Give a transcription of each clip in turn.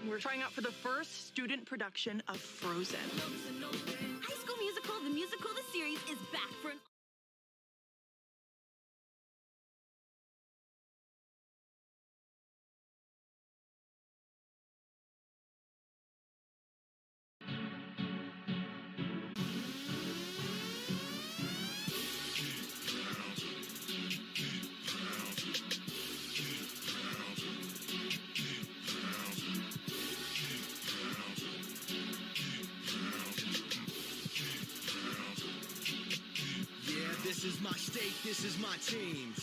We're trying out for the first student production of Frozen. High School Musical, the musical, the series is back for an... This is my state, this is my team.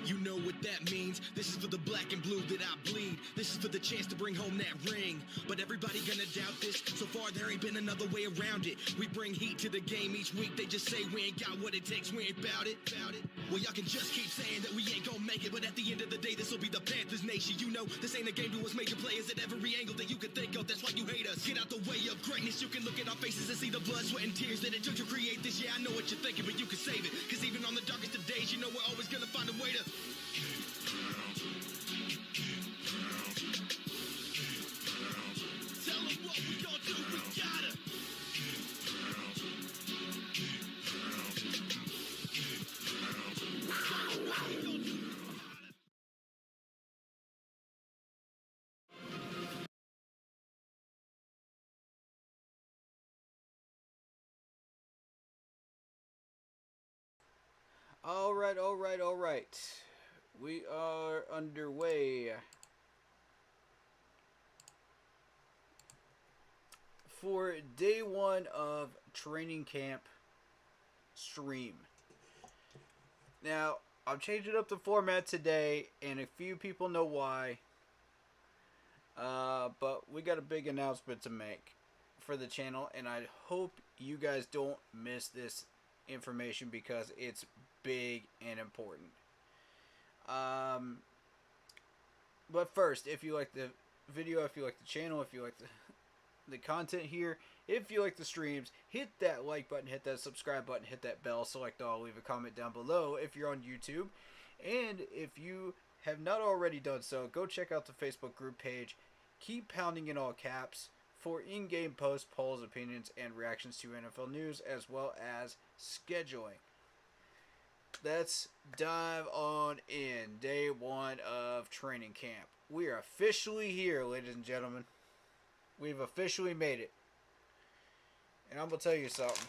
You know what that means. This is for the black and blue that I bleed. This is for the chance to bring home that ring. But everybody gonna doubt this. So far there ain't been another way around it. We bring heat to the game each week. They just say we ain't got what it takes, we ain't bout it. Well, y'all can just keep saying that we ain't gonna make it. But at the end of the day, this will be the Panthers nation. You know, this ain't a game to us major players at every angle that you can think of. That's why you hate us. Get out the way of greatness. You can look at our faces and see the blood, sweat, and tears that it took to create this. Yeah, I know what you're thinking, but you can save it. Cause even on the darkest of days, you know we're always gonna find a way to tell them what we gonna do, we gotta All right. We are underway for day one of training camp stream. Now, I'm changing up the format today, and a few people know why. But we got a big announcement to make for the channel, and I hope you guys don't miss this information because it's big and important. But first, if you like the video, if you like the channel, if you like the content here, if you like the streams, hit that like button, hit that subscribe button, hit that bell, select all, leave a comment down below if you're on YouTube. And if you have not already done so, go check out the Facebook group page. Keep pounding in all caps for in-game posts, polls, opinions, and reactions to NFL news, as well as scheduling. Let's dive on in. Day one of training camp. We are officially here, ladies and gentlemen. We've officially made it. And I'm going to tell you something.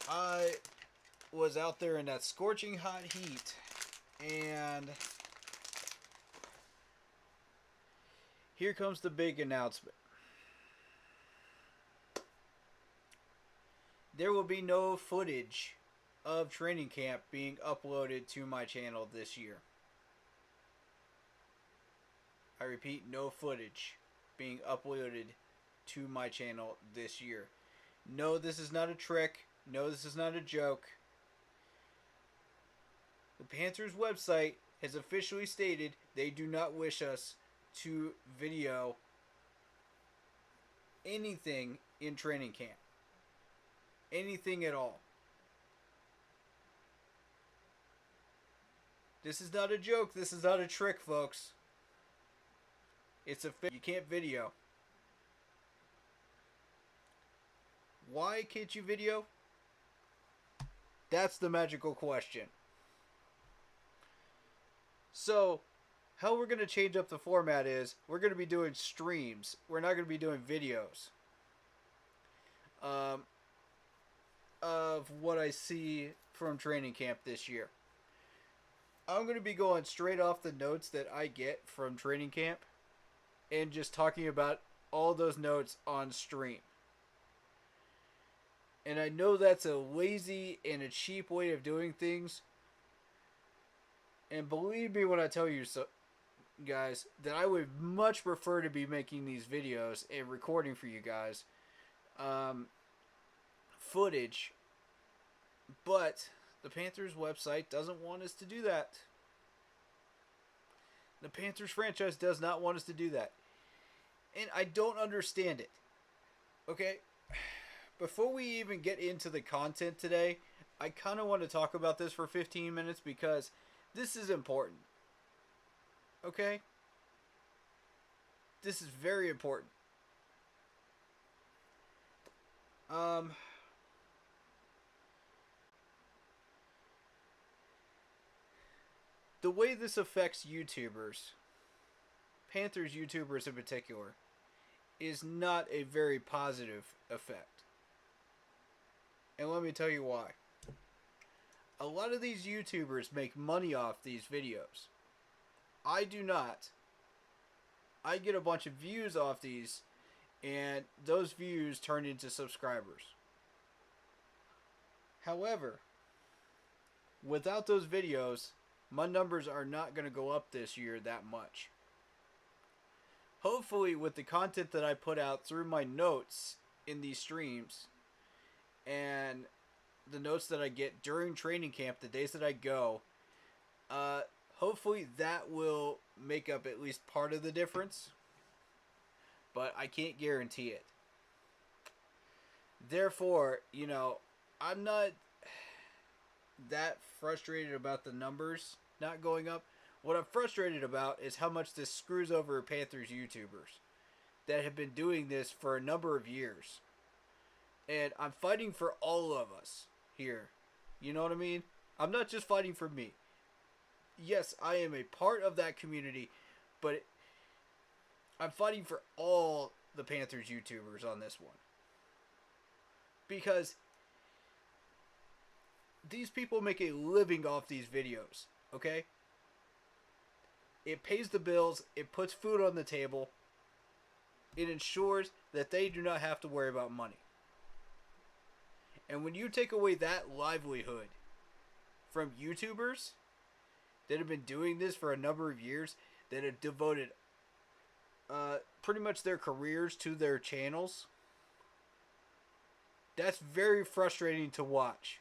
I was out there in that scorching hot heat, and here comes the big announcement. There will be no footage of training camp being uploaded to my channel this year. I repeat, no footage being uploaded to my channel this year. No, this is not a trick. No, this is not a joke. The Panthers website has officially stated they do not wish us to video anything in training camp. Anything at all. This is not a joke. This is not a trick, folks. It's a you can't video. Why can't you video? That's the magical question. So, how we're going to change up the format is we're going to be doing streams. We're not going to be doing videos of what I see from training camp this year. I'm going to be going straight off the notes that I get from training camp and just talking about all those notes on stream. And I know that's a lazy and a cheap way of doing things. And believe me when I tell you so, guys, that I would much prefer to be making these videos and recording for you guys footage. But the Panthers website doesn't want us to do that. The Panthers franchise does not want us to do that. And I don't understand it. Okay? Before we even get into the content today, I kind of want to talk about this for 15 minutes because This is important. Okay? This is very important. The way this affects YouTubers, Panthers YouTubers in particular, is not a very positive effect. And let me tell you why. A lot of these YouTubers make money off these videos. I do not. I get a bunch of views off these, and those views turn into subscribers. However, without those videos, my numbers are not going to go up this year that much. Hopefully, with the content that I put out through my notes in these streams, and the notes that I get during training camp, the days that I go, hopefully that will make up at least part of the difference. But I can't guarantee it. Therefore, you know, I'm not that frustrated about the numbers not going up. What I'm frustrated about is how much this screws over Panthers YouTubers that have been doing this for a number of years. And I'm fighting for all of us here. You know what I mean? I'm not just fighting for me. Yes, I am a part of that community, but I'm fighting for all the Panthers YouTubers on this one. Because these people make a living off these videos, okay? It pays the bills, it puts food on the table, it ensures that they do not have to worry about money. And when you take away that livelihood from YouTubers that have been doing this for a number of years, that have devoted pretty much their careers to their channels, that's very frustrating to watch.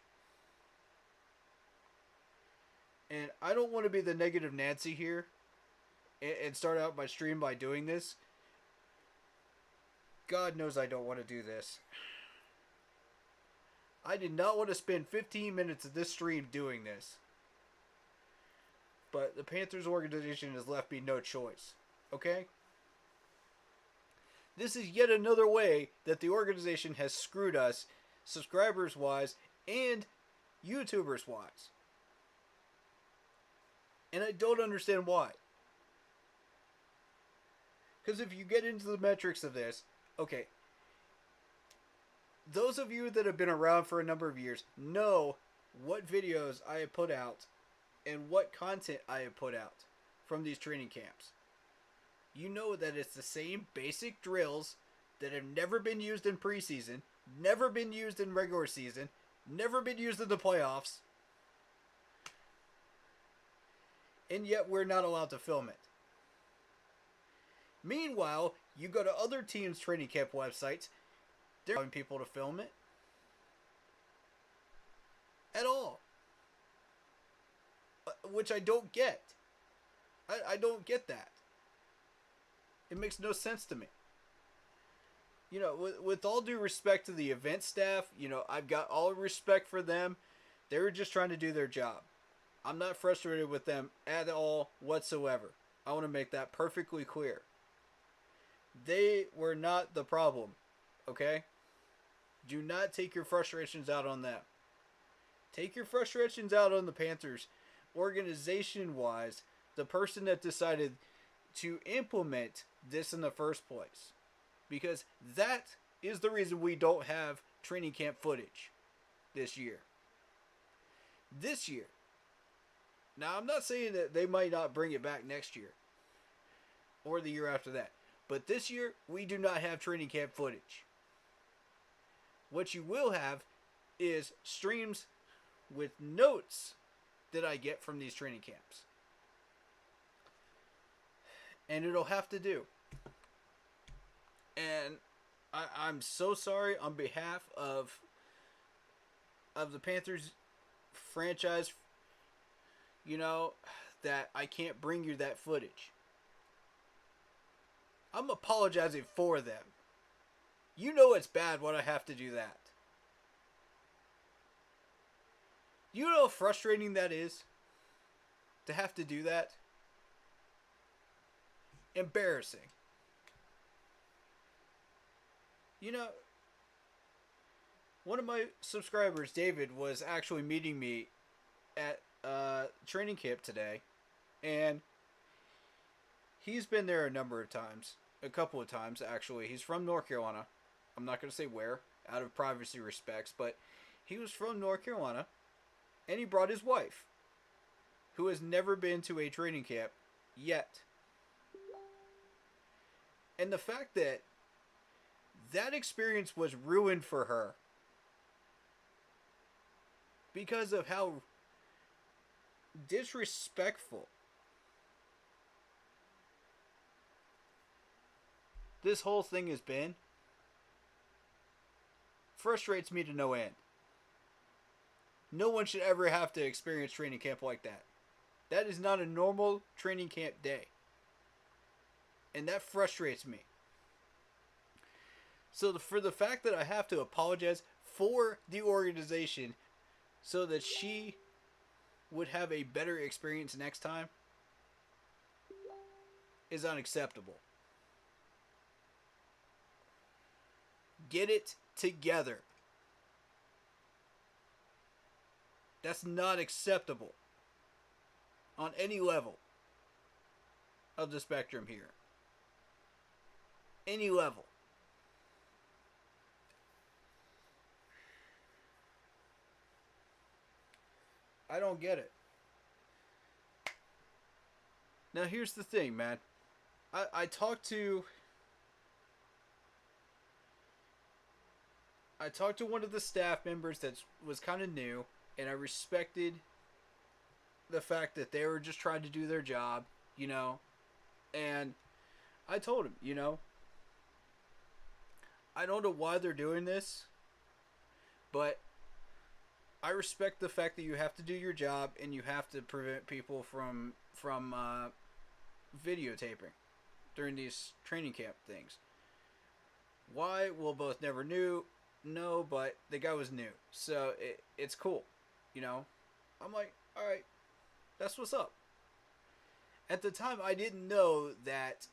And I don't want to be the negative Nancy here and start out my stream by doing this. God knows I don't want to do this. I did not want to spend 15 minutes of this stream doing this. But the Panthers organization has left me no choice. Okay? This is yet another way that the organization has screwed us, subscribers-wise and YouTubers-wise. And I don't understand why. Because if you get into the metrics of this, okay, those of you that have been around for a number of years know what videos I have put out and what content I have put out from these training camps. You know that it's the same basic drills that have never been used in preseason, never been used in regular season, never been used in the playoffs, and yet we're not allowed to film it. Meanwhile, you go to other teams' training camp websites, they're allowing people to film it at all. Which I don't get. I don't get that. It makes no sense to me. You know, with all due respect to the event staff, you know, I've got all respect for them. They were just trying to do their job. I'm not frustrated with them at all whatsoever. I want to make that perfectly clear. They were not the problem, okay? Do not take your frustrations out on them. Take your frustrations out on the Panthers, organization-wise, the person that decided to implement this in the first place. Because that is the reason we don't have training camp footage this year. This year. Now, I'm not saying that they might not bring it back next year or the year after that. But this year, we do not have training camp footage. What you will have is streams with notes that I get from these training camps. And it'll have to do. And I'm so sorry on behalf of the Panthers franchise, you know, that I can't bring you that footage. I'm apologizing for them. You know it's bad when I have to do that. You know how frustrating that is? to have to do that. Embarrassing. You know, one of my subscribers, David, was actually meeting me at training camp today, and he's been there a number of times, a couple of times actually. He's from North Carolina. I'm not going to say where, out of privacy respects, but he was from North Carolina, and he brought his wife, who has never been to a training camp yet. And the fact that that experience was ruined for her because of how disrespectful this whole thing has been frustrates me to no end. No one should ever have to experience training camp like that. That is not a normal training camp day. And that frustrates me. So for the fact that I have to apologize for the organization so that she would have a better experience next time is unacceptable. Get it together. That's not acceptable on any level of the spectrum here. Any level. I don't get it. Now here's the thing, man. I talked to one of the staff members that was kind of new, and I respected the fact that they were just trying to do their job, you know. And I told him, you know, I don't know why they're doing this, but I respect the fact that you have to do your job and you have to prevent people from videotaping during these training camp things. Why? We'll both never know, but the guy was new, so it's cool, you know. I'm like, all right, that's what's up. At the time, I didn't know that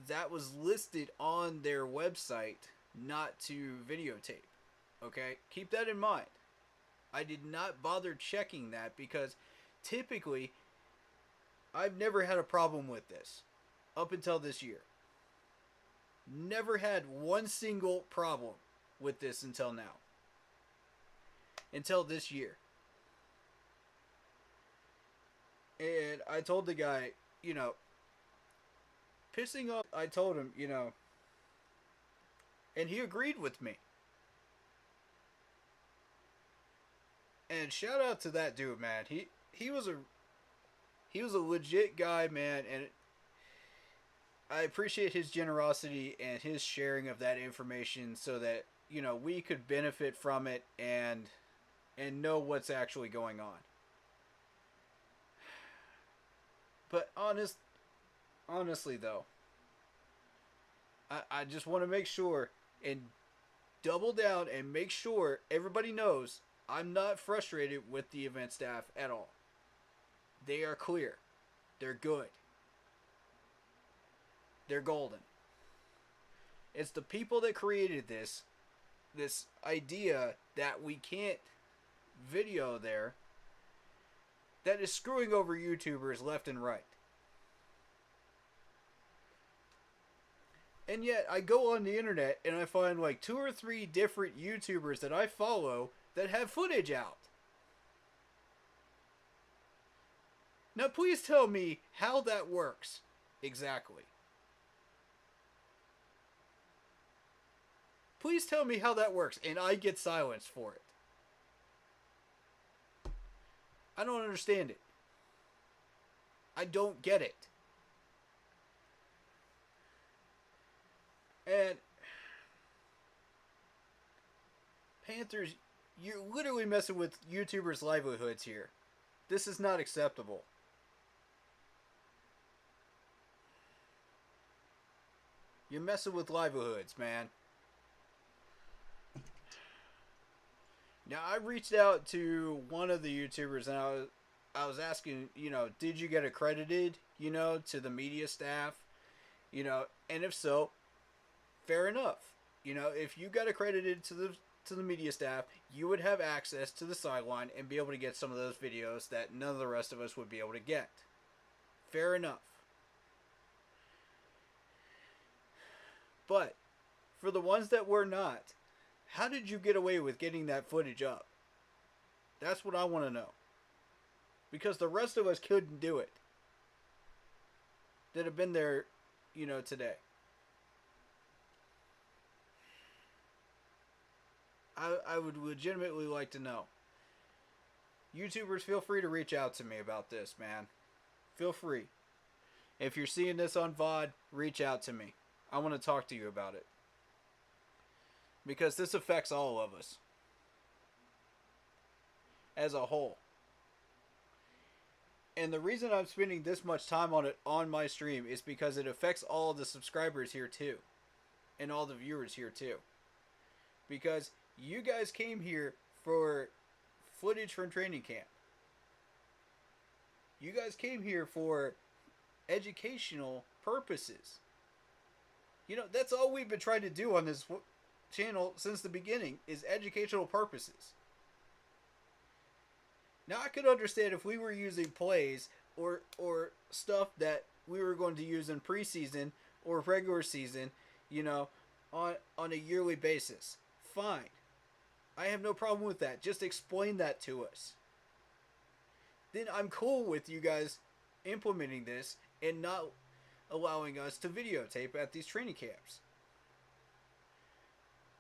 that was listed on their website not to videotape. Okay, keep that in mind. I did not bother checking that because typically I've never had a problem with this up until this year. Never had one single problem with this until now. Until this year. And I told the guy, you know, pissing off, I told him, you know, and he agreed with me. And shout out to that dude, man. He was a legit guy, man, and I appreciate his generosity and his sharing of that information so that, you know, we could benefit from it and know what's actually going on. But honestly though, I just want to make sure and double down and make sure everybody knows I'm not frustrated with the event staff at all. They are clear. They're good. They're golden. It's the people that created this idea that we can't video there that is screwing over YouTubers left and right. And yet I go on the internet and I find like 2 or 3 different YouTubers that I follow that have footage out. Now please tell me how that works exactly. Please tell me how that works and I get silenced for it. I don't understand it. I don't get it. And Panthers, you're literally messing with YouTubers' livelihoods here. This is not acceptable. You're messing with livelihoods, man. Now, I reached out to one of the YouTubers, and I was asking, did you get accredited, to the media staff, and if so, fair enough. If you got accredited to the media staff, you would have access to the sideline and be able to get some of those videos that none of the rest of us would be able to get. Fair enough. But for the ones that were not, how did you get away with getting that footage up? That's what I want to know. Because the rest of us couldn't do it. That have been there, today. I would legitimately like to know. YouTubers, feel free to reach out to me about this, man. Feel free. If you're seeing this on VOD, reach out to me. I want to talk to you about it. Because this affects all of us. As a whole. And the reason I'm spending this much time on it on my stream is because it affects all the subscribers here too. And all the viewers here too. Because you guys came here for footage from training camp. You guys came here for educational purposes. That's all we've been trying to do on this channel since the beginning, is educational purposes. Now, I could understand if we were using plays or stuff that we were going to use in preseason or regular season, on a yearly basis. Fine. I have no problem with that. Just explain that to us. Then I'm cool with you guys implementing this and not allowing us to videotape at these training camps.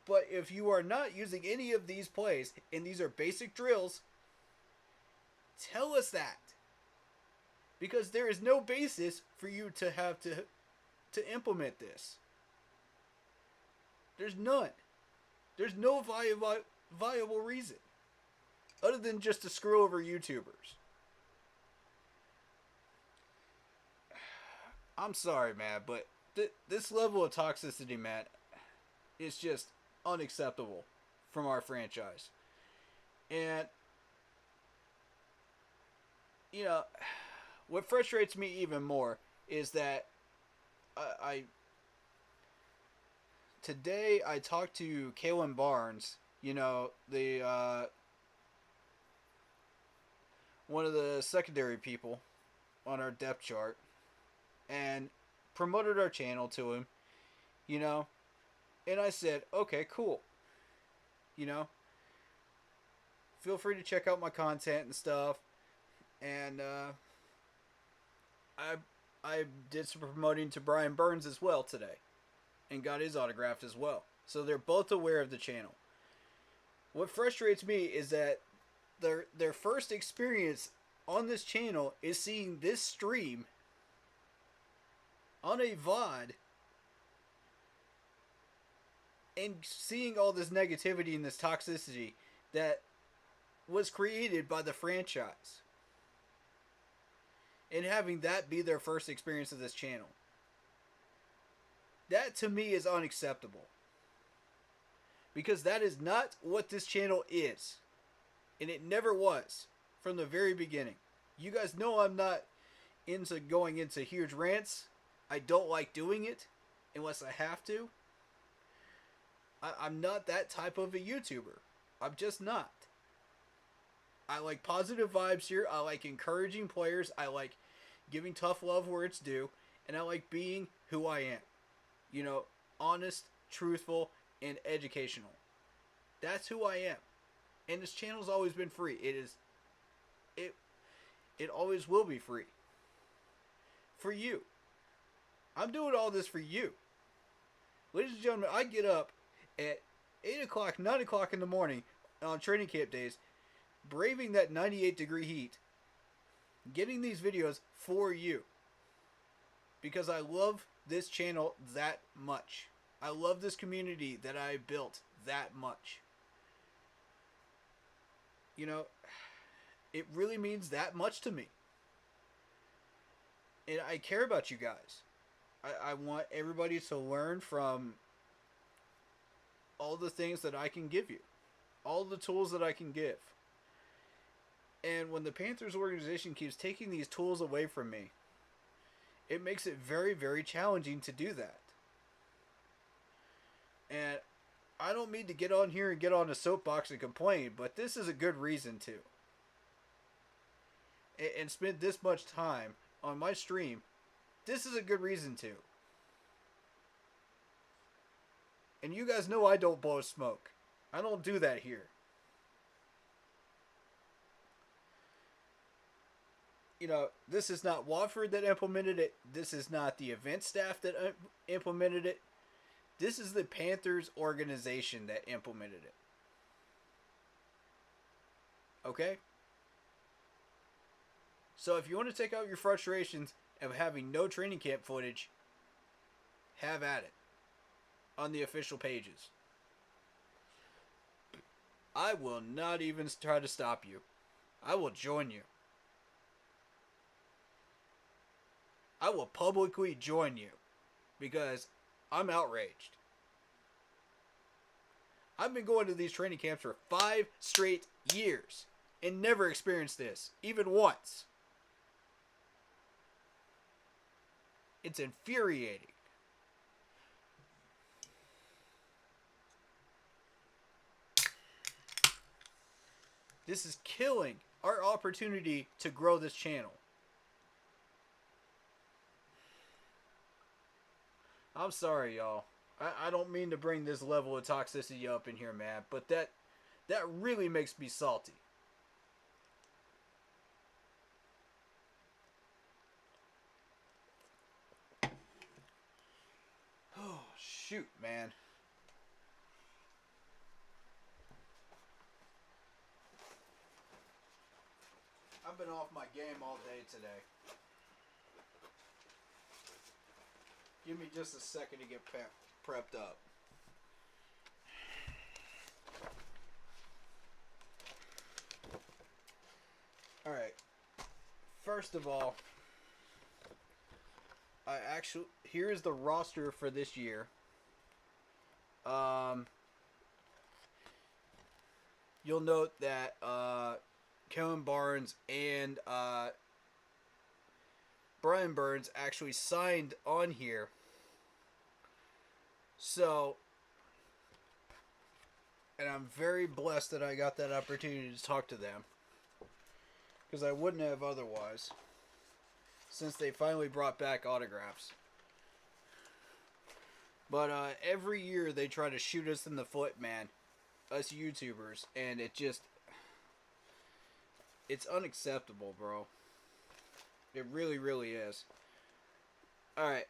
But if you are not using any of these plays, and these are basic drills, tell us that. Because there is no basis for you to have to implement this. There's none. There's no viable reason. Other than just to screw over YouTubers. I'm sorry, man, but this level of toxicity, man, is just unacceptable from our franchise. And, what frustrates me even more is that today I talked to Kalen Barnes, the one of the secondary people on our depth chart, and promoted our channel to him, and I said, okay, cool, feel free to check out my content and stuff, and I did some promoting to Brian Burns as well today, and got his autographed as well, so they're both aware of the channel. What frustrates me is that their first experience on this channel is seeing this stream on a VOD and seeing all this negativity and this toxicity that was created by the franchise, and having that be their first experience of this channel. That to me is unacceptable, because that is not what this channel is, and it never was from the very beginning. You guys know I'm not into going into huge rants. I don't like doing it unless I have to. I'm not that type of a YouTuber. I'm just not. I like positive vibes here. I like encouraging players. I like giving tough love where it's due. And I like being who I am. Honest, truthful, and educational. That's who I am. And this channel's always been free. It always will be free. For you. I'm doing all this for you. Ladies and gentlemen, I get up at 8 o'clock, 9 o'clock in the morning on training camp days, braving that 98-degree heat, getting these videos for you. Because I love this channel that much. I love this community that I built that much. It really means that much to me. And I care about you guys. I want everybody to learn from all the things that I can give you. All the tools that I can give. And when the Panthers organization keeps taking these tools away from me, it makes it very, very challenging to do that. And I don't mean to get on here and get on a soapbox and complain, but this is a good reason to. And spend this much time on my stream, this is a good reason to. And you guys know I don't blow smoke. I don't do that here. You know, this is not Watford that implemented it. This is not the event staff that implemented it. This is the Panthers organization that implemented it. Okay? So if you want to take out your frustrations of having no training camp footage, have at it on the official pages. I will not even try to stop you. I will join you. I will publicly join you because I'm outraged. I've been going to these training camps for 5 straight years and never experienced this, even once. It's infuriating. This is killing our opportunity to grow this channel. I'm sorry, y'all. I don't mean to bring this level of toxicity up in here, man, but that really makes me salty. Oh, shoot, man. I've been off my game all day today. Give me just a second to get prepped up. Alright. First of all, here's the roster for this year. You'll note that Kellen Barnes and Brian Burns actually signed on here. So, and I'm very blessed that I got that opportunity to talk to them, because I wouldn't have otherwise, since they finally brought back autographs. But every year they try to shoot us in the foot, man, us YouTubers, and it's unacceptable, bro. It really, really is. Alright,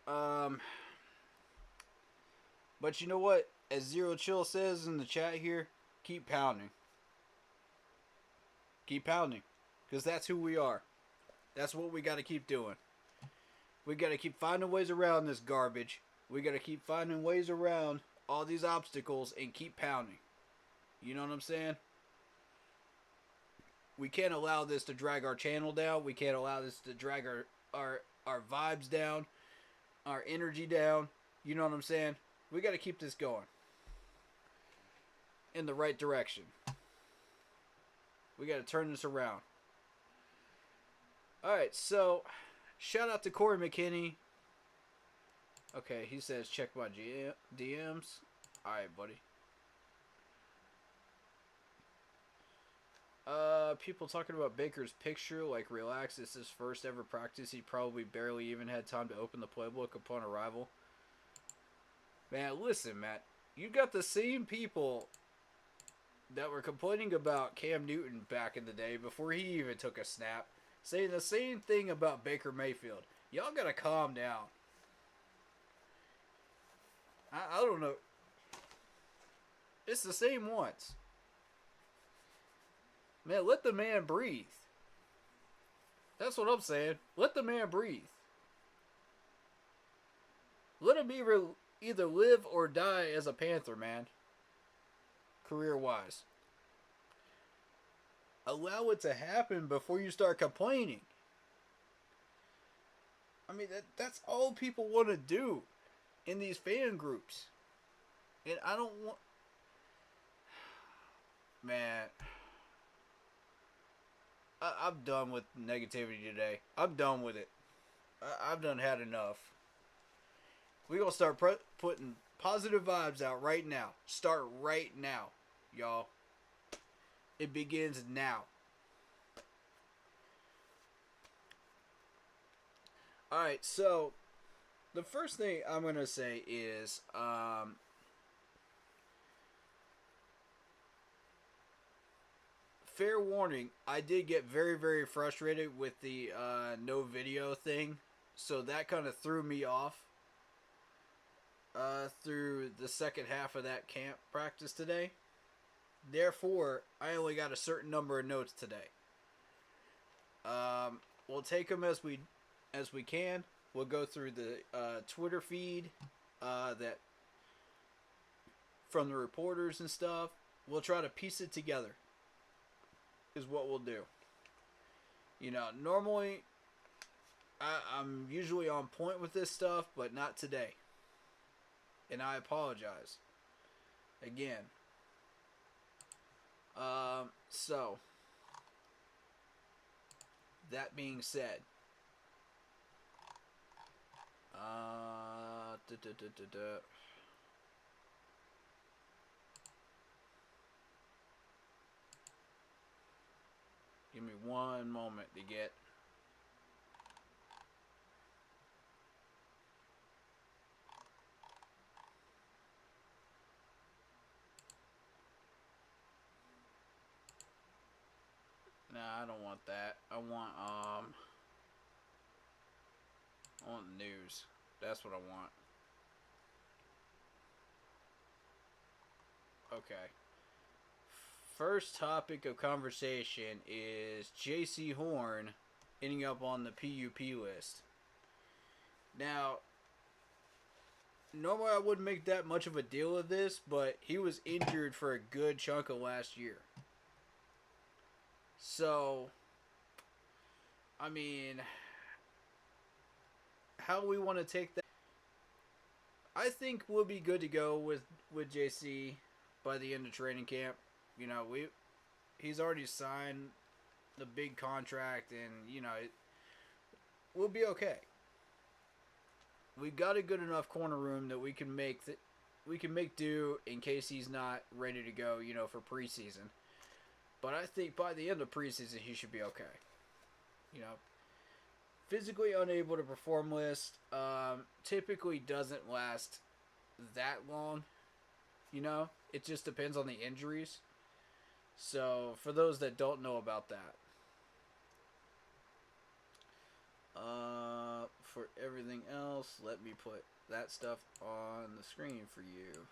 but you know what? As Zero Chill says in the chat here, keep pounding. Keep pounding. Because that's who we are. That's what we got to keep doing. We got to keep finding ways around this garbage. We got to keep finding ways around all these obstacles and keep pounding. You know what I'm saying? We can't allow this to drag our channel down. We can't allow this to drag our vibes down, our energy down. You know what I'm saying? We got to keep this going in the right direction. We got to turn this around. Alright, so shout out to Corey McKinney. Okay, he says check my DMs. Alright, buddy. People talking about Baker's picture, like, relax, it's his first ever practice. He probably barely even had time to open the playbook upon arrival. Man, listen, Matt. You got the same people that were complaining about Cam Newton back in the day before he even took a snap, saying the same thing about Baker Mayfield. Y'all gotta calm down. I don't know. It's the same ones. Man, let the man breathe. That's what I'm saying. Let the man breathe. Let him either live or die as a Panther, man. Career-wise. Allow it to happen before you start complaining. I mean, that's all people want to do in these fan groups. And I don't want... Man... I'm done with negativity today. I'm done with it. I've done had enough. We gonna start putting positive vibes out right now. Start right now, y'all. It begins now. Alright, so the first thing I'm gonna say is fair warning, I did get very, very frustrated with the no video thing. So that kind of threw me off through the second half of that camp practice today. Therefore, I only got a certain number of notes today. We'll take them as we can. We'll go through the Twitter feed that from the reporters and stuff. We'll try to piece it together. Is what we'll do. You know, normally I'm usually on point with this stuff, but not today. And I apologize. Again. So that being said, give me one moment to get Nah, I don't want that. I want news. That's what I want. Okay. First topic of conversation is J.C. Horn ending up on the PUP list. Now, normally I wouldn't make that much of a deal of this, but he was injured for a good chunk of last year. So, I mean, how we want to take that? I think we'll be good to go with JC by the end of training camp. You know, he's already signed the big contract, and you know, we'll be okay. We've got a good enough corner room that we can make do in case he's not ready to go. You know, for preseason. But I think by the end of preseason, he should be okay. You know, physically unable to perform list typically doesn't last that long. You know, it just depends on the injuries. So, for those that don't know about that. For everything else, let me put that stuff on the screen for you.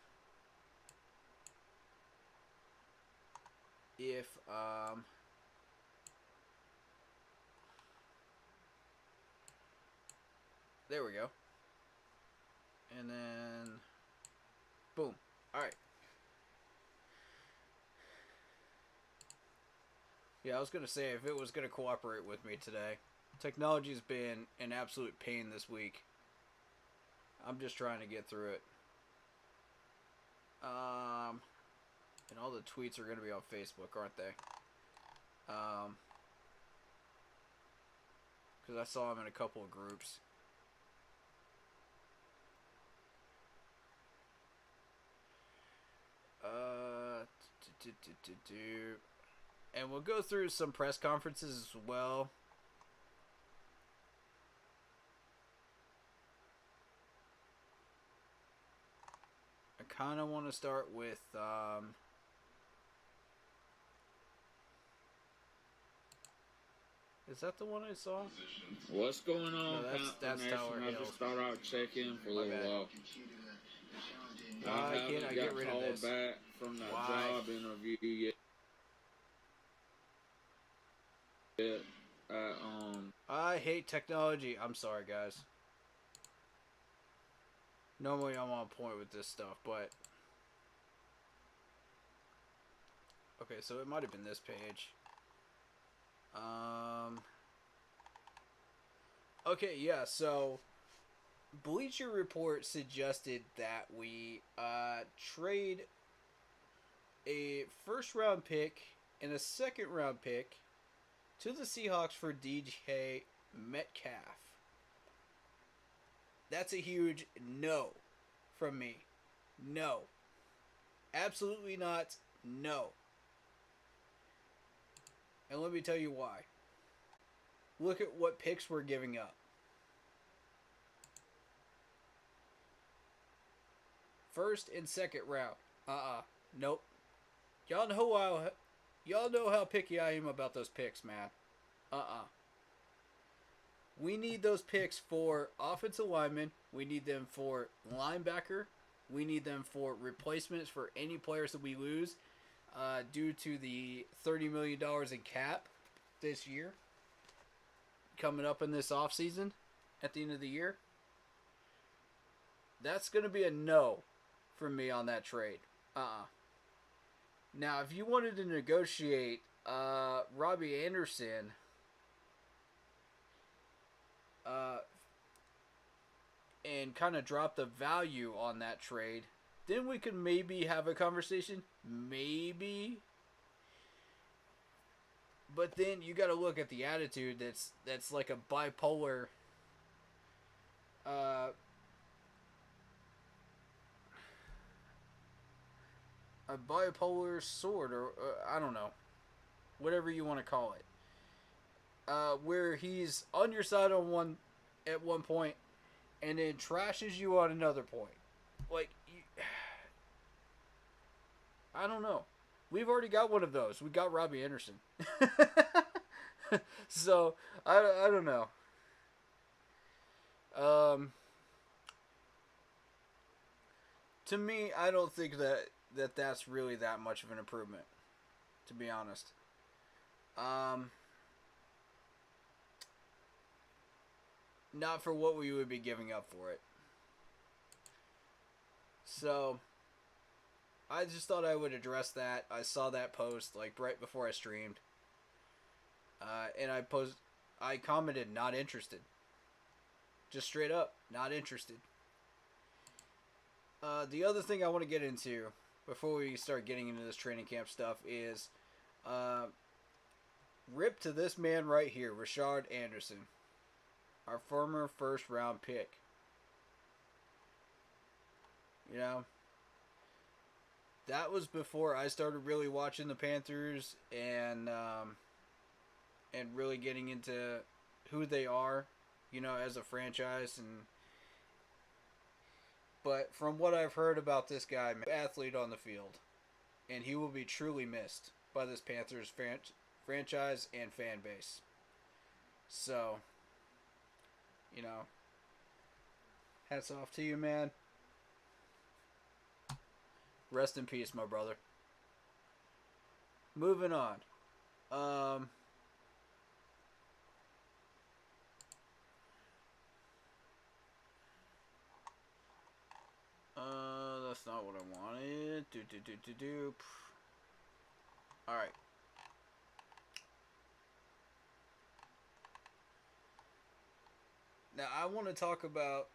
If there we go. And then boom. Alright. Yeah, I was gonna say if it was gonna cooperate with me today. Technology's been an absolute pain this week. I'm just trying to get through it. And all the tweets are going to be on Facebook, aren't they? Because I saw them in a couple of groups. And we'll go through some press conferences as well. I kind of want to start with is that the one I saw? What's going on? No, that's Tower I Hill. just thought I'd check in for a little while. I get rid of this. Back from that job interview yet. I hate technology. I'm sorry, guys. Normally I'm on point with this stuff, but okay, so it might have been this page. Okay, yeah, so Bleacher Report suggested that we trade a first round pick and a second round pick to the Seahawks for DJ Metcalf. That's a huge no from me. No. Absolutely not. No. And let me tell you why. Look at what picks we're giving up. First and second round. Nope. Y'all know how picky I am about those picks, man. We need those picks for offensive linemen. We need them for linebacker. We need them for replacements for any players that we lose due to the $30 million in cap this year coming up in this offseason at the end of the year. That's going to be a no from me on that trade. Now, if you wanted to negotiate Robbie Anderson and kind of drop the value on that trade, then we could maybe have a conversation. Maybe. But then you got to look at the attitude that's like a bipolar sword, or I don't know, whatever you want to call it, where he's on your side on at one point and then trashes you on another point. Like, I don't know. We've already got one of those. We got Robbie Anderson. So, I don't know. To me, I don't think that's really that much of an improvement, to be honest. Not for what we would be giving up for it. So, I just thought I would address that. I saw that post like right before I streamed. And I commented not interested. Just straight up, not interested. The other thing I want to get into before we start getting into this training camp stuff is rip to this man right here, Rashard Anderson, our former first round pick. You know, that was before I started really watching the Panthers and really getting into who they are, you know, as a franchise. But from what I've heard about this guy, athlete on the field, and he will be truly missed by this Panthers franchise and fan base. So, you know, hats off to you, man. Rest in peace, my brother. Moving on. That's not what I wanted. Alright. Now, I want to talk about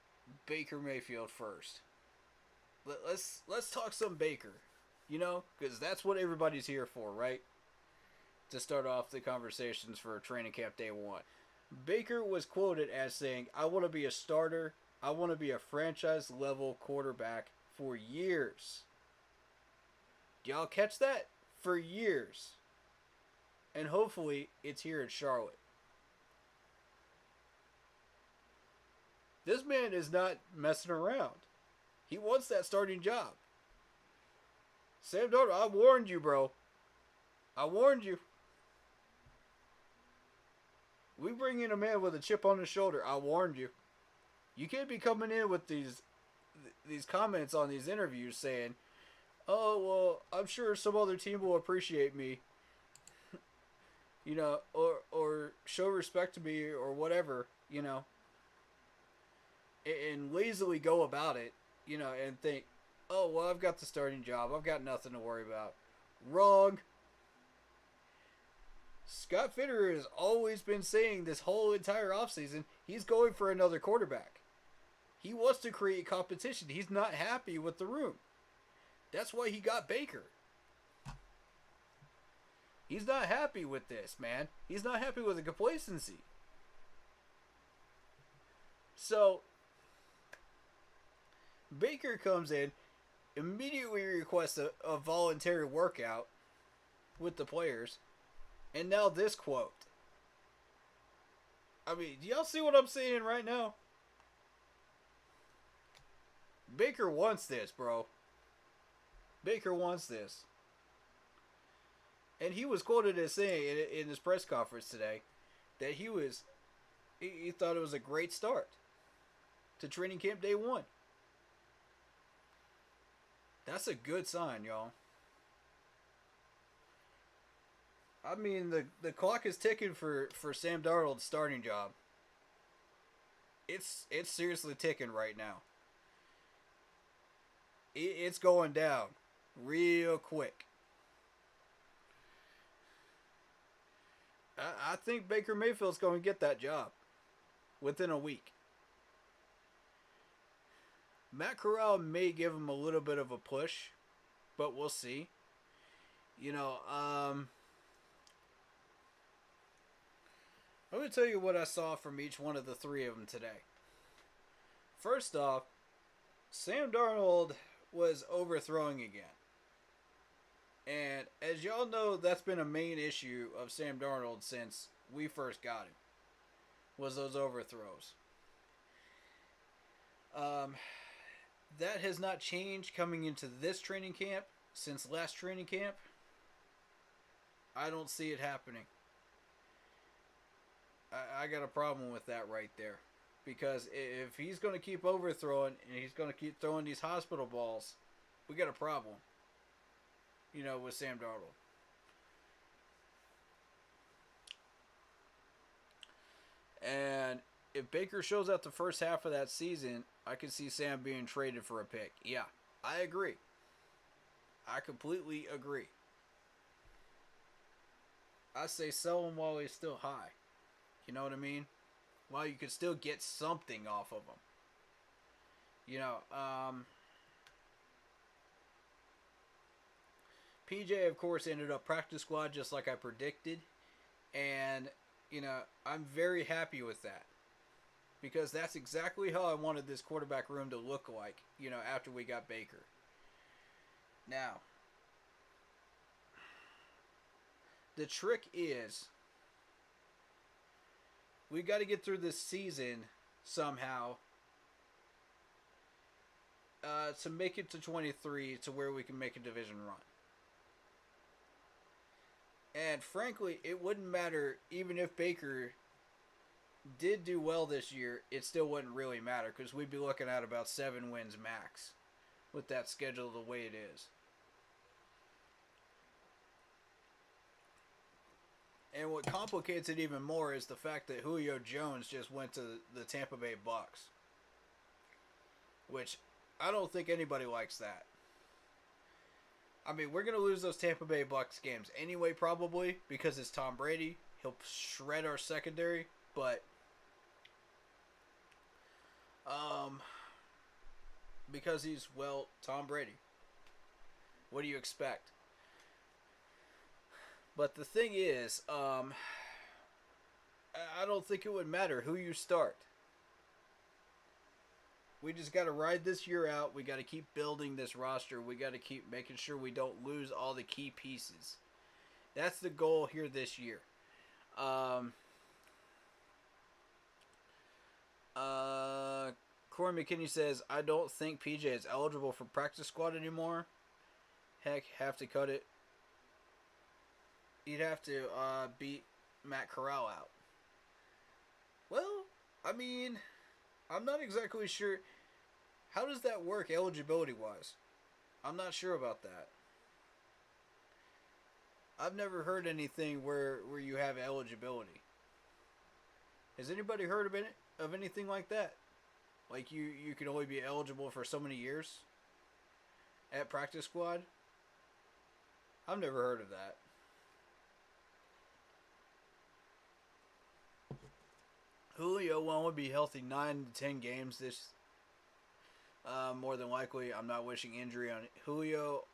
Baker Mayfield first. Let's talk some Baker, you know, because that's what everybody's here for, right? To start off the conversations for training camp day one. Baker was quoted as saying, "I want to be a starter. I want to be a franchise level quarterback for years." Do y'all catch that? For years. And hopefully it's here in Charlotte. This man is not messing around. He wants that starting job. Sam Darnold, I warned you, bro. I warned you. We bring in a man with a chip on his shoulder. I warned you. You can't be coming in with these comments on these interviews saying, "Oh, well, I'm sure some other team will appreciate me." You know, or show respect to me or whatever, you know. And lazily go about it, you know, and think, "Oh, well, I've got the starting job. I've got nothing to worry about." Wrong. Scott Fitter has always been saying this whole entire offseason he's going for another quarterback. He wants to create competition. He's not happy with the room. That's why he got Baker. He's not happy with this, man. He's not happy with the complacency. So, Baker comes in, immediately requests a voluntary workout with the players, and now this quote. I mean, do y'all see what I'm saying right now? Baker wants this, bro. Baker wants this. And he was quoted as saying in his press conference today that he thought it was a great start to training camp day 1. That's a good sign, y'all. I mean, the clock is ticking for Sam Darnold's starting job. It's seriously ticking right now. It's going down real quick. I think Baker Mayfield's going to get that job within a week. Matt Corral may give him a little bit of a push, but we'll see. You know, I'm going to tell you what I saw from each one of the 3 of them today. First off, Sam Darnold was overthrowing again. And as y'all know, that's been a main issue of Sam Darnold since we first got him, was those overthrows. That has not changed coming into this training camp since last training camp. I don't see it happening. I got a problem with that right there. Because if he's going to keep overthrowing and he's going to keep throwing these hospital balls, we got a problem. You know, with Sam Darnold. And if Baker shows out the first half of that season, I can see Sam being traded for a pick. Yeah, I agree. I completely agree. I say sell him while he's still high. You know what I mean? While you could still get something off of him. You know, PJ, of course, ended up practice squad just like I predicted. And, you know, I'm very happy with that. Because that's exactly how I wanted this quarterback room to look like, you know, after we got Baker. Now, the trick is, we got to get through this season somehow to make it to 23 to where we can make a division run. And frankly, it wouldn't matter even if Baker did do well this year, it still wouldn't really matter because we'd be looking at about 7 wins max with that schedule the way it is. And what complicates it even more is the fact that Julio Jones just went to the Tampa Bay Bucks. Which, I don't think anybody likes that. I mean, we're going to lose those Tampa Bay Bucks games anyway, probably, because it's Tom Brady. He'll shred our secondary, but because he's, well, Tom Brady. What do you expect? But the thing is, I don't think it would matter who you start. We just got to ride this year out. We got to keep building this roster. We got to keep making sure we don't lose all the key pieces. That's the goal here this year. Corey McKinney says, I don't think PJ is eligible for practice squad anymore. Heck, have to cut it. You'd have to beat Matt Corral out. Well, I mean, I'm not exactly sure. How does that work eligibility-wise? I'm not sure about that. I've never heard anything where you have eligibility. Has anybody heard of anything like that? Like you can only be eligible for so many years at practice squad? I've never heard of that. Julio won't be healthy 9 to 10 games this. More than likely, I'm not wishing injury on Julio.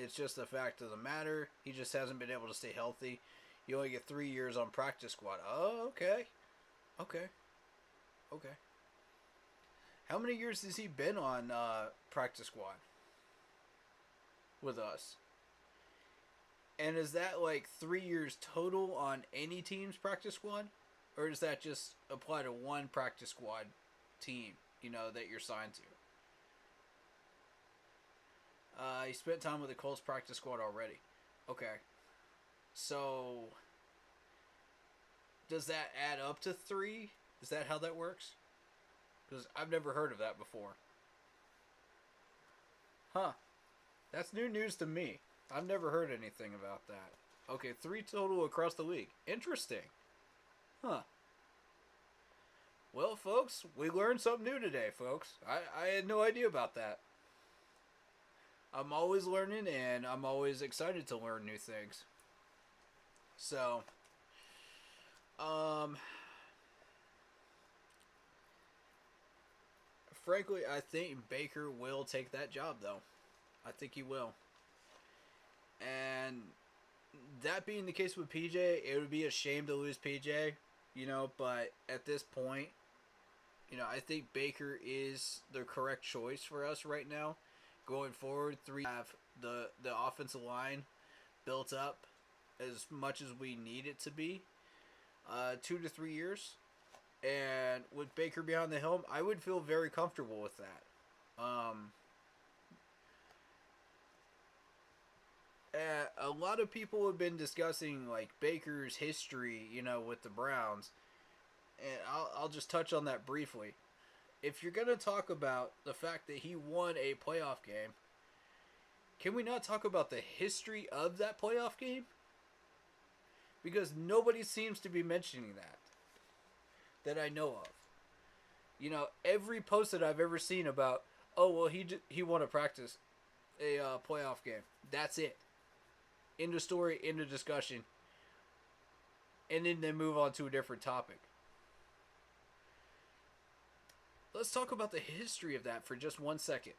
It's just the fact of the matter. He just hasn't been able to stay healthy. You only get 3 years on practice squad. Oh, okay. Okay. Okay. How many years has he been on practice squad with us? And is that like 3 years total on any team's practice squad? Or does that just apply to one practice squad team, that you're signed to? He spent time with the Colts practice squad already. Okay. So, does that add up to 3? Is that how that works? Because I've never heard of that before. Huh. That's new news to me. I've never heard anything about that. Okay, 3 total across the league. Interesting. Huh. Well, folks, we learned something new today, folks. I had no idea about that. I'm always learning, and I'm always excited to learn new things. So, frankly, I think Baker will take that job, though. I think he will. And that being the case with PJ, it would be a shame to lose PJ, but at this point, I think Baker is the correct choice for us right now. Going forward, 3 have the offensive line built up as much as we need it to be. 2 to 3 years. And with Baker behind the helm, I would feel very comfortable with that. A lot of people have been discussing like Baker's history, with the Browns. And I'll just touch on that briefly. If you're going to talk about the fact that he won a playoff game, can we not talk about the history of that playoff game? Because nobody seems to be mentioning that I know of. Every post that I've ever seen about, oh, well, he won a playoff game. That's it. End of story, end of discussion. And then they move on to a different topic. Let's talk about the history of that for just 1 second.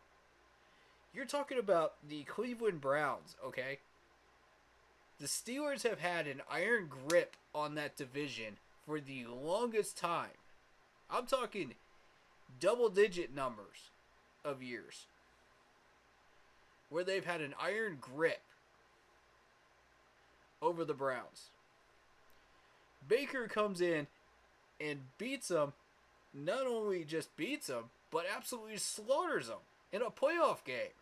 You're talking about the Cleveland Browns, okay? The Steelers have had an iron grip on that division for the longest time. I'm talking double-digit numbers of years where they've had an iron grip over the Browns. Baker comes in and beats them. Not only just beats them, but absolutely slaughters them in a playoff game.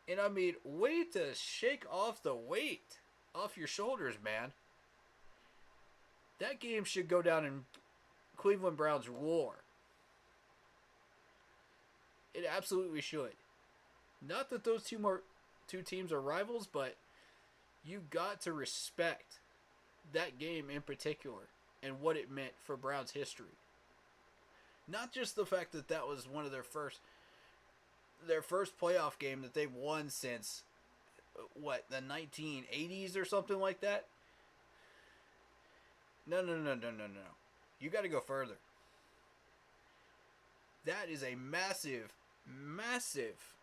And I mean, way to shake off the weight off your shoulders, man. That game should go down in Cleveland Browns lore. It absolutely should. Not that those two teams are rivals, but you got to respect that game in particular and what it meant for Browns history. Not just the fact that that was one of their first playoff game that they've won since, the 1980s or something like that? No. You got to go further. That is a massive, massive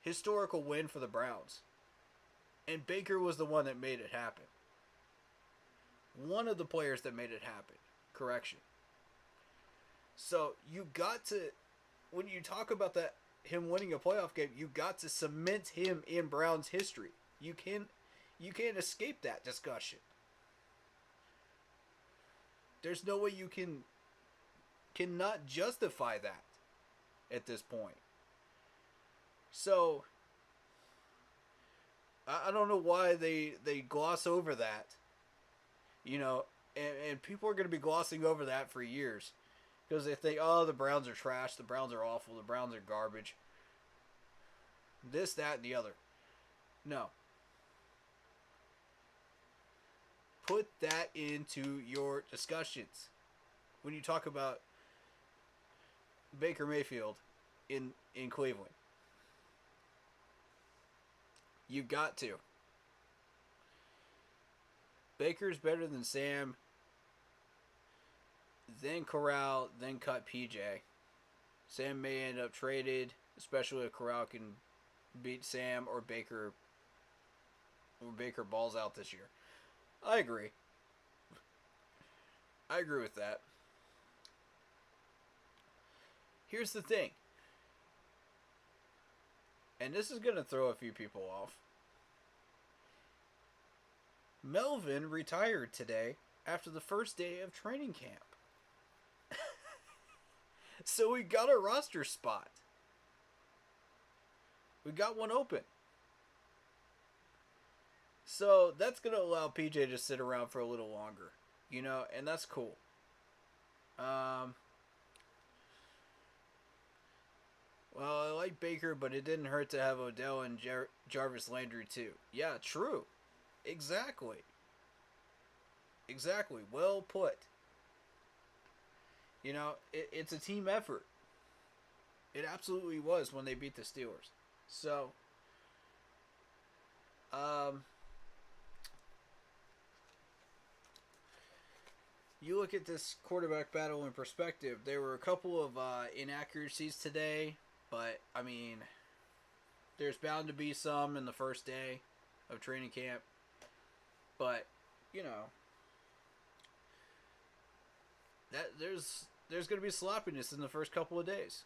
historical win for the Browns. And Baker was the one that made it happen. One of the players that made it happen. Correction. So you got to, when you talk about that, him winning a playoff game, you got to cement him in Browns history. You can't escape that discussion. There's no way you cannot justify that at this point. So I don't know why they gloss over that. And people are going to be glossing over that for years. Because they think, oh, the Browns are trash, the Browns are awful, the Browns are garbage. This, that, and the other. No. Put that into your discussions. When you talk about Baker Mayfield in Cleveland. You've got to. Baker's better than Sam, then Corral, then cut PJ. Sam may end up traded, especially if Corral can beat Sam or Baker balls out this year. I agree. I agree with that. Here's the thing. And this is going to throw a few people off. Melvin retired today after the first day of training camp. So we got a roster spot. We got one open. So that's going to allow PJ to sit around for a little longer. You know, and that's cool. Well, I like Baker, but it didn't hurt to have Odell and Jarvis Landry too. Yeah, true. Exactly. Exactly. Well put. You know, it's a team effort. It absolutely was when they beat the Steelers. So, you look at this quarterback battle in perspective. There were a couple of inaccuracies today, but, I mean, there's bound to be some in the first day of training camp. But, you know, that there's going to be sloppiness in the first couple of days.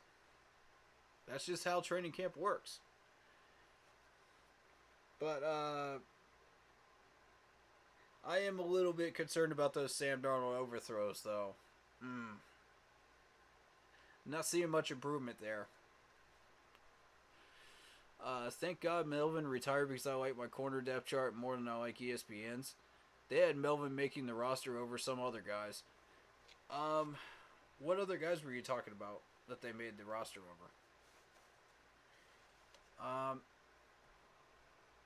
That's just how training camp works. But I am a little bit concerned about those Sam Darnold overthrows, though. Not seeing much improvement there. Thank God Melvin retired because I like my corner depth chart more than I like ESPN's. They had Melvin making the roster over some other guys. What other guys were you talking about that they made the roster over?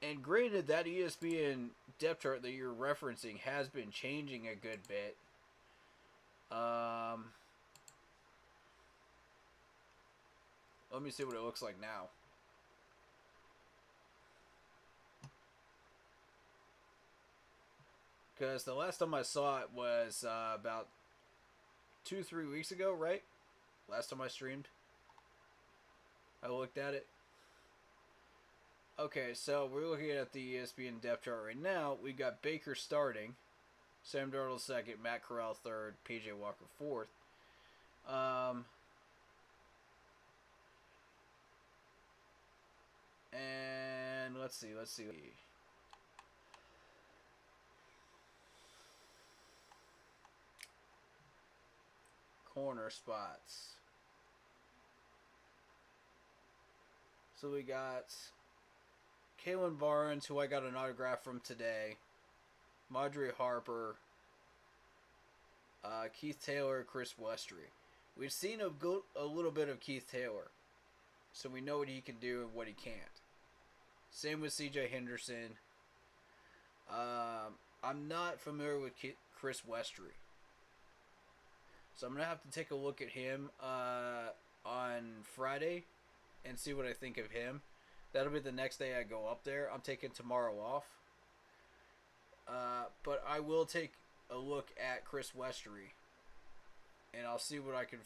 And granted, that ESPN depth chart that you're referencing has been changing a good bit. Let me see what it looks like now. Because the last time I saw it was about 2-3 weeks ago, right? Last time I streamed. I looked at it. Okay, so we're looking at the ESPN depth chart right now. We got Baker starting, Sam Darnold second, Matt Corral third, PJ Walker fourth. And let's see. Corner spots. So we got Kalen Barnes, who I got an autograph from today. Madre Harper. Keith Taylor, Chris Westry. We've seen a little bit of Keith Taylor. So we know what he can do and what he can't. Same with CJ Henderson. I'm not familiar with Chris Westry. So I'm going to have to take a look at him on Friday and see what I think of him. That'll be the next day I go up there. I'm taking tomorrow off. But I will take a look at Chris Westry. And I'll see what I can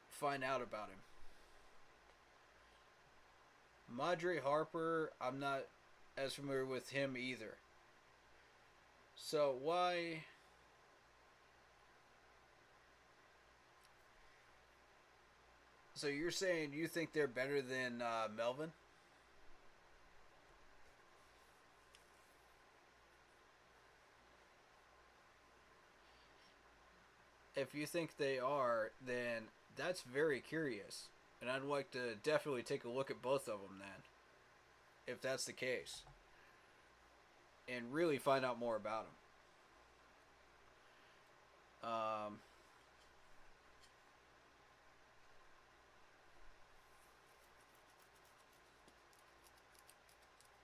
find out about him. Madre Harper, I'm not as familiar with him either. So why... So you're saying you think they're better than Melvin? If you think they are, then that's very curious. And I'd like to definitely take a look at both of them then. If that's the case. And really find out more about them.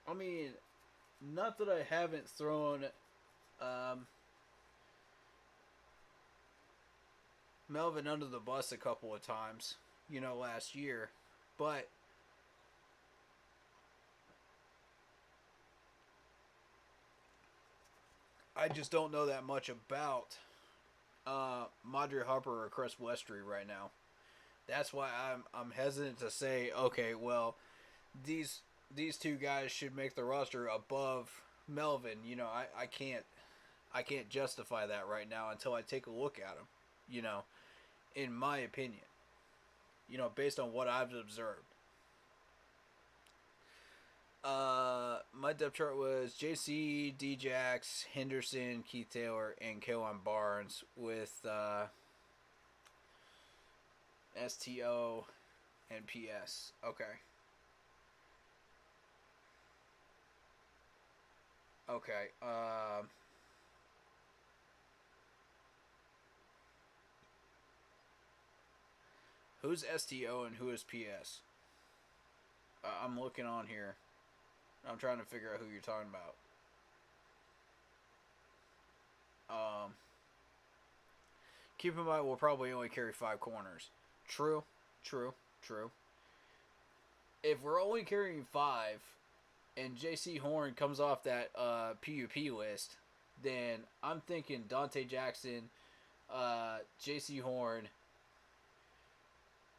I mean, not that I haven't thrown Melvin under the bus a couple of times, you know, last year, but I just don't know that much about Madre Harper or Chris Westry right now. That's why I'm hesitant to say, okay, well, these two guys should make the roster above Melvin. You know, I can't justify that right now until I take a look at him. You know, in my opinion. You know, based on what I've observed. My depth chart was JC, Djax, Henderson, Keith Taylor, and Kalen Barnes with STO and PS. Okay. Okay. Who's STO and who is PS? I'm looking on here. I'm trying to figure out who you're talking about. Keep in mind, we'll probably only carry 5 corners. True. If we're only carrying 5, and JC Horn comes off that PUP list, then I'm thinking Dante Jackson, JC Horn,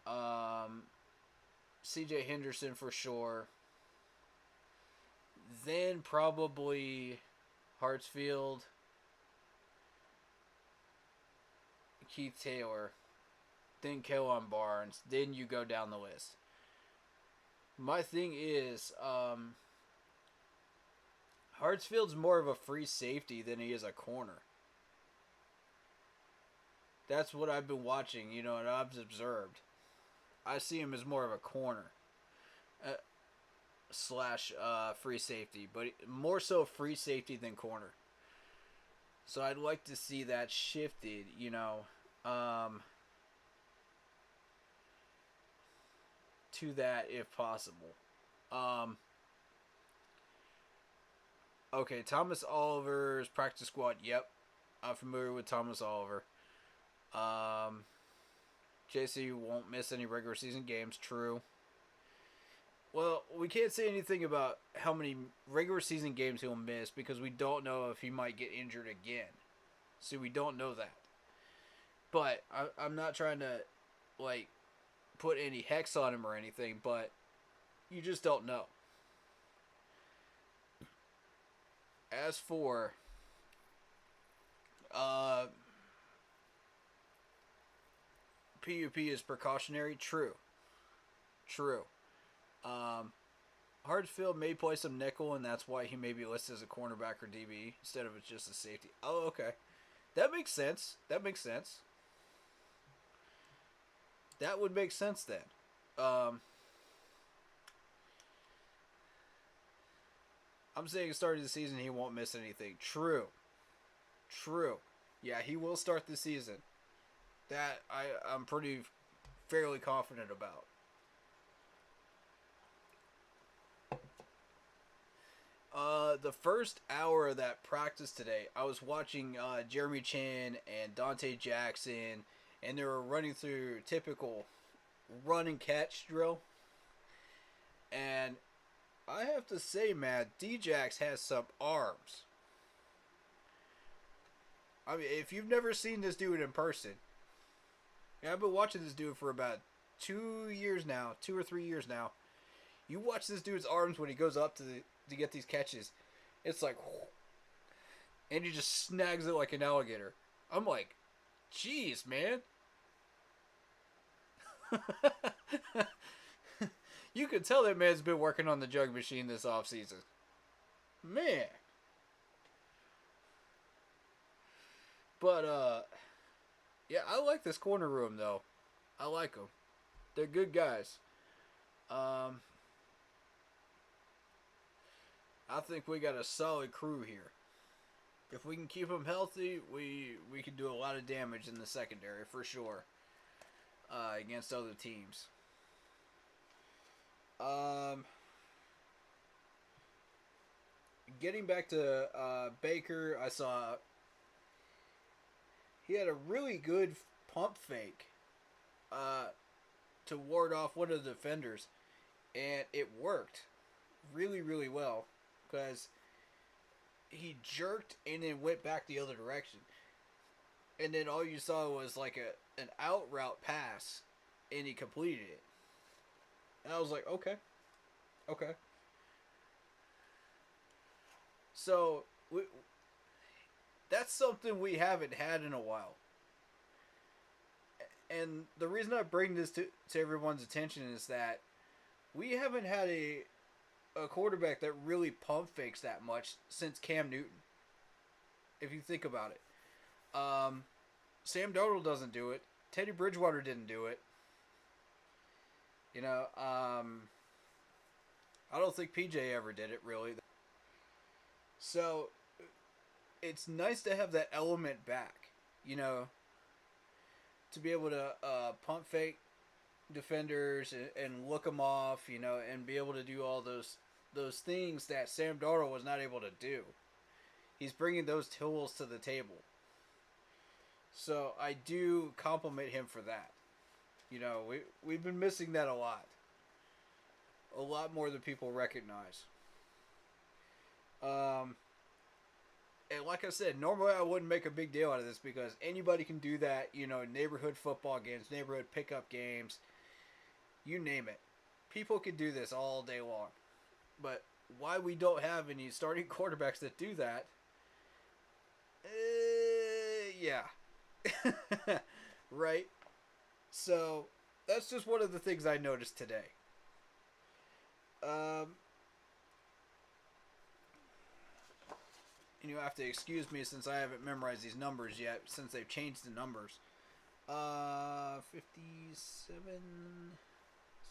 CJ Henderson for sure. Then probably Hartsfield, Keith Taylor, then Kellen Barnes, then you go down the list. My thing is, Hartsfield's more of a free safety than he is a corner. That's what I've been watching, you know, and I've observed. I see him as more of a corner. Slash free safety, but more so free safety than corner. So I'd like to see that shifted, you know, to that if possible. Okay, Thomas Oliver's practice squad. Yep, I'm familiar with Thomas Oliver. JC won't miss any regular season games. True. Well, we can't say anything about how many regular season games he'll miss because we don't know if he might get injured again. So we don't know that. But I'm not trying to, like, put any hex on him or anything, but you just don't know. As for PUP is precautionary, true. Hartsfield may play some nickel, and that's why he may be listed as a cornerback or DB instead of it's just a safety. Oh, okay. That makes sense. That would make sense then. I'm saying starting the season he won't miss anything. True. Yeah, he will start the season. That I'm pretty fairly confident about. The first hour of that practice today, I was watching Jeremy Chin and Dante Jackson, and they were running through typical run and catch drill. And I have to say, man, Djax has some arms. I mean, if you've never seen this dude in person, I've been watching this dude for about 2 years now, 2 or 3 years now. You watch this dude's arms when he goes up to get these catches. It's like, and he just snags it like an alligator. I'm like, jeez, man. You can tell that man's been working on the jug machine this offseason. Man. But, yeah, I like this corner room, though. I like them. They're good guys. I think we got a solid crew here. If we can keep them healthy, we can do a lot of damage in the secondary, for sure, against other teams. Getting back to Baker, I saw he had a really good pump fake to ward off one of the defenders, and it worked really, really well because he jerked and then went back the other direction, and then all you saw was like an out route pass and he completed it. And I was like, okay. So, that's something we haven't had in a while. And the reason I bring this to everyone's attention is that we haven't had a quarterback that really pump fakes that much since Cam Newton. If you think about it. Sam Darnold doesn't do it. Teddy Bridgewater didn't do it. You know, I don't think PJ ever did it, really. So, it's nice to have that element back, you know, to be able to pump fake defenders and look them off, you know, and be able to do all those things that Sam Darnold was not able to do. He's bringing those tools to the table. So I do compliment him for that. You know, we've been missing that a lot more than people recognize. And like I said, normally I wouldn't make a big deal out of this because anybody can do that, you know, neighborhood football games, neighborhood pickup games, you name it. People can do this all day long. But why we don't have any starting quarterbacks that do that, yeah. Right? So, that's just one of the things I noticed today. And you have to excuse me since I haven't memorized these numbers yet, since they've changed the numbers. 57.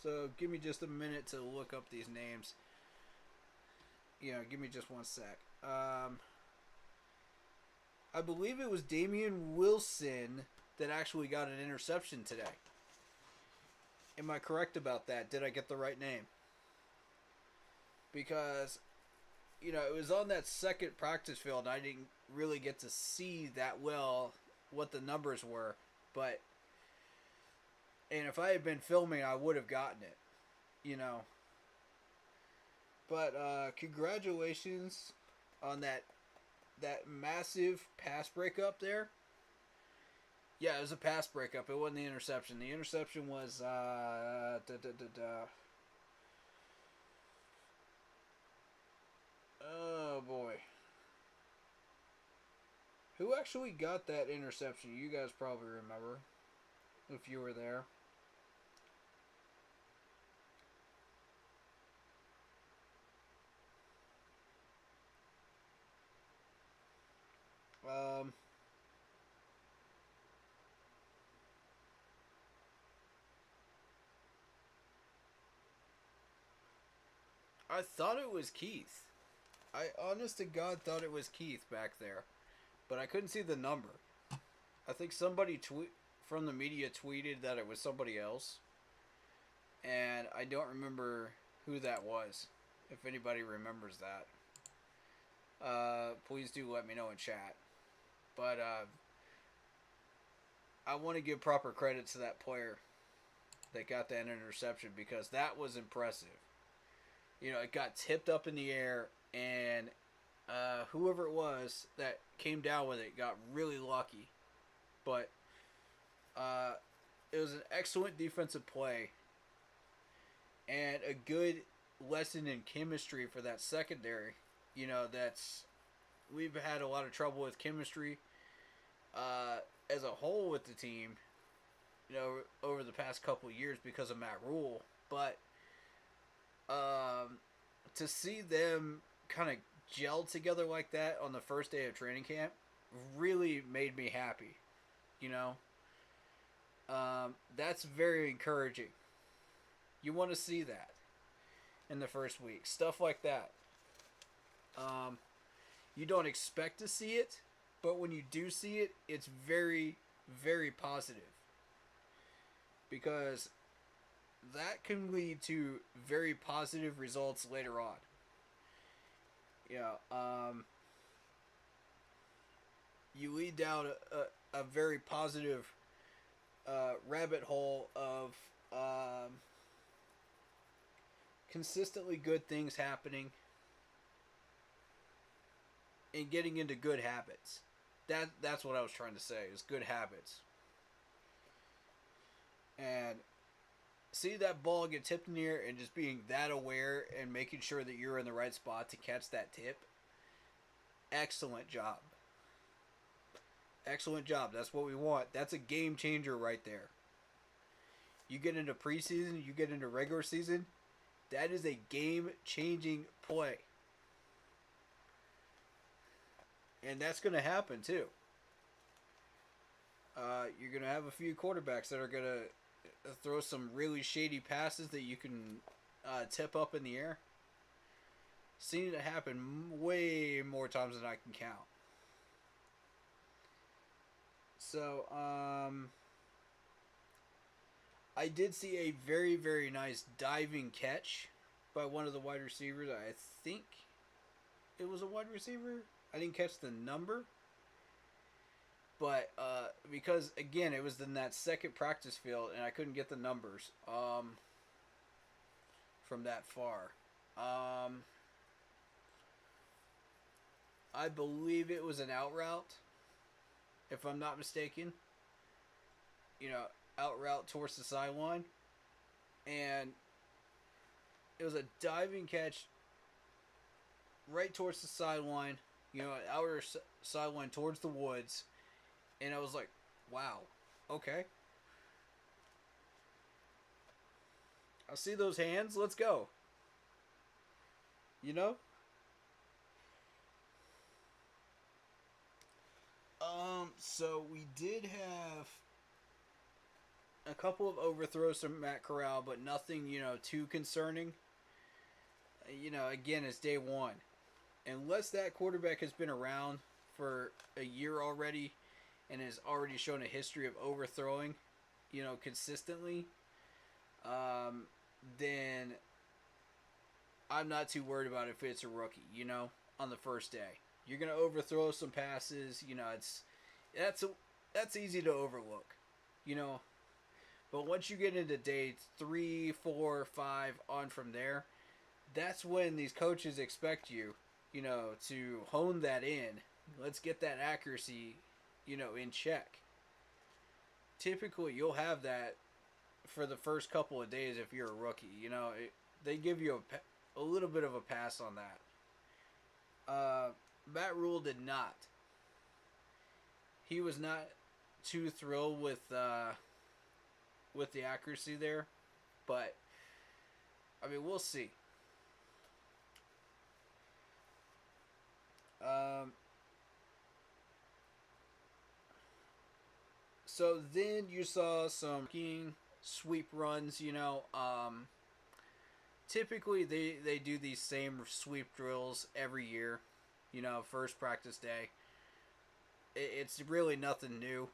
So, give me just a minute to look up these names. Yeah, give me just one sec. I believe it was Damien Wilson that actually got an interception today. Am I correct about that? Did I get the right name? Because, you know, it was on that second practice field, and I didn't really get to see that well what the numbers were. But, and if I had been filming, I would have gotten it, you know. But, congratulations on that massive pass breakup there. Yeah, it was a pass breakup. It wasn't the interception. The interception was, oh, boy. Who actually got that interception? You guys probably remember, if you were there. I thought it was Keith. I honest to God thought it was Keith back there. But I couldn't see the number. I think somebody from the media tweeted that it was somebody else. And I don't remember who that was. If anybody remembers that. Please do let me know in chat. But I want to give proper credit to that player that got that interception because that was impressive. You know, it got tipped up in the air, and whoever it was that came down with it got really lucky. But it was an excellent defensive play and a good lesson in chemistry for that secondary. You know, we've had a lot of trouble with chemistry as a whole with the team, you know, over the past couple of years because of Matt Rule. But to see them kind of gel together like that on the first day of training camp really made me happy, you know. That's very encouraging. You want to see that in the first week. Stuff like that. You don't expect to see it, but when you do see it, it's very, very positive. Because that can lead to very positive results later on. Yeah, you lead down a very positive rabbit hole of consistently good things happening and getting into good habits. That's what I was trying to say, is good habits. And see that ball get tipped in the air and just being that aware and making sure that you're in the right spot to catch that tip. Excellent job. Excellent job. That's what we want. That's a game changer right there. You get into preseason, you get into regular season, that is a game-changing play. And that's going to happen, too. You're going to have a few quarterbacks that are going to throw some really shady passes that you can tip up in the air. Seen it happen way more times than I can count. So, I did see a very, very nice diving catch by one of the wide receivers. I think it was a wide receiver. I didn't catch the number. But, because, again, it was in that second practice field, and I couldn't get the numbers from that far. I believe it was an out route, if I'm not mistaken. You know, out route towards the sideline. And it was a diving catch right towards the sideline, you know, outer sideline towards the woods. And I was like, wow, okay. I see those hands, let's go. You know? So we did have a couple of overthrows from Matt Corral, but nothing, you know, too concerning. You know, again, it's day one. Unless that quarterback has been around for a year already and has already shown a history of overthrowing, you know, consistently, then I'm not too worried about if it's a rookie, you know, on the first day. You're going to overthrow some passes, you know, that's easy to overlook, you know. But once you get into day 3, 4, 5 on from there, that's when these coaches expect you, you know, to hone that in. Let's get that accuracy, you know, in check. Typically, you'll have that for the first couple of days if you're a rookie. You know, they give you a little bit of a pass on that. Matt Rule did not. He was not too thrilled with the accuracy there, but I mean, we'll see. So then you saw some sweep runs, you know. Typically they do these same sweep drills every year, you know, first practice day. It's really nothing new.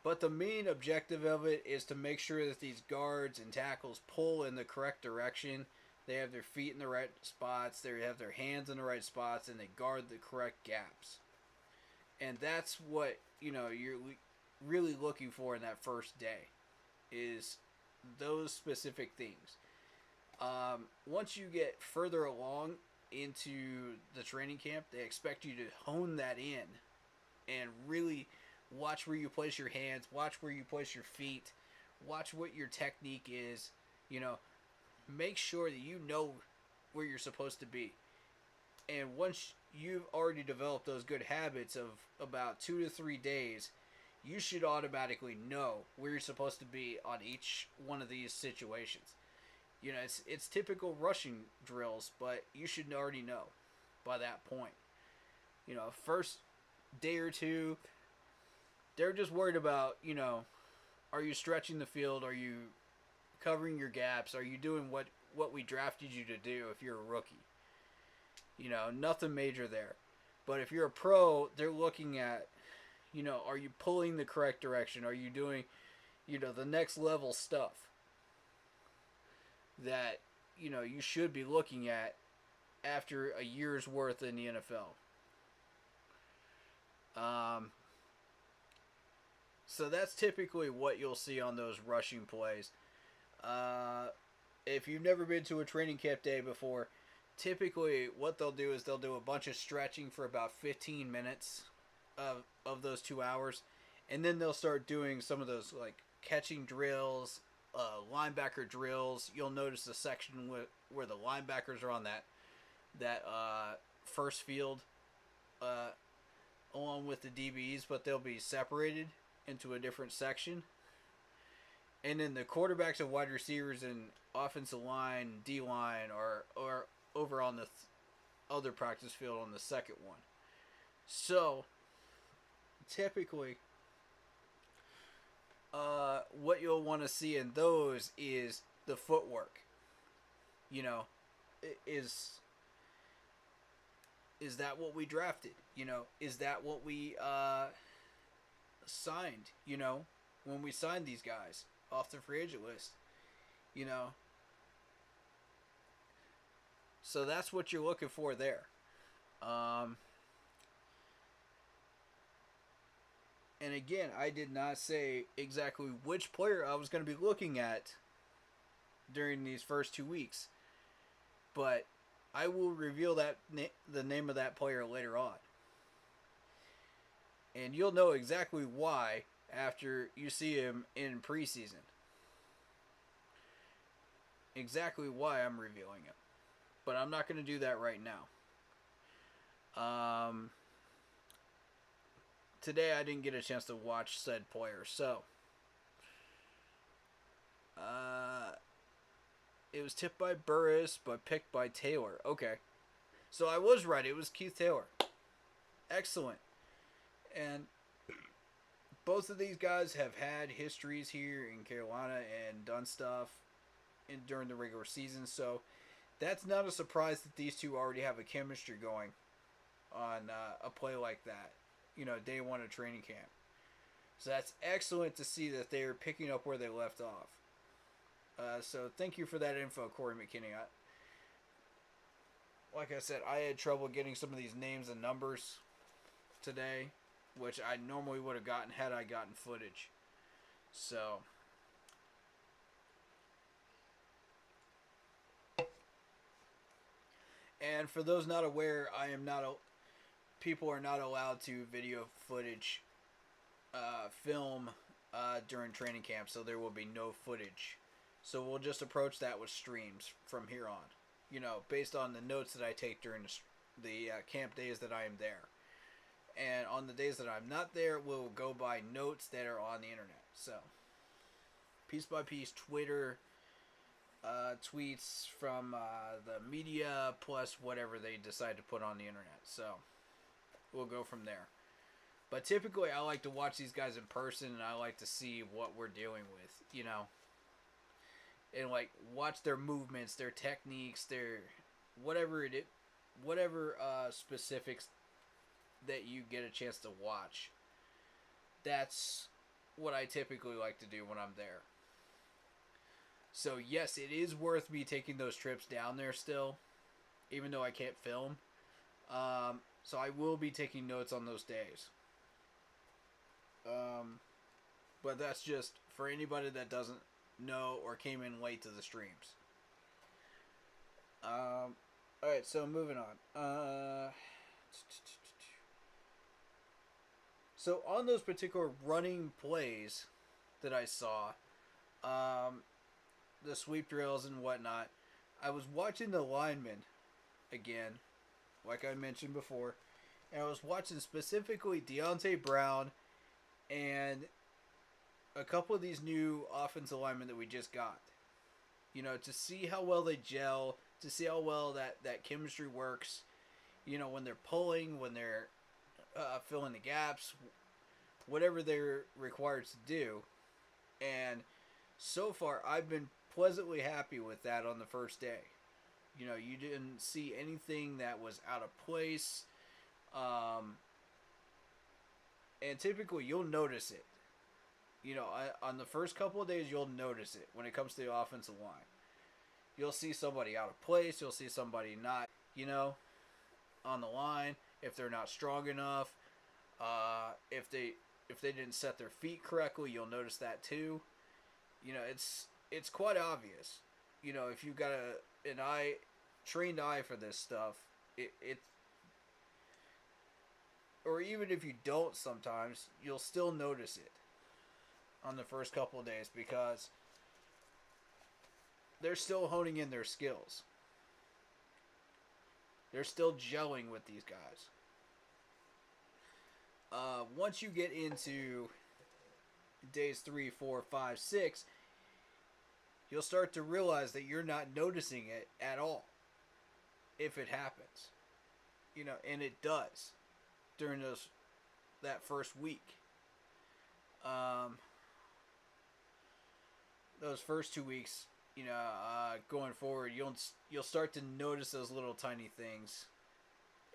But the main objective of it is to make sure that these guards and tackles pull in the correct direction. They have their feet in the right spots, they have their hands in the right spots, and they guard the correct gaps. And that's what, you know, you're really looking for in that first day, is those specific things. Once you get further along into the training camp, they expect you to hone that in and really watch where you place your hands, watch where you place your feet, watch what your technique is, you know, make sure that you know where you're supposed to be. And once you've already developed those good habits of about 2 to 3 days, you should automatically know where you're supposed to be on each one of these situations. You know, it's typical rushing drills, but you should already know by that point. You know, first day or two, they're just worried about, you know, are you stretching the field? Are you covering your gaps? Are you doing what we drafted you to do if you're a rookie? You know, nothing major there. But if you're a pro, they're looking at, you know, are you pulling the correct direction? Are you doing, you know, the next level stuff that, you know, you should be looking at after a year's worth in the NFL? So that's typically what you'll see on those rushing plays. If you've never been to a training camp day before, typically what they'll do is they'll do a bunch of stretching for about 15 minutes of those 2 hours, And then they'll start doing some of those like catching drills, linebacker drills. You'll notice the section where the linebackers are on that first field, along with the DBs, but they'll be separated into a different section. And then the quarterbacks and wide receivers and offensive line, D-line are over on the other practice field on the second one. So, typically, what you'll want to see in those is the footwork. You know, is that what we drafted? You know, is that what we signed? You know, when we signed these guys off the free agent list, you know. So that's what you're looking for there. And again, I did not say exactly which player I was going to be looking at during these first 2 weeks, but I will reveal the name of that player later on. And you'll know exactly why after you see him in preseason. Exactly why I'm revealing him. But I'm not going to do that right now. Today I didn't get a chance to watch said player, so it was tipped by Burris but picked by Taylor. Okay. So I was right. It was Keith Taylor. Excellent. And both of these guys have had histories here in Carolina and done stuff during the regular season, so that's not a surprise that these two already have a chemistry going on a play like that, you know, day one of training camp. So that's excellent to see that they're picking up where they left off. So thank you for that info, Corey McKinney. Like I said, I had trouble getting some of these names and numbers today, which I normally would have gotten had I gotten footage. So and for those not aware, people are not allowed to video footage, film during training camp, so there will be no footage. So we'll just approach that with streams from here on, you know, based on the notes that I take during the camp days that I am there. And on the days that I'm not there, we'll go by notes that are on the internet. So, piece by piece, Twitter, tweets from the media, plus whatever they decide to put on the internet. So, we'll go from there. But typically, I like to watch these guys in person, and I like to see what we're dealing with, you know. And, like, watch their movements, their techniques, their whatever specifics that you get a chance to watch. That's what I typically like to do when I'm there. So yes, it is worth me taking those trips down there still, even though I can't film. So I will be taking notes on those days. But that's just for anybody that doesn't know or came in late to the streams. Alright, so moving on. So on those particular running plays that I saw, the sweep drills and whatnot, I was watching the linemen again, like I mentioned before, and I was watching specifically Deontay Brown and a couple of these new offensive linemen that we just got. You know, to see how well they gel, to see how well that chemistry works, you know, when they're pulling, when they're filling the gaps, whatever they're required to do. And so far, I've been pleasantly happy with that on the first day. You know, you didn't see anything that was out of place. And typically, you'll notice it. You know, on the first couple of days, you'll notice it when it comes to the offensive line. You'll see somebody out of place. You'll see somebody not, you know, on the line. If they're not strong enough. If they didn't set their feet correctly, you'll notice that too. You know, it's quite obvious. You know, if you've got trained eye for this stuff, or even if you don't sometimes, you'll still notice it on the first couple of days because they're still honing in their skills. They're still gelling with these guys. Once you get into days 3, 4, 5, 6, you'll start to realize that you're not noticing it at all if it happens. You know, and it does during that first week. Those first 2 weeks, you know, going forward, you'll start to notice those little tiny things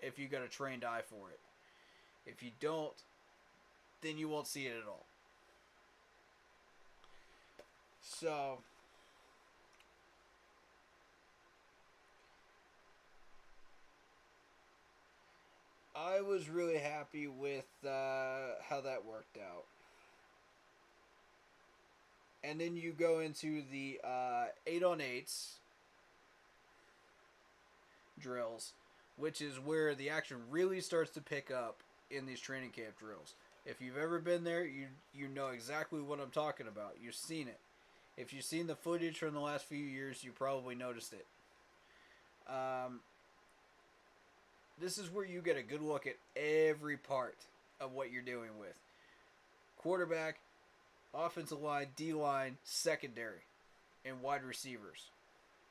if you got a trained eye for it. If you don't, then you won't see it at all. So, I was really happy with how that worked out. And then you go into the 8-on-8s drills, which is where the action really starts to pick up in these training camp drills. If you've ever been there, you know exactly what I'm talking about. You've seen it. If you've seen the footage from the last few years, you probably noticed it. This is where you get a good look at every part of what you're doing with. Quarterback, offensive line, D-line, secondary, and wide receivers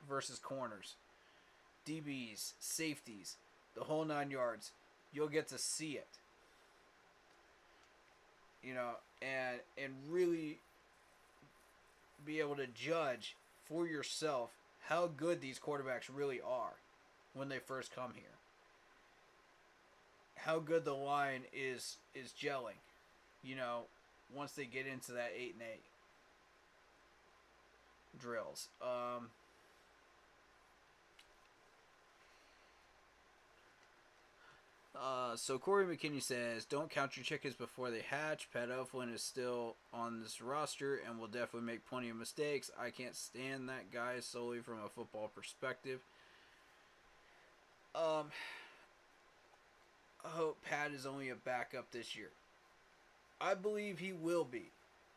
versus corners. DBs, safeties, the whole 9 yards. You'll get to see it. You know, and really be able to judge for yourself how good these quarterbacks really are when they first come here. How good the line is gelling, you know, once they get into that 8-and-8 drills. So Corey McKinney says, don't count your chickens before they hatch. Pat Elflin is still on this roster and will definitely make plenty of mistakes. I can't stand that guy solely from a football perspective. I hope Pat is only a backup this year. I believe he will be.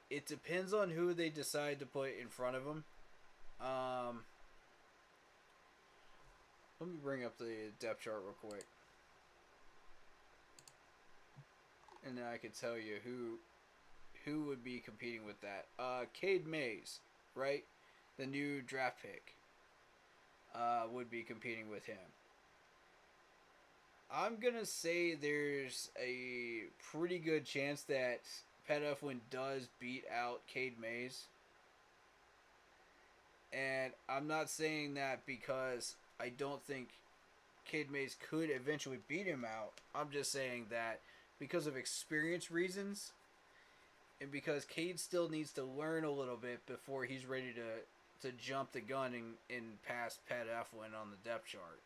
It depends on who they decide to put in front of him. Let me bring up the depth chart real quick. And then I could tell you who would be competing with that. Cade Mays, right? The new draft pick would be competing with him. I'm going to say there's a pretty good chance that Pat Elflin does beat out Cade Mays. And I'm not saying that because I don't think Cade Mays could eventually beat him out. I'm just saying that because of experience reasons and because Cade still needs to learn a little bit before he's ready to jump the gun and pass Pat Elflin on the depth chart.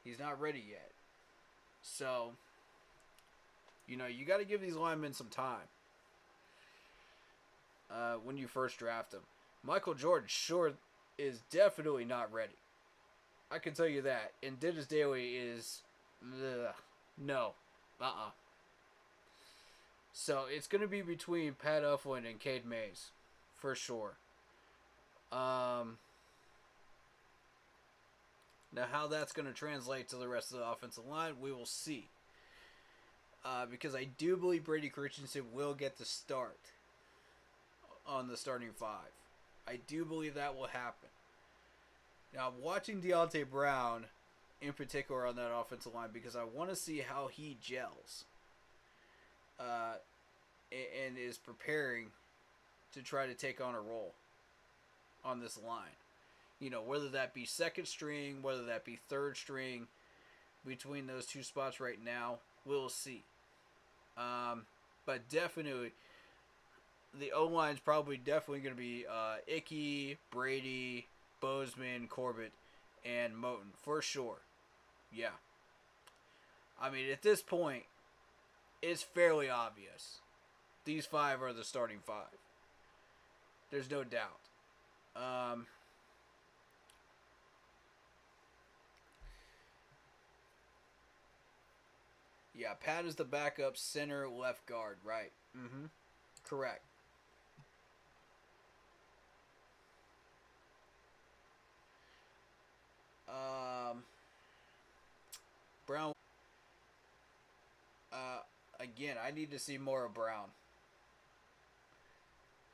He's not ready yet. So, you know, you got to give these linemen some time when you first draft them. Michael Jordan sure is definitely not ready. I can tell you that. And Dennis Daly is no. So it's going to be between Pat Elflin and Cade Mays for sure. Now, how that's going to translate to the rest of the offensive line, we will see. Because I do believe Brady Christensen will get the start on the starting five. I do believe that will happen. Now, I'm watching Deontay Brown in particular on that offensive line because I want to see how he gels. And is preparing to try to take on a role on this line. You know, whether that be second string, whether that be third string, between those two spots right now, we'll see. But definitely, the O-line is probably definitely going to be Ickey, Brady, Bozeman, Corbett, and Moton, for sure. Yeah. I mean, at this point, it's fairly obvious. These five are the starting five. There's no doubt. Yeah, Pat is the backup center left guard, right? Mm-hmm. Correct. Brown. Again, I need to see more of Brown.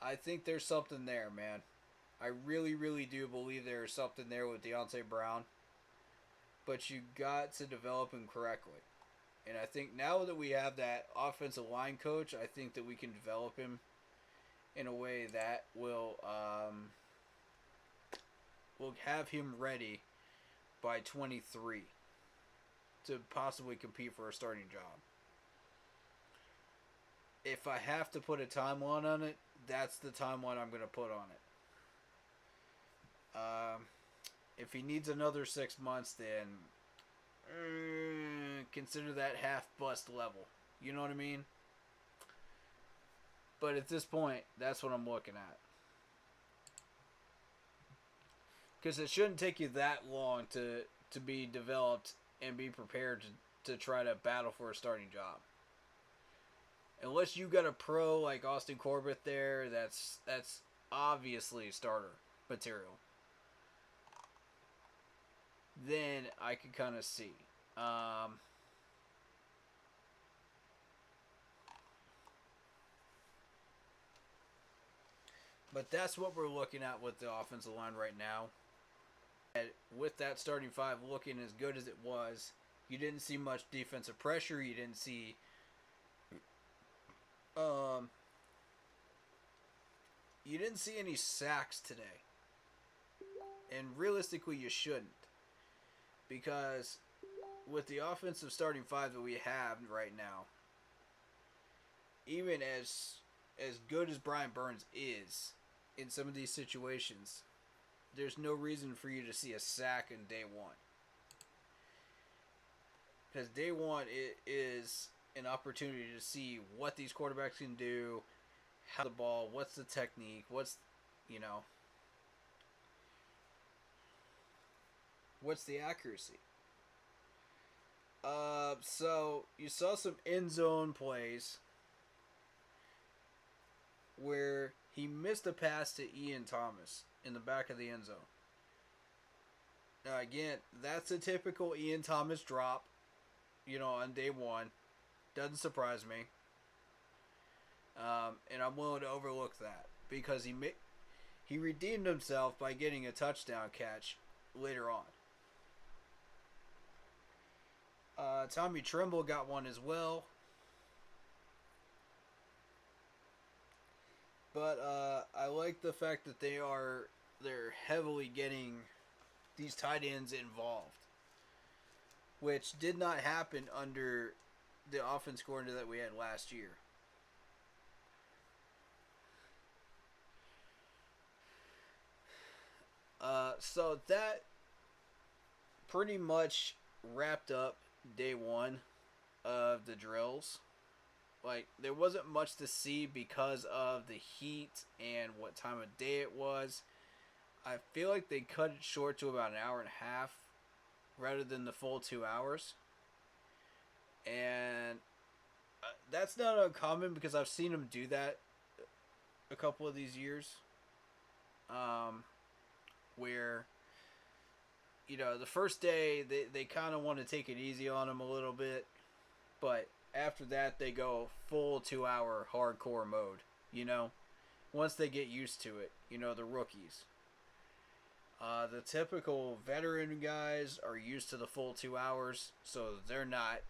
I think there's something there, man. I really, really do believe there's something there with Deontay Brown. But you got to develop him correctly. And I think now that we have that offensive line coach, I think that we can develop him in a way that will have him ready by 23 to possibly compete for a starting job. If I have to put a timeline on it, that's the timeline I'm going to put on it. If he needs another 6 months, then consider that half bust level. You know what I mean? But at this point, that's what I'm looking at. Because it shouldn't take you that long to be developed and be prepared to try to battle for a starting job. Unless you got a pro like Austin Corbett there, that's obviously starter material. Then I can kind of see. But that's what we're looking at with the offensive line right now. And with that starting five looking as good as it was, you didn't see much defensive pressure. You didn't see any sacks today. And realistically, you shouldn't. Because with the offensive starting five that we have right now, even as good as Brian Burns is in some of these situations, there's no reason for you to see a sack in day one. Because day one, it is an opportunity to see what these quarterbacks can do, how the ball, what's the technique, what's the accuracy. So you saw some end zone plays where he missed a pass to Ian Thomas in the back of the end zone. Now again, that's a typical Ian Thomas drop, on day one. Doesn't surprise me. And I'm willing to overlook that because he redeemed himself by getting a touchdown catch later on. Tommy Trimble got one as well. But I like the fact that they're heavily getting these tight ends involved, which did not happen under the offense coordinator that we had last year. So that pretty much wrapped up day one of the drills. Like, there wasn't much to see because of the heat and what time of day it was. I feel like they cut it short to about an hour and a half rather than the full 2 hours. And that's not uncommon because I've seen them do that a couple of these years. Where, the first day they kind of want to take it easy on them a little bit. But after that, they go full 2 hour hardcore mode, once they get used to it, the rookies. The typical veteran guys are used to the full 2 hours, so they're not,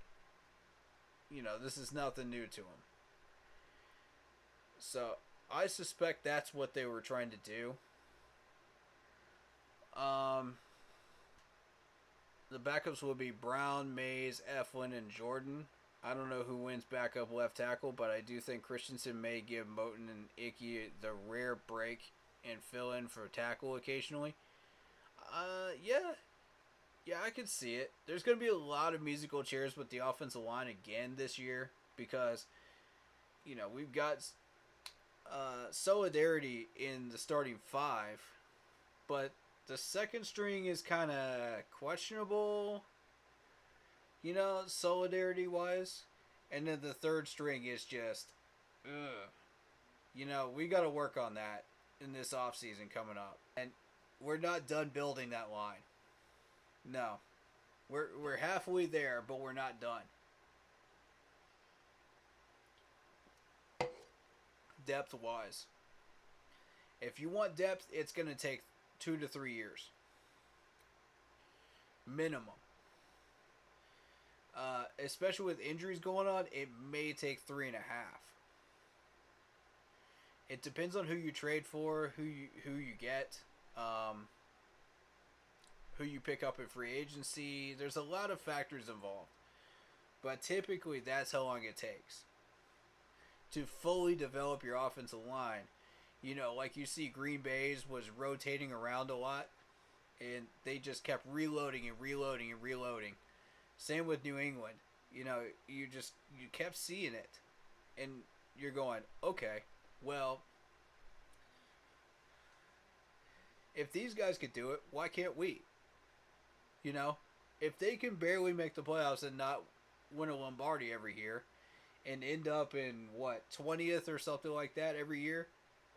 this is nothing new to them. So I suspect that's what they were trying to do. The backups will be Brown, Mays, Espn, and Jordan. I don't know who wins backup left tackle, but I do think Christensen may give Moten and Icky the rare break and fill in for tackle occasionally. Yeah, I could see it. There's going to be a lot of musical chairs with the offensive line again this year because, we've got solidarity in the starting five, but the second string is kind of questionable. solidarity wise. And then the third string is just, ugh. We got to work on that in this offseason coming up. And we're not done building that line. No. We're halfway there, but we're not done. Depth-wise. If you want depth, it's going to take 2 to 3 years. Minimum. Especially with injuries going on, it may take 3.5. It depends on who you trade for, who you get, who you pick up in free agency. There's a lot of factors involved. But typically, that's how long it takes to fully develop your offensive line. Like you see Green Bay's was rotating around a lot, and they just kept reloading and reloading and reloading. Same with New England. You kept seeing it, and you're going, okay, well, if these guys could do it, why can't we? If they can barely make the playoffs and not win a Lombardi every year, and end up in 20th or something like that every year,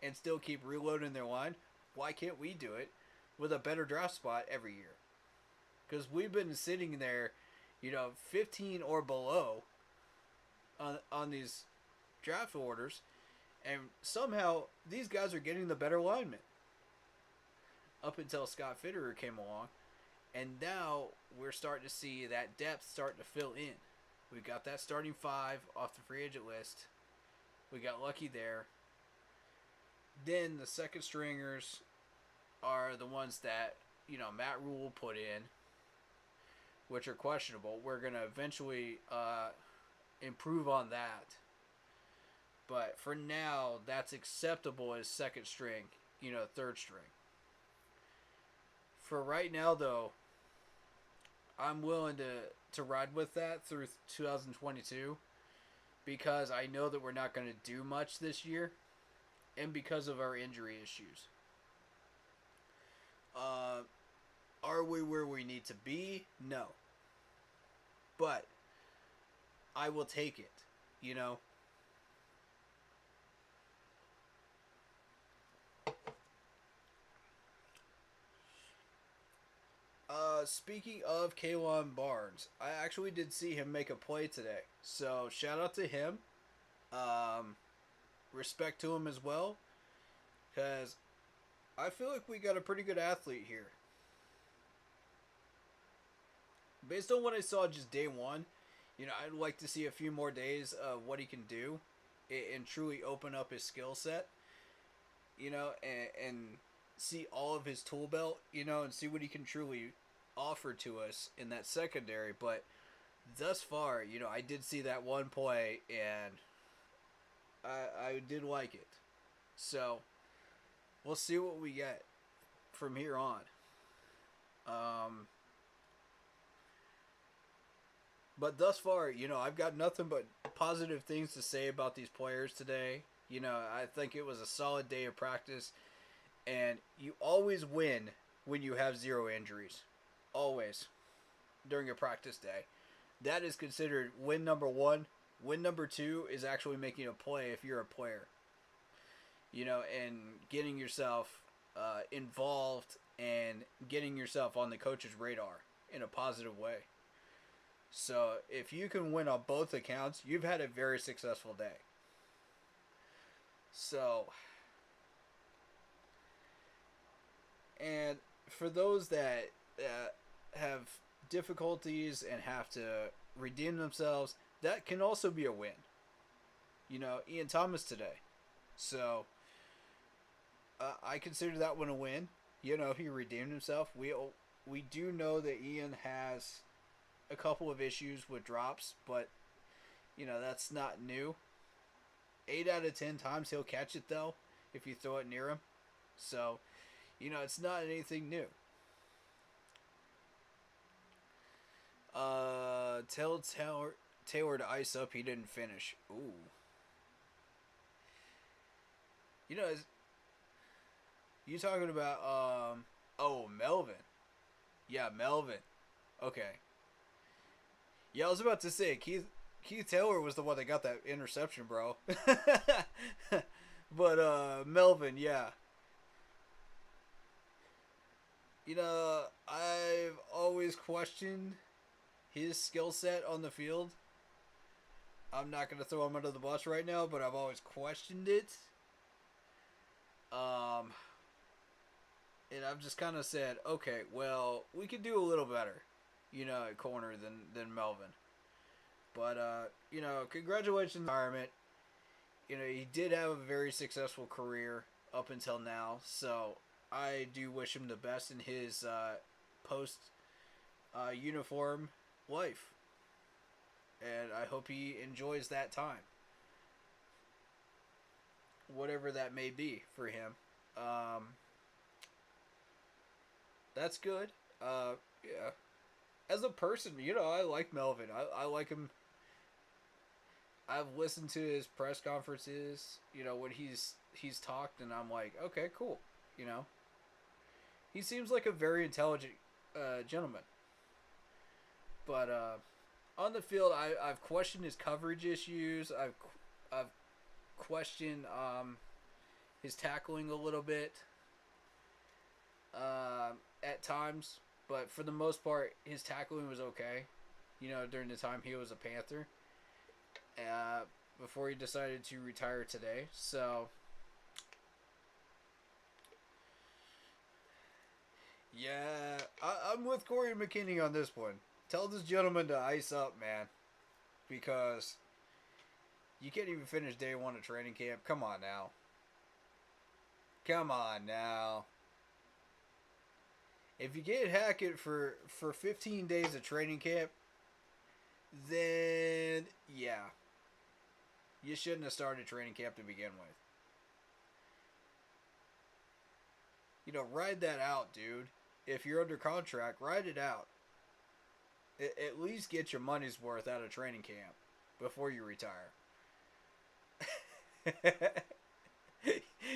and still keep reloading their line, why can't we do it with a better draft spot every year? Because we've been sitting there, 15 or below on these draft orders, and somehow these guys are getting the better linemen. Up until Scott Fitterer came along, and now we're starting to see that depth starting to fill in. We got that starting 5 off the free agent list. We got lucky there. Then the second stringers are the ones that, Matt Rule put in, which are questionable. We're going to eventually improve on that. But for now, that's acceptable as second string, third string. For right now, though, I'm willing to ride with that through 2022 because I know that we're not going to do much this year and because of our injury issues. Are we where we need to be? No. But I will take it, Speaking of K'Wan Barnes, I actually did see him make a play today. So, shout out to him. Respect to him as well. Because I feel like we got a pretty good athlete here. Based on what I saw just day one, I'd like to see a few more days of what he can do and truly open up his skill set, and see all of his tool belt, and see what he can truly offer to us in that secondary. But thus far, I did see that one play, and I did like it. So, we'll see what we get from here on. But thus far, I've got nothing but positive things to say about these players today. I think it was a solid day of practice. And you always win when you have 0 injuries. Always. During a practice day. That is considered win number 1. Win number 2 is actually making a play if you're a player. And getting yourself involved and getting yourself on the coach's radar in a positive way. So, if you can win on both accounts, you've had a very successful day. So, and for those that have difficulties and have to redeem themselves, that can also be a win. Ian Thomas today. So, I consider that one a win. He redeemed himself. We do know that Ian has a couple of issues with drops, but that's not new. 8 out of 10 times he'll catch it though if you throw it near him. So, it's not anything new. Tell Taylor to ice up. He didn't finish. Ooh. You talking about Melvin? Yeah, Melvin. Okay. Yeah, I was about to say Keith Taylor was the one that got that interception, bro. But Melvin, yeah. You know, I've always questioned his skill set on the field. I'm not going to throw him under the bus right now, but I've always questioned it. And I've just kind of said, okay, well, we could do a little better, you know, at corner than Melvin. But, you know, congratulations on the retirement. You know, he did have a very successful career up until now, so I do wish him the best in his post-uniform life. And I hope he enjoys that time. Whatever that may be for him. That's good. Yeah. As a person, you know, I like Melvin. I like him. I've listened to his press conferences, you know, when he's talked, and I'm like, okay, cool. You know. He seems like a very intelligent gentleman. But on the field, I've questioned his coverage issues. I've questioned his tackling a little bit at times, but for the most part, his tackling was okay. You know, during the time he was a Panther, before he decided to retire today. So, yeah, I'm with Corey McKinney on this one. Tell this gentleman to ice up, man, because you can't even finish day one of training camp. Come on now. Come on now. If you get Hackett for 15 days of training camp, then, yeah. You shouldn't have started training camp to begin with. You know, ride that out, dude. If you're under contract, ride it out. At least get your money's worth out of training camp before you retire.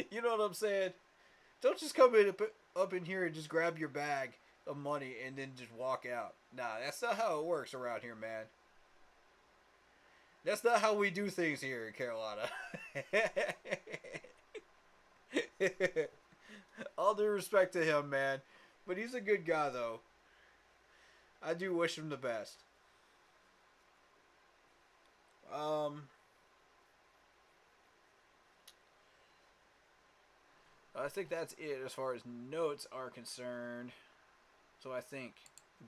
You know what I'm saying? Don't just come up in here and just grab your bag of money and then just walk out. Nah, that's not how it works around here, man. That's not how we do things here in Carolina. All due respect to him, man. But he's a good guy, though. I do wish him the best. I think that's it as far as notes are concerned. So I think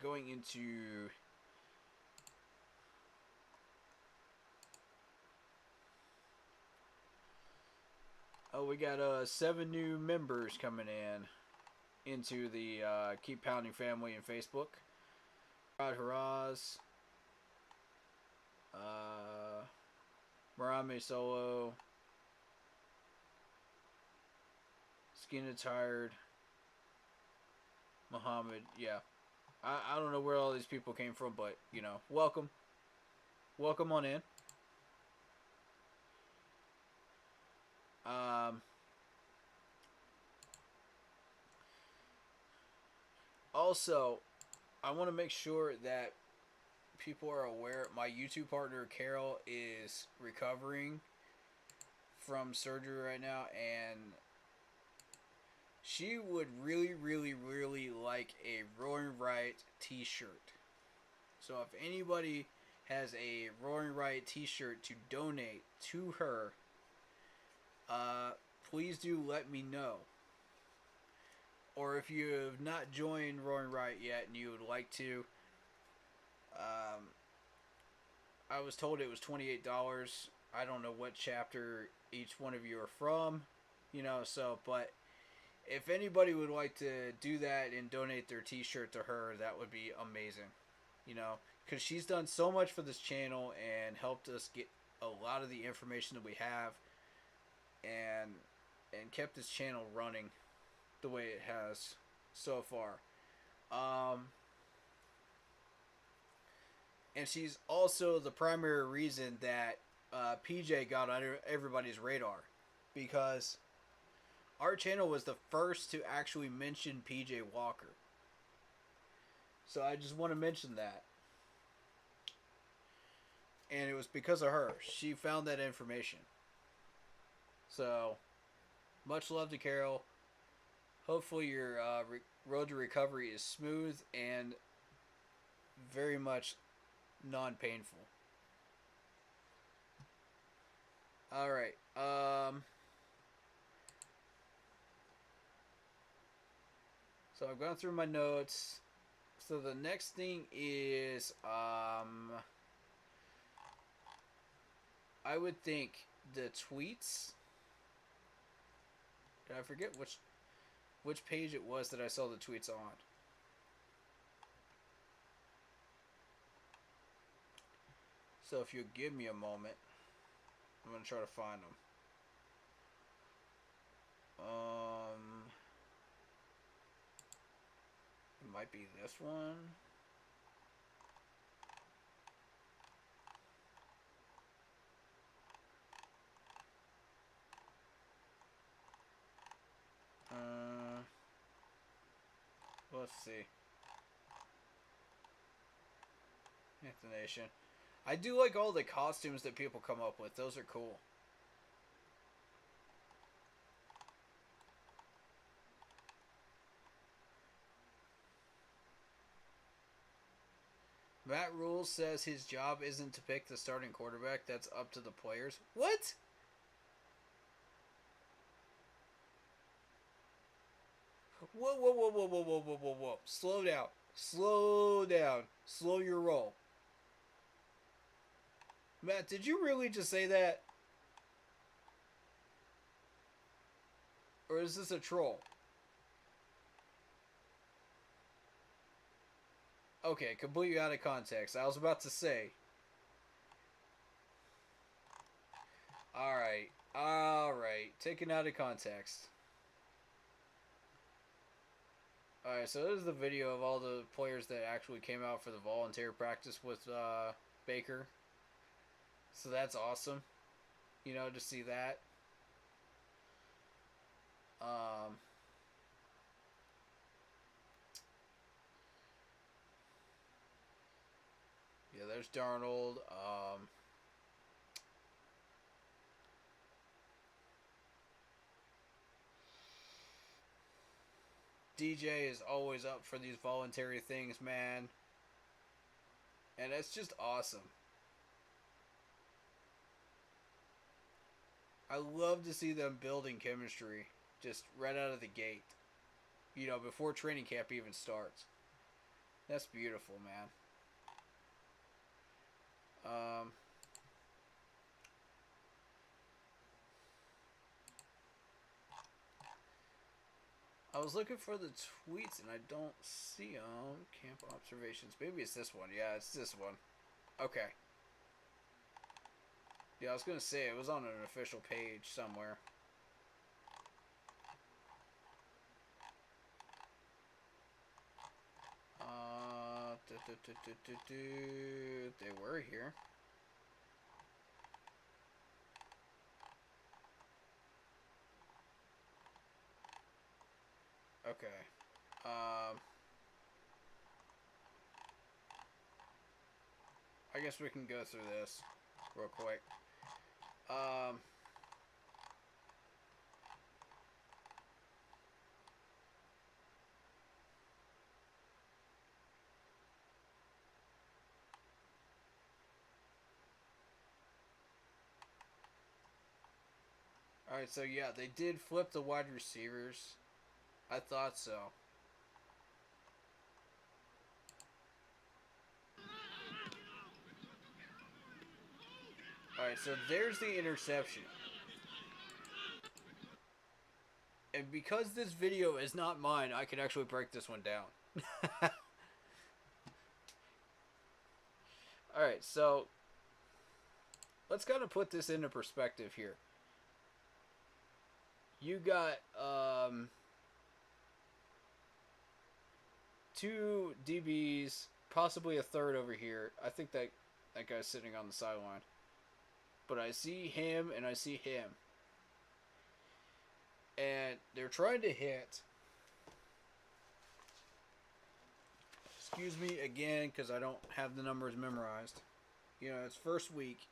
going into we got 7 new members coming into the Keep Pounding family in Facebook. Rod Haraz, Marame Solo, Skin Tired, Muhammad, yeah. I don't know where all these people came from, but, you know, welcome. Welcome on in. Also, I want to make sure that people are aware my YouTube partner Carol is recovering from surgery right now, and she would really, really, really like a Roaring Right t-shirt. So if anybody has a Roaring Right t-shirt to donate to her, please do let me know. Or if you have not joined Roaring Right yet and you would like to, I was told it was $28. I don't know what chapter each one of you are from, you know, so, but if anybody would like to do that and donate their t-shirt to her, that would be amazing, you know, because she's done so much for this channel and helped us get a lot of the information that we have, and kept this channel running the way it has so far. And she's also the primary reason that PJ got under everybody's radar, because our channel was the first to actually mention PJ Walker. So I just want to mention that. and it was because of her. She found that information. So, much love to Carol. Hopefully your road to recovery is smooth and very much non-painful. Alright, so I've gone through my notes. So the next thing is, I would think the tweets. I forget which page it was that I saw the tweets on. So if you give me a moment, I'm gonna try to find them. It might be this one. Let's see. Intonation. I do like all the costumes that people come up with. Those are cool. Matt Rule says his job isn't to pick the starting quarterback. That's up to the players. What? Whoa, whoa, whoa, whoa, whoa, whoa, whoa, whoa, whoa. Slow down. Slow down. Slow your roll. Matt, did you really just say that? Or is this a troll? Okay, completely out of context. I was about to say. Alright. Alright. Taken out of context. Alright, so this is the video of all the players that actually came out for the volunteer practice with Baker. So that's awesome. You know, to see that. Yeah, there's Darnold. DJ is always up for these voluntary things, man. And it's just awesome. I love to see them building chemistry just right out of the gate. You know, before training camp even starts. That's beautiful, man. I was looking for the tweets and I don't see them. Camp observations. Maybe it's this one. Yeah, it's this one. Okay. Yeah, I was going to say it was on an official page somewhere. They were here. Okay. I guess we can go through this real quick. Alright, so yeah, they did flip the wide receivers. I thought so. Alright, so there's the interception. And because this video is not mine, I can actually break this one down. Alright, so let's kind of put this into perspective here. You got two DBs, possibly a third over here. I think that guy's sitting on the sideline. But I see him and I see him. And they're trying to hit. Excuse me again, because I don't have the numbers memorized. You know, it's first week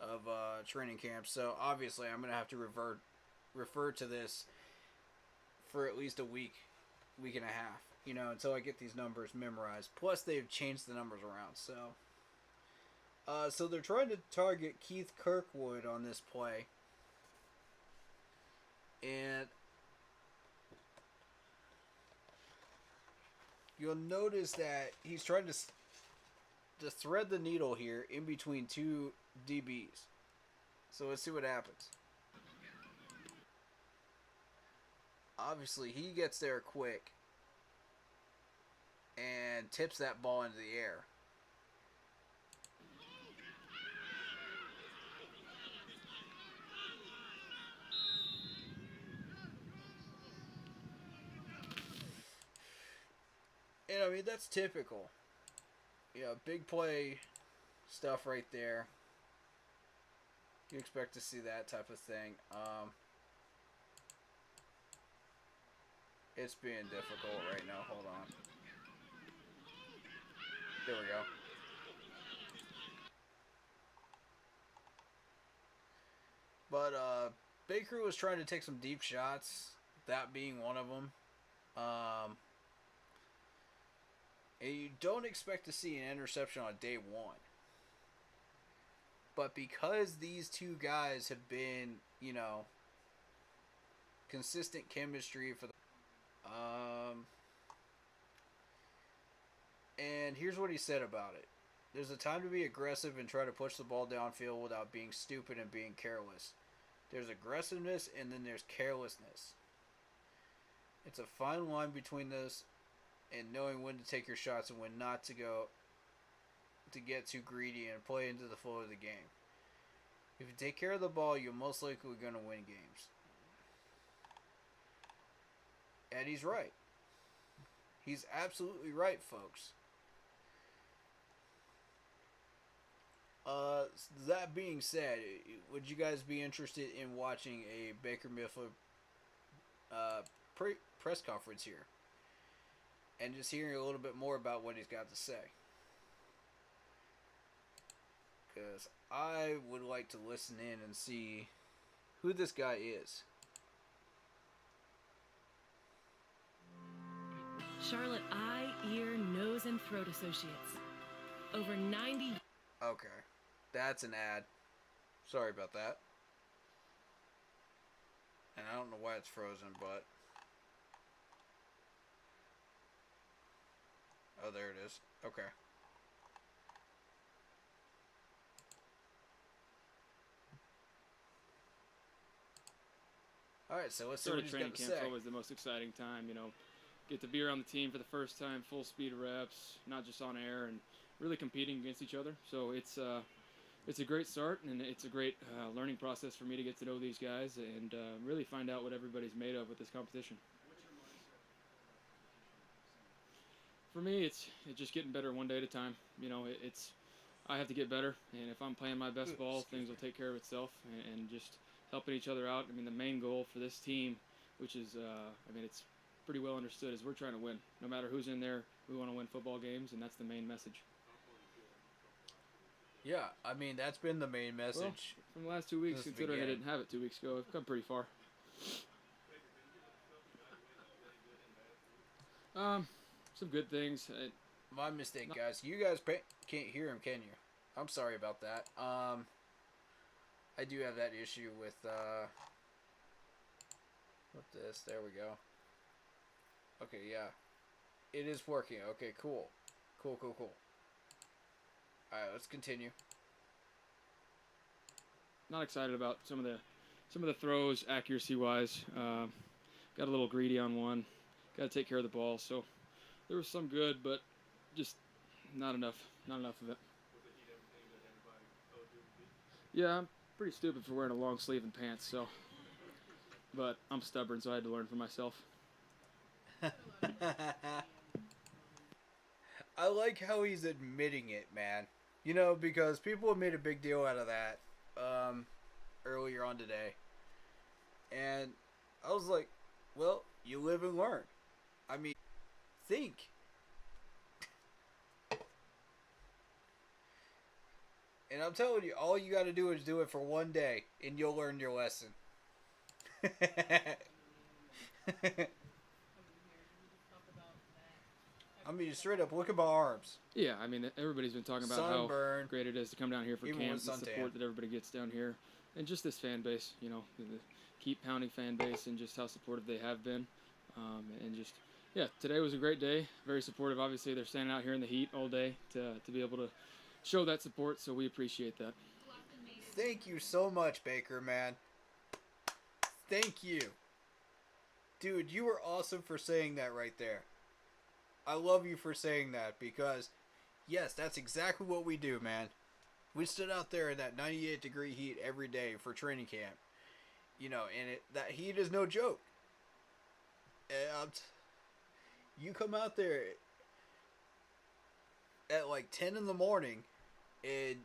of training camp, so obviously I'm gonna have to refer to this for at least a week and a half. You know, until I get these numbers memorized. Plus, they've changed the numbers around, so. So they're trying to target Keith Kirkwood on this play, and you'll notice that he's trying to thread the needle here in between two DBs. So let's see what happens. Obviously, he gets there quick and tips that ball into the air. And I mean, that's typical. You know, big play stuff right there. You expect to see that type of thing. It's being difficult right now. Hold on. There we go. But Baker was trying to take some deep shots, that being one of them. And you don't expect to see an interception on day one. But because these two guys have been, you know, consistent chemistry for the... and here's what he said about it. There's a time to be aggressive and try to push the ball downfield without being stupid and being careless. There's aggressiveness and then there's carelessness. It's a fine line between those and knowing when to take your shots and when not to get too greedy and play into the flow of the game. If you take care of the ball, you're most likely going to win games. And he's right. He's absolutely right, folks. That being said, would you guys be interested in watching a Baker Mayfield press conference here? And just hearing a little bit more about what he's got to say. Because I would like to listen in and see who this guy is. Charlotte Eye, Ear, Nose, and Throat Associates. Over 90... Okay. That's an ad. Sorry about that. And I don't know why it's frozen, but... Oh, there it is. Okay. Alright, so let's see what he's training got to camp's say. always the most exciting time, you know. Get to be around the team for the first time, full speed reps, not just on air, and really competing against each other. So it's a great start, and it's a great learning process for me to get to know these guys and really find out what everybody's made of with this competition. For me, it's just getting better one day at a time. You know, I have to get better, and if I'm playing my best ball, things will take care of itself, and just helping each other out. I mean, the main goal for this team, which is, it's pretty well understood, is we're trying to win. No matter who's in there, we want to win football games, and that's the main message. Yeah, I mean, that's been the main message. Well, from the last 2 weeks, considering I didn't have it 2 weeks ago, I've come pretty far. Some good things. My mistake, guys. You guys can't hear him, can you? I'm sorry about that. I do have that issue with this. There we go. Okay, yeah. It is working. Okay, cool. Cool. Alright, let's continue. Not excited about some of the throws accuracy wise. Got a little greedy on one. Got to take care of the ball. So there was some good, but just not enough. Not enough of it. Yeah, I'm pretty stupid for wearing a long sleeve and pants. So, but I'm stubborn, so I had to learn for myself. I like how he's admitting it, man. You know, because people have made a big deal out of that earlier on today. And I was like, well, you live and learn. I mean, think. And I'm telling you, all you got to do is do it for one day, and you'll learn your lesson. I mean, straight up, look at my arms. Yeah, I mean, everybody's been talking about Sunburn. how great it is to come down here for Even camp, with the suntan. support that everybody gets down here, and just this fan base, you know, the keep pounding fan base, and just how supportive they have been. And just, yeah, today was a great day, very supportive. Obviously, they're standing out here in the heat all day to be able to show that support, so we appreciate that. Thank you so much, Baker, man. Thank you. Dude, you were awesome for saying that right there. I love you for saying that because, yes, that's exactly what we do, man. We stood out there in that 98-degree heat every day for training camp. You know, and that heat is no joke. You come out there at like 10 in the morning and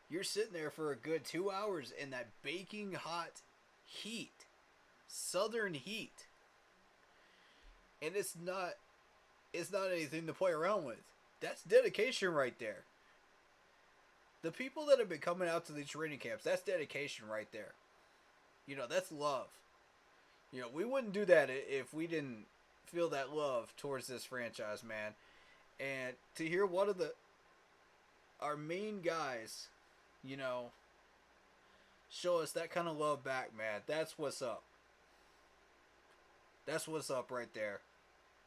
you're sitting there for a good 2 hours in that baking hot heat. Southern heat. And it's not anything to play around with. That's dedication right there. The people that have been coming out to these training camps, that's dedication right there. You know, that's love. You know, we wouldn't do that if we didn't feel that love towards this franchise, man. And to hear one of our main guys, you know, show us that kind of love back, man, that's what's up. That's what's up right there.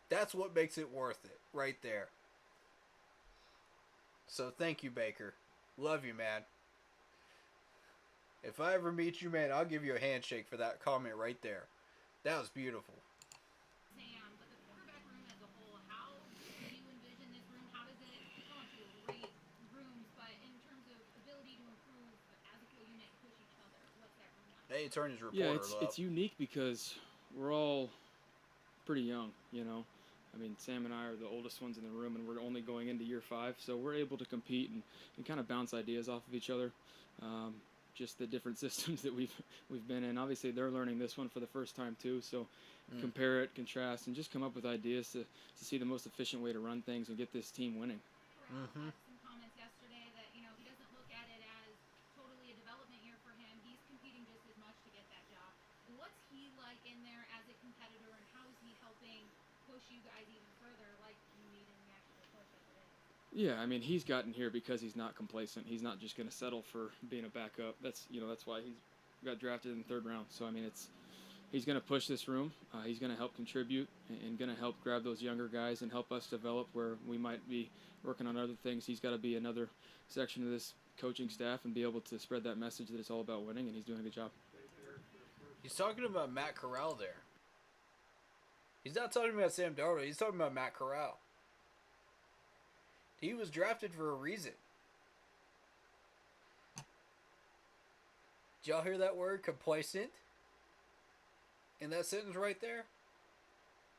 That's what makes it worth it, right there. So thank you, Baker. Love you, man. If I ever meet you, man, I'll give you a handshake for that comment right there. That was beautiful. Sam, but the quarterback room as a whole, how do you envision this room? How does it come up to great rooms, but in terms of ability to improve as a full unit and push each other, what's that room like? Hey, turn his reporter Yeah, it's unique because we're all pretty young, you know. I mean, Sam and I are the oldest ones in the room, and we're only going into year 5, so we're able to compete and kind of bounce ideas off of each other. Just the different systems that we've been in. Obviously, they're learning this one for the first time too, so compare it, contrast, and just come up with ideas to see the most efficient way to run things and get this team winning. Had some comments yesterday that, you know, he doesn't look at it as totally a development year for him. He's competing just as much to get that job. What's he like in there as a competitor, and how is he helping push you guys even further, like you need in the actual push as it is? Yeah, I mean, he's gotten here because he's not complacent. He's not just going to settle for being a backup. That's why he's got drafted in the 3rd round. So I mean, he's going to push this room. He's going to help contribute and going to help grab those younger guys and help us develop where we might be working on other things. He's got to be another section of this coaching staff and be able to spread that message that it's all about winning, and he's doing a good job. He's talking about Matt Corral there. He's not talking about Sam Darnold. He's talking about Matt Corral. He was drafted for a reason. Did y'all hear that word, complacent? In that sentence right there?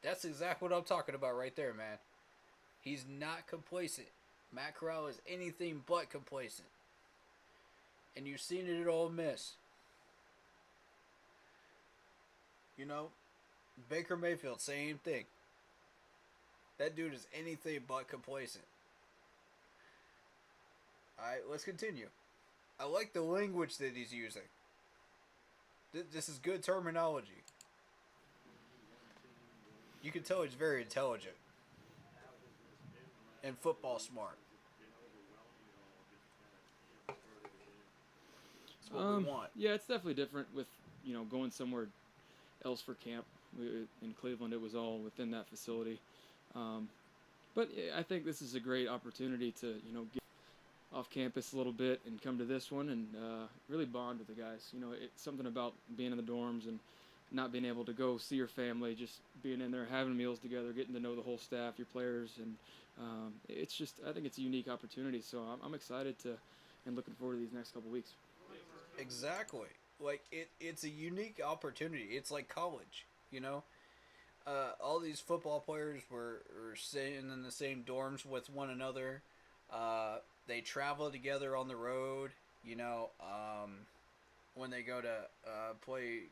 That's exactly what I'm talking about right there, man. He's not complacent. Matt Corral is anything but complacent. And you've seen it at Ole Miss. You know, Baker Mayfield, same thing. That dude is anything but complacent. Alright, let's continue. I like the language that he's using. This is good terminology. You can tell he's very intelligent. And football smart. That's what we want. Yeah, it's definitely different with, you know, going somewhere else for camp. In Cleveland, it was all within that facility. But I think this is a great opportunity to, you know, get off campus a little bit and come to this one and really bond with the guys. You know, it's something about being in the dorms and not being able to go see your family, just being in there, having meals together, getting to know the whole staff, your players, and it's just, I think it's a unique opportunity. So I'm excited and looking forward to these next couple weeks. Exactly. Like, it's a unique opportunity. It's like college, you know? All these football players were sitting in the same dorms with one another. They travel together on the road, you know, when they go to play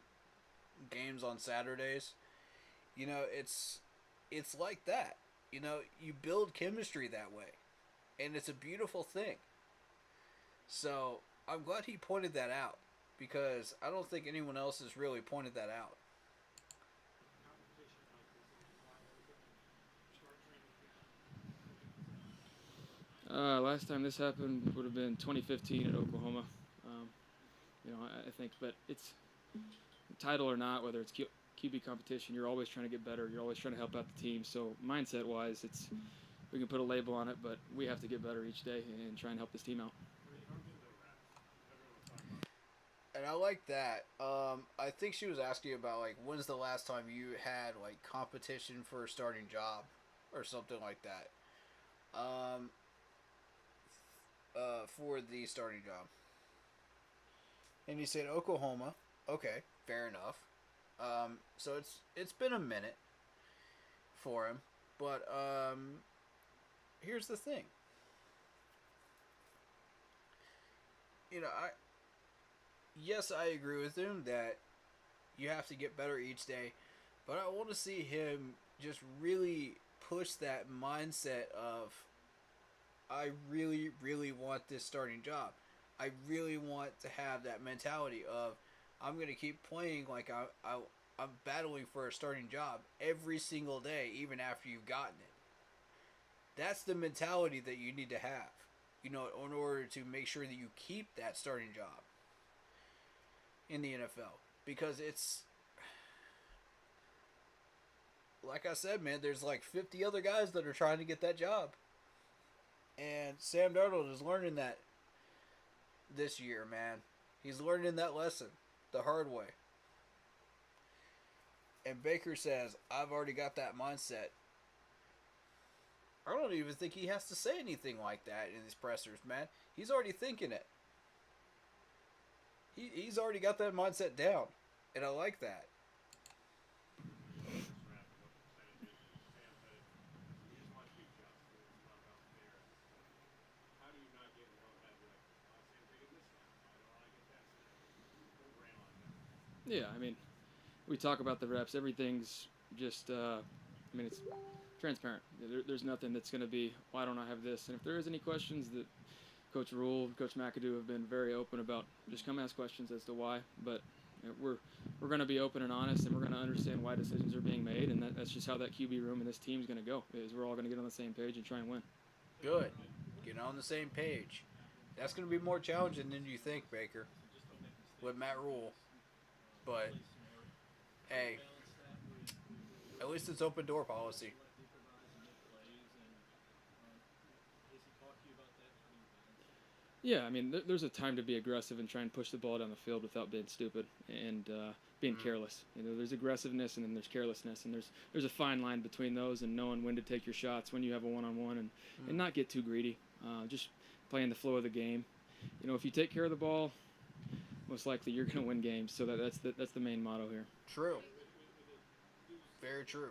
games on Saturdays. You know, it's like that. You know, you build chemistry that way. And it's a beautiful thing. So I'm glad he pointed that out, because I don't think anyone else has really pointed that out. Last time this happened would have been 2015 at Oklahoma. I think, but it's title or not, whether it's QB competition, you're always trying to get better. You're always trying to help out the team. So mindset-wise, we can put a label on it, but we have to get better each day and try and help this team out. And I like that. I think she was asking about, like, when's the last time you had, like, competition for a starting job or something like that. For the starting job. And he said Oklahoma. Okay, fair enough. So it's been a minute for him, but here's the thing. Yes, I agree with him that you have to get better each day, but I want to see him just really push that mindset of, I really, really want this starting job. I really want to have that mentality of, I'm going to keep playing like I'm battling for a starting job every single day, even after you've gotten it. That's the mentality that you need to have, in order to make sure that you keep that starting job in the NFL. Because it's, like I said, man, there's like 50 other guys that are trying to get that job. And Sam Darnold is learning that this year, man. He's learning that lesson the hard way. And Baker says, I've already got that mindset. I don't even think he has to say anything like that in his pressers, man. He's already thinking it. He's already got that mindset down. And I like that. Yeah, we talk about the reps. Everything's just, it's transparent. There's nothing that's going to be, why don't I have this? And if there is any questions, that Coach Rule, Coach McAdoo have been very open about, just come ask questions as to why. But we're going to be open and honest, and we're going to understand why decisions are being made, and that's just how that QB room and this team's going to go, is we're all going to get on the same page and try and win. Good. Get on the same page. That's going to be more challenging than you think, Baker, with Matt Rule. But, hey, at least it's open door policy. Yeah, there's a time to be aggressive and try and push the ball down the field without being stupid and being careless. There's aggressiveness and then there's carelessness, and there's a fine line between those, and knowing when to take your shots when you have a one-on-one, and not get too greedy. Just playing the flow of the game. If you take care of the ball, most likely you're going to win games. So that's the main motto here. True. Very true.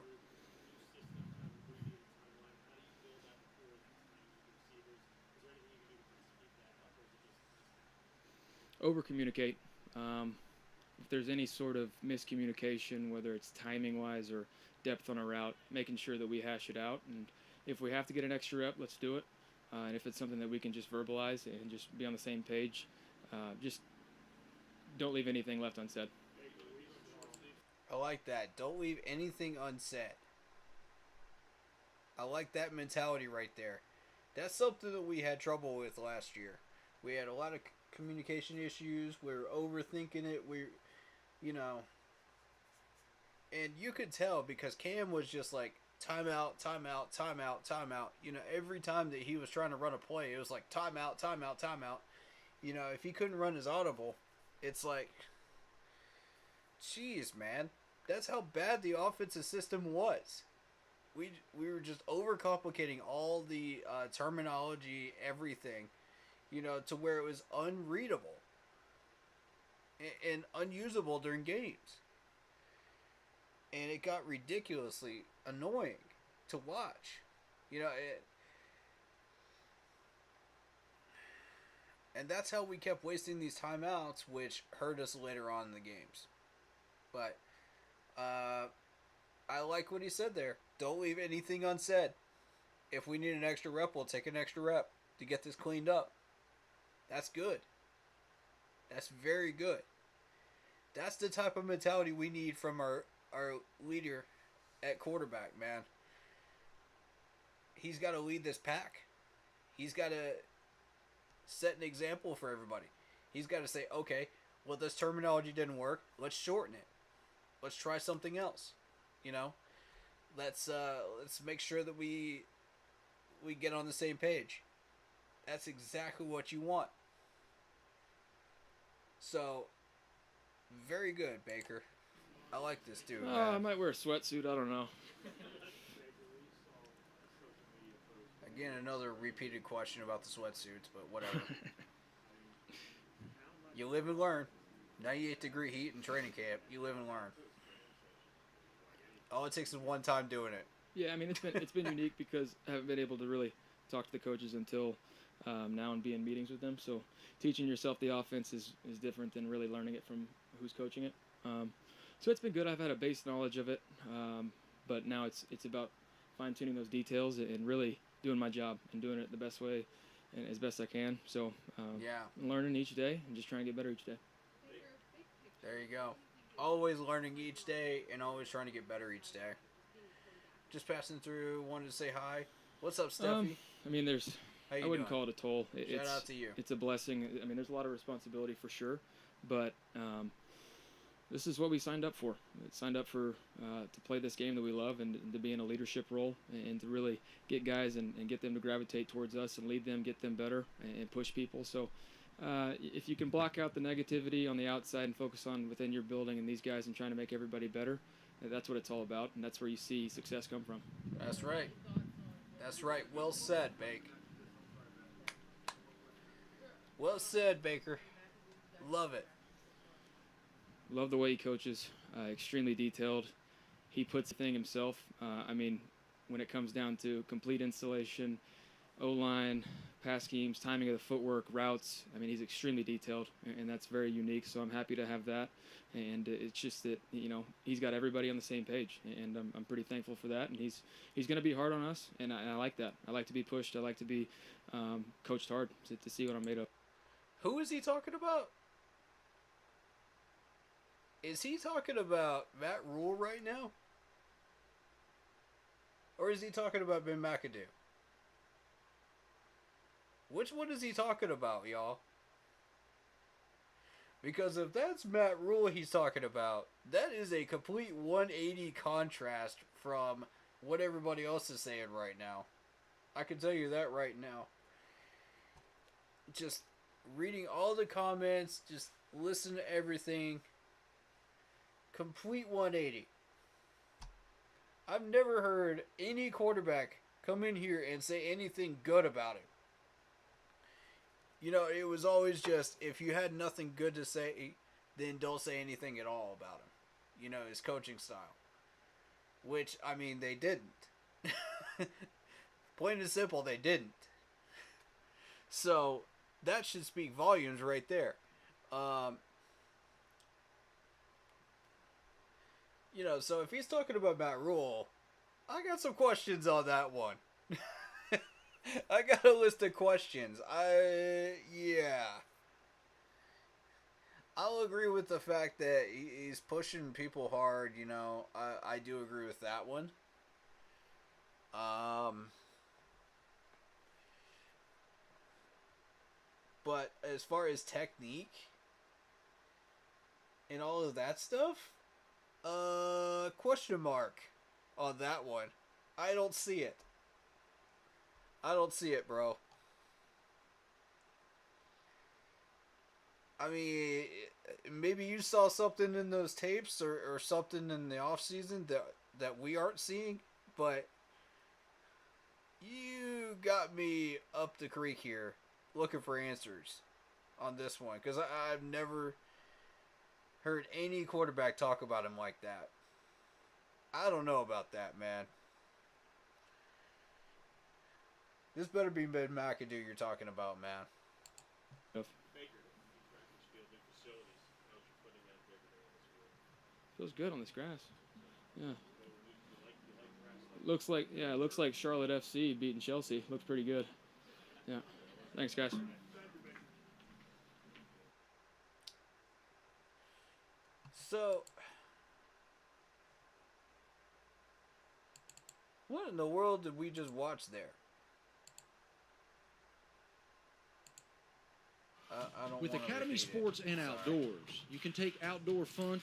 Over communicate. If there's any sort of miscommunication, whether it's timing wise or depth on a route, making sure that we hash it out. And if we have to get an extra rep, let's do it. And if it's something that we can just verbalize and just be on the same page, just don't leave anything left unsaid. I like that. Don't leave anything unsaid. I like that mentality right there. That's something that we had trouble with last year. We had a lot of communication issues. We were overthinking it. And you could tell because Cam was just like, timeout, timeout, timeout, timeout. Every time that he was trying to run a play, it was like timeout, timeout, timeout. If he couldn't run his audible, it's like, jeez, man. That's how bad the offensive system was. We were just overcomplicating all the terminology, everything, to where it was unreadable and unusable during games. And it got ridiculously annoying to watch. And that's how we kept wasting these timeouts, which hurt us later on in the games. But I like what he said there. Don't leave anything unsaid. If we need an extra rep, we'll take an extra rep to get this cleaned up. That's good. That's very good. That's the type of mentality we need from our leader at quarterback, man. He's got to lead this pack. He's got to set an example for everybody. He's got to say, okay, well, this terminology didn't work. Let's shorten it. Let's try something else. You know, let's make sure that we get on the same page. That's exactly what you want. So, very good, Baker. I like this dude. I might wear a sweatsuit. I don't know. Again, another repeated question about the sweatsuits, but whatever. You live and learn. 98-degree heat in training camp. You live and learn. All it takes is one time doing it. Yeah, I mean, it's been unique because I haven't been able to really talk to the coaches until now and be in meetings with them. So teaching yourself the offense is different than really learning it from who's coaching it. So it's been good. I've had a base knowledge of it, but now it's about fine-tuning those details and really doing my job and doing it the best way and as best I can. So I'm learning each day and just trying to get better each day. There you go. Always learning each day and always trying to get better each day. Just passing through, wanted to say hi. What's up, Steffi? I mean, I wouldn't call it a toll. Shout out to you. It's a blessing. I mean, there's a lot of responsibility for sure, but this is what we signed up for. We signed up for to play this game that we love and to be in a leadership role and to really get guys and get them to gravitate towards us and lead them, get them better, and push people. So if you can block out the negativity on the outside and focus on within your building and these guys and trying to make everybody better, that's what it's all about, and that's where you see success come from. That's right. That's right. Well said, Bake. Well said, Baker. Love it. Love the way he coaches. Extremely detailed. He puts the thing himself. I mean, when it comes down to complete installation, O-line, pass schemes, timing of the footwork, routes, I mean, he's extremely detailed, and that's very unique. So I'm happy to have that. And it's just that, you know, he's got everybody on the same page, and I'm pretty thankful for that. And he's going to be hard on us, and I like that. I like to be pushed. I like to be coached hard to see what I'm made of. Who is he talking about? Is he talking about Matt Rule right now? Or is he talking about Ben McAdoo? Which one is he talking about, y'all? Because if that's Matt Rule he's talking about, that is a complete 180 contrast from what everybody else is saying right now. I can tell you that right now. Just reading all the comments, just listen to everything. Complete 180. I've never heard any quarterback come in here and say anything good about him. You know, it was always just, if you had nothing good to say, then don't say anything at all about him. You know, his coaching style. Which, I mean, they didn't. Plain and simple, they didn't. So, that should speak volumes right there. You know, so if he's talking about Matt Rule, I got some questions on that one. I got a list of questions. Yeah. I'll agree with the fact that he's pushing people hard, you know. I do agree with that one. But as far as technique and all of that stuff, question mark on that one. I don't see it. I don't see it, bro. I mean, maybe you saw something in those tapes or something in the offseason that we aren't seeing, but you got me up the creek here looking for answers on this one, because I've never heard any quarterback talk about him like that. I don't know about that, man. This better be Ben McAdoo you're talking about, man. Yep. Feels good on this grass. Yeah. Looks like Charlotte FC beating Chelsea. Looks pretty good. Yeah. Thanks, guys. So, what in the world did we just watch there? I don't With wanna Academy repeat it. Sports and Sorry. Outdoors, you can take outdoor fun.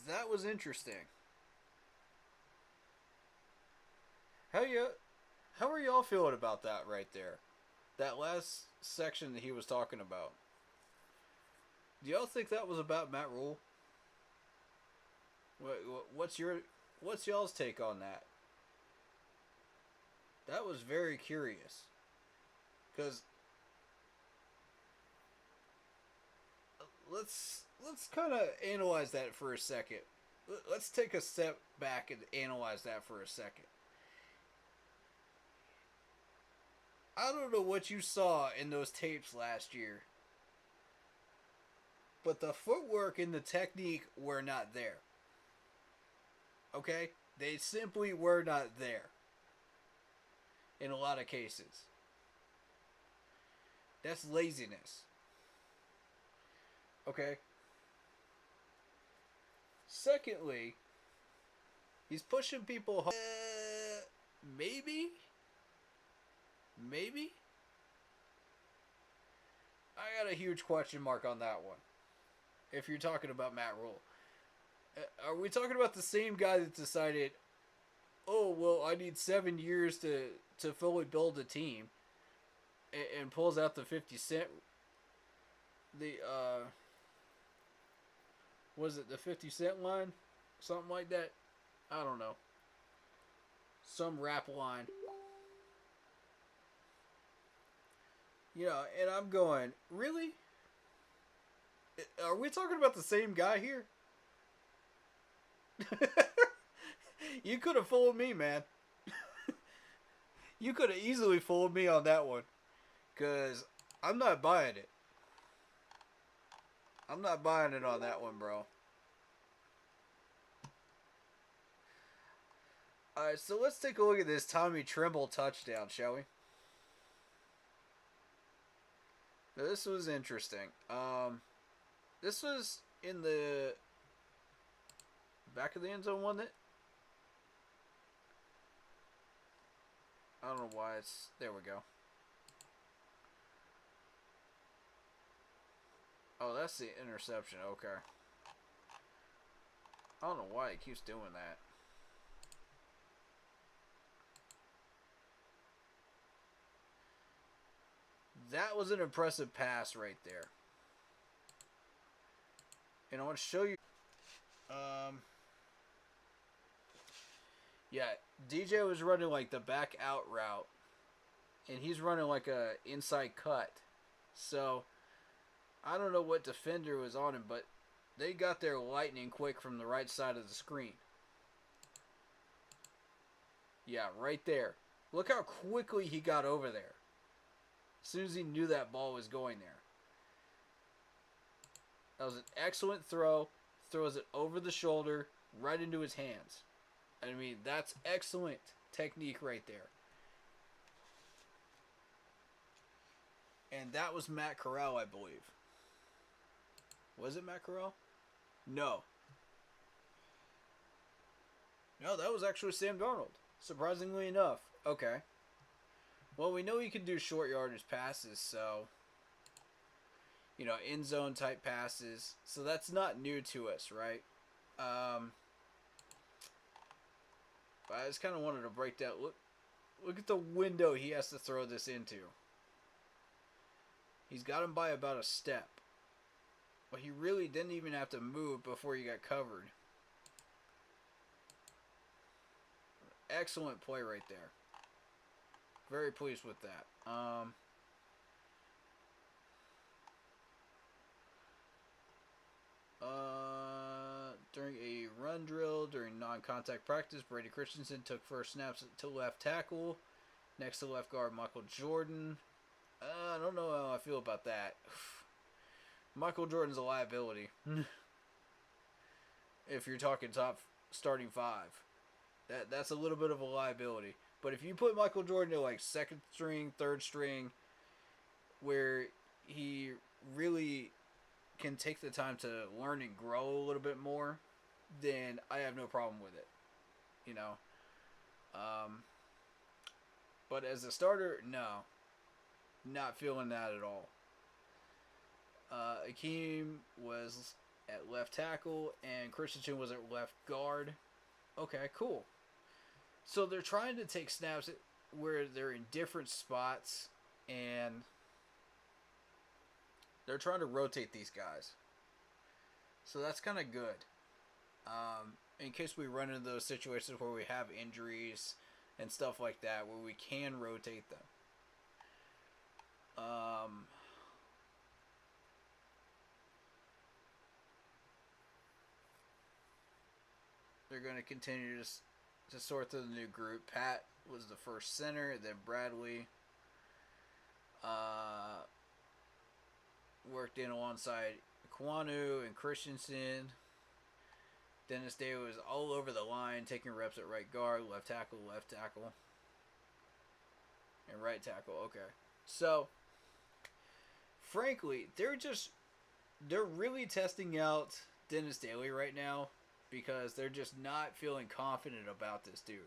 That was interesting. How are y'all feeling about that right there? That last section that he was talking about. Do y'all think that was about Matt Rule? What's y'all's take on that? That was very curious. Because let's kind of analyze that for a second. Let's take a step back and analyze that for a second. I don't know what you saw in those tapes last year, but the footwork and the technique were not there. Okay? They simply were not there. In a lot of cases. That's laziness. Okay? Secondly, he's pushing people hard. Maybe? Maybe? I got a huge question mark on that one. If you're talking about Matt Rule. Are we talking about the same guy that decided, oh, well, I need 7 years to fully build a team, and pulls out the 50 Cent, was it the 50 Cent line? Something like that? I don't know. Some rap line. You know, and I'm going, really? Are we talking about the same guy here? You could have fooled me, man. You could have easily fooled me on that one. Because I'm not buying it. I'm not buying it on that one, bro. Alright, so let's take a look at this Tommy Trimble touchdown, shall we? Now, this was interesting. This was in the back of the end zone, wasn't it? I don't know why it's... There we go. Oh, that's the interception. Okay. I don't know why it keeps doing that. That was an impressive pass right there. And I want to show you... Yeah, DJ was running like the back out route. And he's running like a inside cut. So, I don't know what defender was on him, but they got there lightning quick from the right side of the screen. Yeah, right there. Look how quickly he got over there. As soon as he knew that ball was going there. That was an excellent throw. Throws it over the shoulder, right into his hands. I mean, that's excellent technique right there. And that was Matt Corral, I believe. Was it Matt Corral? No. No, that was actually Sam Darnold. Surprisingly enough. Okay. Well, we know he can do short yardage passes, so... You know, end zone type passes. So that's not new to us, right? But I just kind of wanted to break that. Look at the window he has to throw this into. He's got him by about a step. But he really didn't even have to move before he got covered. Excellent play right there. Very pleased with that. During a run drill, during non-contact practice, Brady Christensen took first snaps to left tackle. Next to left guard, Michael Jordan. I don't know how I feel about that. Michael Jordan's a liability. If you're talking top starting five. That's a little bit of a liability. But if you put Michael Jordan to like second string, third string, where he really can take the time to learn and grow a little bit more, then I have no problem with it. You know. But as a starter, no. Not feeling that at all. Akeem was at left tackle and Christensen was at left guard. Okay, cool. So they're trying to take snaps where they're in different spots and they're trying to rotate these guys. So that's kind of good. In case we run into those situations where we have injuries and stuff like that, where we can rotate them. They're going to continue to sort through the new group. Pat was the first center, then Bradley worked in alongside Kwanu and Christensen. Dennis Day was all over the line, taking reps at right guard, left tackle, and right tackle. Okay. So, frankly, they're really testing out Dennis Daly right now because they're just not feeling confident about this dude.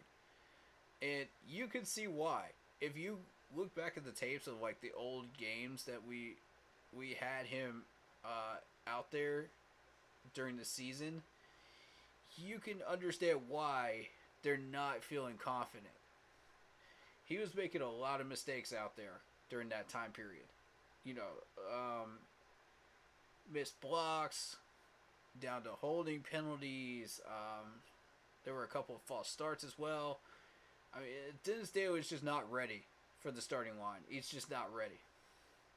And you can see why. If you look back at the tapes of like the old games that we had him out there during the season, you can understand why they're not feeling confident. He was making a lot of mistakes out there during that time period. You know, missed blocks, down to holding penalties. There were a couple of false starts as well. I mean, Dennis Day was just not ready for the starting line. He's just not ready.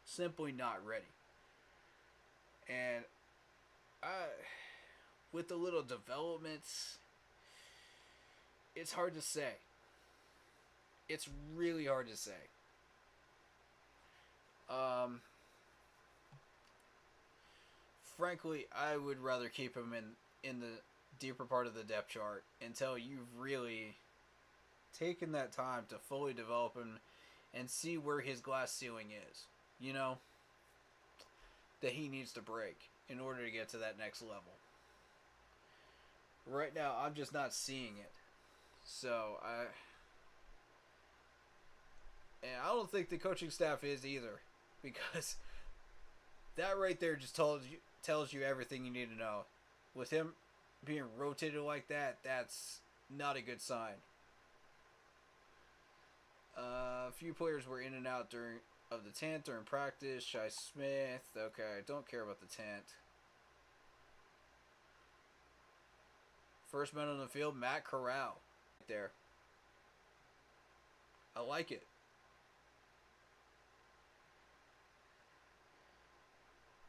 Simply not ready. And with the little developments, it's hard to say. It's really hard to say. Frankly, I would rather keep him in the deeper part of the depth chart until you've really taken that time to fully develop him and see where his glass ceiling is. You know, that he needs to break in order to get to that next level. Right now, I'm just not seeing it. So, and I don't think the coaching staff is either, because that right there just tells you everything you need to know. With him being rotated like that, that's not a good sign. A few players were in and out during the tent during practice. Shai Smith, okay, don't care about the tent. First man on the field, Matt Corral. Right there. I like it.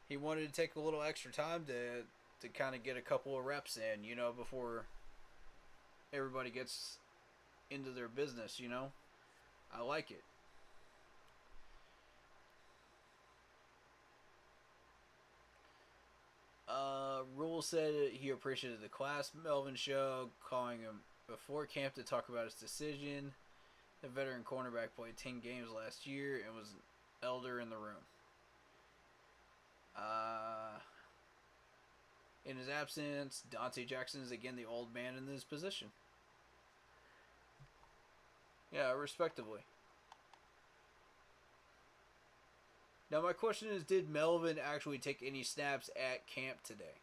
He wanted to take a little extra time to kind of get a couple of reps in, you know, before everybody gets into their business, you know. I like it. Rule said he appreciated the class Melvin show, calling him before camp to talk about his decision. The veteran cornerback played 10 games last year and was an elder in the room. In his absence, Dante Jackson is again the old man in this position. Yeah, respectively. Now my question is, did Melvin actually take any snaps at camp today?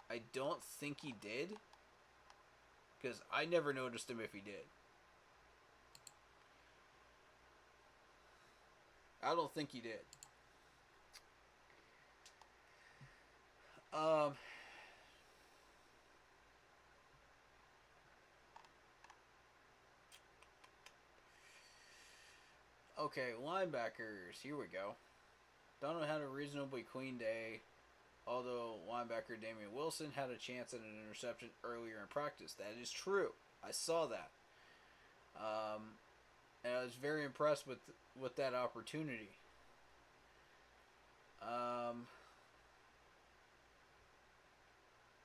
I don't think he did, because I never noticed him if he did. I don't think he did. Okay, linebackers. Here we go. Donald had a reasonably clean day, although linebacker Damien Wilson had a chance at an interception earlier in practice. That is true. I saw that. And I was very impressed with that opportunity.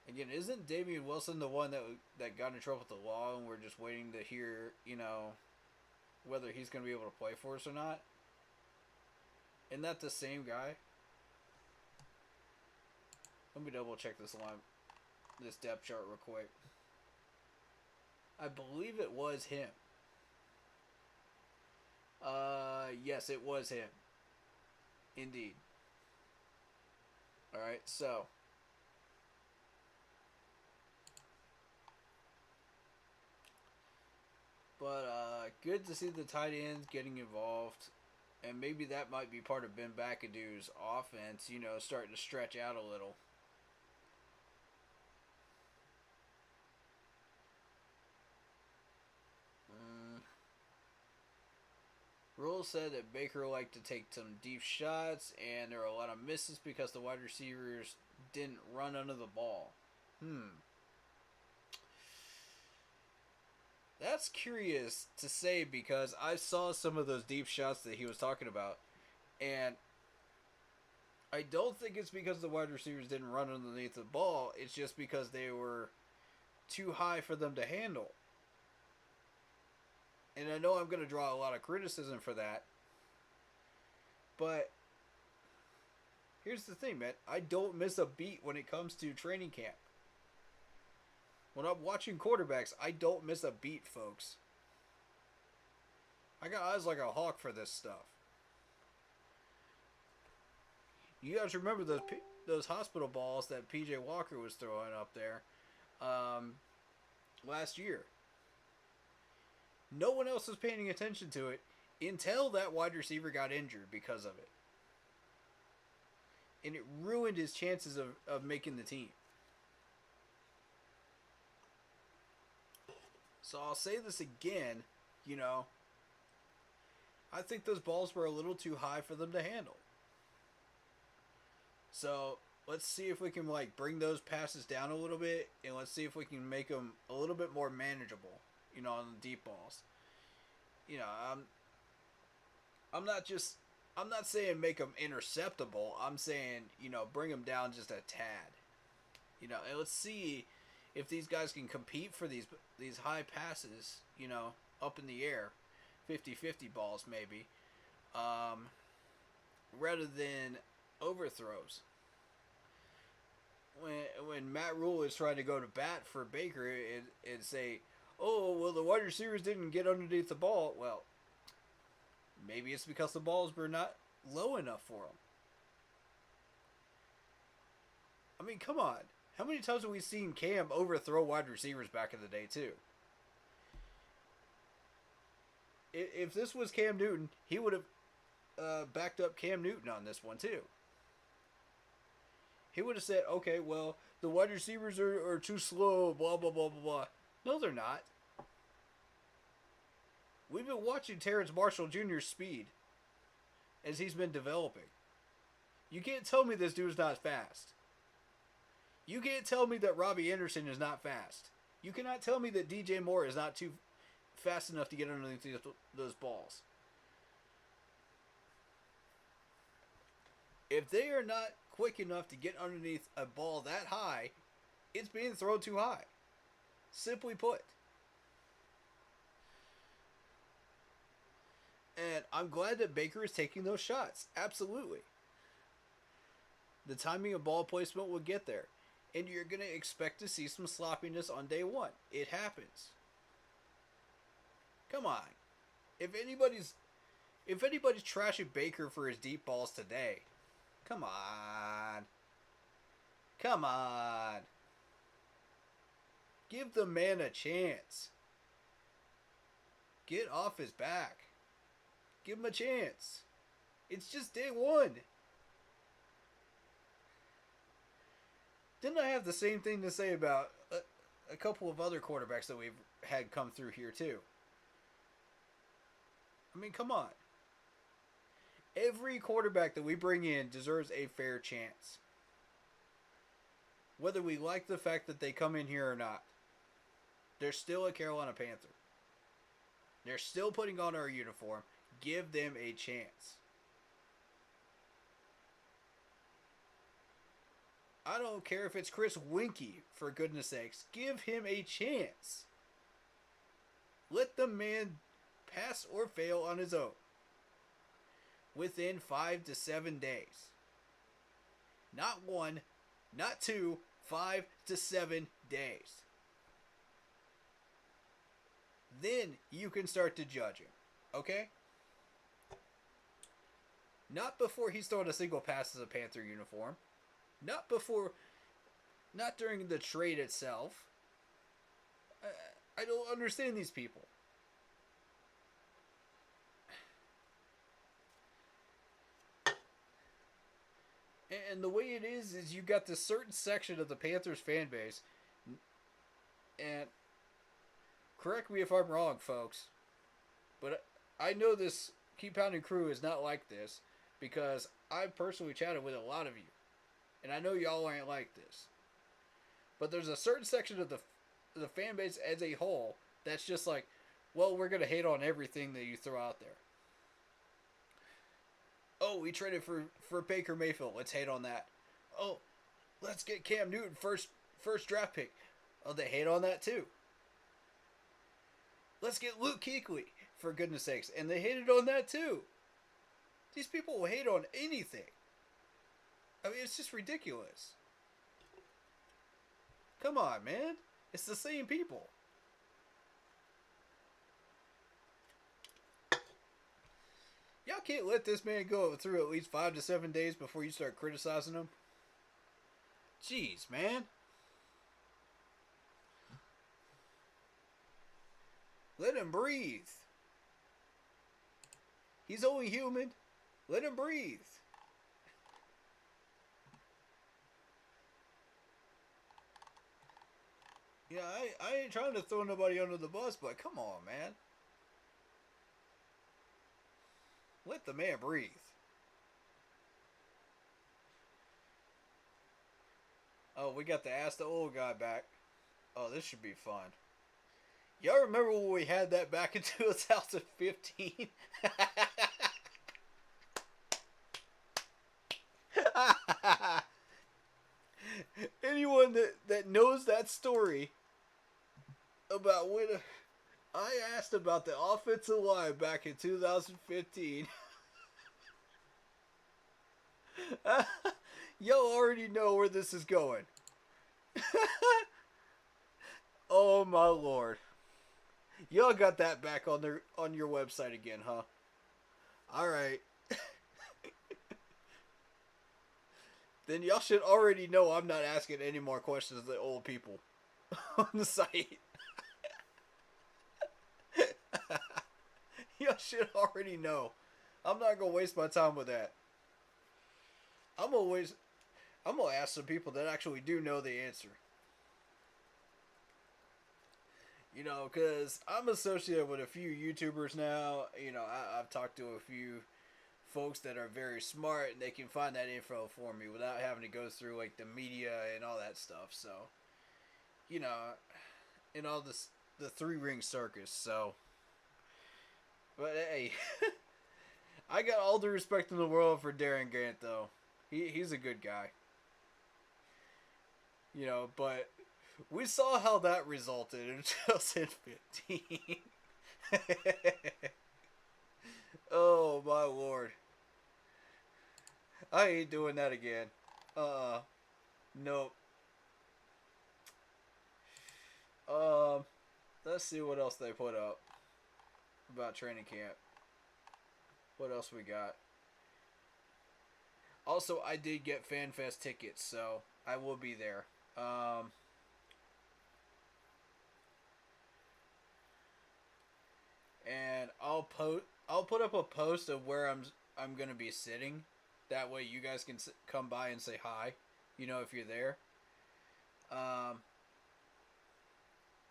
Again, isn't Damien Wilson the one that got in trouble with the law, and we're just waiting to hear, you know, whether he's going to be able to play for us or not? Isn't that the same guy? Let me double check this depth chart real quick. I believe it was him. Yes, it was him. Indeed. Alright, so. But, good to see the tight ends getting involved. And maybe that might be part of Ben McAdoo's offense, you know, starting to stretch out a little. Rule said that Baker liked to take some deep shots, and there were a lot of misses because the wide receivers didn't run under the ball. That's curious to say because I saw some of those deep shots that he was talking about, and I don't think it's because the wide receivers didn't run underneath the ball. It's just because they were too high for them to handle. And I know I'm going to draw a lot of criticism for that. But here's the thing, man. I don't miss a beat when it comes to training camp. When I'm watching quarterbacks, I don't miss a beat, folks. I got eyes like a hawk for this stuff. You guys remember those hospital balls that P.J. Walker was throwing up there last year? No one else was paying attention to it until that wide receiver got injured because of it. And it ruined his chances of making the team. So I'll say this again, you know. I think those balls were a little too high for them to handle. So let's see if we can bring those passes down a little bit, and let's see if we can make them a little bit more manageable. You know, on the deep balls. You know, I'm not saying make them interceptable. I'm saying, you know, bring them down just a tad. You know, and let's see if these guys can compete for these high passes, you know, up in the air, 50-50 balls maybe, rather than overthrows. When Matt Rule is trying to go to bat for Baker and say, oh, well, the wide receivers didn't get underneath the ball. Well, maybe it's because the balls were not low enough for them. I mean, come on. How many times have we seen Cam overthrow wide receivers back in the day, too? If this was Cam Newton, he would have backed up Cam Newton on this one, too. He would have said, okay, well, the wide receivers are too slow, blah, blah, blah, blah, blah. No, they're not. We've been watching Terrence Marshall Jr.'s speed as he's been developing. You can't tell me this dude's not fast. You can't tell me that Robbie Anderson is not fast. You cannot tell me that DJ Moore is not too fast enough to get underneath those balls. If they are not quick enough to get underneath a ball that high, it's being thrown too high. Simply put. And I'm glad that Baker is taking those shots. Absolutely. The timing of ball placement will get there. And you're going to expect to see some sloppiness on day one. It happens. Come on. If anybody's trashing Baker for his deep balls today, come on. Come on. Give the man a chance. Get off his back. Give him a chance. It's just day one. Didn't I have the same thing to say about a couple of other quarterbacks that we've had come through here too? I mean, come on. Every quarterback that we bring in deserves a fair chance. Whether we like the fact that they come in here or not. They're still a Carolina Panther. They're still putting on our uniform. Give them a chance. I don't care if it's Chris Winkie, for goodness sakes. Give him a chance. Let the man pass or fail on his own. Within 5 to 7 days. Not 1, Not 2, 5 to 7 days. Then you can start to judge him. Okay? Not before he's thrown a single pass as a Panther uniform. Not during the trade itself. I don't understand these people. And the way it is you got this certain section of the Panthers fan base, and correct me if I'm wrong, folks, but I know this Keep Pounding crew is not like this, because I've personally chatted with a lot of you, and I know y'all aren't like this. But there's a certain section of the fan base as a whole that's just like, well, we're going to hate on everything that you throw out there. Oh, we traded for Baker Mayfield. Let's hate on that. Oh, let's get Cam Newton first draft pick. Oh, they hate on that too. Let's get Luke Kuechly, for goodness sakes. And they hated on that too. These people will hate on anything. I mean, it's just ridiculous. Come on, man. It's the same people. Y'all can't let this man go through at least 5 to 7 days before you start criticizing him. Jeez, man. Let him breathe. He's only human. Let him breathe. Yeah, I ain't trying to throw nobody under the bus, but come on, man. Let the man breathe. Oh, we got to ask the old guy back. Oh, this should be fun. Y'all remember when we had that back in 2015? Anyone that knows that story about when I asked about the offensive line back in 2015. Y'all already know where this is going. Oh my lord. Y'all got that back on your website again, huh? Alright. Then y'all should already know I'm not asking any more questions of the old people on the site. Y'all should already know. I'm not gonna waste my time with that. I'm gonna ask some people that actually do know the answer. You know, because I'm associated with a few YouTubers now. You know, I've talked to a few folks that are very smart, and they can find that info for me without having to go through, like, the media and all that stuff. So, you know, in all this, the three-ring circus, so. But, hey, I got all the respect in the world for Darren Grant, though. He's a good guy. You know, but we saw how that resulted in 2015. Oh, my lord. I ain't doing that again. Nope. Let's see what else they put up about training camp. What else we got? Also, I did get FanFest tickets, so I will be there. And I'll put up a post of where I'm gonna be sitting. That way, you guys can come by and say hi. You know, if you're there.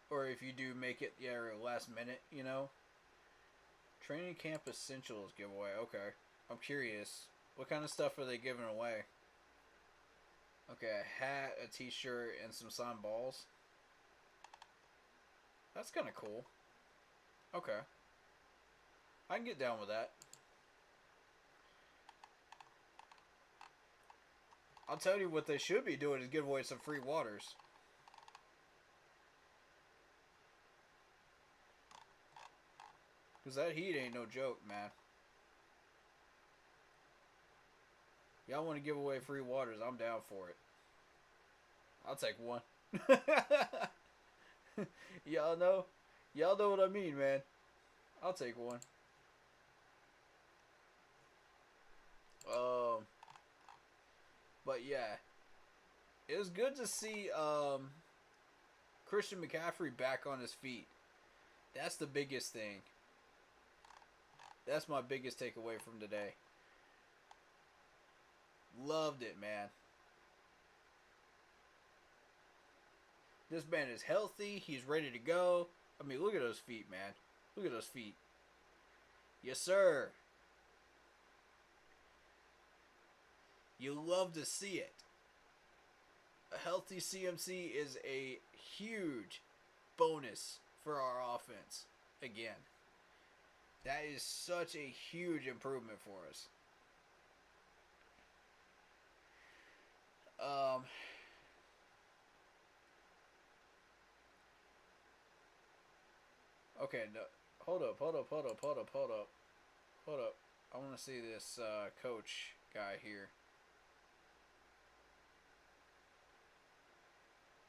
Or if you do make it, yeah, last minute, you know. Training Camp Essentials giveaway. Okay. I'm curious. What kind of stuff are they giving away? Okay, a hat, a t-shirt, and some signed balls. That's kind of cool. Okay. I can get down with that. I'll tell you what they should be doing is give away some free waters. Because that heat ain't no joke, man. Y'all want to give away free waters, I'm down for it. I'll take one. Y'all know what I mean, man. I'll take one. But yeah, it was good to see Christian McCaffrey back on his feet. That's the biggest thing. That's my biggest takeaway from today. Loved it, man. This man is healthy. He's ready to go. I mean, look at those feet, man. Look at those feet. Yes, sir. You love to see it. A healthy CMC is a huge bonus for our offense. Again, that is such a huge improvement for us. Okay, no, hold up. I want to see this coach guy here.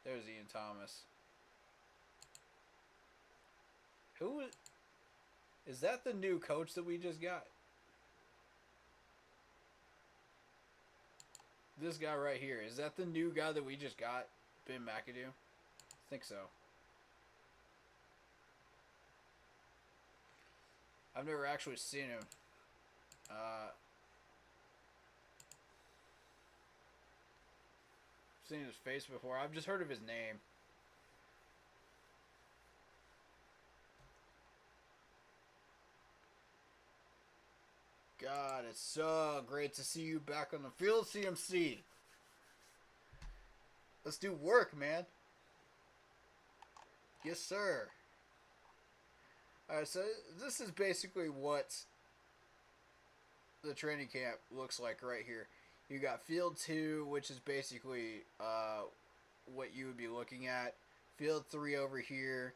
There's Ian Thomas. Who is that? The new coach that we just got? This guy right here. Is that the new guy that we just got? Ben McAdoo? I think so. I've never actually seen him. Seen his face before. I've just heard of his name. God, it's so great to see you back on the field, CMC. Let's do work, man. Yes, sir. Alright, so this is basically what the training camp looks like right here. You got Field 2, which is basically what you would be looking at. Field 3 over here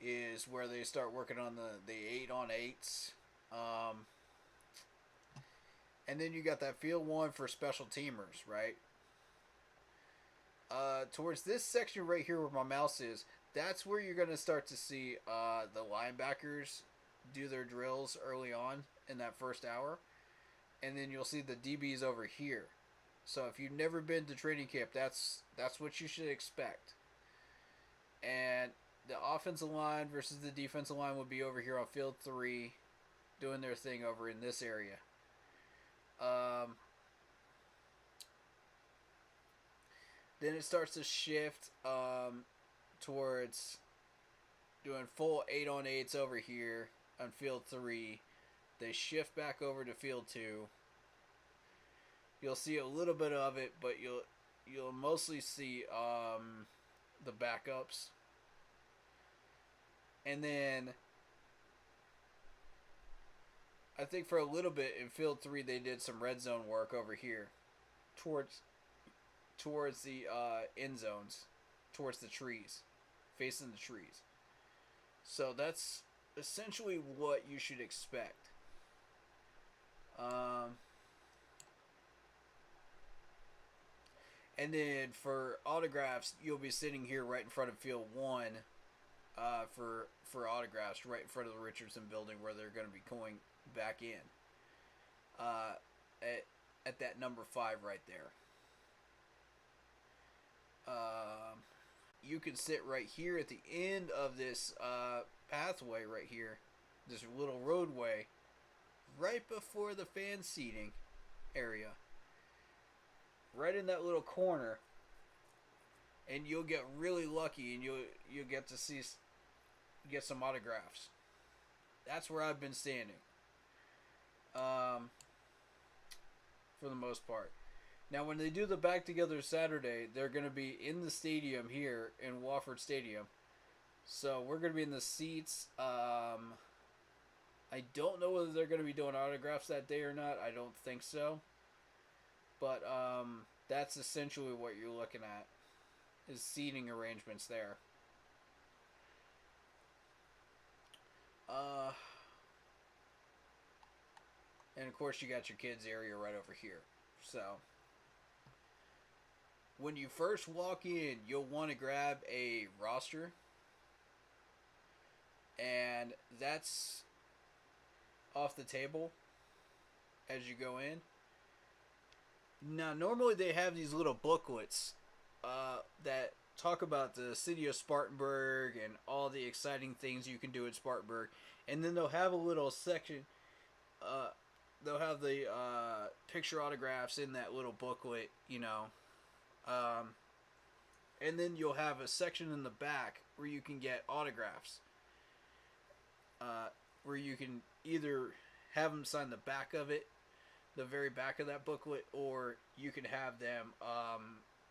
is where they start working on the 8-on-8s. And then you got that Field 1 for special teamers, right? Towards this section right here where my mouse is, that's where you're going to start to see the linebackers do their drills early on in that first hour. And then you'll see the DBs over here. So if you've never been to training camp, that's what you should expect. And the offensive line versus the defensive line would be over here on Field 3 doing their thing over in this area. Then it starts to shift towards doing full 8-on-8s over here on Field 3. They shift back over to Field 2. You'll see a little bit of it, but you'll mostly see the backups. And then I think for a little bit in Field 3 they did some red zone work over here towards the end zones, towards the trees, facing the trees. So that's essentially what you should expect. And then for autographs, you'll be sitting here right in front of Field 1 for autographs, right in front of the Richardson building where they're going to be going back in. At that number 5 right there. You can sit right here at the end of this pathway right here, this little roadway, right before the fan seating area, right in that little corner, and you'll get really lucky and you'll get to get some autographs. That's where I've been standing, for the most part. Now, when they do the Back Together Saturday, they're going to be in the stadium here in Wofford Stadium. So we're going to be in the seats. I don't know whether they're going to be doing autographs that day or not. I don't think so. But that's essentially what you're looking at, is seating arrangements there. And of course you got your kids area right over here. So when you first walk in, you'll want to grab a roster, and that's off the table as you go in. Now, normally they have these little booklets that talk about the city of Spartanburg and all the exciting things you can do at Spartanburg, and then they'll have a little section. They'll have the picture autographs in that little booklet, you know. And then you'll have a section in the back where you can get autographs. Where you can either have them sign the back of it, the very back of that booklet, or you can have them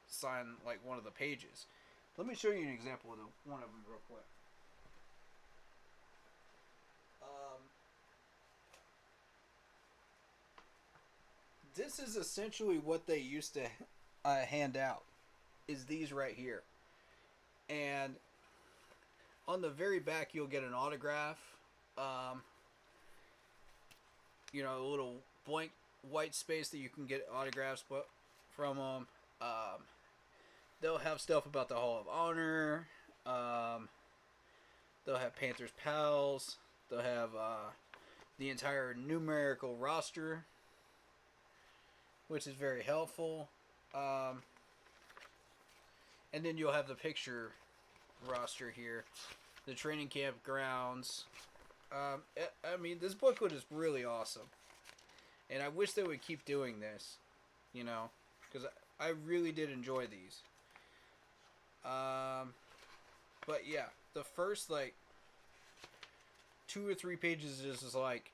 sign like one of the pages. Let me show you an example of one of them real quick. This is essentially what they used to hand out, is these right here. And on the very back, you'll get an autograph. You know, a little blank white space that you can get autographs from them. They'll have stuff about the Hall of Honor. They'll have Panthers pals. They'll have the entire numerical roster, which is very helpful. And then you'll have the picture roster here, the training camp grounds. I mean, this booklet is really awesome, and I wish they would keep doing this, you know, because I really did enjoy these. But yeah, the first like 2 or 3 pages is like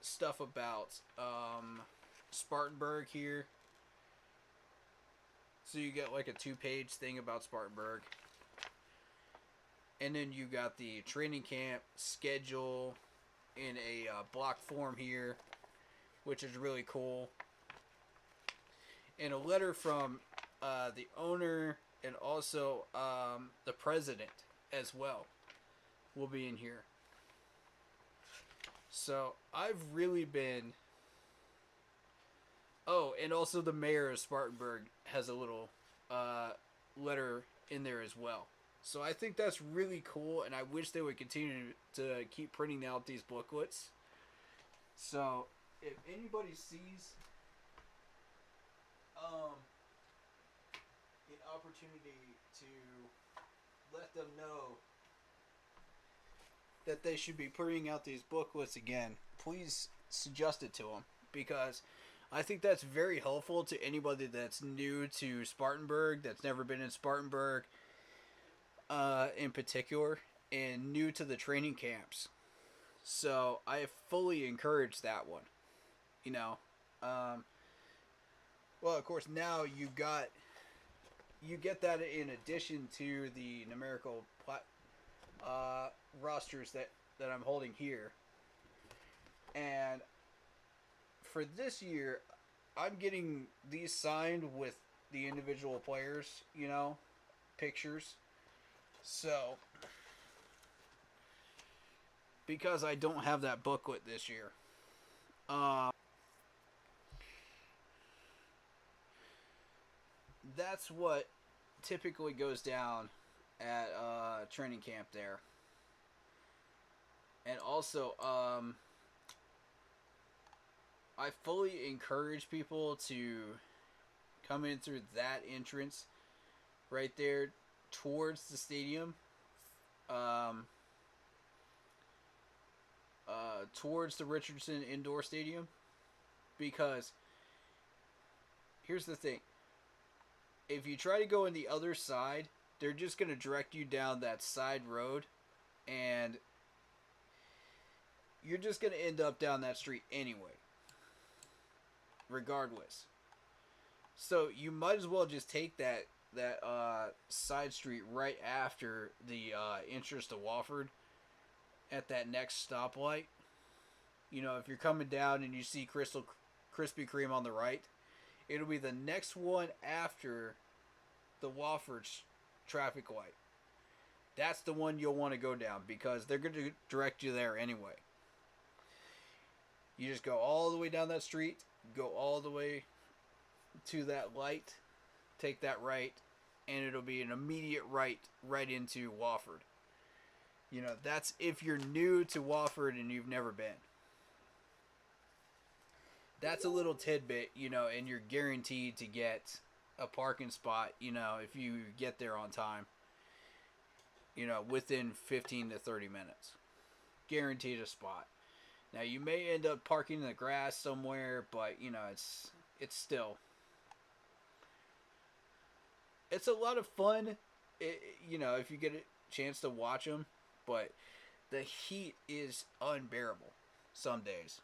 stuff about Spartanburg here. So you get like a 2-page thing about Spartanburg. And then you got the training camp schedule in a block form here, which is really cool. And a letter from the owner and also the president as well will be in here. So I've really been... Oh, and also the mayor of Spartanburg has a little letter in there as well. So I think that's really cool, and I wish they would continue to keep printing out these booklets. So if anybody sees an opportunity to let them know that they should be putting out these booklets again, please suggest it to them, because I think that's very helpful to anybody that's new to Spartanburg, that's never been in Spartanburg in particular, and new to the training camps. So I fully encourage that one, you know. Well, of course, now you get that in addition to the numerical rosters that I'm holding here. And for this year, I'm getting these signed with the individual players, you know, pictures. So, because I don't have that booklet this year, that's what typically goes down at training camp there. And also, I fully encourage people to come in through that entrance right there towards the stadium, towards the Richardson Indoor Stadium, because here's the thing. If you try to go on the other side, they're just going to direct you down that side road, and you're just going to end up down that street anyway, regardless. So you might as well just take that side street right after the entrance to Wofford at that next stoplight. You know, if you're coming down and you see Krispy Kreme on the right, it'll be the next one after the Wofford traffic light. That's the one you'll want to go down, because they're going to direct you there anyway. You just go all the way down that street, go all the way to that light take that right, and it'll be an immediate right into Wofford. You know, that's if you're new to Wofford and you've never been. That's a little tidbit, you know, and you're guaranteed to get a parking spot, you know, if you get there on time, you know, within 15 to 30 minutes. Guaranteed a spot. Now, you may end up parking in the grass somewhere, but, you know, it's still... It's a lot of fun, you know, if you get a chance to watch them, but the heat is unbearable some days.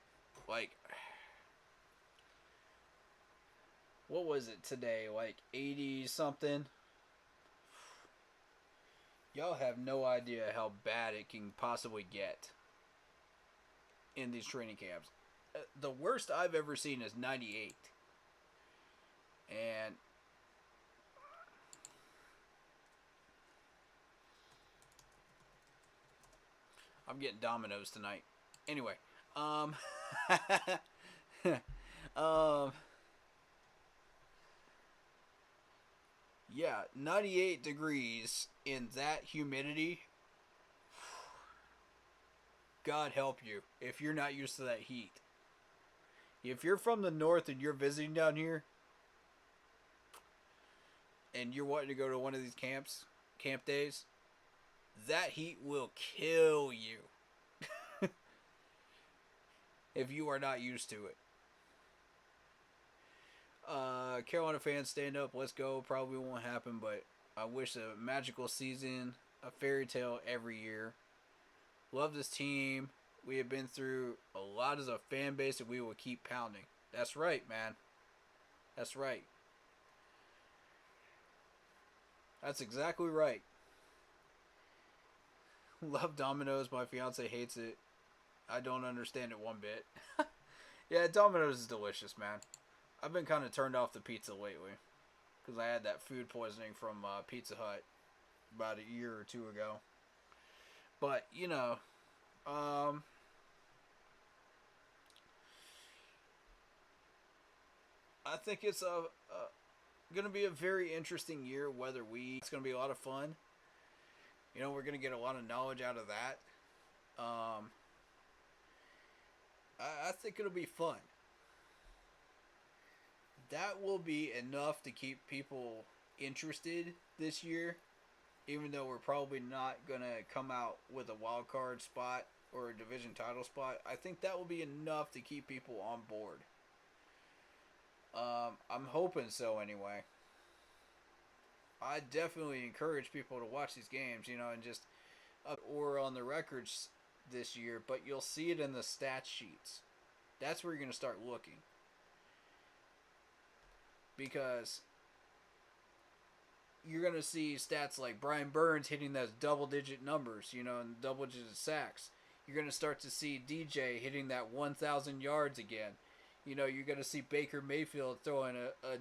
Like, what was it today? Like 80 something? Y'all have no idea how bad it can possibly get in these training camps. The worst I've ever seen is 98. And I'm getting Domino's tonight. Anyway, yeah, 98 degrees in that humidity. God help you if you're not used to that heat. If you're from the north and you're visiting down here, and you're wanting to go to one of these camp days, that heat will kill you if you are not used to it. Carolina fans, stand up, let's go. Probably won't happen, but I wish a magical season, a fairy tale every year. Love this team. We have been through a lot as a fan base, and we will keep pounding. That's right, man. That's right. That's exactly right. Love Domino's. My fiance hates it. I don't understand it one bit. Yeah, Domino's is delicious, man. I've been kind of turned off the pizza lately because I had that food poisoning from Pizza Hut about a year or two ago. But, you know, I think it's going to be a very interesting year. It's going to be a lot of fun. You know, we're going to get a lot of knowledge out of that. I think it'll be fun. That will be enough to keep people interested this year, even though we're probably not going to come out with a wild card spot or a division title spot. I think that will be enough to keep people on board. I'm hoping so anyway. I definitely encourage people to watch these games, you know, and just or on the records this year, but you'll see it in the stat sheets. That's where you're going to start looking. Because you're going to see stats like Brian Burns hitting those double-digit numbers, you know, and double-digit sacks. You're going to start to see DJ hitting that 1,000 yards again. You know, you're going to see Baker Mayfield throwing a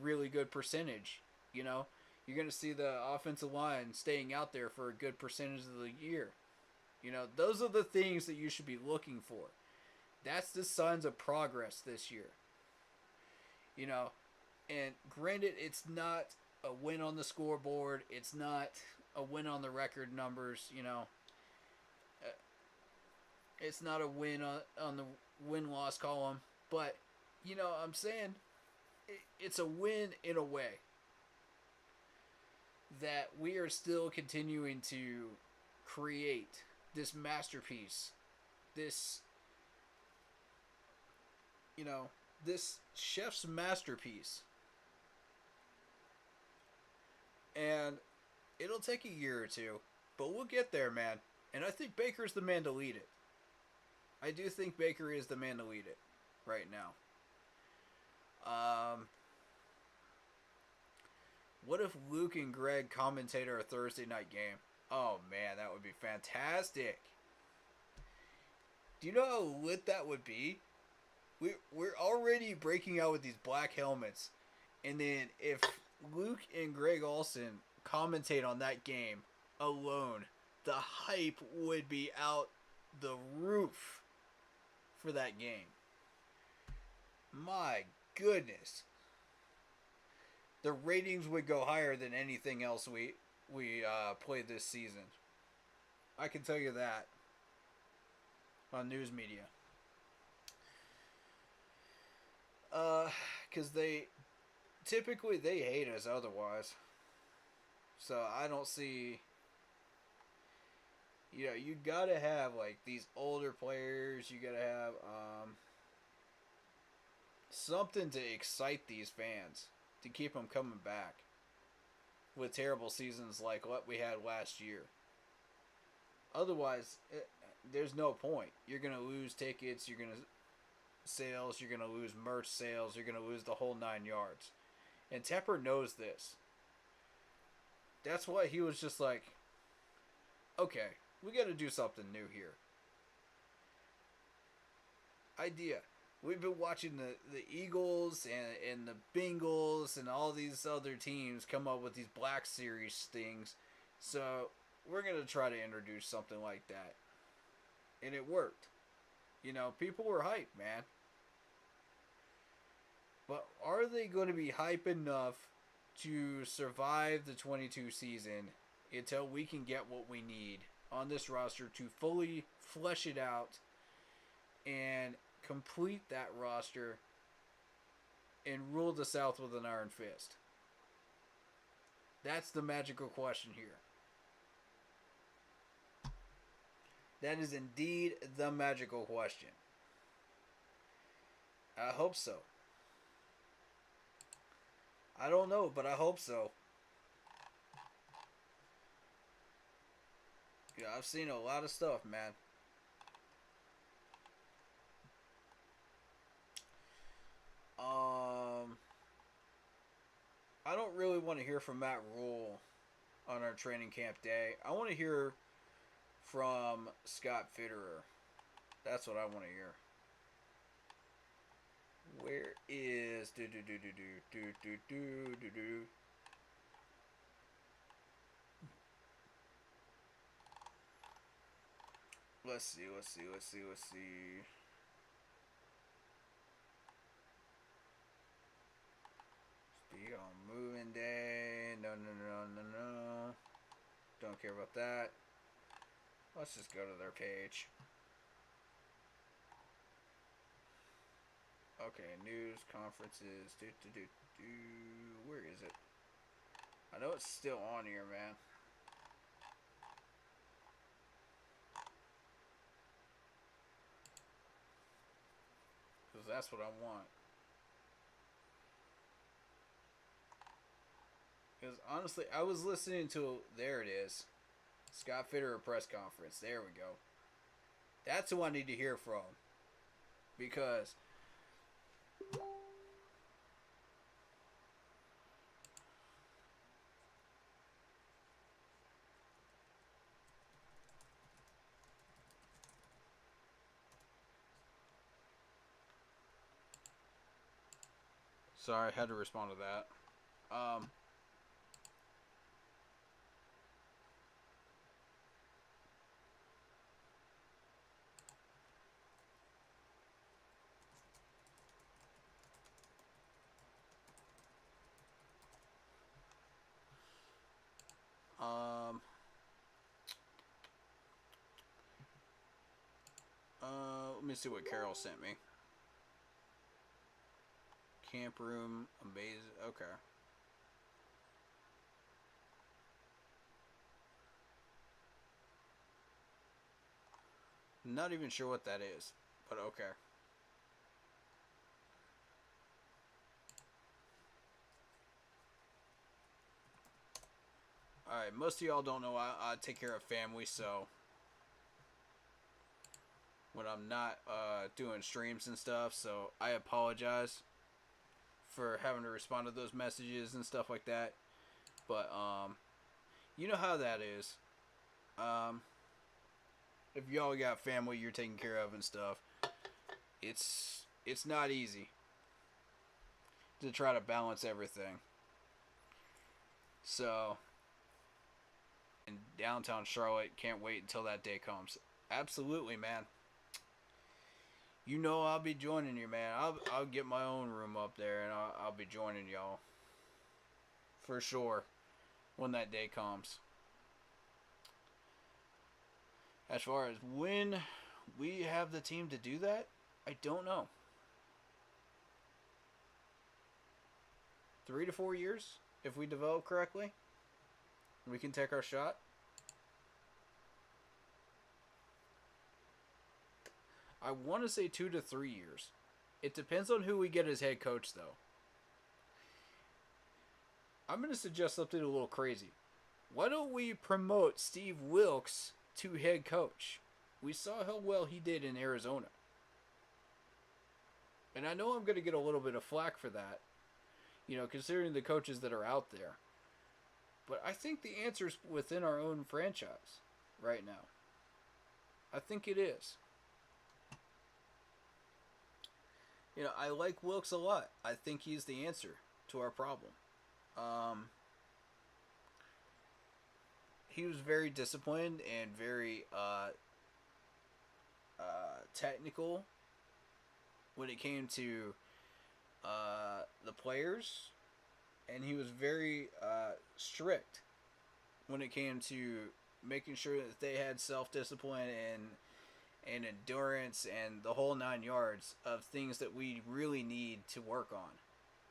really good percentage, you know. You're going to see the offensive line staying out there for a good percentage of the year. You know, those are the things that you should be looking for. That's the signs of progress this year. You know, and granted, it's not a win on the scoreboard. It's not a win on the record numbers, you know. It's not a win on the win-loss column. But, you know, I'm saying it's a win in a way. That we are still continuing to create this masterpiece. This, you know, this chef's masterpiece. And it'll take a year or two, but we'll get there, man. And I think Baker's the man to lead it. I do think Baker is the man to lead it right now. What if Luke and Greg commentate our Thursday night game? Oh man, that would be fantastic. Do you know how lit that would be? We're already breaking out with these black helmets. And then if Luke and Greg Olsen commentate on that game alone, the hype would be out the roof for that game. My goodness. the ratings would go higher than anything else we played this season. I can tell you that on news media. Because they hate us otherwise. So I don't see. You know, you gotta have like these older players. You gotta have something to excite these fans to keep them coming back. With terrible seasons like what we had last year. Otherwise, there's no point. You're gonna lose tickets. You're gonna sales. You're gonna lose merch sales. You're gonna lose the whole 9 yards. And Tepper knows this. That's why he was just like, okay, we got to do something new here. Idea. We've been watching the Eagles and the Bengals and all these other teams come up with these Black Series things. So we're going to try to introduce something like that. And it worked. You know, people were hyped, man. But are they going to be hype enough to survive the 22 season until we can get what we need on this roster to fully flesh it out and complete that roster and rule the South with an iron fist? That's the magical question here. That is indeed the magical question. I hope so. I don't know, but I hope so. Yeah, I've seen a lot of stuff, man. I don't really want to hear from Matt Rule on our training camp day. I want to hear from Scott Fitterer. That's what I want to hear. Where is Let's see. Speak on moving day. No. Don't care about that. Let's just go to their page. Okay, news, conferences, where is it? I know it's still on here, man. Because that's what I want. Because honestly, I was listening to, there it is. Scott Fitterer press conference. There we go. That's who I need to hear from. Because sorry, I had to respond to that. Let me see what Carol sent me. Camp room, amazing. Okay. Not even sure what that is, but okay. Alright, most of y'all don't know I take care of family, so when I'm not doing streams and stuff, so I apologize for having to respond to those messages and stuff like that. But you know how that is. If y'all got family you're taking care of and stuff, it's not easy to try to balance everything. So in downtown Charlotte, can't wait until that day comes. Absolutely, man. You know I'll be joining you, man. I'll get my own room up there and I'll be joining y'all. for sure when that day comes. As far as when we have the team to do that, I don't know. 3 to 4 years, if we develop correctly, we can take our shot. I want to say 2 to 3 years. It depends on who we get as head coach, though. I'm going to suggest something a little crazy. Why don't we promote Steve Wilkes to head coach? We saw how well he did in Arizona. And I know I'm going to get a little bit of flack for that, you know, considering the coaches that are out there. But I think the answer's within our own franchise right now. I think it is. You know, I like Wilkes a lot. I think he's the answer to our problem. He was very disciplined and very technical when it came to the players, and he was very strict when it came to making sure that they had self-discipline and endurance and the whole 9 yards of things that we really need to work on,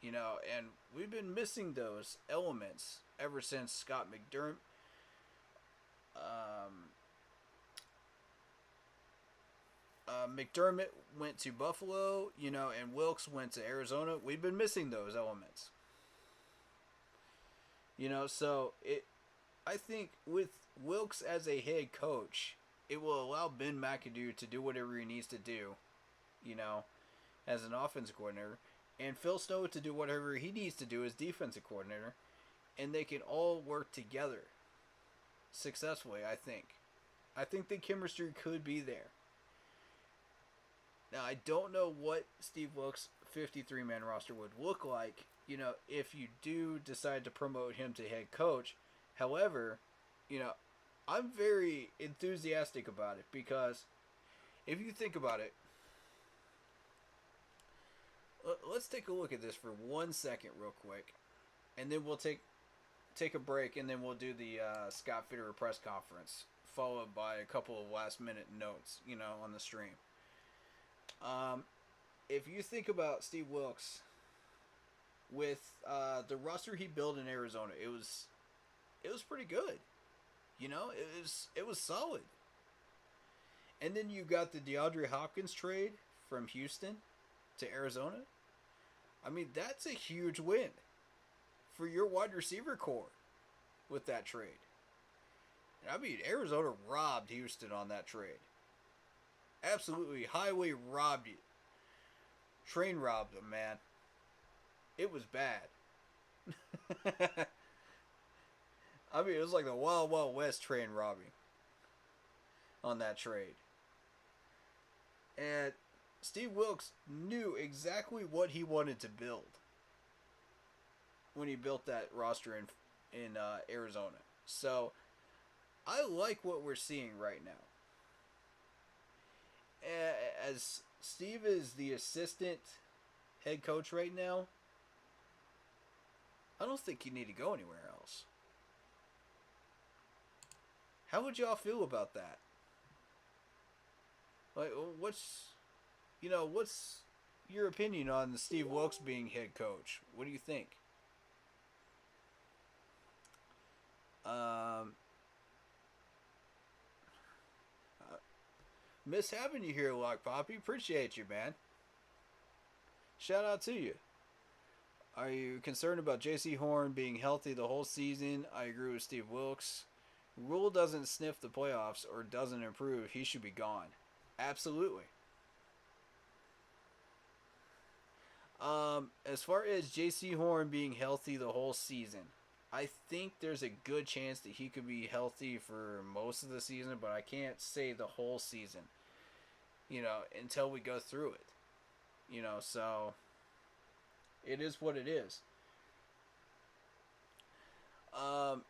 you know. And we've been missing those elements ever since Scott McDermott. McDermott went to Buffalo, you know, and Wilkes went to Arizona. We've been missing those elements, you know. So I think with Wilkes as a head coach, it will allow Ben McAdoo to do whatever he needs to do, you know, as an offensive coordinator, and Phil Snow to do whatever he needs to do as defensive coordinator, and they can all work together successfully, I think. I think the chemistry could be there. Now, I don't know what Steve Wilkes' 53-man roster would look like, you know, if you do decide to promote him to head coach. However, you know, I'm very enthusiastic about it, because if you think about it, let's take a look at this for 1 second real quick, and then we'll take a break, and then we'll do the Scott Fitterer press conference, followed by a couple of last-minute notes, you know, on the stream. If you think about Steve Wilkes with the roster he built in Arizona, it was pretty good. You know, it was solid. And then you got the DeAndre Hopkins trade from Houston to Arizona. I mean, that's a huge win for your wide receiver core with that trade. And I mean, Arizona robbed Houston on that trade. Absolutely highway robbed you. Train robbed them, man. It was bad. I mean, it was like the Wild Wild West train robbing on that trade. And Steve Wilkes knew exactly what he wanted to build when he built that roster in Arizona. So, I like what we're seeing right now. As Steve is the assistant head coach right now, I don't think you need to go anywhere else. How would y'all feel about that? Like, what's your opinion on Steve Wilkes being head coach? What do you think? Miss having you here, Lock Poppy. Appreciate you, man. Shout out to you. Are you concerned about J.C. Horn being healthy the whole season? I agree with Steve Wilkes. Rule doesn't sniff the playoffs or doesn't improve. He should be gone. Absolutely. As far as J.C. Horn being healthy the whole season, I think there's a good chance that he could be healthy for most of the season, but I can't say the whole season, you know, until we go through it. You know, so it is what it is.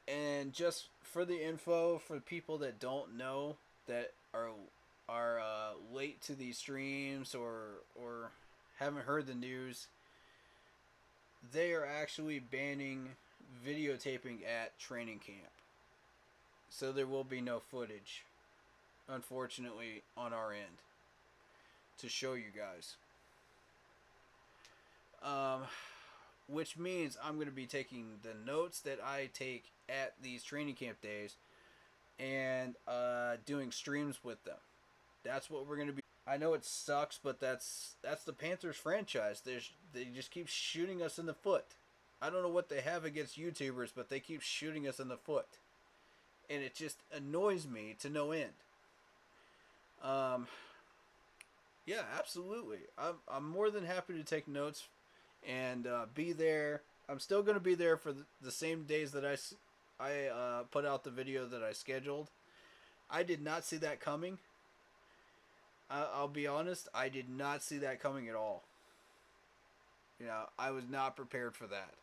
And just for the info, for people that don't know, that are late to these streams or haven't heard the news, they are actually banning videotaping at training camp. So there will be no footage, unfortunately, on our end to show you guys. Which means I'm going to be taking the notes that I take at these training camp days and doing streams with them. That's what we're going to be. I know it sucks, but that's the Panthers franchise. They just keep shooting us in the foot. I don't know what they have against YouTubers, but they keep shooting us in the foot. And it just annoys me to no end. Yeah, absolutely. I'm more than happy to take notes and be there. I'm still going to be there for the same days that I put out the video that I scheduled. I did not see that coming. I'll be honest, I did not see that coming at all. You know, I was not prepared for that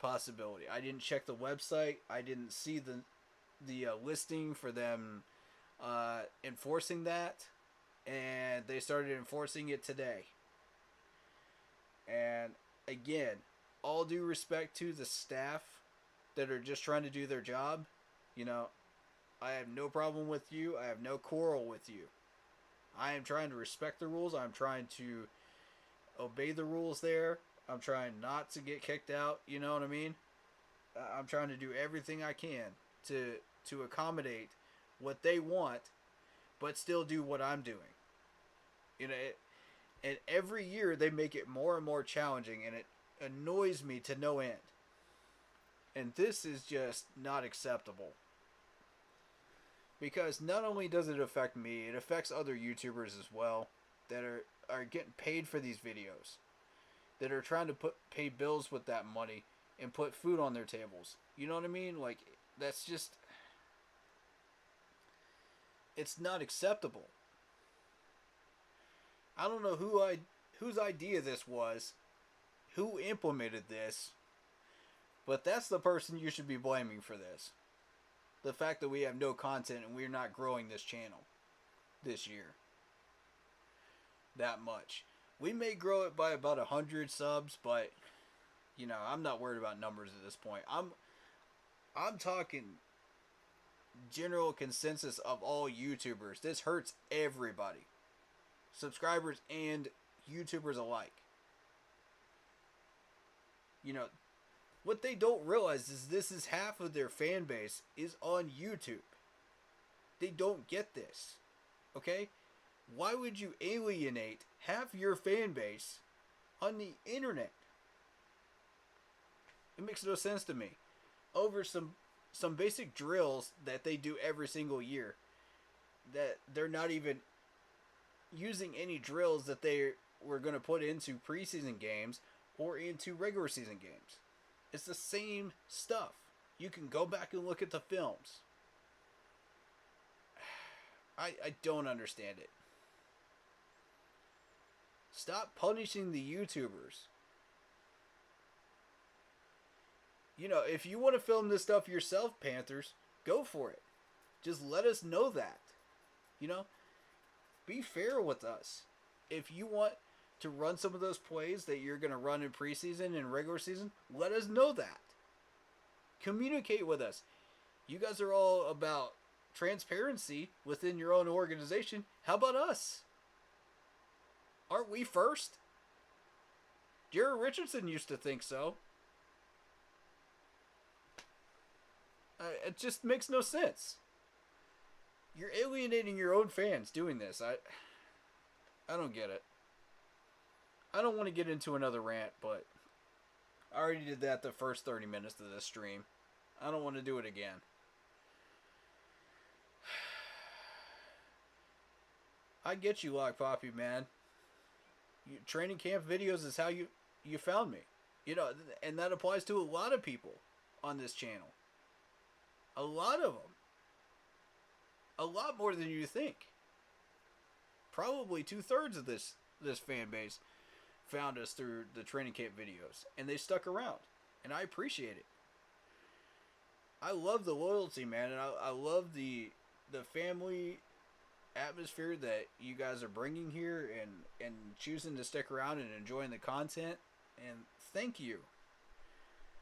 possibility. I didn't check the website. I didn't see the listing for them enforcing that, and they started enforcing it today. And again, all due respect to the staff that are just trying to do their job, you know, I have no problem with you. I have no quarrel with you. I am trying to respect the rules. I'm trying to obey the rules there. I'm trying not to get kicked out. You know what I mean? I'm trying to do everything I can to accommodate what they want, but still do what I'm doing. You know, and every year they make it more and more challenging, and it annoys me to no end. And this is just not acceptable. Because not only does it affect me, it affects other YouTubers as well that are getting paid for these videos. That are trying to pay bills with that money and put food on their tables. You know what I mean? Like, that's just... It's not acceptable. I don't know whose idea this was, who implemented this, but that's the person you should be blaming for this. The fact that we have no content and we're not growing this channel this year that much. We may grow it by about 100 subs, but you know, I'm not worried about numbers at this point. I'm talking general consensus of all YouTubers. This hurts everybody. Subscribers and YouTubers alike. You know, what they don't realize is this is half of their fan base is on YouTube. They don't get this. Okay? Why would you alienate half your fan base on the internet? It makes no sense to me. Over some basic drills that they do every single year. That they're not even using any drills that they were going to put into preseason games or into regular season games. It's the same stuff. You can go back and look at the films. I don't understand it. Stop punishing the YouTubers. You know, if you want to film this stuff yourself, Panthers, go for it. Just let us know that. You know, be fair with us. If you want to run some of those plays that you're going to run in preseason and regular season, let us know that. Communicate with us. You guys are all about transparency within your own organization. How about us? Aren't we first? Jared Richardson used to think so. It just makes no sense. You're alienating your own fans doing this. I don't get it. I don't want to get into another rant, but I already did that the first 30 minutes of this stream. I don't want to do it again. I get you, Lock Poppy, man. Training camp videos is how you found me. You know, and that applies to a lot of people on this channel. A lot of them. A lot more than you think. Probably 2/3 of this fan base found us through the training camp videos, and they stuck around, and I appreciate it. I love the loyalty, man, and I love the family atmosphere that you guys are bringing here, and choosing to stick around and enjoying the content. And thank you.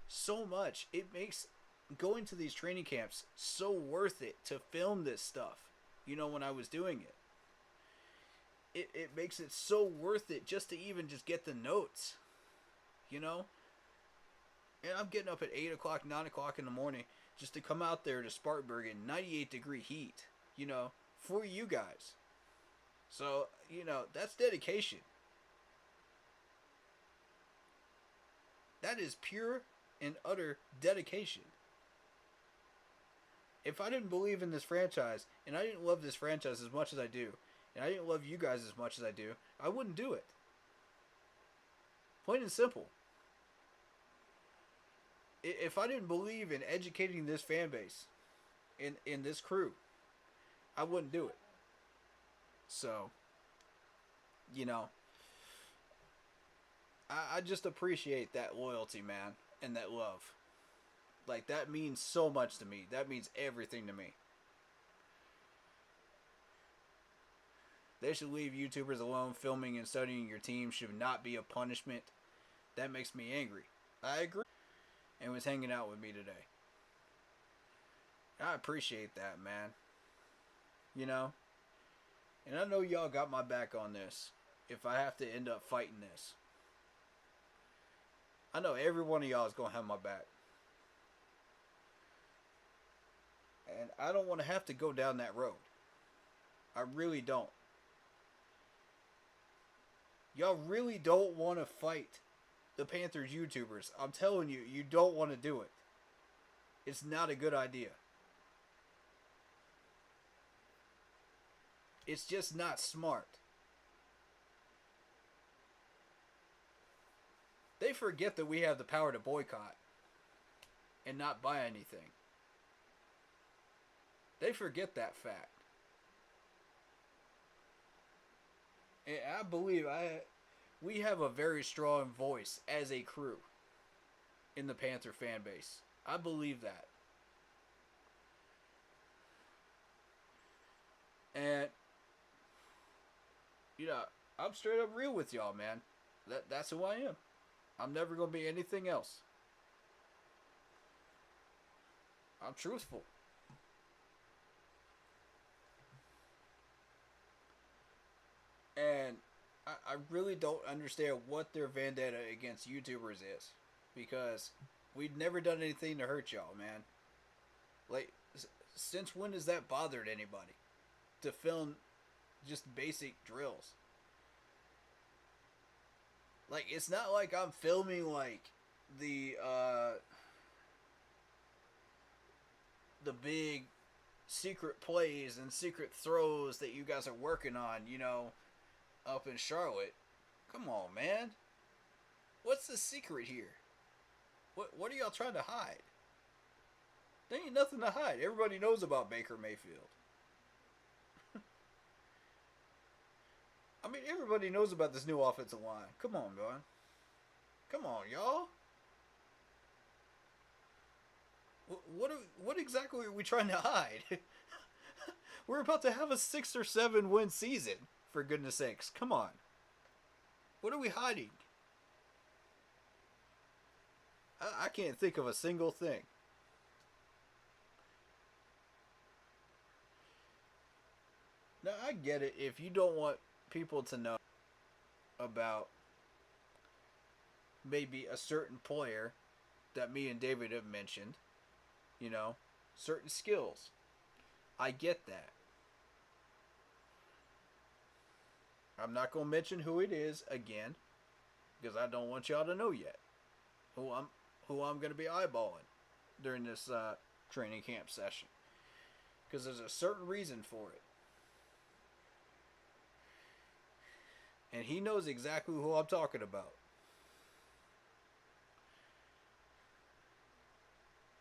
so much. It makes going to these training camps so worth it to film this stuff. You know, when I was doing it. It makes it so worth it just to even just get the notes. You know? And I'm getting up at 8 o'clock, 9 o'clock in the morning just to come out there to Spartanburg in 98-degree heat. You know? For you guys. So, you know, that's dedication. That is pure and utter dedication. If I didn't believe in this franchise, and I didn't love this franchise as much as I do, and I didn't love you guys as much as I do, I wouldn't do it. Plain and simple. If I didn't believe in educating this fan base, in this crew, I wouldn't do it. So, you know, I just appreciate that loyalty, man, and that love. Like, that means so much to me. That means everything to me. They should leave YouTubers alone. Filming and studying your team should not be a punishment. That makes me angry. I agree. And was hanging out with me today. I appreciate that, man. You know? And I know y'all got my back on this. If I have to end up fighting this. I know every one of y'all is going to have my back. And I don't want to have to go down that road. I really don't. Y'all really don't want to fight the Panthers YouTubers. I'm telling you, you don't want to do it. It's not a good idea. It's just not smart. They forget that we have the power to boycott and not buy anything. They forget that fact. And I believe we have a very strong voice as a crew in the Panther fan base. I believe that. And, you know, I'm straight up real with y'all, man. That's who I am. I'm never going to be anything else. I'm truthful. And I really don't understand what their vendetta against YouTubers is. Because we've never done anything to hurt y'all, man. Like, since when has that bothered anybody? To film just basic drills. Like, it's not like I'm filming, like, the big secret plays and secret throws that you guys are working on, you know, up in Charlotte. Come on, man. What's the secret here? What are y'all trying to hide? There ain't nothing to hide. Everybody knows about Baker Mayfield. I mean, everybody knows about this new offensive line. Come on, man. Come on, y'all. What exactly are we trying to hide? We're about to have a 6 or 7 win season, for goodness sakes. Come on. What are we hiding? I can't think of a single thing. Now, I get it if you don't want people to know about maybe a certain player that me and David have mentioned, you know, certain skills. I get that. I'm not going to mention who it is again because I don't want y'all to know yet who I'm going to be eyeballing during this training camp session, because there's a certain reason for it. And he knows exactly who I'm talking about.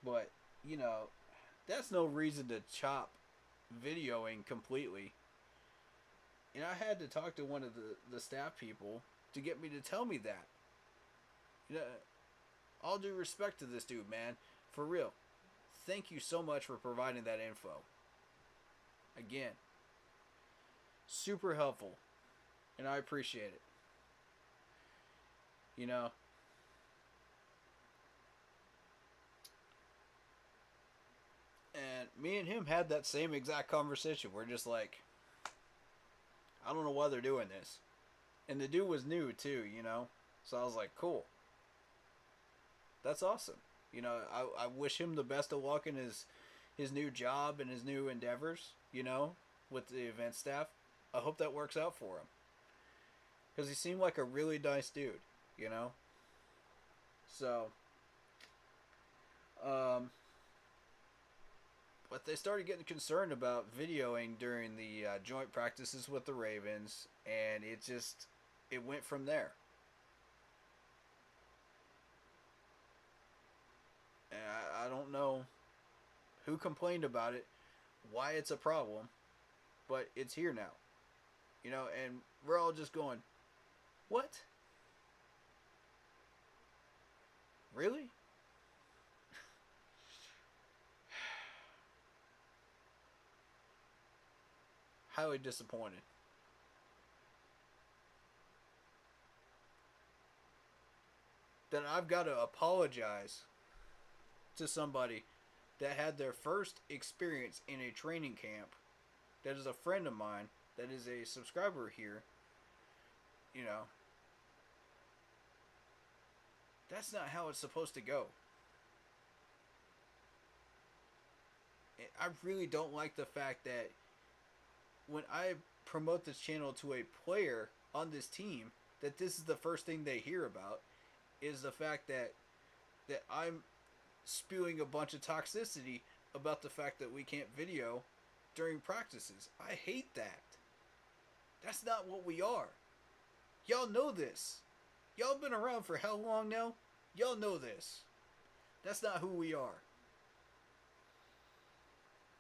But, you know, that's no reason to chop videoing completely. And I had to talk to one of the staff people to get me to tell me that. You know, all due respect to this dude, man. For real. Thank you so much for providing that info. Again. Super helpful. And I appreciate it. You know. And me and him had that same exact conversation. We're just like, I don't know why they're doing this. And the dude was new too, you know? So I was like, cool. That's awesome. You know, I wish him the best of luck in his new job and his new endeavors, you know, with the event staff. I hope that works out for him. Because he seemed like a really nice dude, you know? So, but they started getting concerned about videoing during the joint practices with the Ravens, and it went from there. And I don't know who complained about it, why it's a problem, but it's here now. You know, and we're all just going, what? Really? Highly disappointed. That I've got to apologize to somebody that had their first experience in a training camp, that is a friend of mine, that is a subscriber here, you know. That's not how it's supposed to go. I really don't like the fact that when I promote this channel to a player on this team, that this is the first thing they hear about, is the fact that I'm spewing a bunch of toxicity about the fact that we can't video during practices. I hate that. That's not what we are. Y'all know this. Y'all been around for how long now? Y'all know this. That's not who we are.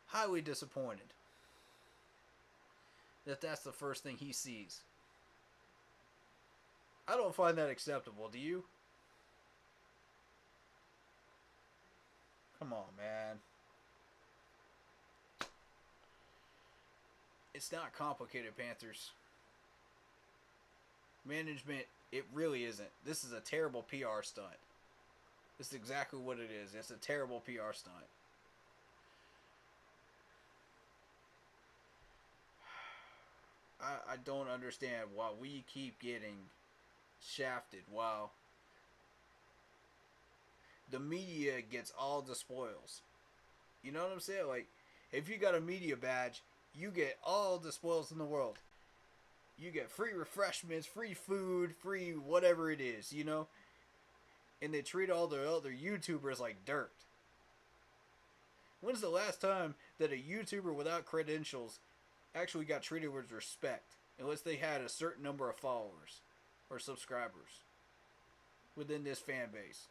Highly disappointed that that's the first thing he sees. I don't find that acceptable, do you? Come on, man. It's not complicated, Panthers. Management, it really isn't. This is a terrible PR stunt. This is exactly what it is. It's a terrible PR stunt. I don't understand why we keep getting shafted while the media gets all the spoils. You know what I'm saying? Like, if you got a media badge, you get all the spoils in the world. You get free refreshments, free food, free whatever it is, you know? And they treat all the other YouTubers like dirt. When's the last time that a YouTuber without credentials actually got treated with respect? Unless they had a certain number of followers or subscribers within this fan base.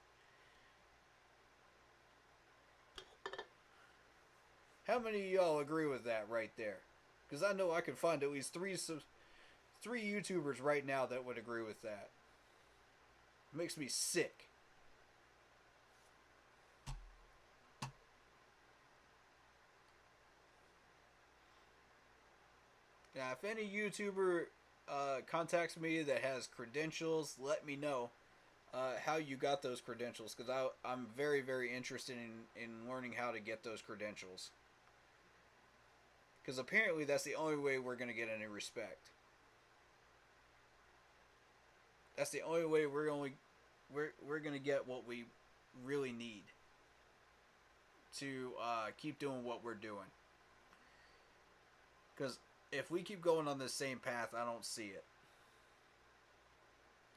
How many of y'all agree with that right there? Because I know I can find at least three YouTubers right now that would agree with that. It makes me sick. Now, if any YouTuber contacts me that has credentials, let me know how you got those credentials. Because I'm very, very interested in learning how to get those credentials. Because apparently that's the only way we're going to get any respect. That's the only way we're going to get what we really need to keep doing what we're doing. Because if we keep going on this same path, I don't see it.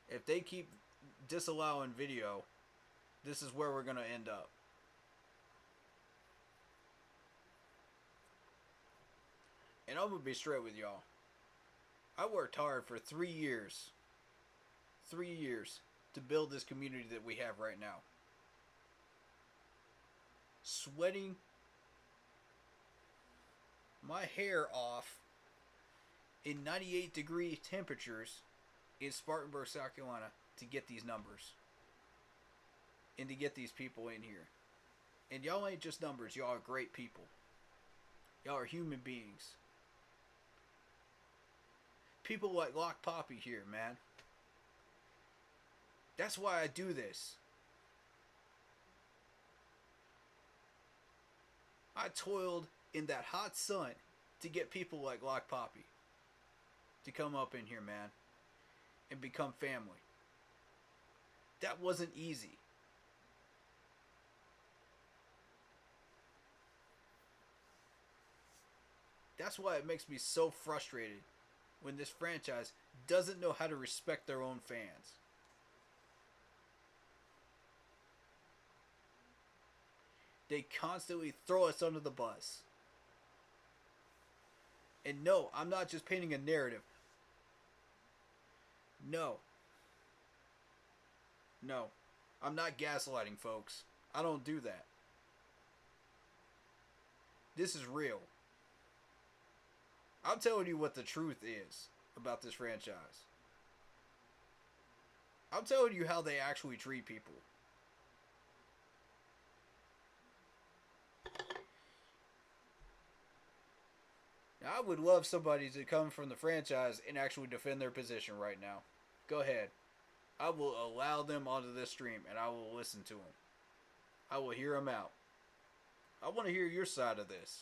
If they keep disallowing video, this is where we're going to end up. And I'm going to be straight with y'all. I worked hard for 3 years. 3 years to build this community that we have right now. Sweating my hair off in 98-degree temperatures in Spartanburg, South Carolina to get these numbers. And to get these people in here. And y'all ain't just numbers. Y'all are great people. Y'all are human beings. People like Lock Poppy here, man. That's why I do this. I toiled in that hot sun to get people like Lock Poppy to come up in here, man, and become family. That wasn't easy. That's why it makes me so frustrated when this franchise doesn't know how to respect their own fans. They constantly throw us under the bus. And no, I'm not just painting a narrative. No. No. I'm not gaslighting, folks. I don't do that. This is real. I'm telling you what the truth is about this franchise. I'm telling you how they actually treat people. Now, I would love somebody to come from the franchise and actually defend their position right now. Go ahead. I will allow them onto this stream and I will listen to them. I will hear them out. I want to hear your side of this.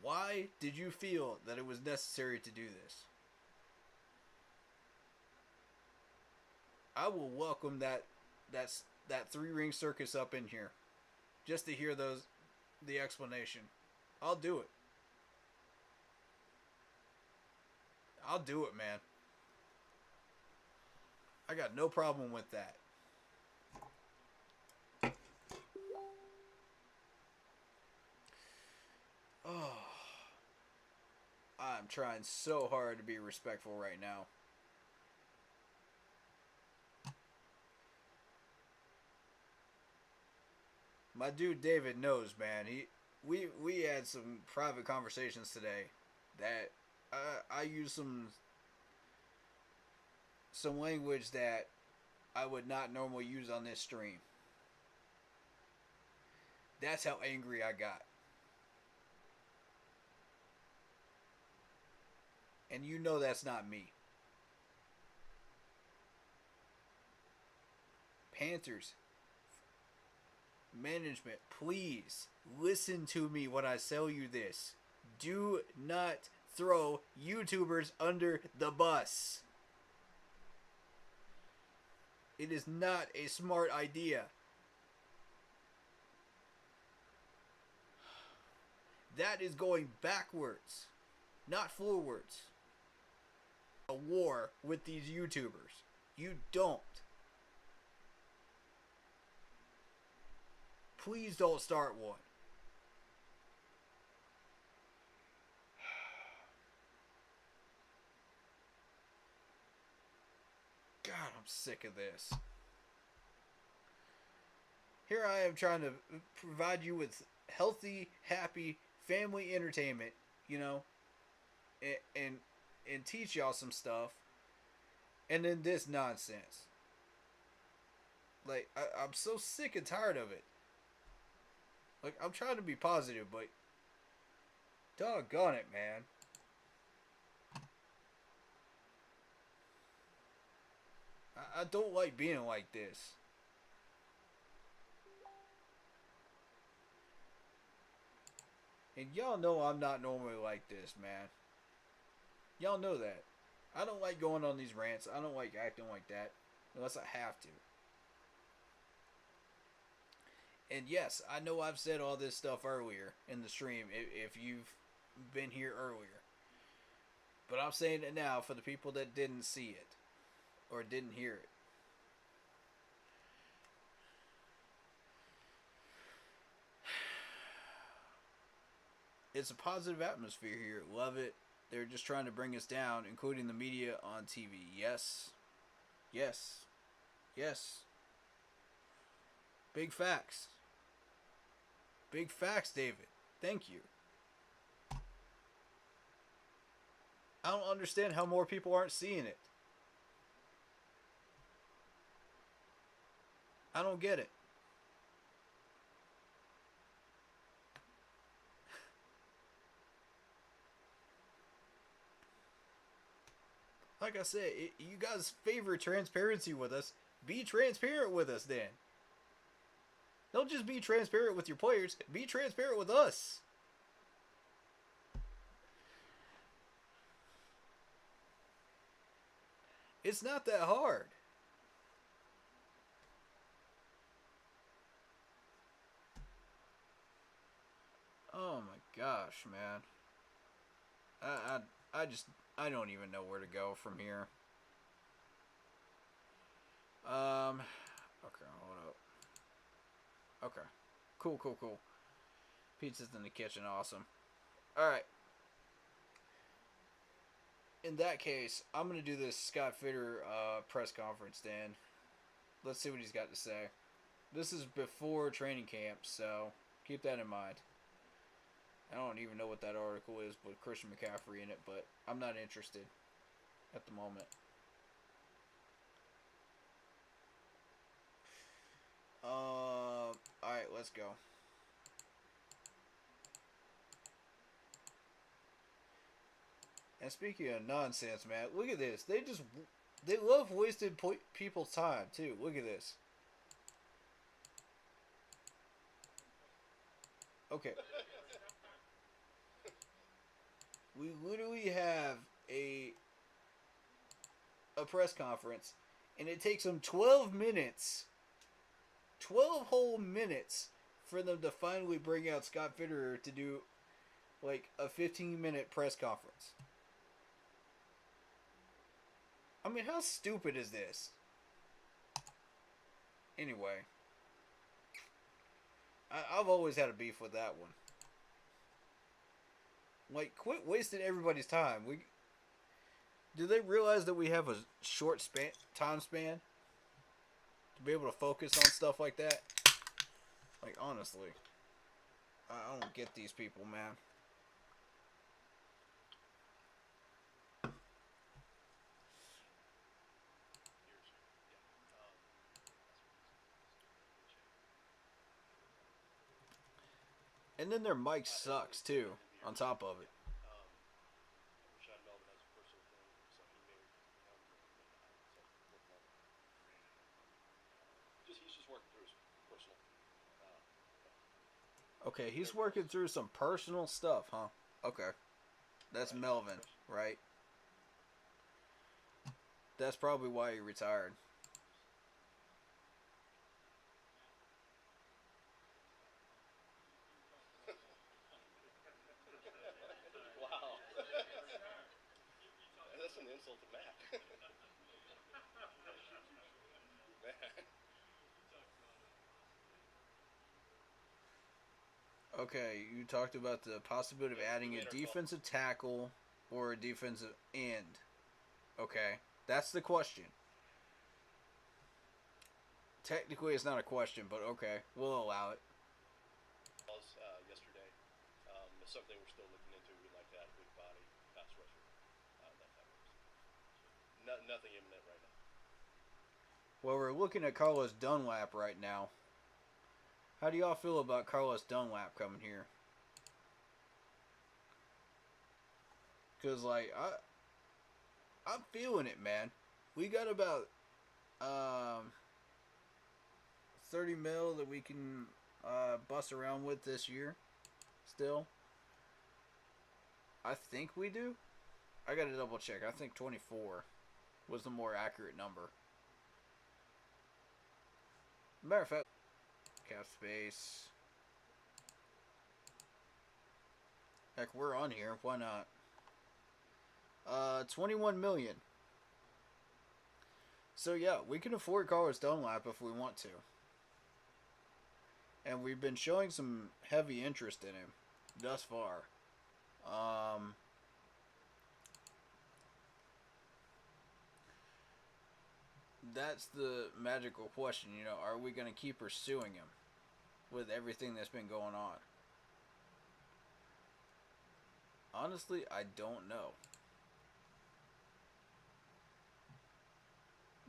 Why did you feel that it was necessary to do this? I will welcome that 3-ring circus up in here just to hear the explanation. I'll do it. I'll do it, man. I got no problem with that. Oh, I'm trying so hard to be respectful right now. My dude David knows, man. We had some private conversations today that I used some language that I would not normally use on this stream. That's how angry I got. And you know that's not me. Panthers management, please listen to me when I tell you this. Do not throw YouTubers under the bus. It is not a smart idea. That is going backwards, not forwards. A war with these YouTubers. You don't. Please don't start one. God, I'm sick of this. Here I am trying to provide you with healthy, happy family entertainment, you know, and teach y'all some stuff, and then this nonsense. Like, I'm so sick and tired of it. Like, I'm trying to be positive, but doggone it, man. I don't like being like this. And y'all know I'm not normally like this, man. Y'all know that. I don't like going on these rants. I don't like acting like that unless I have to. And yes, I know I've said all this stuff earlier in the stream if you've been here earlier. But I'm saying it now for the people that didn't see it or didn't hear it. It's a positive atmosphere here. Love it. They're just trying to bring us down, including the media on TV. Yes. Yes. Yes. Big facts. Big facts, David. Thank you. I don't understand how more people aren't seeing it. I don't get it. Like I said, you guys favor transparency with us. Be transparent with us then. Don't just be transparent with your players. Be transparent with us. It's not that hard. Oh my gosh, man. I don't even know where to go from here. Okay, hold up. Okay. Cool. Pizza's in the kitchen, awesome. Alright. In that case, I'm going to do this Scott Fitter press conference, Dan. Let's see what he's got to say. This is before training camp, so keep that in mind. I don't even know what that article is with Christian McCaffrey in it, but I'm not interested at the moment. Alright, let's go. And speaking of nonsense, man, look at this. They love wasting people's time, too. Look at this. Okay. We literally have a press conference, and it takes them 12 minutes, 12 whole minutes, for them to finally bring out Scott Fitterer to do, like, a 15-minute press conference. I mean, how stupid is this? Anyway. I've always had a beef with that one. Like, quit wasting everybody's time. Do they realize that we have a short time span to be able to focus on stuff like that? Like, honestly, I don't get these people, man. And then their mic sucks too, on top of it. Okay, he's working through some personal stuff, huh? Okay. That's Melvin, right? That's probably why he retired. Wow. That's an insult to Matt. Man. Okay, you talked about the possibility of adding a defensive tackle or a defensive end. Okay, that's the question. Technically, it's not a question, but okay, we'll allow it. Yesterday, it's something we're still looking into. We'd like to add a big body pass rusher. That type of nothing imminent right now. Well, we're looking at Carlos Dunlap right now. How do y'all feel about Carlos Dunlap coming here? Because, like, I'm feeling it, man. We got about 30 mil that we can bust around with this year still. I think we do. I got to double check. I think 24 was the more accurate number. Matter of fact, cap space. Heck, we're on here. Why not? 21 million. So yeah, we can afford Carlos Dunlap if we want to. And we've been showing some heavy interest in him thus far. That's the magical question, you know, are we going to keep pursuing him with everything that's been going on? Honestly, I don't know.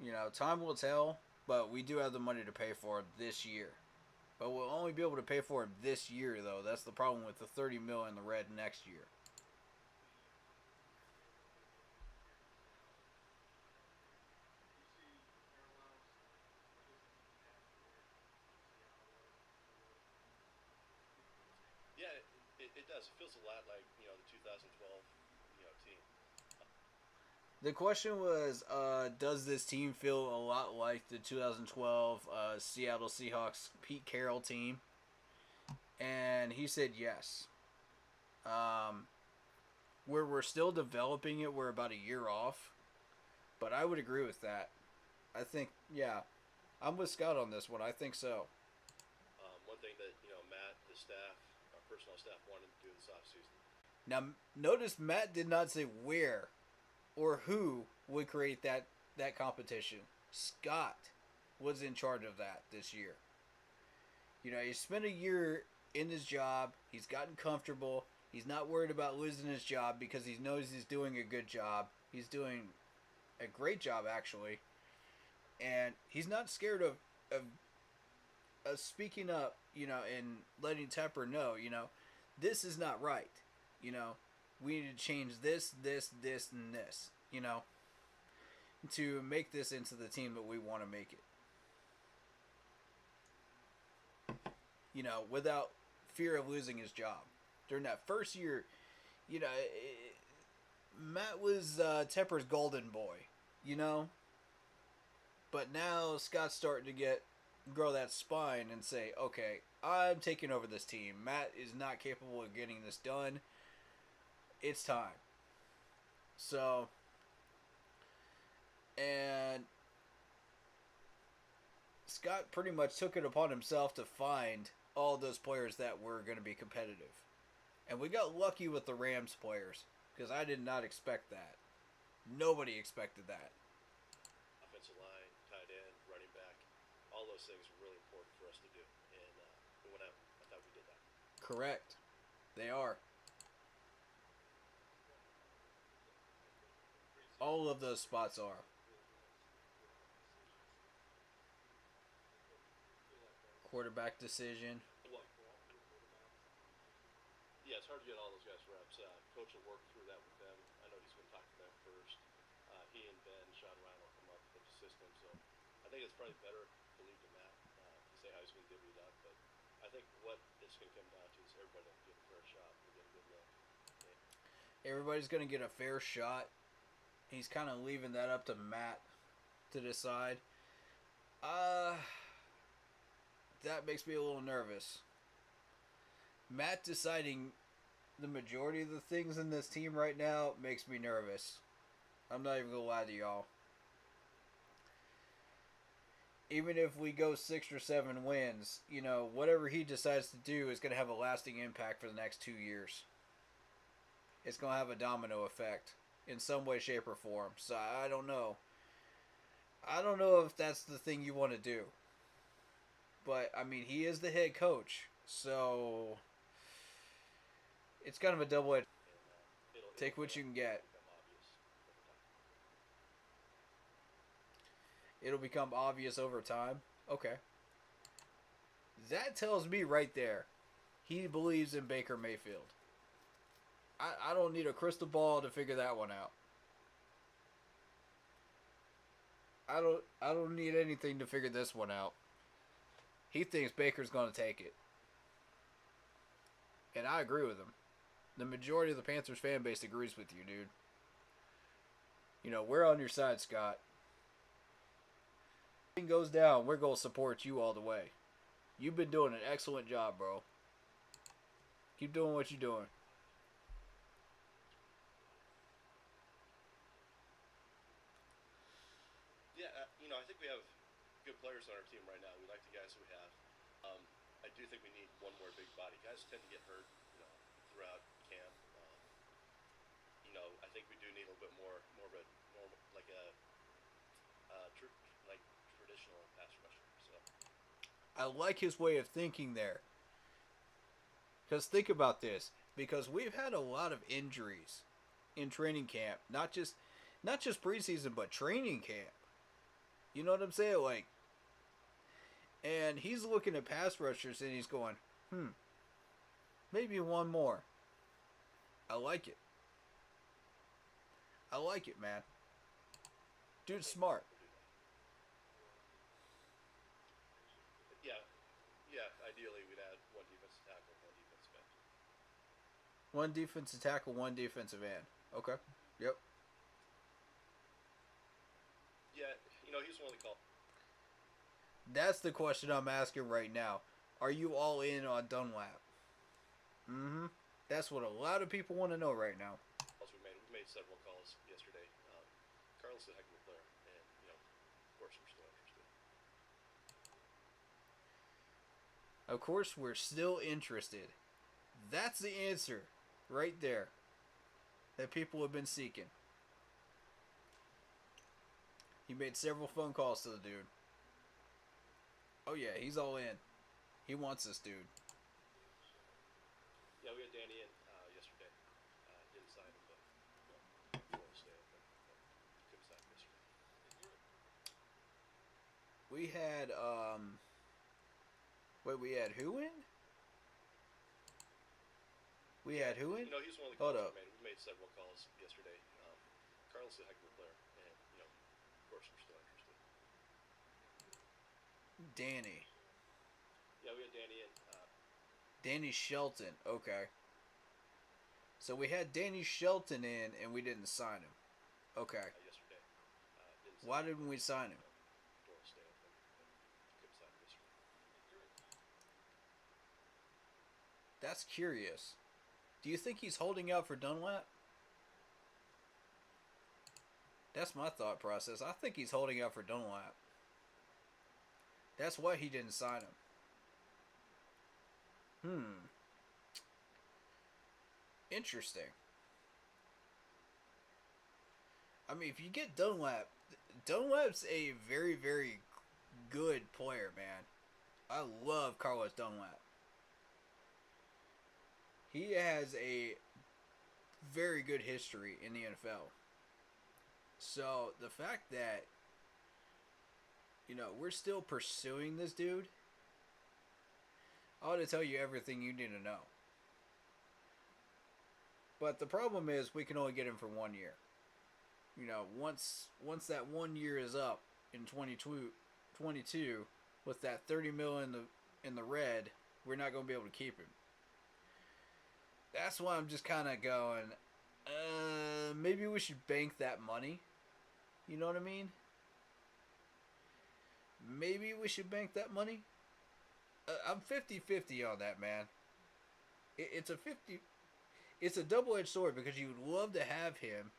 You know, time will tell, but we do have the money to pay for him this year. But we'll only be able to pay for him this year, though. That's the problem with the 30 mil in the red next year. does. It feels a lot like, you know, the 2012, you know, team. The question was, does this team feel a lot like the 2012 Seattle Seahawks Pete Carroll team? And he said yes. Where we're still developing it, we're about a year off. But I would agree with that. I think, yeah, I'm with Scott on this one. I think so. One thing that, you know, Matt, his staff, our personnel staff wanted to do this offseason. Now, notice Matt did not say where or who would create that competition. Scott was in charge of that this year. You know, he spent a year in his job. He's gotten comfortable. He's not worried about losing his job because he knows he's doing a good job. He's doing a great job, actually. And he's not scared of speaking up, you know, and letting Tepper know, you know, this is not right. You know, we need to change this, and this, you know, to make this into the team that we want to make it. You know, without fear of losing his job. During that first year, you know, Matt was Tepper's golden boy, you know. But now Scott's starting to grow that spine and say, okay, I'm taking over this team. Matt is not capable of getting this done. It's time. So, and Scott pretty much took it upon himself to find all those players that were going to be competitive. And we got lucky with the Rams players because I did not expect that. Nobody expected that. Offensive line, tight end, running back, all those things are really important for us to do. And we went out. I thought we did that. Correct. They are. All of those spots are. Quarterback decision. Yeah, it's hard to get all those guys reps. Coach will work through that with them. I know he's going to talk to them first. He and Ben, Sean Ryan will come up with the system. So I think it's probably better to leave to Matt to say how he's going to divvy it up. But I think what it's going to come down to is everybody will get a fair shot and get a good look. Yeah. Everybody's going to get a fair shot. He's kind of leaving that up to Matt to decide. That makes me a little nervous. Matt deciding the majority of the things in this team right now makes me nervous. I'm not even going to lie to y'all. Even if we go 6 or 7 wins, you know, whatever he decides to do is going to have a lasting impact for the next 2 years. It's going to have a domino effect in some way, shape, or form. So I don't know. I don't know if that's the thing you want to do. But, I mean, he is the head coach. So it's kind of a double-edged. Take what you can get. It'll become obvious over time. Okay. That tells me right there, he believes in Baker Mayfield. I don't need a crystal ball to figure that one out. I don't need anything to figure this one out. He thinks Baker's going to take it. And I agree with him. The majority of the Panthers fan base agrees with you, dude. You know, we're on your side, Scott. If anything goes down, we're going to support you all the way. You've been doing an excellent job, bro. Keep doing what you're doing. Yeah, you know, I think we have good players on our team right now. We like the guys we have. I do think we need one more big body. Guys tend to get hurt, you know, throughout camp. You know, I think we do need a little bit more of a normal, like a traditional pass rusher. So I like his way of thinking there. Because think about this. Because we've had a lot of injuries in training camp. Not just preseason, but training camp. You know what I'm saying? Like, and he's looking at pass rushers and he's going, maybe one more. I like it. I like it, man. Dude's smart. Yeah. Ideally, we'd add one defensive tackle, one defensive end. One defensive tackle, one defensive end. Okay. Yep. Yeah, he's the one that called. That's the question I'm asking right now. Are you all in on Dunlap? Mm-hmm. That's what a lot of people want to know right now. We made several calls yesterday. Carlos is a heck of a player, and of course we're still interested. Of course, we're still interested. That's the answer, right there, that people have been seeking. He made several phone calls to the dude. Oh yeah, he's all in. He wants this dude. Yeah, we had Danny in yesterday. Didn't sign him, but Florida State open. Couldn't sign him yesterday. We had we had who in? We had who in? He's one of the Hold calls up. we made several calls yesterday. Carlos is a heck of a player, and of course we're still interested. Danny. Yeah, we had Danny in. Danny Shelton. Okay. So we had Danny Shelton in, and we didn't sign him. Okay. Yesterday. Why didn't we sign him? Florida State open. Couldn't sign him yesterday. That's curious. Do you think he's holding out for Dunlap? That's my thought process. I think he's holding out for Dunlap. That's why he didn't sign him. Interesting. I mean, if you get Dunlap's a very, very good player, man. I love Carlos Dunlap. He has a very good history in the NFL. So, the fact that, we're still pursuing this dude, I ought to tell you everything you need to know. But the problem is we can only get him for 1 year. Once that 1 year is up in 22 with that $30 million in the red, we're not going to be able to keep him. That's why I'm just kind of going, maybe we should bank that money. You know what I mean? Maybe we should bank that money. I'm 50-50 on that, man. It's a double-edged sword because you would love to have him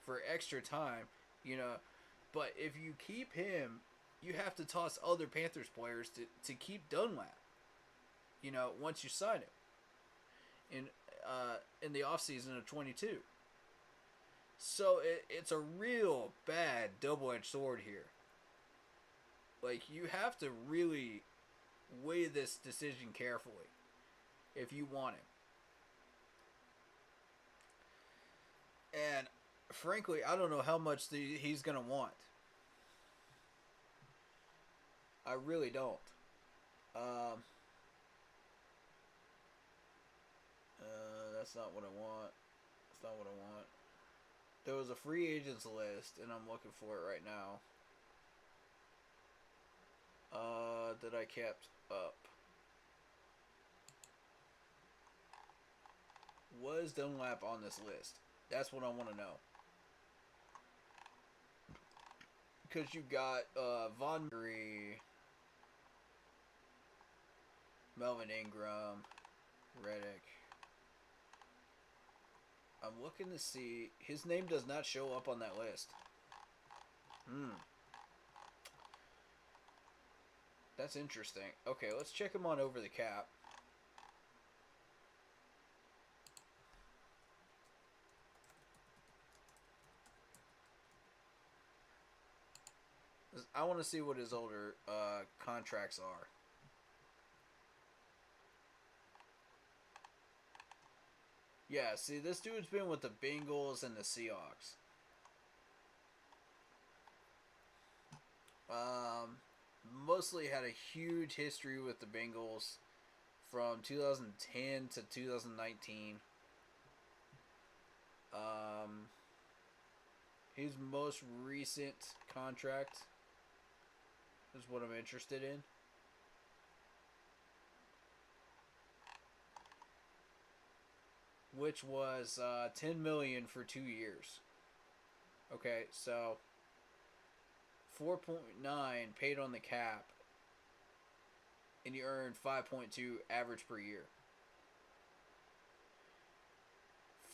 for extra time, but if you keep him, you have to toss other Panthers players to keep Dunlap. Once you sign him in the offseason of 22. So it's a real bad double-edged sword here. Like, you have to really weigh this decision carefully if you want him. And frankly, I don't know how much he's going to want. I really don't. That's not what I want. That's not what I want. There was a free agents list, and I'm looking for it right now. That I kept up. Was Dunlap on this list? That's what I want to know. Because you got Von Murray, Melvin Ingram, Reddick. I'm looking to see. His name does not show up on that list. That's interesting. Okay, let's check him on over the cap. I want to see what his older contracts are. Yeah, see, this dude's been with the Bengals and the Seahawks. Mostly had a huge history with the Bengals from 2010 to 2019. His most recent contract is what I'm interested in. which was $10 million for 2 years. Okay, so 4.9 paid on the cap, and you earned 5.2 average per year.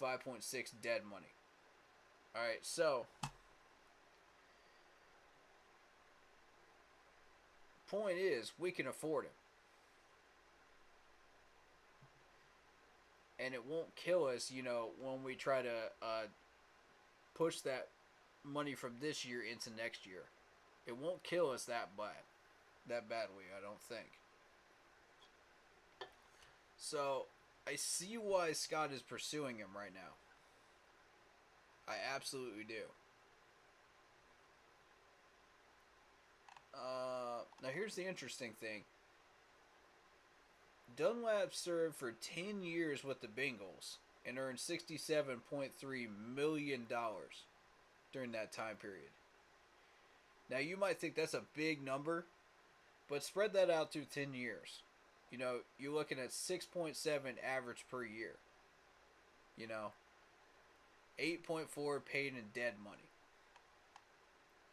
5.6 dead money. All right, so point is, we can afford him. And it won't kill us, you know, when we try to push that money from this year into next year. It won't kill us that badly, I don't think. So, I see why Scott is pursuing him right now. I absolutely do. Now here's the interesting thing. Dunlap served for 10 years with the Bengals and earned $67.3 million during that time period. Now you might think that's a big number, but spread that out through 10 years. You know, you're looking at 6.7 average per year. You know, 8.4 paid in dead money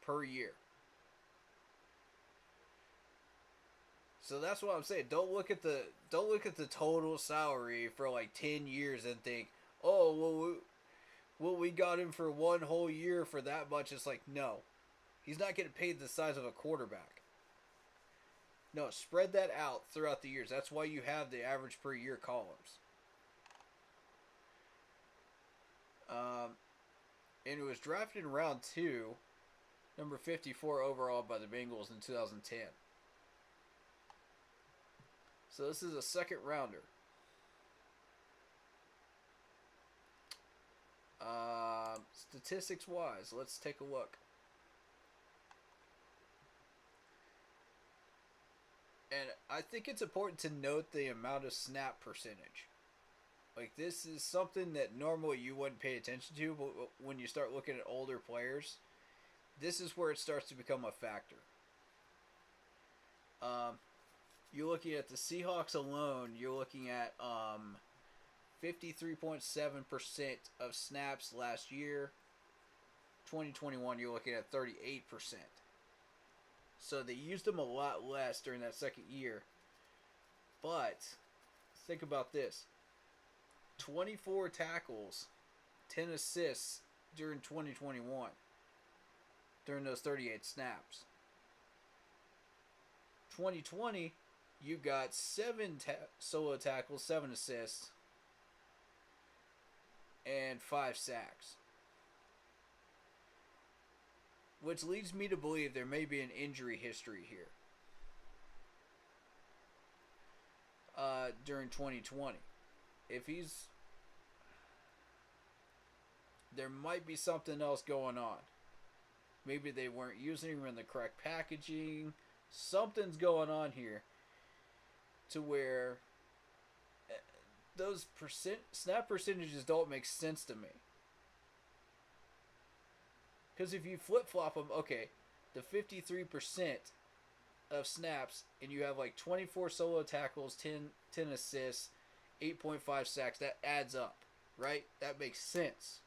per year. So that's what I'm saying. Don't look at the total salary for like 10 years and think, oh, well, we got him for one whole year for that much. It's like, no, he's not getting paid the size of a quarterback. No, spread that out throughout the years. That's why you have the average per year columns. And it was drafted in round 2, number 54 overall by the Bengals in 2010. So this is a second rounder. Statistics wise, let's take a look. And I think it's important to note the amount of snap percentage. Like, this is something that normally you wouldn't pay attention to, but when you start looking at older players, this is where it starts to become a factor. You're looking at the Seahawks alone, you're looking at 53.7% of snaps last year. 2021, you're looking at 38%. So they used them a lot less during that second year. But think about this. 24 tackles, 10 assists during 2021. During those 38 snaps. 2020, you got 7 solo tackles, 7 assists, and 5 sacks. Which leads me to believe there may be an injury history here. During 2020. There might be something else going on. Maybe they weren't using him in the correct packaging. Something's going on here to where those snap percentages don't make sense to me. Because if you flip-flop them, okay, the 53% of snaps, and you have like 24 solo tackles, 10 assists, 8.5 sacks, that adds up, right? That makes sense.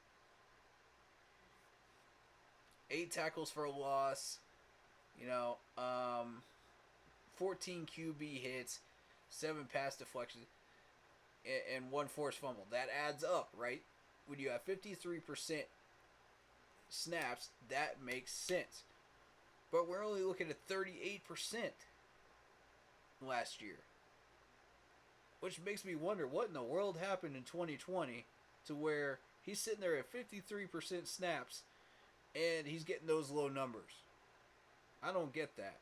8 tackles for a loss, 14 QB hits, 7 pass deflections, and 1 forced fumble. That adds up, right? When you have 53% snaps, that makes sense. But we're only looking at 38% last year. Which makes me wonder what in the world happened in 2020 to where he's sitting there at 53% snaps and he's getting those low numbers. I don't get that.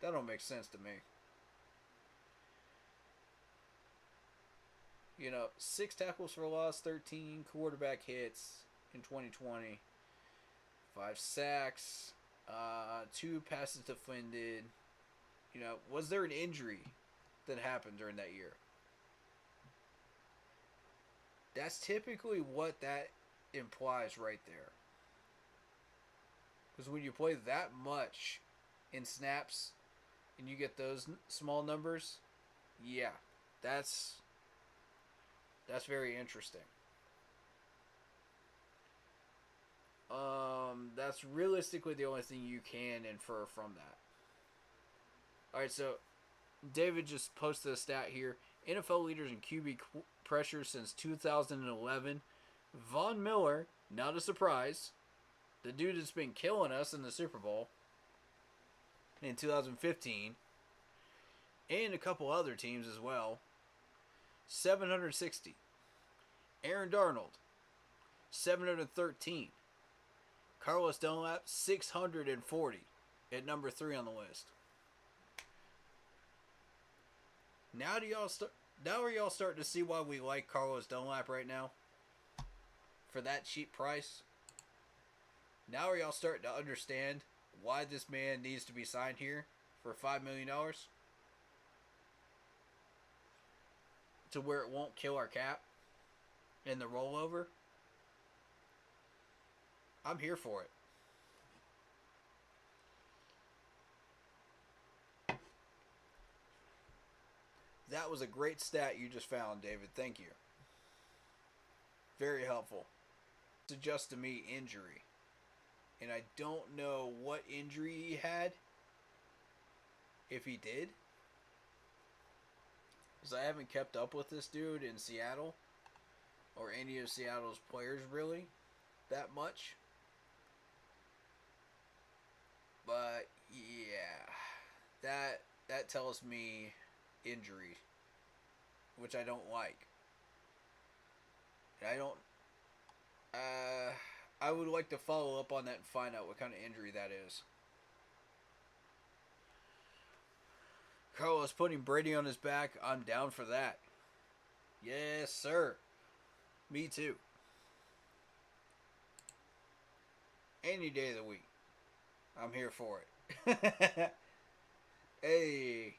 That don't make sense to me. 6 tackles for a loss, 13 quarterback hits in 2020, 5 sacks, 2 passes defended. Was there an injury that happened during that year? That's typically what that implies right there. Because when you play that much in snaps and you get those small numbers, yeah, That's very interesting. That's realistically the only thing you can infer from that. Alright, so David just posted a stat here. NFL leaders in QB pressure since 2011. Von Miller, not a surprise. The dude has been killing us in the Super Bowl in 2015. And a couple other teams as well. 760. Aaron Darnold, 713. Carlos Dunlap, 640 at number 3 on the list. Now are y'all starting to see why we like Carlos Dunlap right now? For that cheap price? Now are y'all starting to understand why this man needs to be signed here for $5 million? To where it won't kill our cap in the rollover? I'm here for it. That was a great stat you just found, David. Thank you. Very helpful. It's just to me injury. And I don't know what injury he had. If he did. Because I haven't kept up with this dude in Seattle. Or any of Seattle's players really. That much. But yeah. That tells me injury, which I don't like. I would like to follow up on that and find out what kind of injury that is. Carlos putting Brady on his back, I'm down for that. Yes, sir. Me too. Any day of the week. I'm here for it. Hey.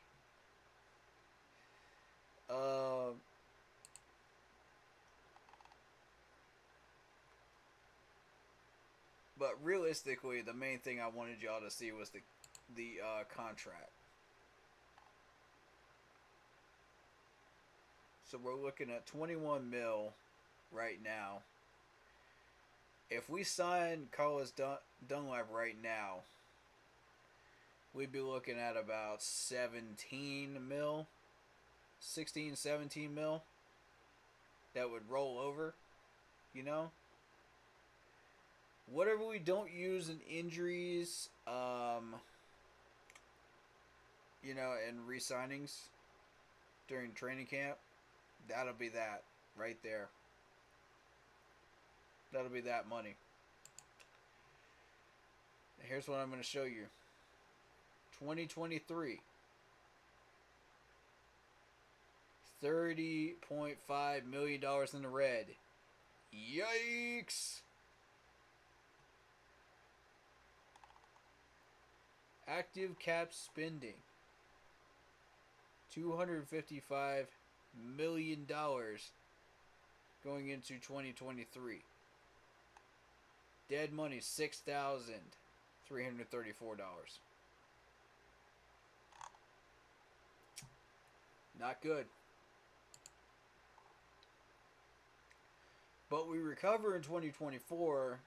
But realistically, the main thing I wanted y'all to see was the contract. So we're looking at 21 mil right now. If we sign Carlos Dunlap right now, we'd be looking at about 17 mil. 16, 17 mil. That would roll over. You know? Whatever we don't use in injuries, you know, and re-signings during training camp, that'll be that right there. That'll be that money. Here's what I'm going to show you. 2023. $30.5 million in the red. Yikes! Active cap spending. $255 million going into 2023. Dead money, $6,334. Not good. But we recover in 2024,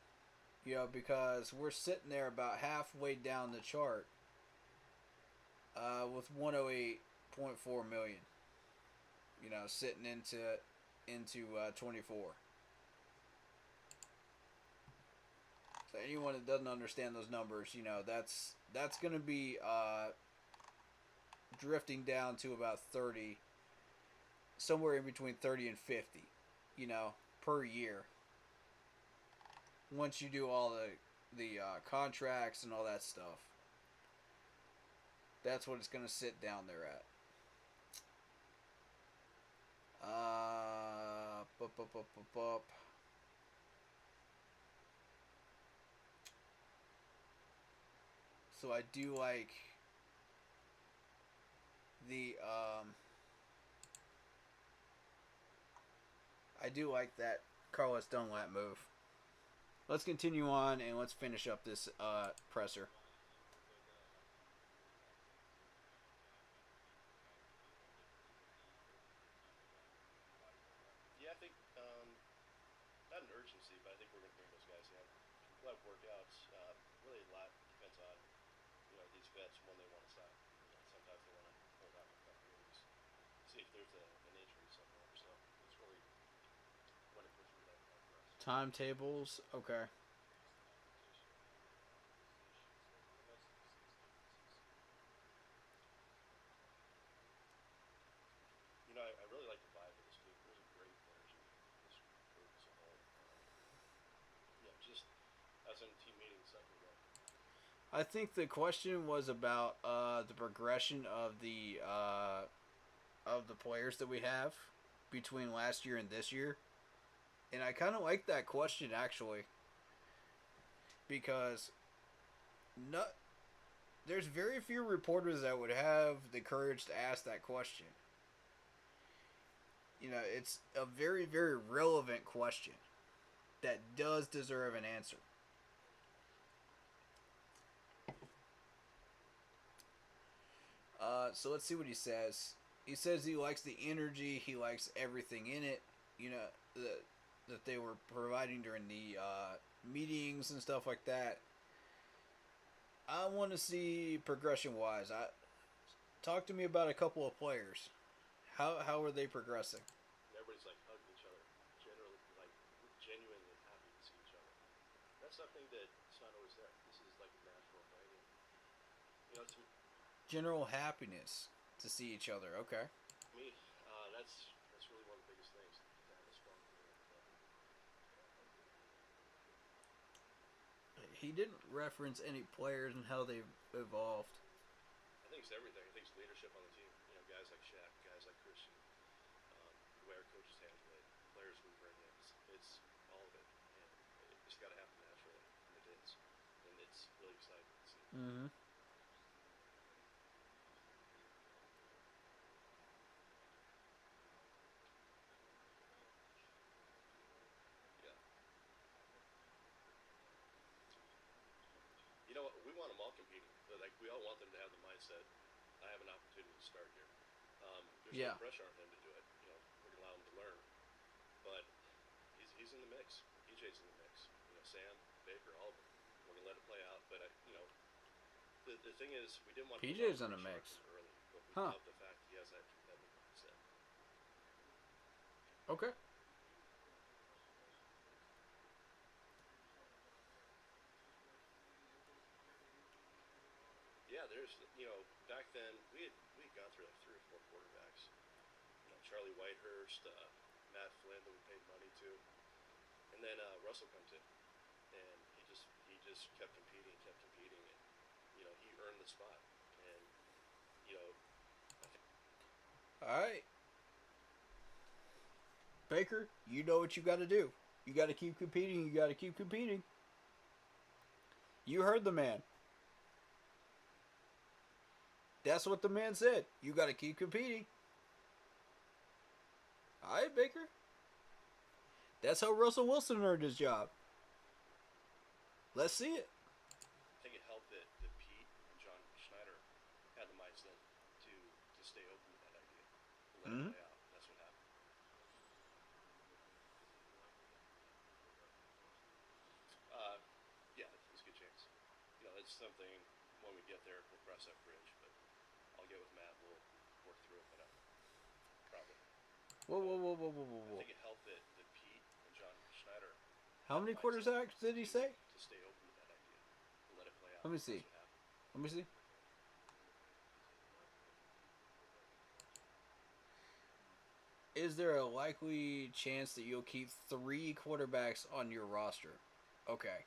you know, because we're sitting there about halfway down the chart with 108.4 million. You know, sitting into 24. So anyone that doesn't understand those numbers, you know, that's going to be drifting down to about 30, somewhere in between 30 and 50, you know, per year. Once you do all the contracts and all that stuff, that's what it's going to sit down there at. So I do like that Carlos Dunlap move. Let's continue on and let's finish up this presser. efficiency, but I think we're going to bring those guys in. We'll have workouts. Really, a lot depends on these vets when they want to sign. Sometimes they want to hold out for a couple of weeks, see if there's an injury somewhere. So it's really when it pushes that time for us. Timetables, okay. I really like the vibe of this group. There's a great energy in this group as a whole. Just as in team meetings, stuff we go. I think the question was about the progression of the players that we have between last year and this year, and I kind of like that question actually, because there's very few reporters that would have the courage to ask that question. It's a very, very relevant question that does deserve an answer. So let's see what he says. He says he likes the energy. He likes everything in it. That they were providing during the meetings and stuff like that. I want to see progression-wise. Talk to me about a couple of players. How are they progressing? Everybody's like hugging each other. Generally, like we're genuinely happy to see each other. That's something that's not always there. This is like a natural thing. And, to General happiness to see each other. Okay. me, that's really one of the biggest things to have a strong community. He didn't reference any players and how they've evolved. I think it's everything. I think it's leadership on the team. Guys like Shaq, guys like Christian, the way our coaches handle it, players we bring in. It's all of it, and it's got to happen naturally, and it is, and it's really exciting to see. Mm-hmm. Yeah. We want them all competing. Like we all want them to have the mindset. I have an opportunity to start here. There's no pressure on him to do it. We're gonna allow him to learn, but he's in the mix. PJ's in the mix. Sam, Baker, all of them. We're gonna let it play out. But the thing is, we didn't want PJ's in the mix. Early, but we love the fact he has that competitive mindset. Okay. Yeah, there's back then we had gone through like 3 or 4 quarterbacks. Charlie Whitehurst, Matt Flynn that we paid money to, and then Russell comes in, and he just kept competing, and he earned the spot, and I think. All right. Baker, you know what you got to do. You got to keep competing. You got to keep competing. You heard the man. That's what the man said. You got to keep competing. All right, Baker. That's how Russell Wilson earned his job. Let's see it. I think it helped that Pete and John Schneider had the mindset to stay open to that idea, to let it play out. That's what happened. Yeah, there's a good chance. It's something when we get there, we'll cross that bridge. But I'll get with Matt. We'll work through it. But probably. Whoa. I think it helped that Pete and John Schneider. How many quarterbacks did he say? To stay open to that idea, to let it play out. Let me see. Let me see. Is there a likely chance that you'll keep 3 quarterbacks on your roster? Okay.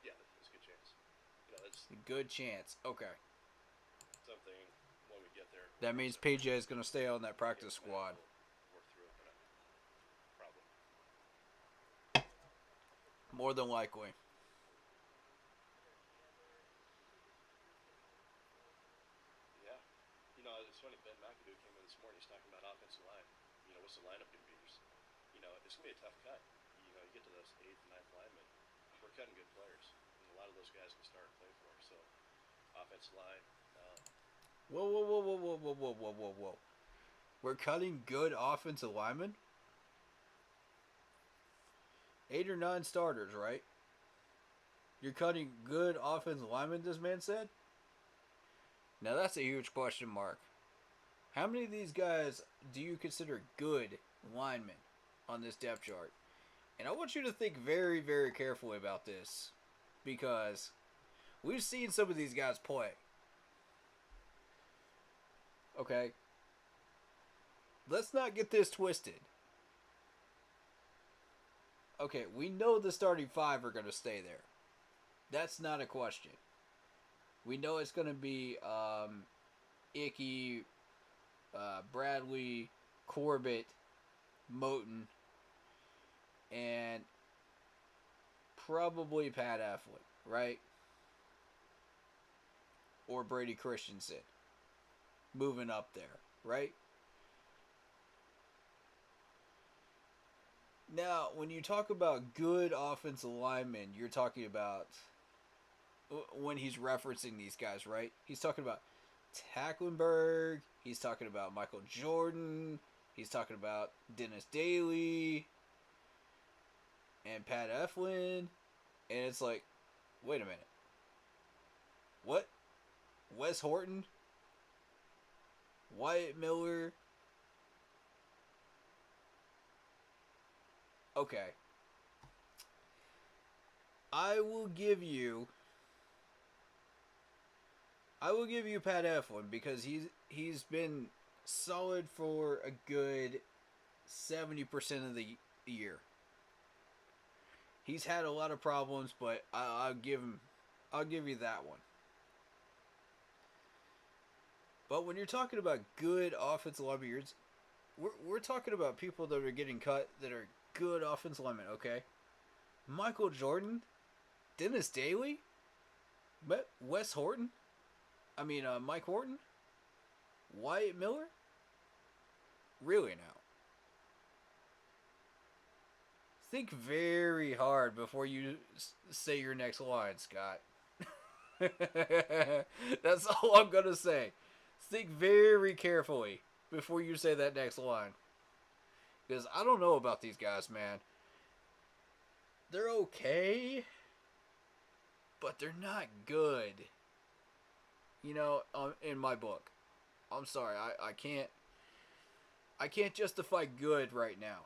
Yeah, there's a good chance. That's good chance. Okay. Something when we get there. That means PJ is going to stay on that practice squad. Work through it, but probably. More than likely. Yeah. It's funny. Ben McAdoo came in this morning. He's talking about offensive line. What's the lineup going to be? It's going to be a tough cut. You get to those 8th and 9th linemen. We're cutting good players. And a lot of those guys can start and play for us. So, offensive line. Whoa. We're cutting good offensive linemen? 8 or 9 starters, right? You're cutting good offensive linemen, this man said? Now that's a huge question mark. How many of these guys do you consider good linemen on this depth chart? And I want you to think very, very carefully about this, because we've seen some of these guys play. Okay? Let's not get this twisted. Okay, we know the starting 5 are going to stay there. That's not a question. We know it's going to be Icky, Bradley, Corbett, Moten, and probably Pat Affleck, right? Or Brady Christensen. Moving up there, right? Now, when you talk about good offensive linemen, you're talking about, when he's referencing these guys, right? He's talking about Tacklenberg. He's talking about Michael Jordan. He's talking about Dennis Daly and Pat Eflin. And it's like, wait a minute. What? Wes Horton? Wyatt Miller? Okay. I will give you Pat Eflin, because he's been solid for a good 70% of the year. He's had a lot of problems, but I'll give you that one. But when you're talking about good offensive linemen, we're talking about people that are getting cut that are good offensive linemen, okay? Michael Jordan, Dennis Daly, Wes Horton, Mike Horton, Wyatt Miller. Really now? Think very hard before you say your next line, Scott. That's all I'm gonna say. Think very carefully before you say that next line. Because I don't know about these guys, man. They're okay, but they're not good. You know, in my book. I'm sorry, I can't justify good right now.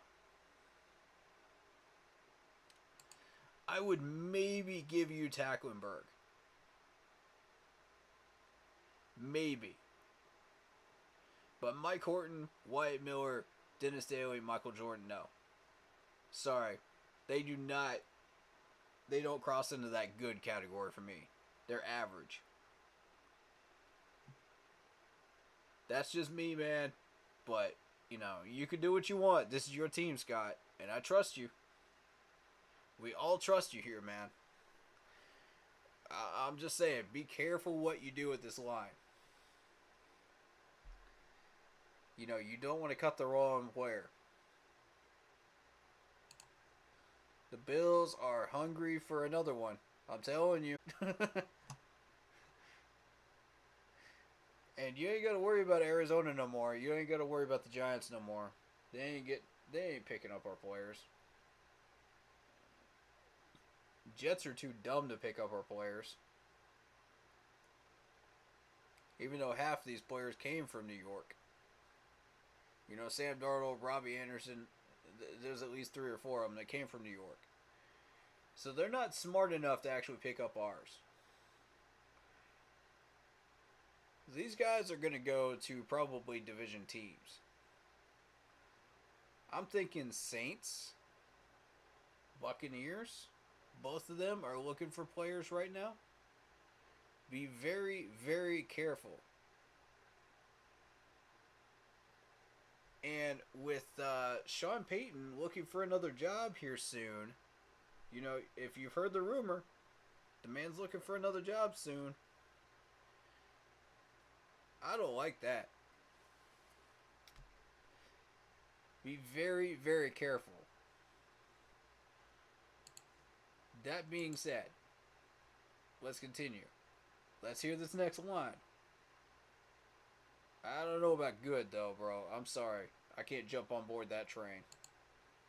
I would maybe give you Tacklenberg. Maybe. But Mike Horton, Wyatt Miller, Dennis Daly, Michael Jordan, no. Sorry. They don't cross into that good category for me. They're average. That's just me, man. But, you know, you can do what you want. This is your team, Scott. And I trust you. We all trust you here, man. I'm just saying, be careful what you do with this line. You know, you don't want to cut the wrong player. The Bills are hungry for another one. I'm telling you. And you ain't got to worry about Arizona no more. You ain't got to worry about the Giants no more. They ain't picking up our players. Jets are too dumb to pick up our players. Even though half of these players came from New York. You know, Sam Darnold, Robbie Anderson, there's at least 3 or 4 of them that came from New York. So they're not smart enough to actually pick up ours. These guys are going to go to probably division teams. I'm thinking Saints, Buccaneers. Both of them are looking for players right now. Be very, very careful. And with Sean Payton looking for another job here soon, you know, if you've heard the rumor, the man's looking for another job soon. I don't like that. Be very, very careful. That being said, let's continue. Let's hear this next line. I don't know about good, though, bro. I'm sorry. I can't jump on board that train.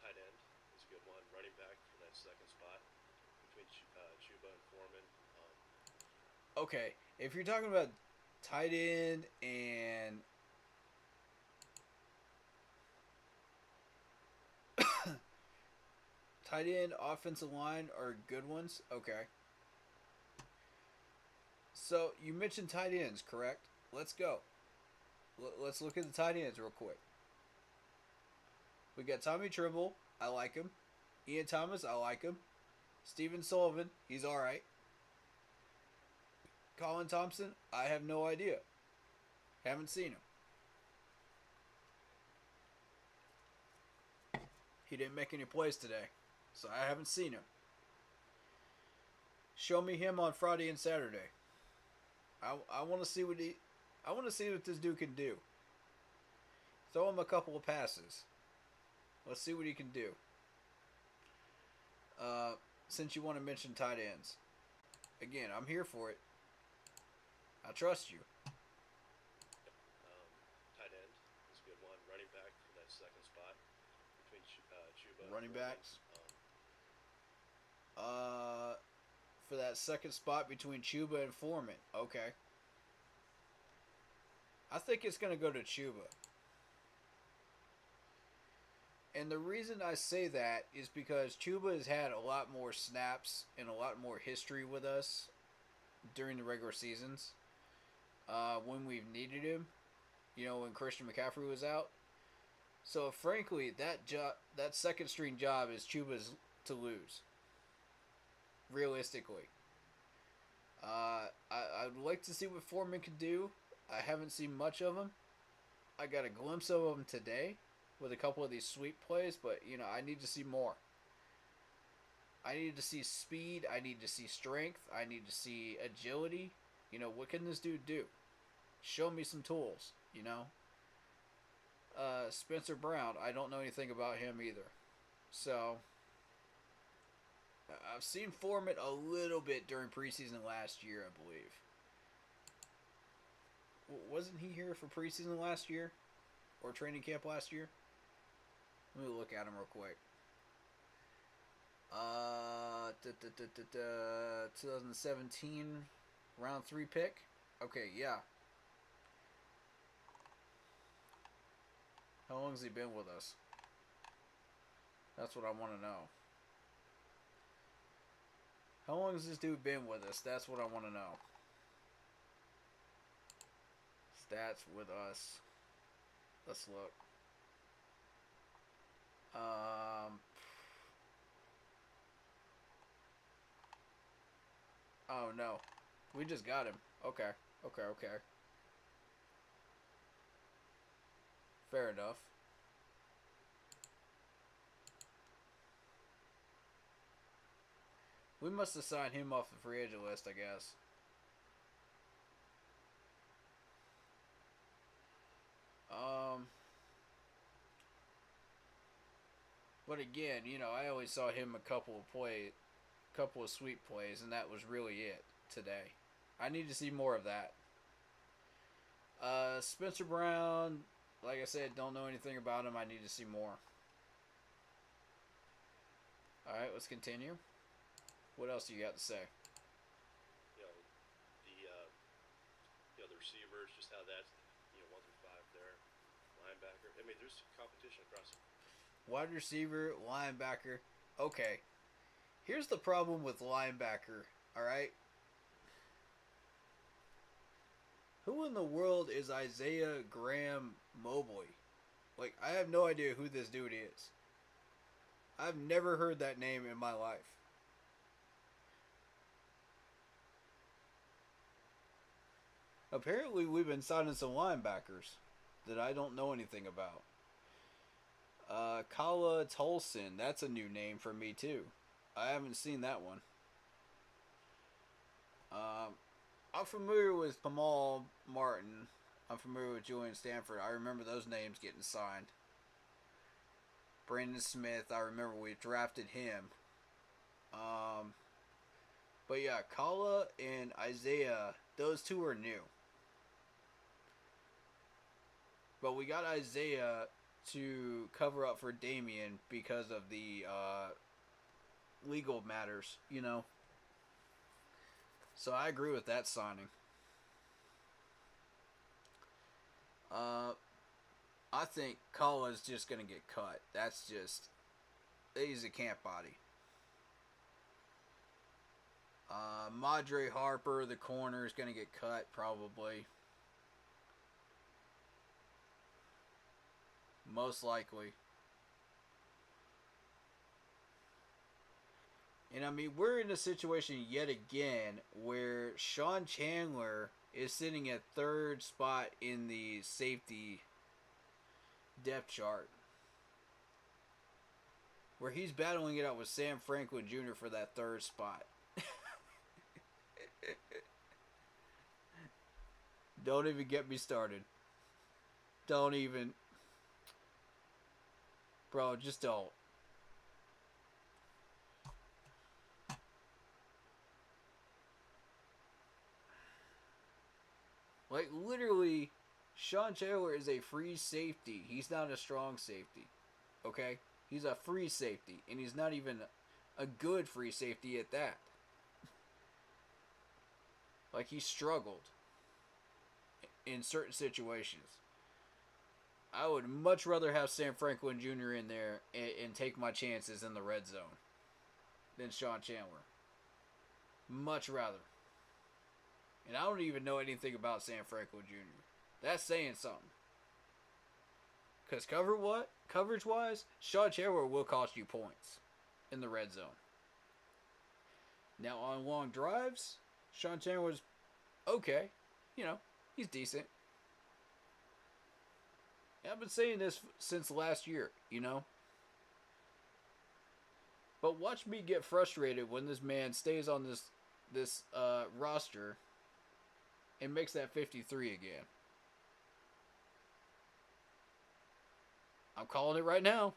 Tight end is a good one. Running back for that Okay, if you're talking about tight end and tight end, offensive line are good ones. Okay. So you mentioned tight ends, correct? Let's go. Let's look at the tight ends real quick. We got Tommy Trimble. I like him. Ian Thomas. I like him. Steven Sullivan. He's all right. Colin Thompson. I have no idea. Haven't seen him. He didn't make any plays today, so I haven't seen him. Show me him on Friday and Saturday. I want to see what this dude can do. Throw him a couple of passes. Let's see what he can do. Since you want to mention tight ends, again, I'm here for it. I trust you. Tight end is a good one. Running back for that second spot between Chuba. Running backs. For that second spot between Chuba and Foreman. Okay. I think it's going to go to Chuba. And the reason I say that is because Chuba has had a lot more snaps and a lot more history with us during the regular seasons. When we've needed him. You know, when Christian McCaffrey was out. So, frankly, that second string job is Chuba's to lose. Realistically. I'd like to see what Foreman can do. I haven't seen much of him. I got a glimpse of him today with a couple of these sweep plays, but, you know, I need to see more. I need to see speed. I need to see strength. I need to see agility. You know, what can this dude do? Show me some tools, you know? Spencer Brown, I don't know anything about him either. So, I've seen Foreman a little bit during preseason last year, I believe. Wasn't he here for preseason last year? Or training camp last year? Let me look at him real quick. 2017 round 3 pick. Okay, yeah. How long has he been with us? That's what I want to know. How long has this dude been with us? That's what I want to know. Stats with us. Let's look. Oh no. We just got him. Okay. Fair enough. We must have signed him off the free agent list, I guess. But again, you know, I only saw him a couple of sweep plays, and that was really it today. I need to see more of that. Spencer Brown, like I said, don't know anything about him. I need to see more. Alright, let's continue. What else do you got to say? You know, the receivers, just how that's, 1 through 5 there. Linebacker. I mean, there's competition across the Wide receiver, linebacker. Okay. Here's the problem with linebacker, alright? Who in the world is Isaiah Graham Mobley? Like, I have no idea who this dude is. I've never heard that name in my life. Apparently, we've been signing some linebackers that I don't know anything about. Kala Tolson, that's a new name for me too. I haven't seen that one. I'm familiar with Pamal Martin. I'm familiar with Julian Stanford. I remember those names getting signed. Brandon Smith, I remember we drafted him. But yeah, Kala and Isaiah, those two are new. But we got Isaiah to cover up for Damien because of the legal matters, you know. So I agree with that signing. I think Kala's just going to get cut. That's just... He's a camp body. Madre Harper, the corner, is going to get cut probably. Most likely. And I mean, we're in a situation yet again where Sean Chandler is sitting at third spot in the safety depth chart, where he's battling it out with Sam Franklin Jr. for that third spot. Don't even get me started. Don't even. Bro, just don't. Like, literally, Sean Chandler is a free safety. He's not a strong safety. Okay? He's a free safety. And he's not even a good free safety at that. Like, he struggled in certain situations. I would much rather have Sam Franklin Jr. in there and take my chances in the red zone than Sean Chandler. Much rather. And I don't even know anything about Sam Franklin Jr. That's saying something. Because coverage-wise, Sean Chandler will cost you points in the red zone. Now, on long drives, Sean Chandler's okay. You know, he's decent. And I've been saying this since last year, you know. But watch me get frustrated when this man stays on this roster and makes that 53 again. I'm calling it right now.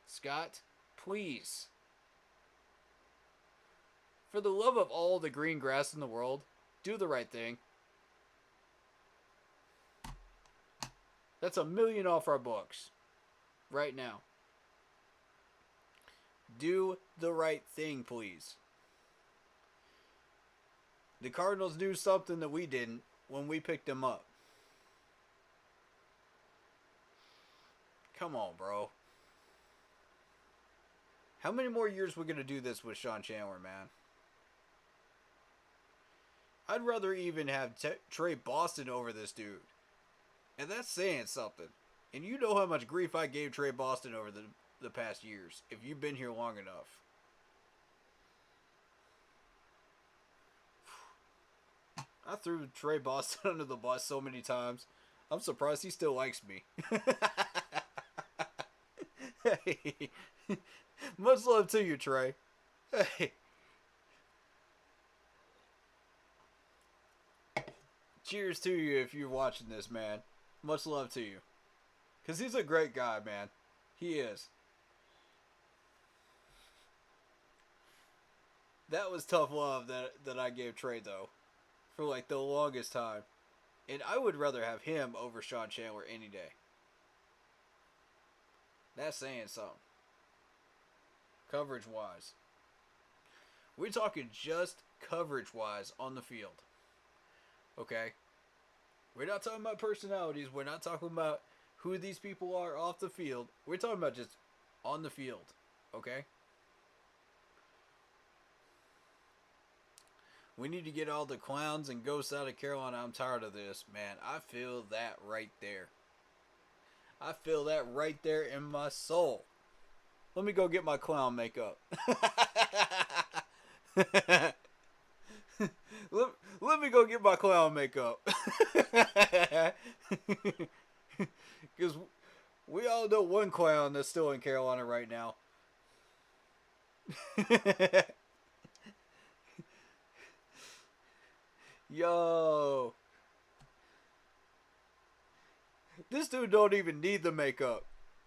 Scott, please. For the love of all the green grass in the world, do the right thing. That's $1 million off our books. Right now. Do the right thing, please. The Cardinals knew something that we didn't when we picked him up. Come on, bro. How many more years we going to do this with Sean Chandler, man? I'd rather even have Trey Boston over this dude. And that's saying something. And you know how much grief I gave Trey Boston over the past years, if you've been here long enough. I threw Trey Boston under the bus so many times. I'm surprised he still likes me. Hey. Much love to you, Trey. Hey. Cheers to you if you're watching this, man. Much love to you. Because he's a great guy, man. He is. That was tough love that I gave Trey, though. For like the longest time. And I would rather have him over Sean Chandler any day. That's saying something. Coverage-wise. We're talking just coverage-wise on the field. Okay? We're not talking about personalities. We're not talking about who these people are off the field. We're talking about just on the field. Okay? We need to get all the clowns and ghosts out of Carolina. I'm tired of this, man. I feel that right there. I feel that right there in my soul. Let me go get my clown makeup. Let me go get my clown makeup. Because we all know one clown that's still in Carolina right now. Yo. This dude don't even need the makeup.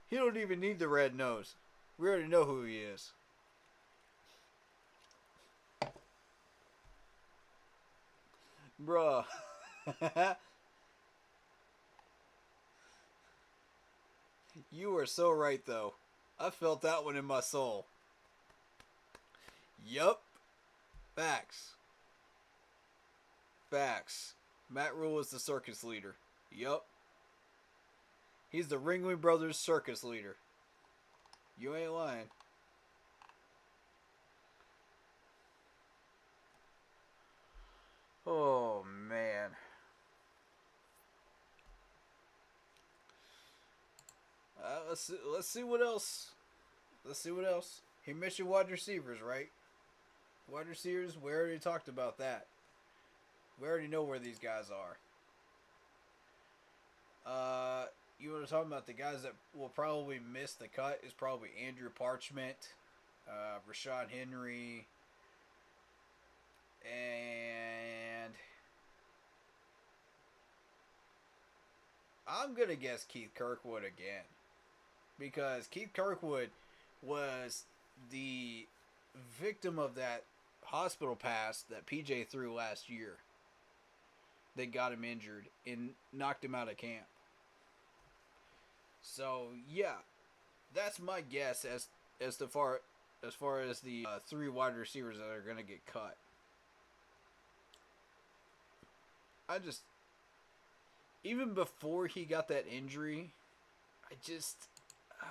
He don't even need the red nose. We already know who he is. Bruh. You are so right, though. I felt that one in my soul. Yup. Facts. Facts. Matt Rule is the circus leader. Yup. He's the Ringling Brothers circus leader. You ain't lying. Oh, man. Let's see what else. Let's see what else. He mentioned wide receivers, right? Wide receivers, we already talked about that. We already know where these guys are. You want to talk about the guys that will probably miss the cut is probably Andrew Parchment, Rashad Henry, and I'm going to guess Keith Kirkwood again. Because Keith Kirkwood was the victim of that hospital pass that PJ threw last year. That got him injured and knocked him out of camp. So yeah, that's my guess as far as the 3 wide receivers that are gonna get cut. Even before he got that injury,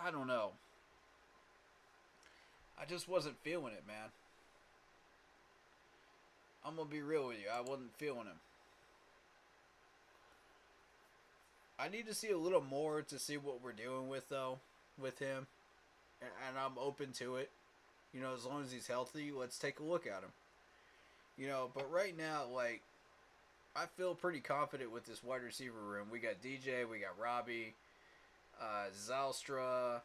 I don't know. I just wasn't feeling it, man. I'm gonna be real with you. I wasn't feeling him. I need to see a little more to see what we're doing with him. And I'm open to it. You know, as long as he's healthy, let's take a look at him. You know, but right now, like, I feel pretty confident with this wide receiver room. We got DJ, we got Robbie, Zylstra.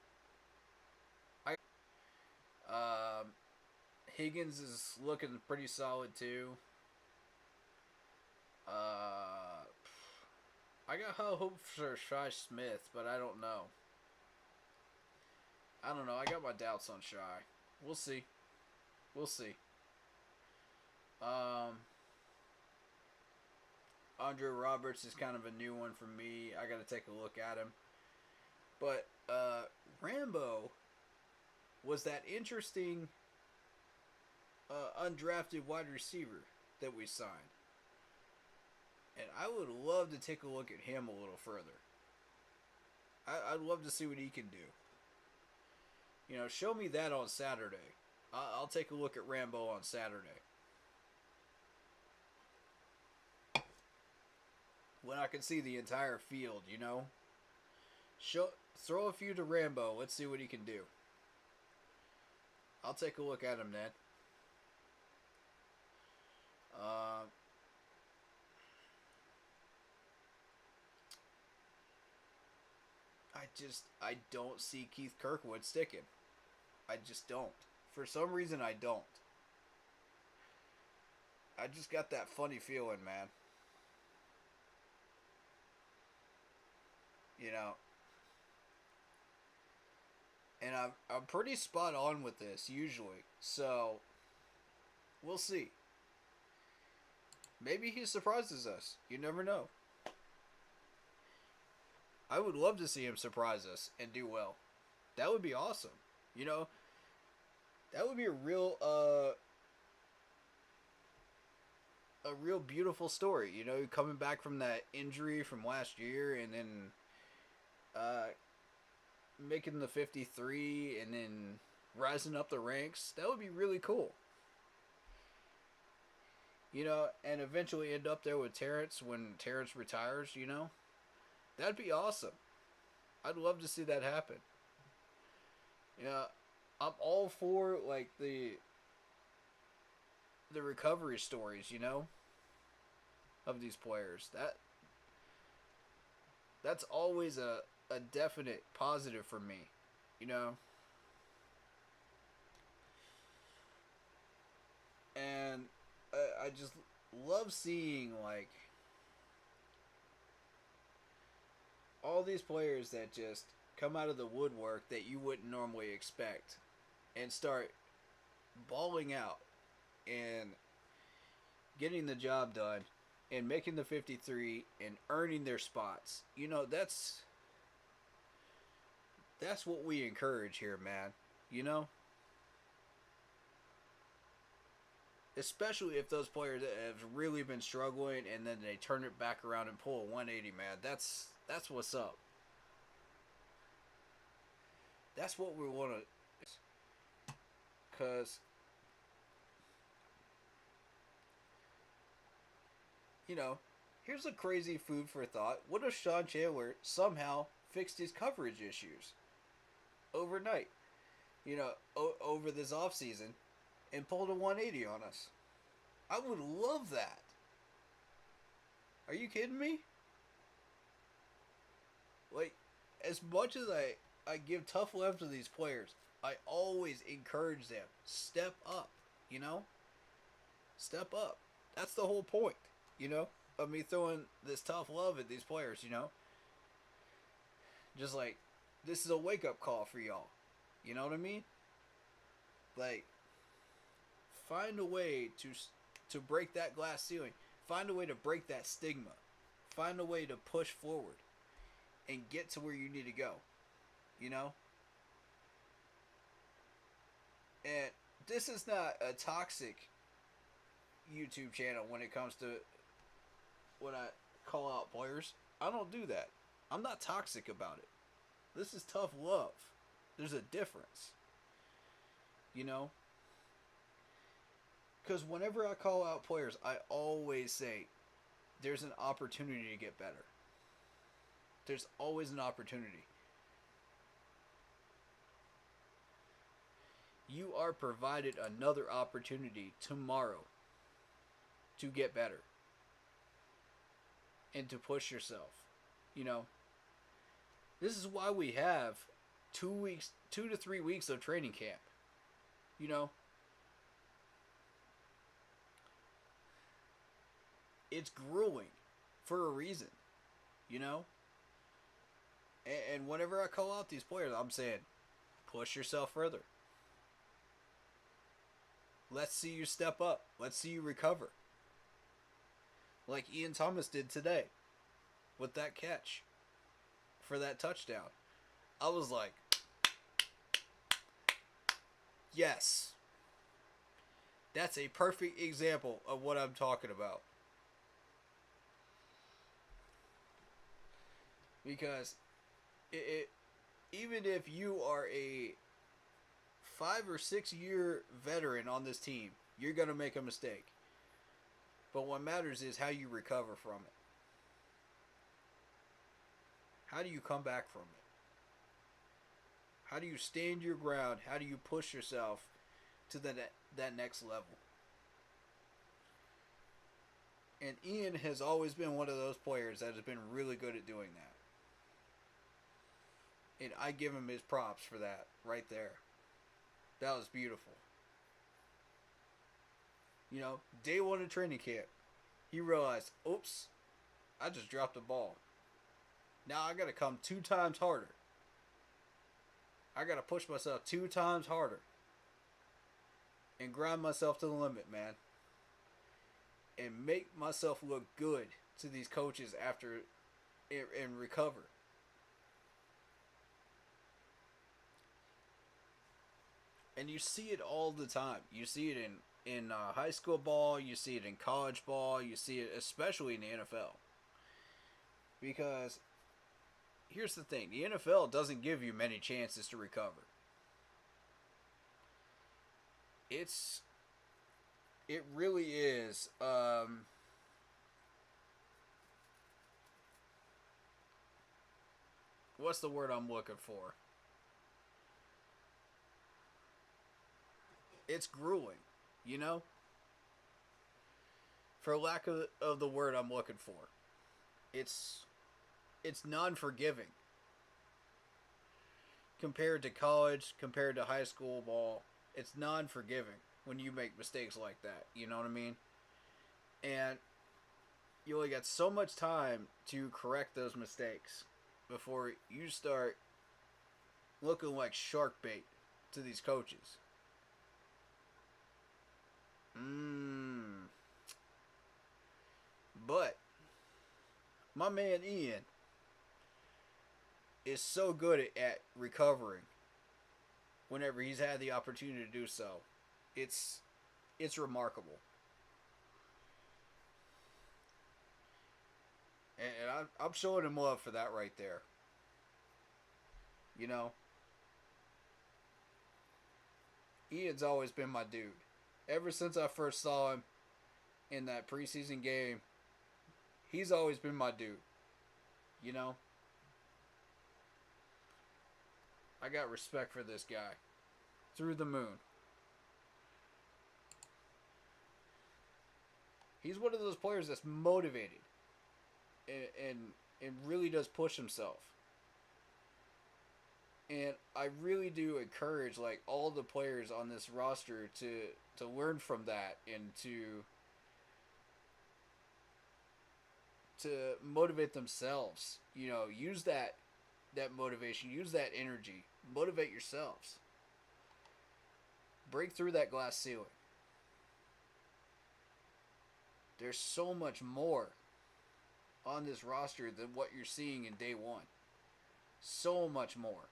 Higgins is looking pretty solid too. I got hope for Shy Smith, but I don't know. I got my doubts on Shy. We'll see. Andre Roberts is kind of a new one for me. I got to take a look at him. But Rambo was that interesting undrafted wide receiver that we signed. And I would love to take a look at him a little further. I'd love to see what he can do. You know, show me that on Saturday. I'll take a look at Rambo on Saturday. When I can see the entire field, you know. Throw a few to Rambo. Let's see what he can do. I'll take a look at him then. I don't see Keith Kirkwood sticking. I just don't. For some reason, I don't. I just got that funny feeling, man. You know. And I'm pretty spot on with this, usually. So, we'll see. Maybe he surprises us. You never know. I would love to see him surprise us and do well. That would be awesome. You know, that would be a real beautiful story. You know, coming back from that injury from last year and then making the 53 and then rising up the ranks. That would be really cool. You know, and eventually end up there with Terrence when Terrence retires, you know. That'd be awesome. I'd love to see that happen. Yeah, I'm all for, like, the recovery stories, you know, of these players. That's always a definite positive for me, you know. And I just love seeing, like, all these players that just come out of the woodwork that you wouldn't normally expect and start balling out and getting the job done and making the 53 and earning their spots. You know, that's what we encourage here, man. You know? especially if those players have really been struggling and then they turn it back around and pull a 180, man. That's what's up. That's what we want to, because, you know, here's a crazy food for thought. What if Sean Chandler somehow fixed his coverage issues overnight, you know, over this offseason, and pulled a 180 on us? I would love that. Are you kidding me? Like, as much as I give tough love to these players, I always encourage them. Step up, you know? Step up. That's the whole point, you know, of me throwing this tough love at these players, you know? Just like, this is a wake-up call for y'all. You know what I mean? Like, find a way to break that glass ceiling. Find a way to break that stigma. Find a way to push forward and get to where you need to go. You know? And this is not a toxic YouTube channel when it comes to when I call out players. I don't do that. I'm not toxic about it. This is tough love. There's a difference. You know? Because whenever I call out players, I always say there's an opportunity to get better. There's always an opportunity. You are provided another opportunity tomorrow to get better and to push yourself. You know, this is why we have 2 to 3 weeks of training camp. You know, it's grueling for a reason, you know? And whenever I call out these players, I'm saying, push yourself further. Let's see you step up. Let's see you recover. Like Ian Thomas did today with that catch for that touchdown. I was like, yes. That's a perfect example of what I'm talking about. Because even if you are a 5 or 6 year veteran on this team, you're going to make a mistake. But what matters is how you recover from it. How do you come back from it? How do you stand your ground? How do you push yourself to that next level? And Ian has always been one of those players that has been really good at doing that. And I give him his props for that right there. That was beautiful. You know, day one of training camp, he realized, oops, I just dropped the ball. Now I got to come 2 times harder. I got to push myself 2 times harder. And grind myself to the limit, man. And make myself look good to these coaches after and recover. And you see it all the time. You see it in high school ball. You see it in college ball. You see it especially in the NFL. Because here's the thing. The NFL doesn't give you many chances to recover. It really is. What's the word I'm looking for? It's grueling, you know? For lack of the word I'm looking for. It's non-forgiving. Compared to college, compared to high school ball, it's non-forgiving when you make mistakes like that, you know what I mean? And you only got so much time to correct those mistakes before you start looking like shark bait to these coaches. But my man Ian is so good at recovering whenever he's had the opportunity to do so. It's remarkable. And I'm showing him love for that right there. You know, Ian's always been my dude. Ever since I first saw him in that preseason game, he's always been my dude. You know? I got respect for this guy. Through the moon. He's one of those players that's motivated. And really does push himself. And I really do encourage like all the players on this roster to learn from that and to motivate themselves. You know, use that motivation, use that energy, motivate yourselves. Break through that glass ceiling. There's so much more on this roster than what you're seeing in day one. So much more.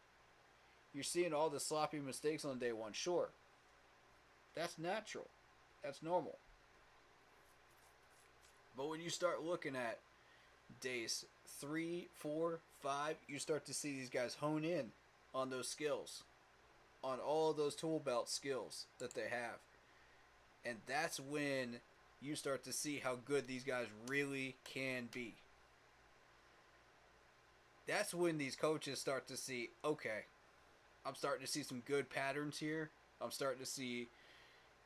You're seeing all the sloppy mistakes on day one. Sure. That's natural. That's normal. But when you start looking at days 3, 4, 5, you start to see these guys hone in on those skills. On all those tool belt skills that they have. And that's when you start to see how good these guys really can be. That's when these coaches start to see, okay, I'm starting to see some good patterns here. I'm starting to see,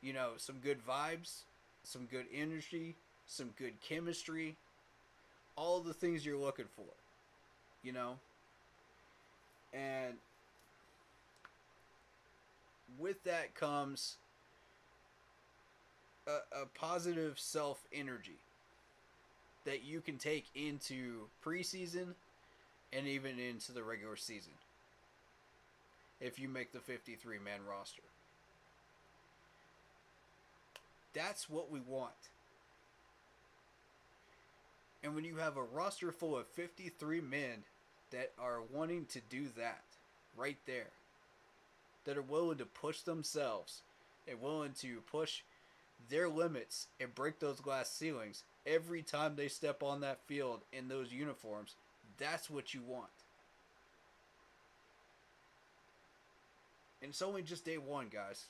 you know, some good vibes, some good energy, some good chemistry. All the things you're looking for, you know. And with that comes a positive self-energy that you can take into preseason and even into the regular season if you make the 53-man roster. That's what we want. And when you have a roster full of 53 men that are wanting to do that right there, that are willing to push themselves and willing to push their limits and break those glass ceilings every time they step on that field in those uniforms, that's what you want. And it's only just day one, guys.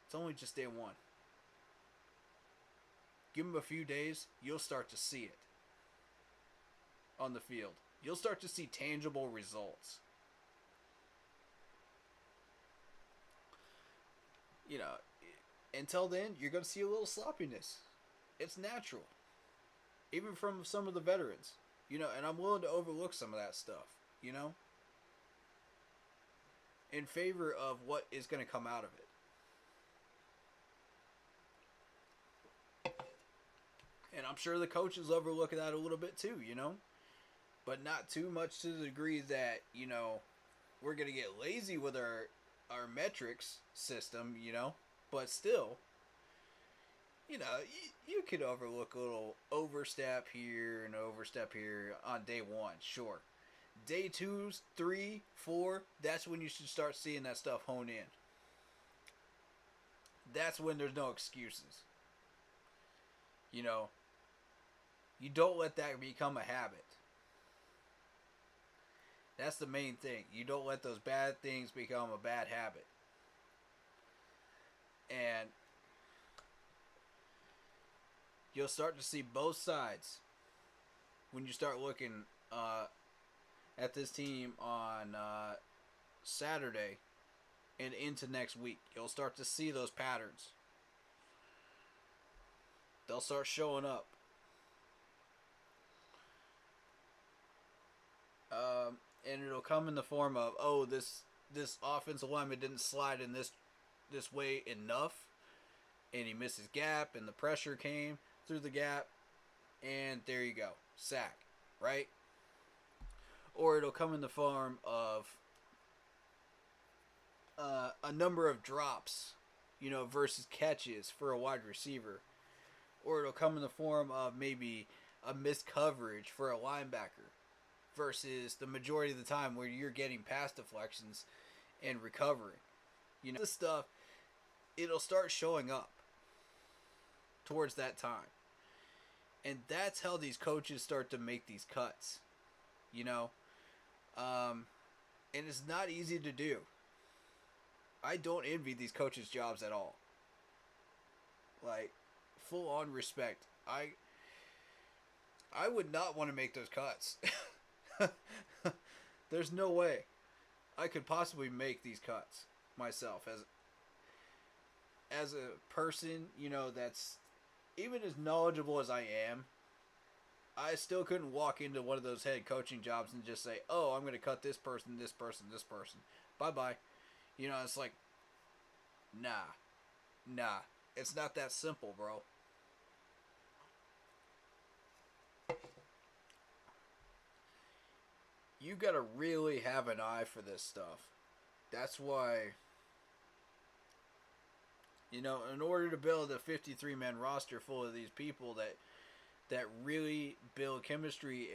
It's only just day one. Give them a few days, you'll start to see it on the field. You'll start to see tangible results. You know, until then, you're going to see a little sloppiness. It's natural. Even from some of the veterans. You know, and I'm willing to overlook some of that stuff, you know, in favor of what is going to come out of it. And I'm sure the coaches overlook that a little bit too, you know, but not too much to the degree that, you know, we're going to get lazy with our metrics system, you know, but still, you know, you could overlook a little overstep here and overstep here on day one, sure. Day 2, 3, 4, that's when you should start seeing that stuff hone in. That's when there's no excuses. You know, you don't let that become a habit. That's the main thing. You don't let those bad things become a bad habit. And you'll start to see both sides when you start looking at this team on Saturday and into next week. You'll start to see those patterns. They'll start showing up. And it'll come in the form of, oh, this offensive lineman didn't slide in this way enough, and he missed his gap, and the pressure came through the gap, and there you go, sack, right? Or it'll come in the form of a number of drops, you know, versus catches for a wide receiver. Or it'll come in the form of maybe a missed coverage for a linebacker versus the majority of the time where you're getting pass deflections and recovering. You know, this stuff, it'll start showing up towards that time. And that's how these coaches start to make these cuts. You know? And it's not easy to do. I don't envy these coaches' jobs at all. Like, full on respect. I would not want to make those cuts. There's no way I could possibly make these cuts myself as a person, you know, that's even as knowledgeable as I am. I still couldn't walk into one of those head coaching jobs and just say, "Oh, I'm going to cut this person, this person, this person. Bye-bye." You know, it's like, nah. It's not that simple, bro. You gotta really have an eye for this stuff. That's why, you know, in order to build a 53-man roster full of these people that really build chemistry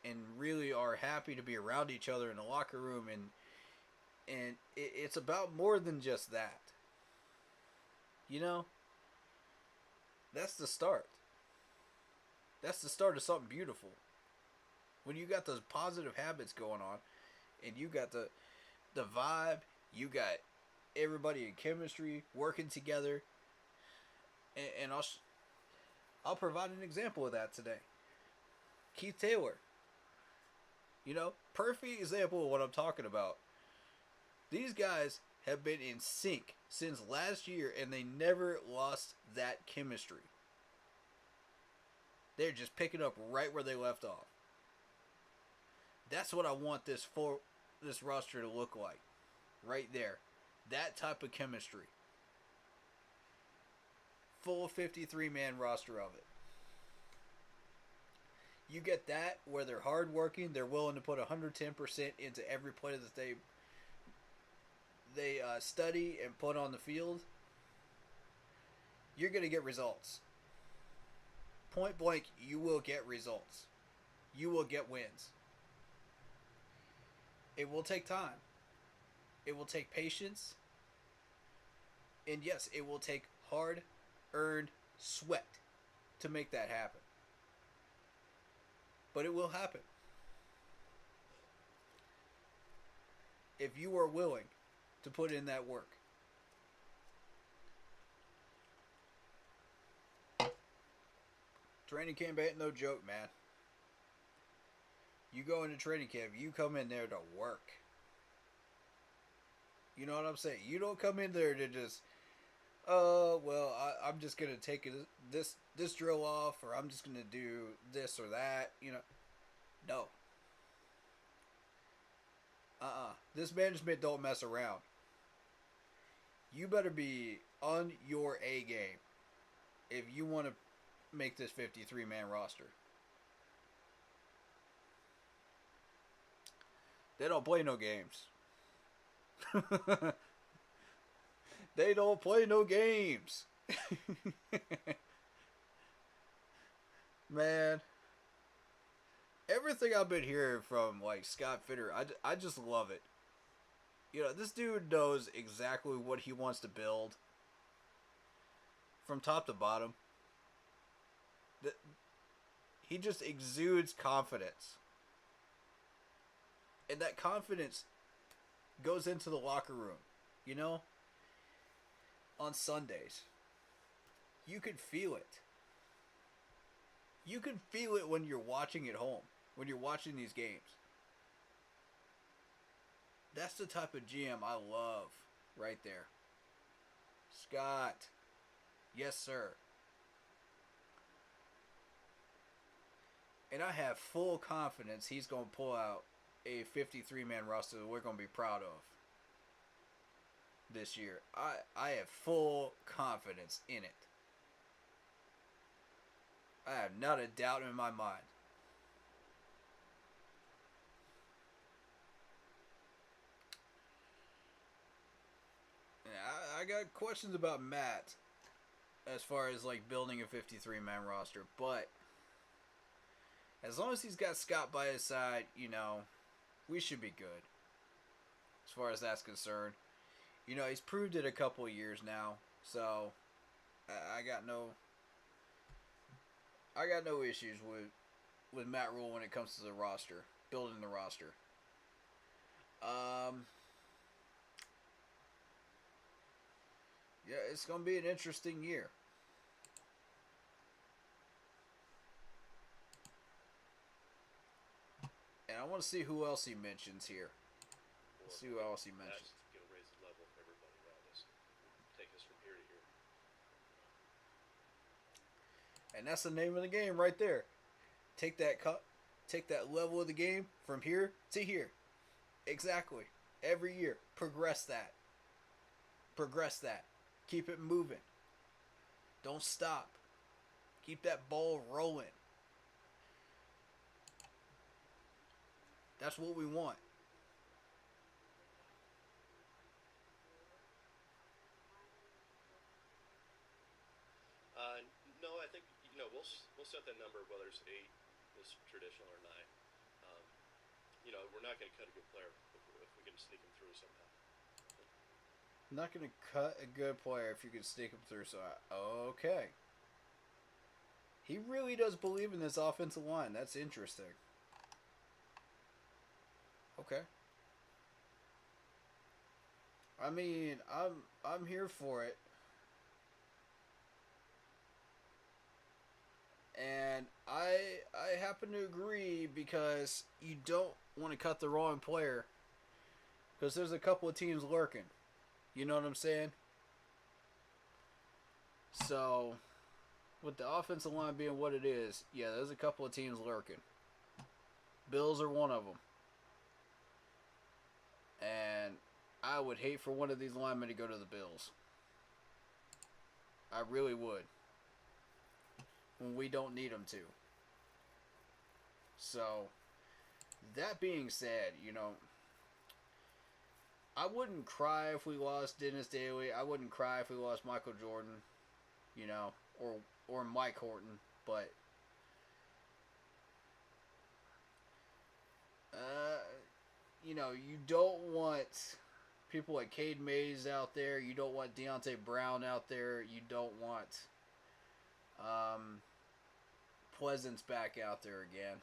and really are happy to be around each other in the locker room, and it's about more than just that. You know? That's the start. That's the start of something beautiful. When you got those positive habits going on, and you got the vibe, you got everybody in chemistry working together, and I'll provide an example of that today. Keith Taylor. You know, perfect example of what I'm talking about. These guys have been in sync since last year, and they never lost that chemistry. They're just picking up right where they left off. That's what I want this roster to look like. Right there. That type of chemistry. Full 53-man roster of it. You get that where they're hardworking, they're willing to put 110% into every play that they study and put on the field. You're going to get results. Point blank, you will get results. You will get wins. It will take time. It will take patience. And yes, it will take hard-earned sweat to make that happen. But it will happen. If you are willing to put in that work. Training camp ain't no joke, man. You go into training camp, you come in there to work. You know what I'm saying? You don't come in there to just, I'm just going to take this drill off, or I'm just going to do this or that, you know. No. This management don't mess around. You better be on your A game if you want to make this 53-man roster. They don't play no games. They don't play no games. Man. Everything I've been hearing from, like, Scott Fitter, I just love it. You know, this dude knows exactly what he wants to build. From top to bottom. He just exudes confidence. And that confidence goes into the locker room. You know? On Sundays. You can feel it. You can feel it when you're watching at home. When you're watching these games. That's the type of GM I love. Right there. Scott. Yes, sir. And I have full confidence he's going to pull out a 53-man roster that we're going to be proud of this year. I have full confidence in it. I have not a doubt in my mind. I got questions about Matt as far as like building a 53-man roster, but as long as he's got Scott by his side, you know, we should be good as far as that's concerned. You know, he's proved it a couple of years now, so I I got no issues with Matt Rule when it comes to the roster, building the roster. Yeah, it's going to be an interesting year. And I want to see who else he mentions here. Let's see who else he mentions. That's going to raise the level for everybody around us. Take us from here to here. And that's the name of the game right there. Take that level of the game from here to here. Exactly. Every year. Progress that. Progress that. Keep it moving. Don't stop. Keep that ball rolling. That's what we want. No, I think we'll set that number whether it's 8 is traditional or 9. We're not going to cut a good player if we can sneak him through somehow. Not going to cut a good player if you can sneak him through. So, okay. He really does believe in this offensive line. That's interesting. Okay. I mean, I'm here for it. And I happen to agree because you don't want to cut the wrong player. Because there's a couple of teams lurking. You know what I'm saying? So, with the offensive line being what it is, yeah, there's a couple of teams lurking. Bills are one of them. And I would hate for one of these linemen to go to the Bills. I really would. When we don't need them to. So, that being said, I wouldn't cry if we lost Dennis Daly. I wouldn't cry if we lost Michael Jordan, or Mike Horton, but you don't want people like Cade Mays out there. You don't want Deontay Brown out there. You don't want Pleasant's back out there again.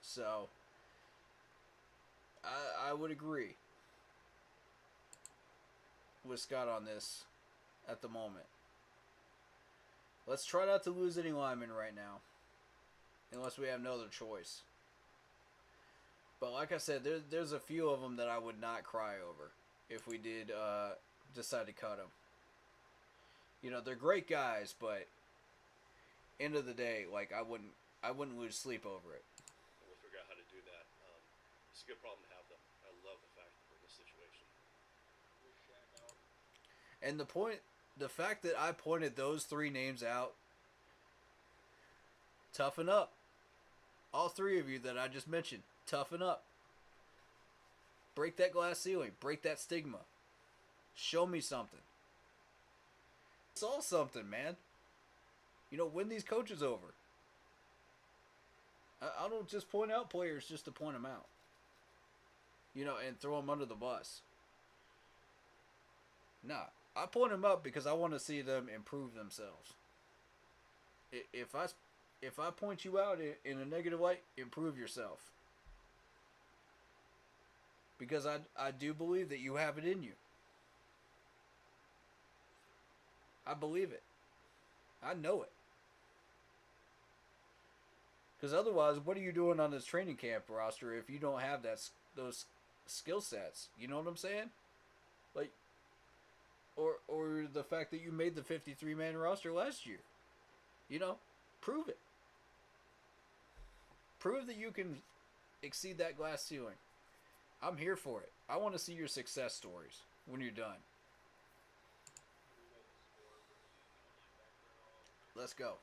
So I would agree with Scott on this at the moment. Let's try not to lose any linemen right now, unless we have no other choice. But like I said, there's a few of them that I would not cry over if we did decide to cut them. They're great guys, but end of the day, like I wouldn't lose sleep over it. We'll figure out how to do that. It's a good problem to have, though. I love the fact that we're in this situation. And the fact that I pointed those 3 names out, toughen up. All 3 of you that I just mentioned, toughen up. Break that glass ceiling. Break that stigma. Show me something. It's all something, man. Win these coaches over. I don't just point out players just to point them out. And throw them under the bus. Nah. I point them up because I want to see them improve themselves. If I point you out in a negative light, improve yourself. Because I do believe that you have it in you. I believe it. I know it. Because otherwise, what are you doing on this training camp roster if you don't have those skill sets? You know what I'm saying? Like, or the fact that you made the 53-man roster last year. Prove it. Prove that you can exceed that glass ceiling. I'm here for it. I want to see your success stories when you're done. Let's go.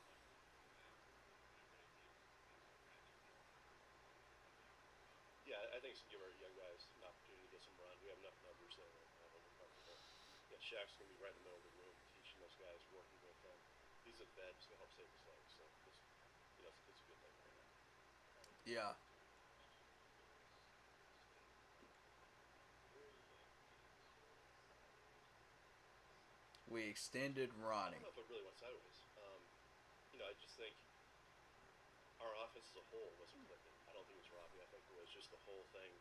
Yeah, I think it's going to give our young guys an opportunity to get some run. We have enough numbers there. We're comfortable. Yeah, Shaq's going to be right in the middle of the room teaching those guys, working with them. He's a vet. He's going to help save his legs. So it's a good thing right now. Yeah. We extended Ronnie. I don't know if it really went sideways. I just think our offense as a whole wasn't clicking. I don't think it was Robbie. I think it was just the whole thing.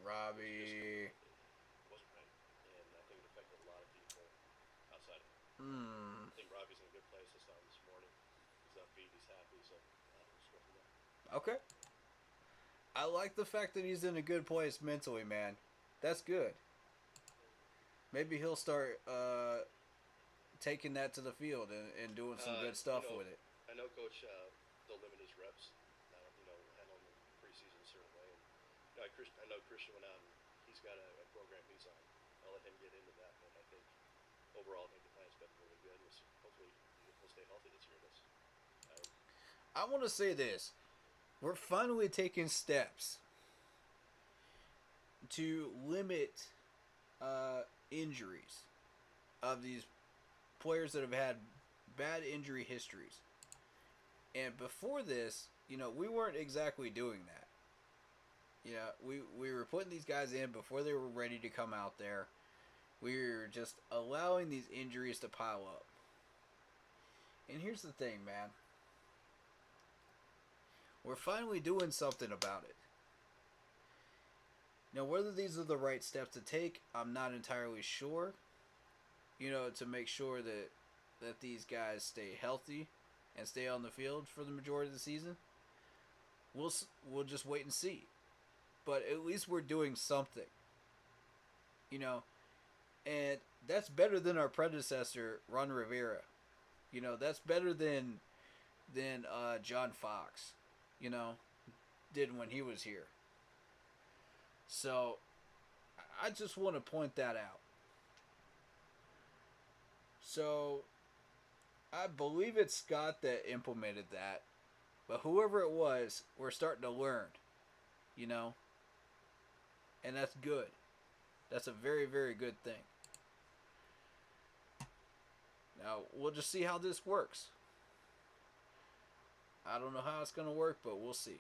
Robbie. It wasn't right, and I think it affected a lot of people outside of him. Hmm. I think Robbie's in a good place. I saw him this morning. He's upbeat. He's happy. So we'll just go from there. Okay. I like the fact that he's in a good place mentally, man. That's good. Maybe he'll start taking that to the field and doing some good stuff with it. I know Coach they'll limit his reps. Handle him in preseason a certain way. And, I know Christian went out and he's got a program he's on. I'll let him get into that, but I think overall, I think the plan's been really good. Hopefully, he'll stay healthy this year. I want to say this: we're finally taking steps to limit injuries of these players that have had bad injury histories. And before this, we weren't exactly doing that. We were putting these guys in before they were ready to come out there. We were just allowing these injuries to pile up. And here's the thing, man. We're finally doing something about it. Now, whether these are the right steps to take, I'm not entirely sure. To make sure that these guys stay healthy and stay on the field for the majority of the season. We'll just wait and see. But at least we're doing something. And that's better than our predecessor, Ron Rivera. That's better than John Fox, did when he was here. So, I just want to point that out. So, I believe it's Scott that implemented that. But whoever it was, we're starting to learn. And that's good. That's a very, very good thing. Now, we'll just see how this works. I don't know how it's going to work, but we'll see.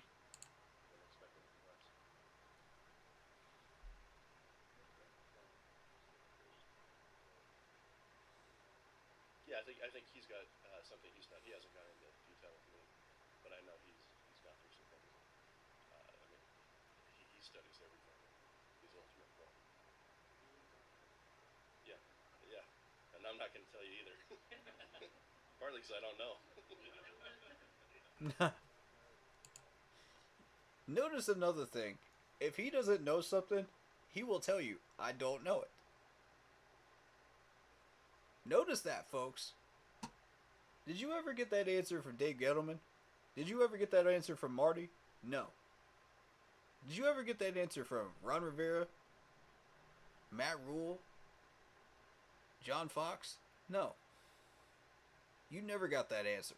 Yeah, I think he's got something he's done. He hasn't gone into detail with me, but I know he's gone through some things. He studies everything. He's ultimate pro. Yeah, and I'm not going to tell you either. Partly because I don't know. Notice another thing. If he doesn't know something, he will tell you, I don't know it. Notice that, folks. Did you ever get that answer from Dave Gettleman? Did you ever get that answer from Marty? No. Did you ever get that answer from Ron Rivera? Matt Rule? John Fox? No. You never got that answer.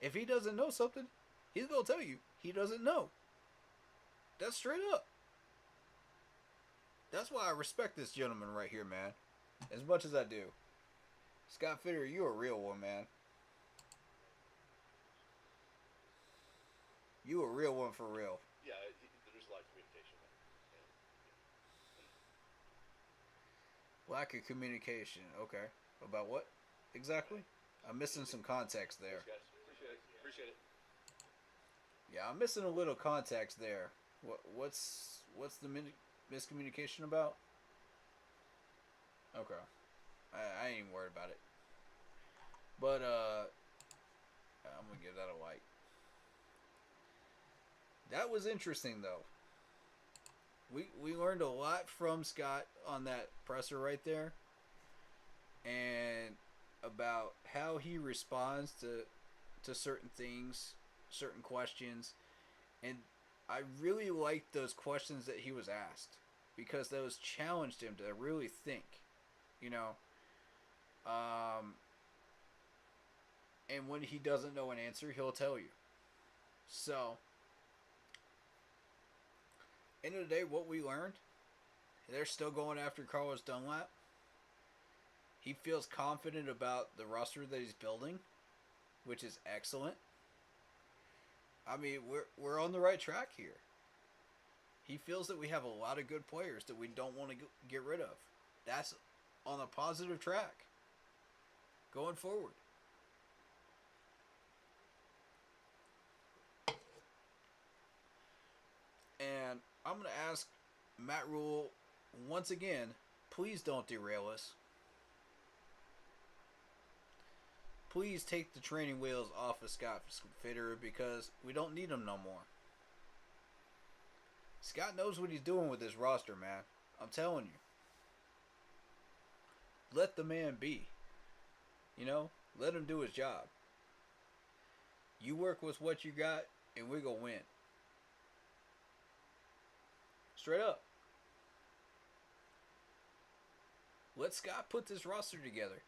If he doesn't know something, he's going to tell you he doesn't know. That's straight up. That's why I respect this gentleman right here, man. As much as I do. Scott Fitter, you're a real one, man. You a real one for real. Yeah, there's a lot of communication there. Lack of communication. Okay. About what exactly? I'm missing some context there. Thanks, guys. Appreciate it. Yeah, I'm missing a little context there. What's the miscommunication about? Okay. I ain't even worried about it. But, I'm going to give that a like. That was interesting, though. We learned a lot from Scott on that presser right there. And about how he responds to certain things, certain questions. And I really liked those questions that he was asked. Because those challenged him to really think. And when he doesn't know an answer, he'll tell you. So, end of the day, what we learned, they're still going after Carlos Dunlap. He feels confident about the roster that he's building, which is excellent. I mean, we're on the right track here. He feels that we have a lot of good players that we don't want to get rid of. That's on a positive track going forward. And I'm going to ask Matt Rule once again, please don't derail us. Please take the training wheels off of Scott Fitterer because we don't need him no more. Scott knows what he's doing with this roster, man. I'm telling you. Let the man be. You know, let him do his job. You work with what you got, and we're going to win. Straight up. Let Scott put this roster together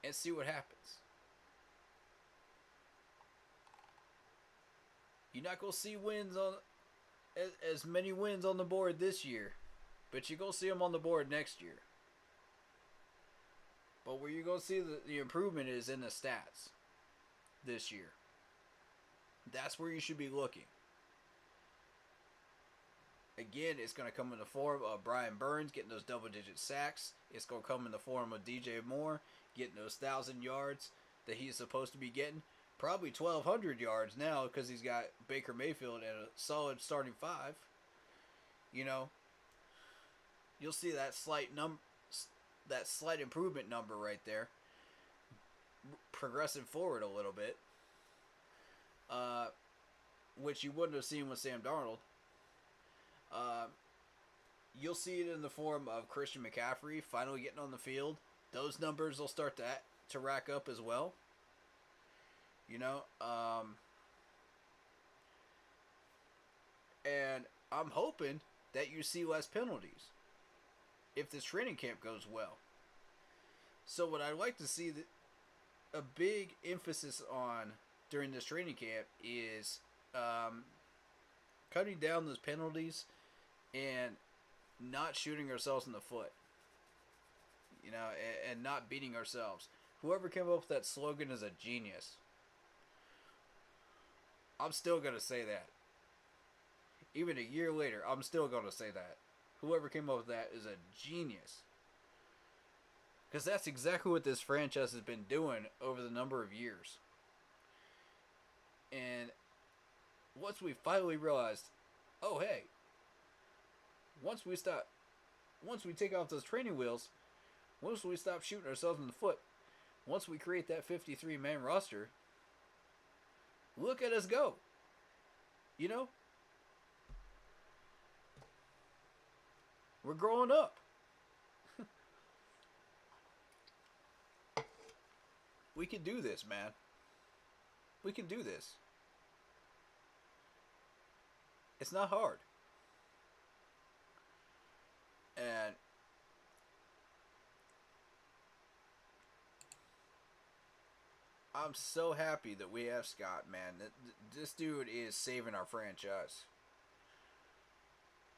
and see what happens. You're not going to see wins on as many wins on the board this year, but you're going to see them on the board next year. But where you're going to see the improvement is in the stats this year. That's where you should be looking. Again, it's going to come in the form of Brian Burns getting those double-digit sacks. It's going to come in the form of DJ Moore getting those 1,000 yards that he's supposed to be getting. Probably 1,200 yards now because he's got Baker Mayfield and a solid starting five. You know, you'll see that slight improvement number right there, progressing forward a little bit, which you wouldn't have seen with Sam Darnold. You'll see it in the form of Christian McCaffrey finally getting on the field. Those numbers will start to rack up as well. You know, and I'm hoping that you see less penalties if this training camp goes well. So what I'd like to see a big emphasis on during this training camp is cutting down those penalties and not shooting ourselves in the foot. You know, and not beating ourselves. Whoever came up with that slogan is a genius. I'm still going to say that. Even a year later, I'm still going to say that. Whoever came up with that is a genius. Because that's exactly what this franchise has been doing over the number of years. And once we finally realized, oh hey, once we take off those training wheels, once we stop shooting ourselves in the foot, once we create that 53-man roster, look at us go. You know? We're growing up. We can do this, man. We can do this. It's not hard. And I'm so happy that we have Scott, man. This dude is saving our franchise.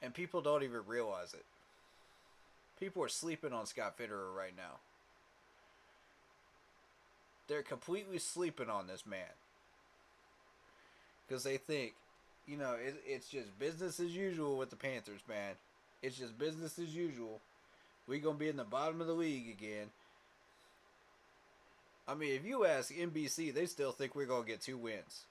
And people don't even realize it. People are sleeping on Scott Fitterer right now. They're completely sleeping on this man. Because they think, you know, it's just business as usual with the Panthers, man. It's just business as usual. We're going to be in the bottom of the league again. I mean, if you ask NBC, they still think we're going to get 2 wins.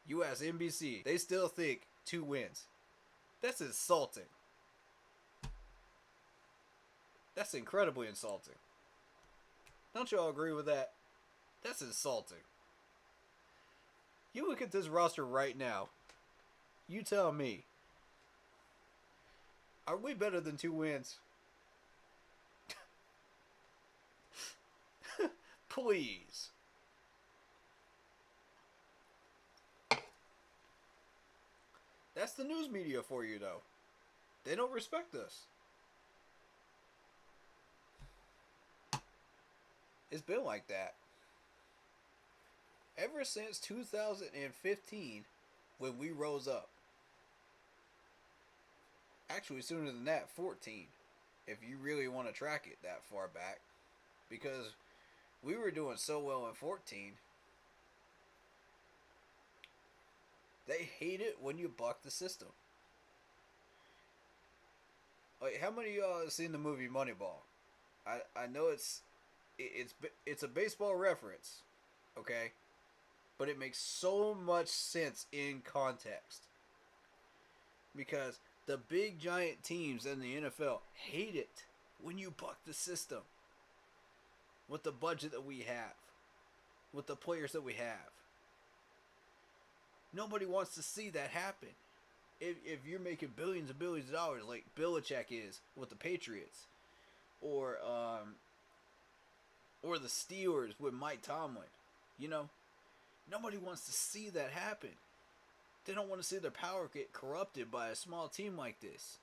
You ask NBC, they still think 2 wins. That's insulting. That's incredibly insulting. Don't y'all agree with that? That's insulting. You look at this roster right now. You tell me. Are we better than 2 wins? Please. That's the news media for you, though. They don't respect us. It's been like that. Ever since 2015, when we rose up. Actually, sooner than that, 14. If you really want to track it that far back. Because we were doing so well in 14. They hate it when you buck the system. Like, how many of y'all have seen the movie Moneyball? I know it's a baseball reference, okay? But it makes so much sense in context. Because the big giant teams in the NFL hate it when you buck the system. With the budget that we have. With the players that we have. Nobody wants to see that happen. If you're making billions and billions of dollars like Belichick is with the Patriots. Or the Steelers with Mike Tomlin. You know, nobody wants to see that happen. They don't want to see their power get corrupted by a small team like this.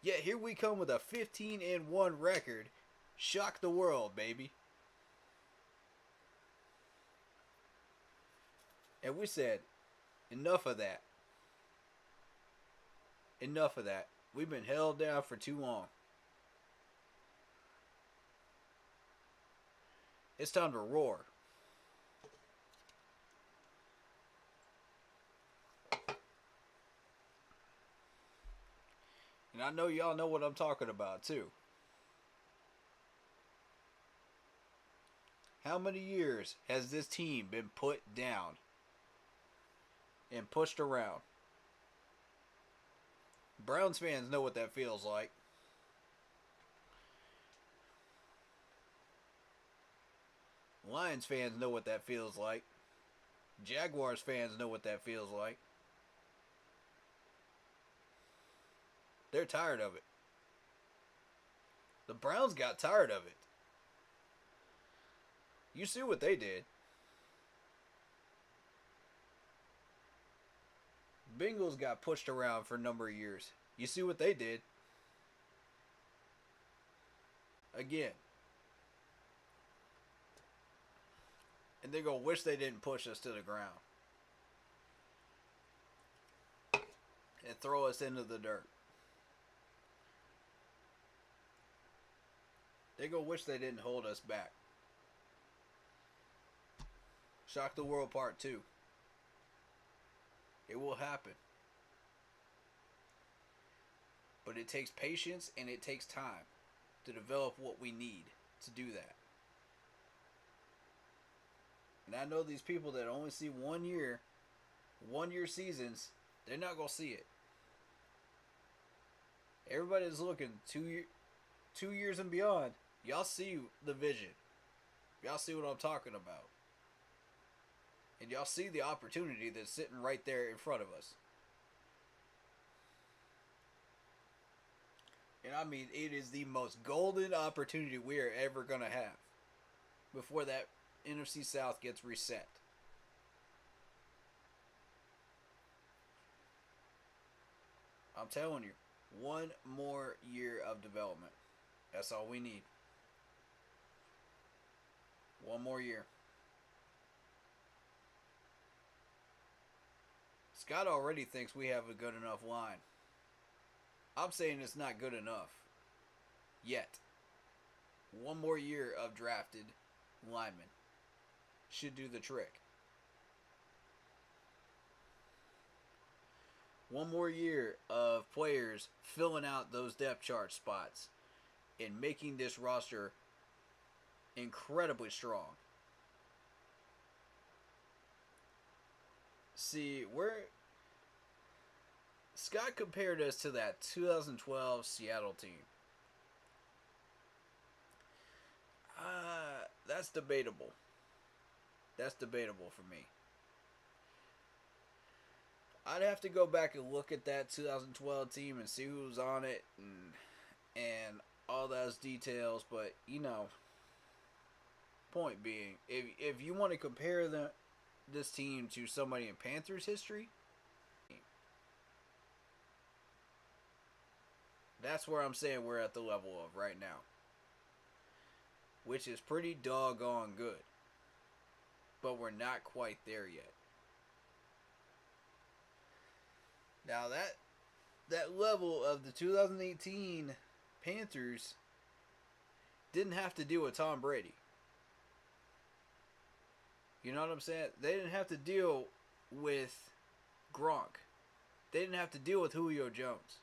Yet here we come with a 15-1 record. Shock the world, baby. And we said, enough of that. Enough of that. We've been held down for too long. It's time to roar. And I know y'all know what I'm talking about too. How many years has this team been put down and pushed around? Browns fans know what that feels like. Lions fans know what that feels like. Jaguars fans know what that feels like. They're tired of it. The Browns got tired of it. You see what they did. Bengals got pushed around for a number of years. You see what they did. Again. And they're going to wish they didn't push us to the ground. And throw us into the dirt. They're going to wish they didn't hold us back. Shock the World Part 2. It will happen. But it takes patience and it takes time to develop what we need to do that. And I know these people that only see 1 year seasons, they're not going to see it. Everybody is looking 2 years and beyond. Y'all see the vision. Y'all see what I'm talking about. And y'all see the opportunity that's sitting right there in front of us. And I mean, it is the most golden opportunity we are ever going to have before that NFC South gets reset. I'm telling you, 1 more year of development. That's all we need. 1 more year. Scott already thinks we have a good enough line. I'm saying it's not good enough. Yet. 1 more year of drafted linemen should do the trick. 1 more year of players filling out those depth chart spots and making this roster incredibly strong. See, Scott compared us to that 2012 Seattle team. That's debatable. That's debatable for me. I'd have to go back and look at that 2012 team and see who was on it and all those details. But, you know, point being, if you want to compare this team to somebody in Panthers history, that's where I'm saying we're at the level of right now. Which is pretty doggone good. But we're not quite there yet. Now that level of the 2018 Panthers didn't have to deal with Tom Brady. You know what I'm saying? They didn't have to deal with Gronk. They didn't have to deal with Julio Jones.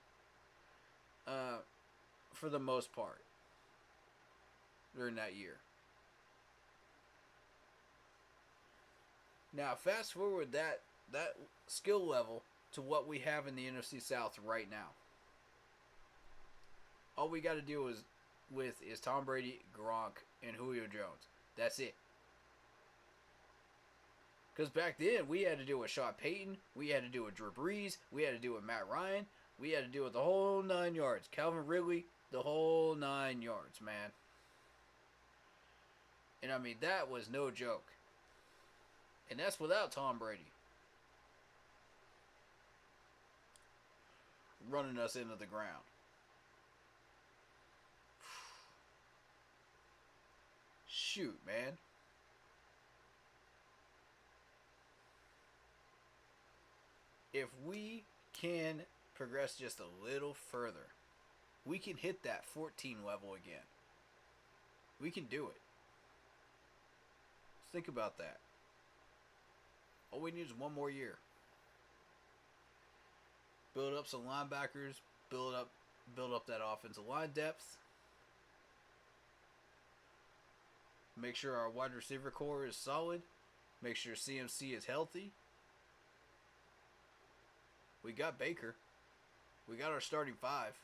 For the most part. During that year. Now, fast forward that skill level to what we have in the NFC South right now. All we got to deal with is Tom Brady, Gronk, and Julio Jones. That's it. Because back then, we had to deal with Sean Payton, we had to deal with Drew Brees, we had to deal with Matt Ryan, we had to deal with the whole 9 yards. Calvin Ridley, the whole 9 yards, man. And I mean, that was no joke. And that's without Tom Brady running us into the ground. Shoot, man. If we can progress just a little further, we can hit that 14 level again. We can do it. Think about that. All we need is one more year. Build up some linebackers, build up that offensive line depth. Make sure our wide receiver core is solid. Make sure CMC is healthy. We got Baker. We got our starting 5.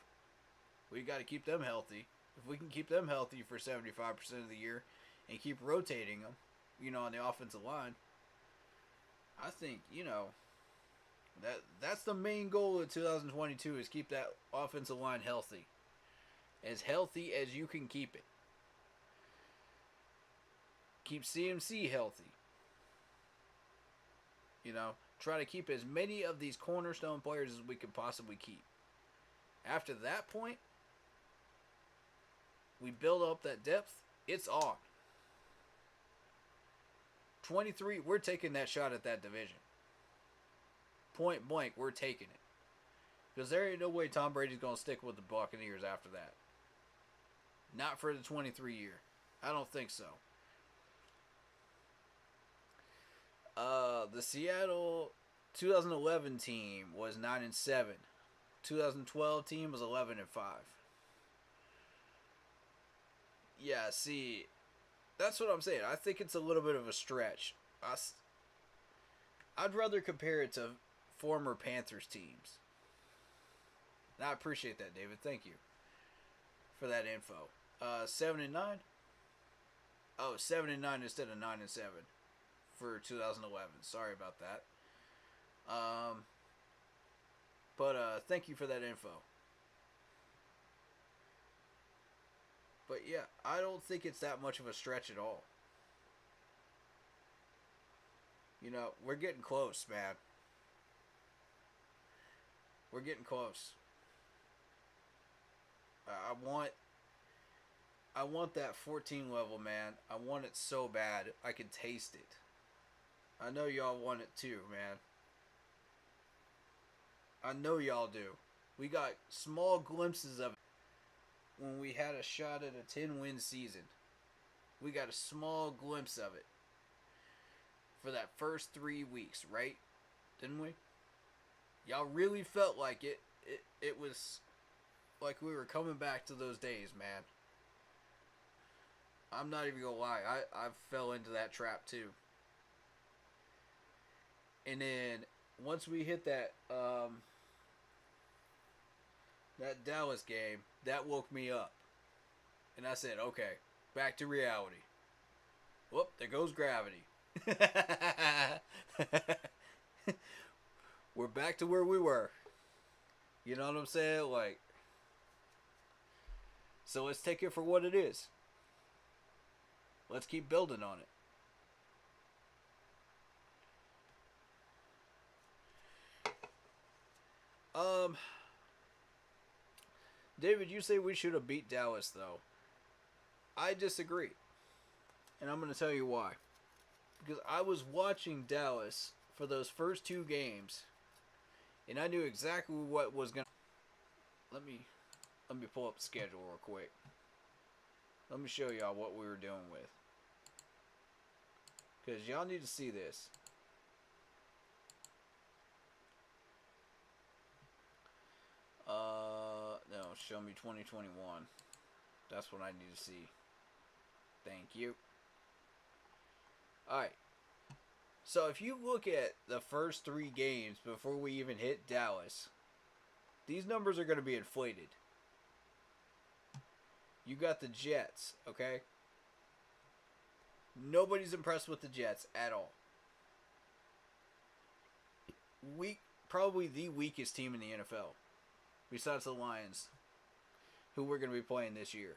We got to keep them healthy. If we can keep them healthy for 75% of the year and keep rotating them, on the offensive line, I think, that's the main goal of 2022 is keep that offensive line healthy. As healthy as you can keep it. Keep CMC healthy. Try to keep as many of these cornerstone players as we can possibly keep. After that point, we build up that depth, it's on. 23, we're taking that shot at that division. Point blank, we're taking it. Because there ain't no way Tom Brady's going to stick with the Buccaneers after that. Not for the 23 year. I don't think so. The Seattle 2011 team was 9-7. 2012 team was 11-5. Yeah, see, that's what I'm saying. I think it's a little bit of a stretch. I'd rather compare it to former Panthers teams. And I appreciate that, David. Thank you for that info. 7-9. Oh, 7-9 instead of 9-7 for 2011. Sorry about that. But thank you for that info. But yeah, I don't think it's that much of a stretch at all. We're getting close, man. We're getting close. I want that 14 level, man. I want it so bad. I can taste it. I know y'all want it too, man. I know y'all do. We got small glimpses of it when we had a shot at a 10-win season. We got a small glimpse of it for that first 3 weeks, right? Didn't we? Y'all really felt like it was like we were coming back to those days, man. I'm not even gonna lie. I fell into that trap too. And then once we hit that that Dallas game, that woke me up. And I said, okay, back to reality. Whoop, there goes gravity. We're back to where we were. You know what I'm saying? So let's take it for what it is. Let's keep building on it. David, you say we should have beat Dallas, though. I disagree. And I'm going to tell you why. Because I was watching Dallas for those first 2 games, and I knew exactly what was going to... Let me pull up the schedule real quick. Let me show y'all what we were dealing with. Because y'all need to see this. No, show me 2021. That's what I need to see. Thank you. Alright. So if you look at the first 3 games before we even hit Dallas, these numbers are going to be inflated. You got the Jets, okay? Nobody's impressed with the Jets at all. Probably the weakest team in the NFL, besides the Lions, who we're going to be playing this year.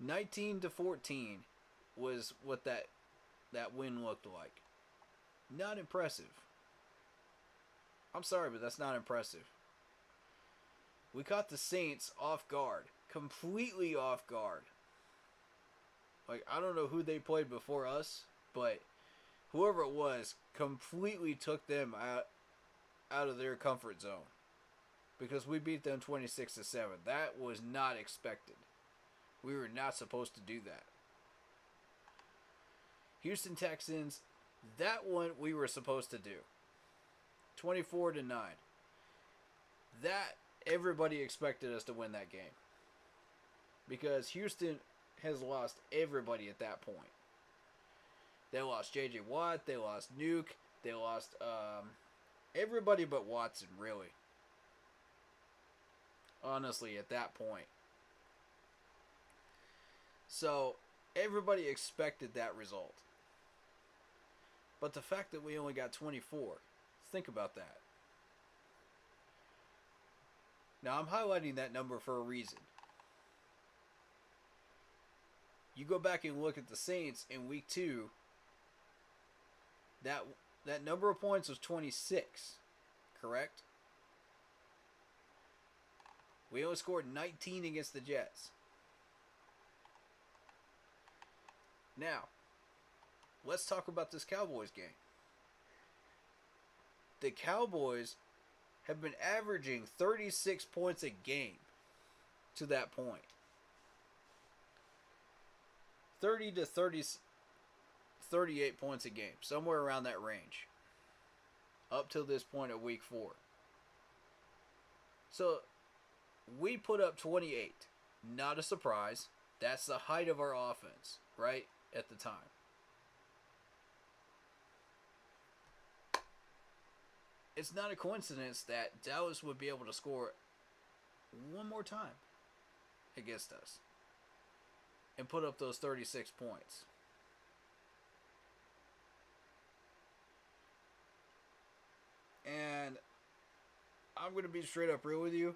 19-14 was what that win looked like. Not impressive. I'm sorry, but that's not impressive. We caught the Saints off guard. Completely off guard. Like, I don't know who they played before us, but whoever it was completely took them out of their comfort zone. Because we beat them 26-7. That was not expected. We were not supposed to do that. Houston Texans, that one we were supposed to do. 24-9. That, everybody expected us to win that game. Because Houston has lost everybody at that point. They lost J.J. Watt, they lost Nuke, they lost everybody but Watson, really. Honestly, at that point. So, everybody expected that result. But the fact that we only got 24, think about that. Now, I'm highlighting that number for a reason. You go back and look at the Saints in week 2, that number of points was 26, correct? We only scored 19 against the Jets. Now, let's talk about this Cowboys game. The Cowboys have been averaging 36 points a game to that point. 30 to 38 points a game, somewhere around that range. Up till this point of week 4. So, we put up 28. Not a surprise. That's the height of our offense, right? At the time. It's not a coincidence that Dallas would be able to score one more time against us and put up those 36 points. And I'm going to be straight up real with you.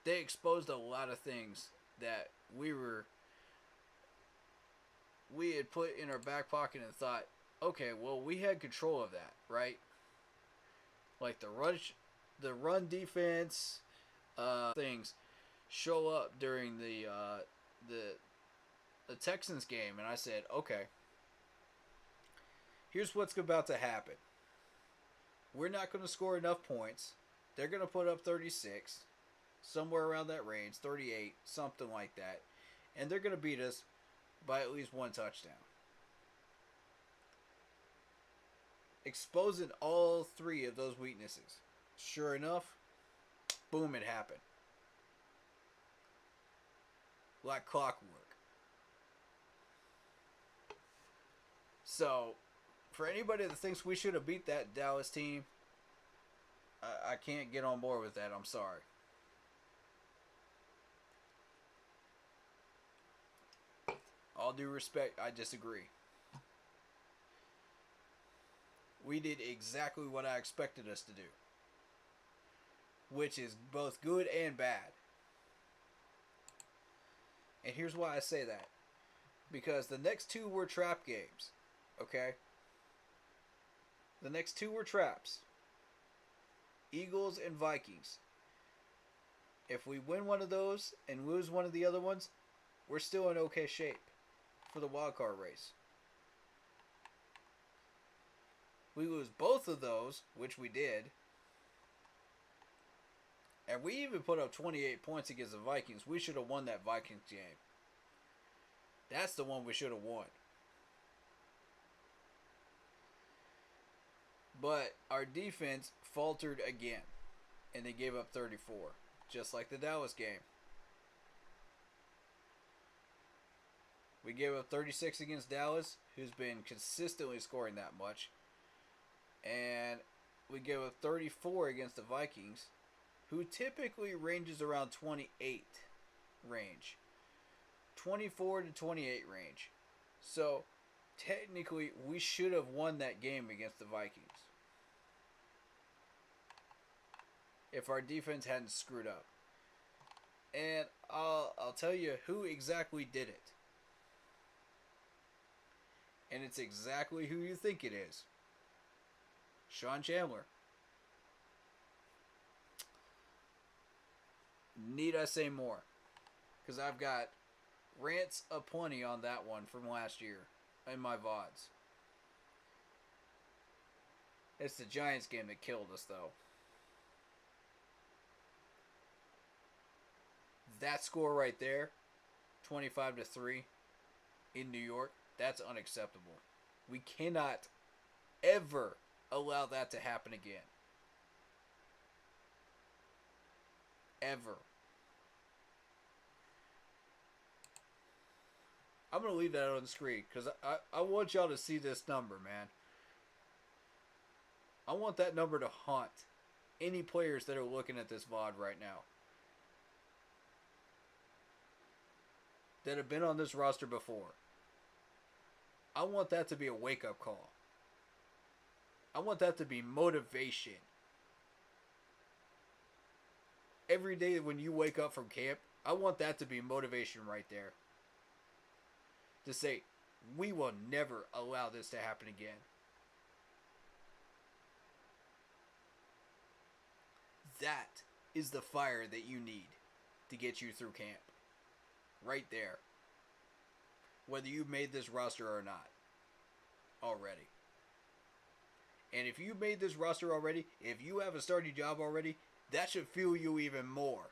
They exposed a lot of things that we had put in our back pocket and thought, okay, well, we had control of that, right? Like the run defense, things show up during the Texans game, and I said, okay, here's what's about to happen. We're not going to score enough points. They're going to put up 36, somewhere around that range, 38, something like that, and they're going to beat us by at least one touchdown. Exposing all 3 of those weaknesses. Sure enough, boom, it happened. Like clockwork. So, for anybody that thinks we should have beat that Dallas team, I can't get on board with that. I'm sorry. All due respect, I disagree. We did exactly what I expected us to do, which is both good and bad. And here's why I say that. Because the next 2 were trap games, okay? The next 2 were traps. Eagles and Vikings. If we win one of those and lose one of the other ones, we're still in okay shape for the wild card race. We lose both of those, which we did. And we even put up 28 points against the Vikings. We should have won that Vikings game. That's the one we should have won. But our defense faltered again. And they gave up 34. Just like the Dallas game. We gave up 36 against Dallas, who's been consistently scoring that much. And we gave up 34 against the Vikings, who typically ranges around 28 range. 24 to 28 range. So, technically, we should have won that game against the Vikings if our defense hadn't screwed up. And I'll tell you who exactly did it. And it's exactly who you think it is. Sean Chandler. Need I say more? Because I've got rants aplenty on that one from last year in my VODs. It's the Giants game that killed us, though. That score right there, 25-3 in New York, that's unacceptable. We cannot ever allow that to happen again. Ever. I'm going to leave that on the screen because I want y'all to see this number, man. I want that number to haunt any players that are looking at this VOD right now, that have been on this roster before. I want that to be a wake-up call. I want that to be motivation. Every day when you wake up from camp, I want that to be motivation right there. To say, we will never allow this to happen again. That is the fire that you need to get you through camp. Right there. Whether you've made this roster or not. Already. And if you've made this roster already, if you have a starting job already, that should fuel you even more.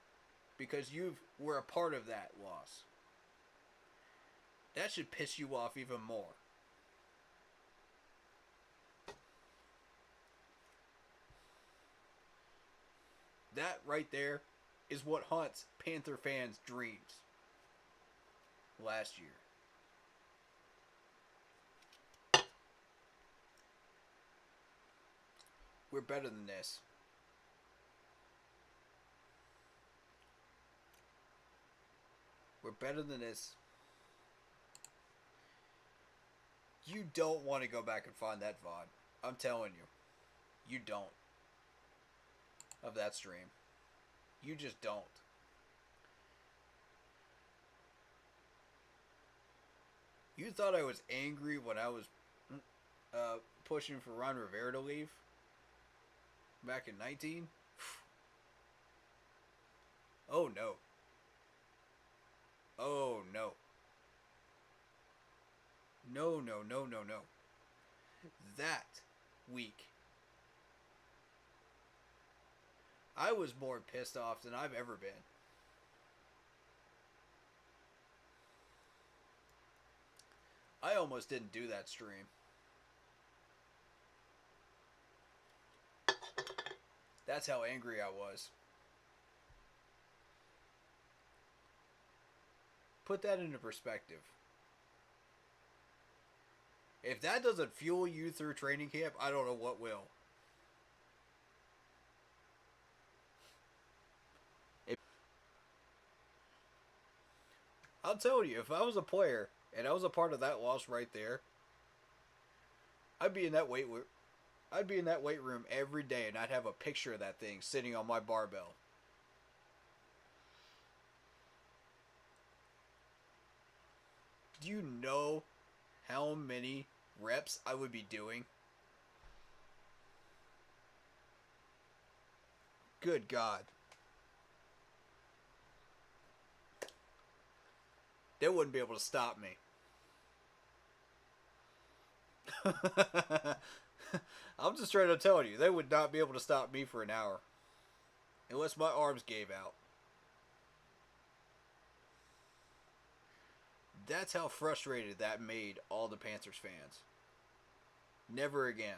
Because you were a part of that loss. That should piss you off even more. That right there is what haunts Panther fans' dreams. Last year. We're better than this. We're better than this. You don't want to go back and find that VOD. I'm telling you. You don't. Of that stream. You just don't. You thought I was angry when I was pushing for Ron Rivera to leave? Back in 19? Oh no. Oh no. No, no, no, no, no. That week, I was more pissed off than I've ever been. I almost didn't do that stream. That's how angry I was. Put that into perspective. If that doesn't fuel you through training camp, I don't know what will. I'll tell you, if I was a player and I was a part of that loss right there, I'd be in that weight room every day, and I'd have a picture of that thing sitting on my barbell. Do you know how many reps I would be doing? Good God. They wouldn't be able to stop me. I'm just straight up telling you, they would not be able to stop me for an hour. Unless my arms gave out. That's how frustrated that made all the Panthers fans. Never again.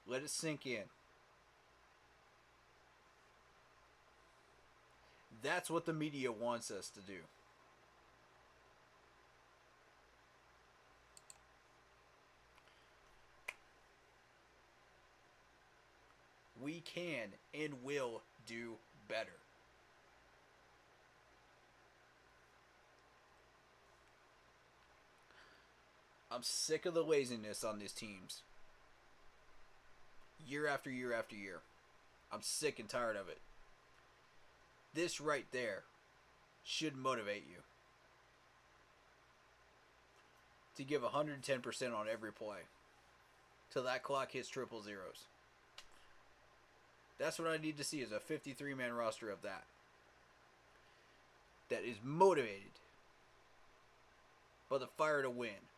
Let it sink in. That's what the media wants us to do. we can and will do better. I'm sick of the laziness on these teams. Year after year after year. I'm sick and tired of it. This right there should motivate you to give 110% on every play till that clock hits triple zeros. That's what I need to see, is a 53-man roster of that is motivated by the fire to win,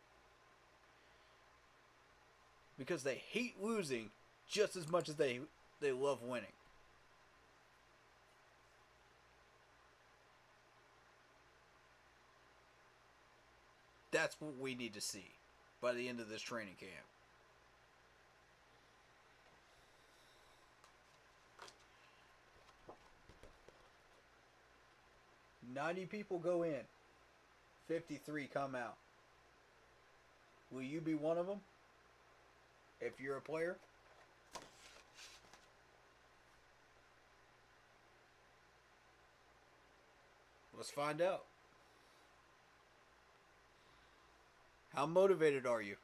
because they hate losing just as much as they love winning. That's what we need to see by the end of this training camp. $90 people go in. 53 come out. Will you be one of them? If you're a player? Let's find out. How motivated are you?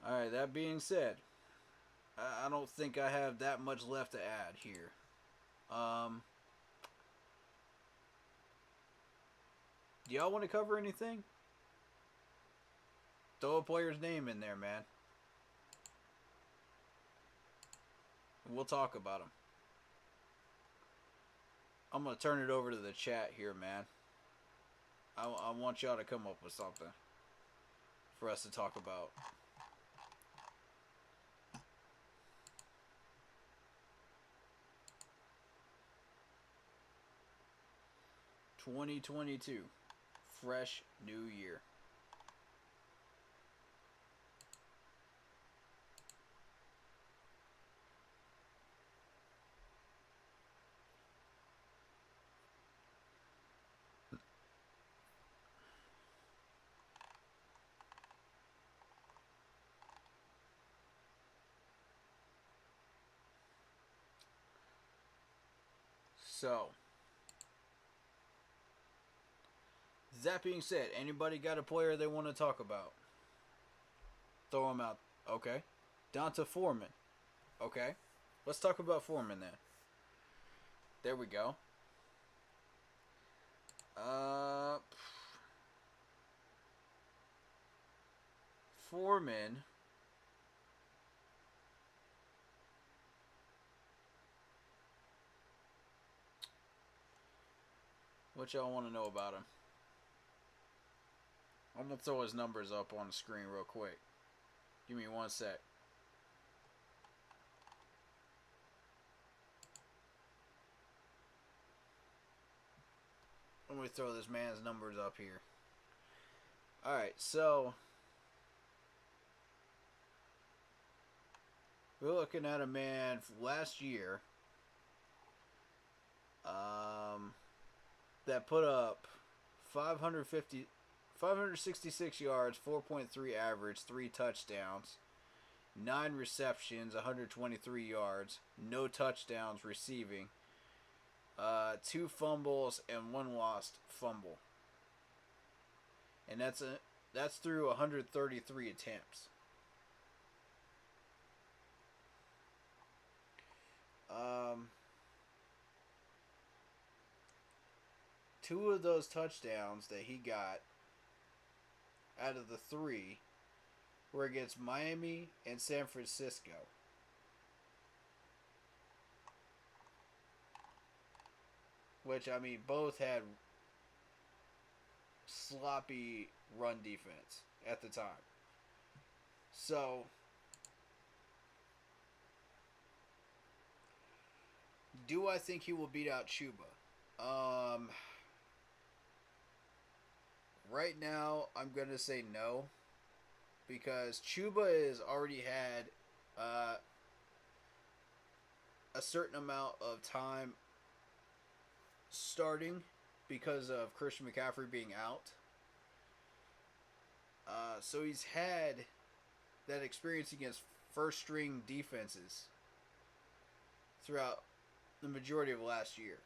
Alright, that being said, I don't think I have that much left to add here. Do y'all want to cover anything? Throw a player's name in there, man. We'll talk about him. I'm going to turn it over to the chat here, man. I want y'all to come up with something for us to talk about. (2022) fresh new year. So, that being said, anybody got a player they want to talk about? Throw them out. Okay. Donta Foreman. Okay. Let's talk about Foreman then. There we go. Foreman. What y'all want to know about him? I'm going to throw his numbers up on the screen real quick. Give me one sec. Let me throw this man's numbers up here. Alright, so we're looking at a man last year that put up 566 yards, 4.3 average, 3 touchdowns, 9 receptions, 123 yards, no touchdowns receiving, 2 fumbles, and 1 lost fumble. And that's through 133 attempts. Two of those touchdowns that he got out of the 3 were against Miami and San Francisco. Which, I mean, both had sloppy run defense at the time. So, do I think he will beat out Chuba? Right now, I'm going to say no. Because Chuba has already had a certain amount of time starting because of Christian McCaffrey being out. So he's had that experience against first string defenses throughout the majority of last year.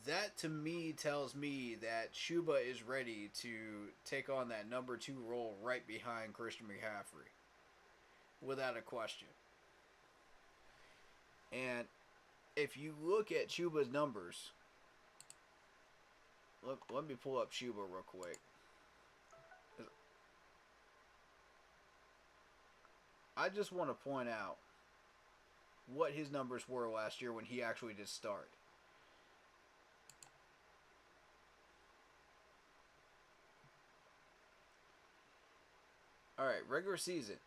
That to me tells me that Chuba is ready to take on that number 2 role right behind Christian McCaffrey. Without a question. And if you look at Chuba's numbers, let me pull up Chuba real quick. I just want to point out what his numbers were last year when he actually did start. Alright, regular season.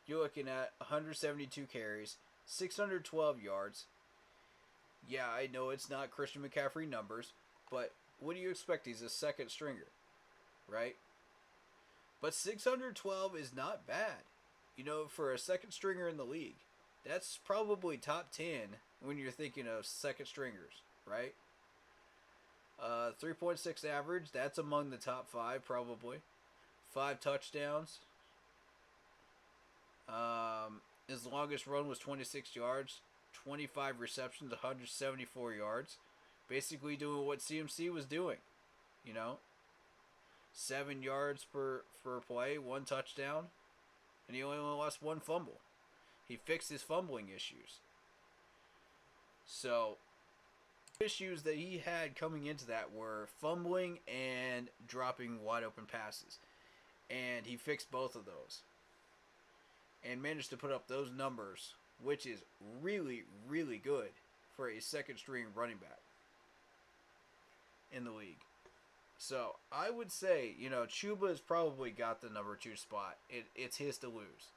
You're looking at 172 carries, 612 yards. Yeah, I know it's not Christian McCaffrey numbers, but what do you expect? He's a second stringer, right? But 612 is not bad. You know, for a second stringer in the league, that's probably top 10 when you're thinking of second stringers, right? 3.6 average, that's among the top 5 probably. 5 touchdowns. His longest run was 26 yards, 25 receptions, 174 yards. Basically doing what CMC was doing, you know. 7 yards per play, 1 touchdown, and he only lost 1 fumble. He fixed his fumbling issues. So, issues that he had coming into that were fumbling and dropping wide open passes. And he fixed both of those. And managed to put up those numbers, which is really, really good for a second string running back in the league. So, I would say, you know, Chuba's probably got the number 2 spot. It's his to lose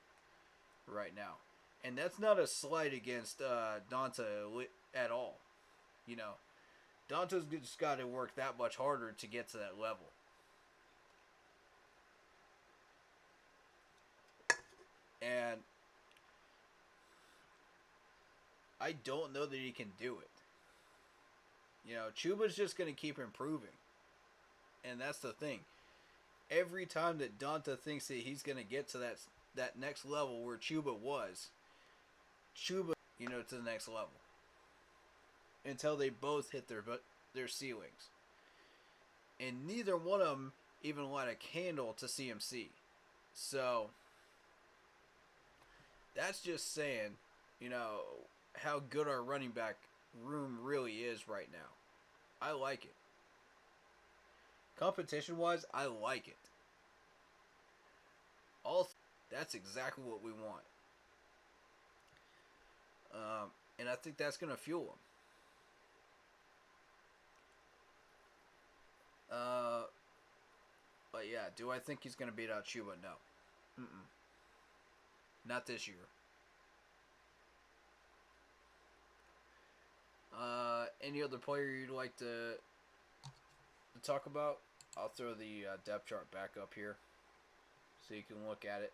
right now. And that's not a slight against Donta at all. You know, Donta's just got to work that much harder to get to that level. And I don't know that he can do it. You know, Chuba's just going to keep improving. And that's the thing. Every time that Donta thinks that he's going to get to that next level where Chuba was, Chuba, you know, to the next level. Until they both hit their ceilings. And neither one of them even light a candle to CMC. So, that's just saying, you know, how good our running back room really is right now. I like it. Competition-wise, I like it. That's exactly what we want. And I think that's going to fuel him. But yeah, do I think he's going to beat out Chuba? No. Not this year. Any other player you'd like to talk about? I'll throw the depth chart back up here so you can look at it.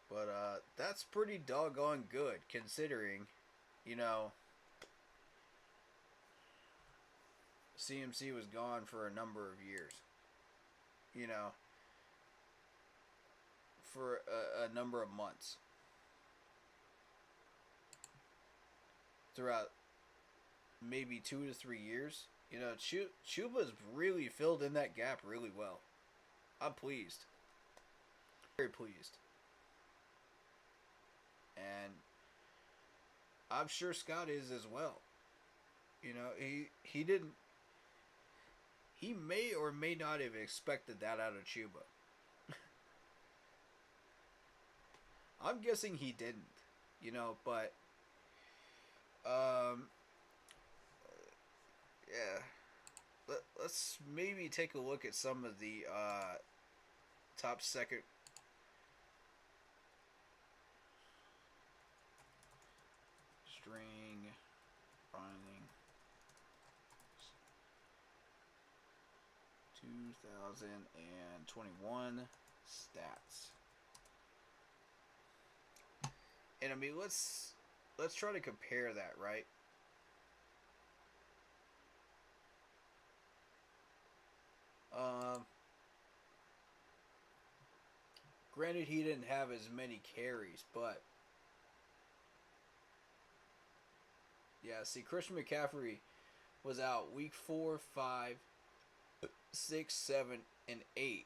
But that's pretty doggone good considering, you know, CMC was gone for a number of years. You know, for a number of months. Throughout maybe 2 to 3 years. You know, Chuba's really filled in that gap really well. I'm pleased. Very pleased. And I'm sure Scott is as well. You know, he didn't. He may or may not have expected that out of Chuba. I'm guessing he didn't. You know, but yeah. Let's maybe take a look at some of the top second. String finding 2021 stats. And I mean, let's try to compare that, right? Granted, he didn't have as many carries, but yeah, see, Christian McCaffrey was out week 4, 5, 6, 7, and 8,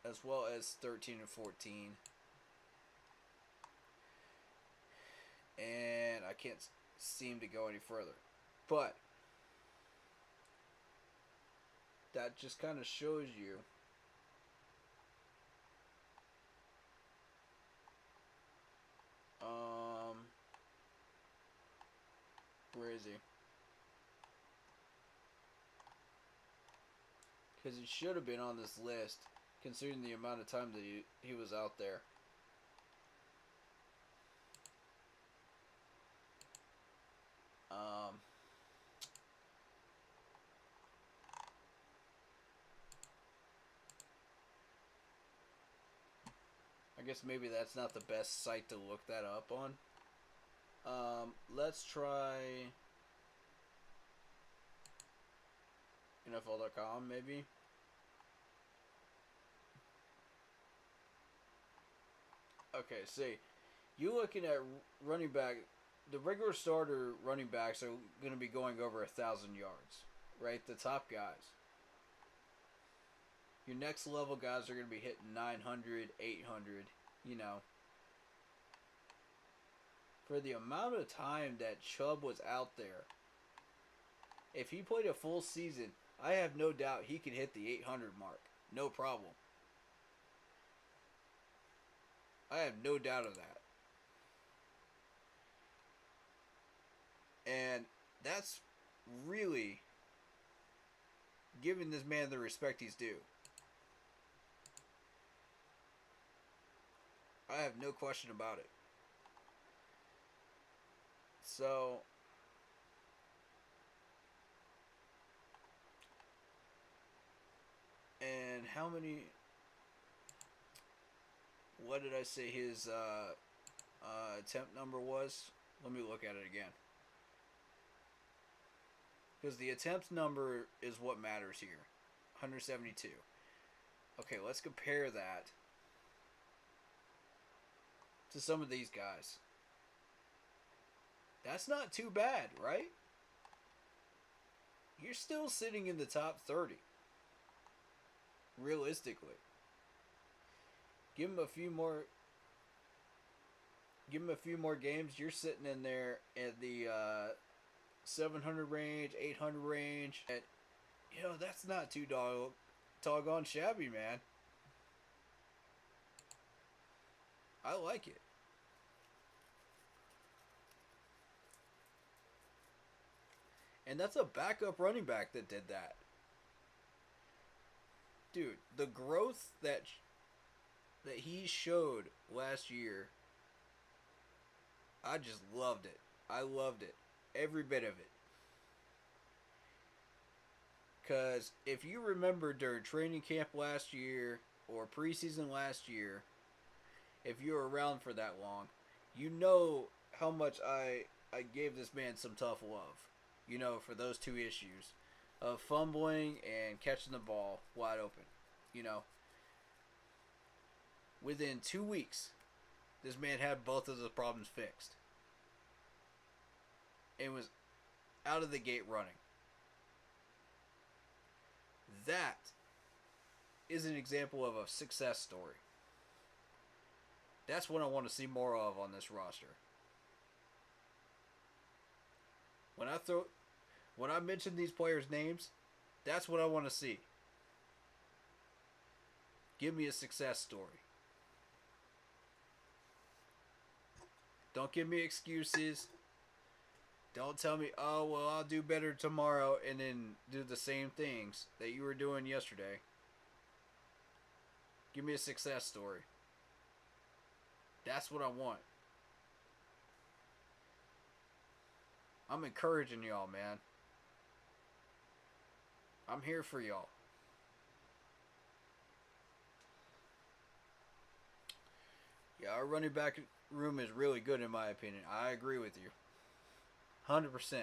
as well as 13 and 14. And I can't seem to go any further. But that just kind of shows you where is he? Because he should have been on this list, considering the amount of time that he was out there. I guess maybe that's not the best site to look that up on. Let's try NFL.com maybe. Okay, see, you looking at running back, the regular starter running backs are going to be going over 1,000 yards, right? The top guys. Your next level guys are going to be hitting 900, 800, you know. For the amount of time that Chubb was out there, if he played a full season, I have no doubt he could hit the 800 mark. No problem. I have no doubt of that. And that's really giving this man the respect he's due. I have no question about it. So, and how many, what did I say his attempt number was? Let me look at it again. Because the attempt number is what matters here. 172. Okay, let's compare that to some of these guys. That's not too bad, right? You're still sitting in the top 30. Realistically. Give him a few more games, you're sitting in there at the 700 range, 800 range. And, you know, that's not too doggone shabby, man. I like it. And that's a backup running back that did that. Dude, the growth that he showed last year, I just loved it. I loved it. Every bit of it. Because if you remember during training camp last year or preseason last year, if you were around for that long, you know how much I gave this man some tough love. You know, for those two issues of fumbling and catching the ball wide open. You know, within 2 weeks, this man had both of those problems fixed. And was out of the gate running. That is an example of a success story. That's what I want to see more of on this roster. When I mention these players' names, that's what I want to see. Give me a success story. Don't give me excuses. Don't tell me, oh, well, I'll do better tomorrow and then do the same things that you were doing yesterday. Give me a success story. That's what I want. I'm encouraging y'all, man. I'm here for y'all. Yeah, our running back room is really good in my opinion. I agree with you. 100%.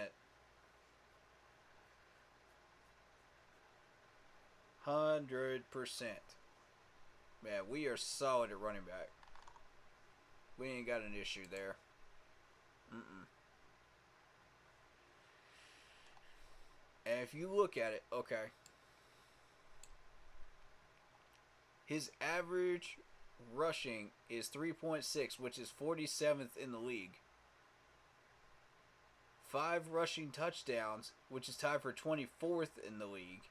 100%. Man, we are solid at running back. We ain't got an issue there. And if you look at it, okay. His average rushing is 3.6, which is 47th in the league. 5 rushing touchdowns, which is tied for 24th in the league.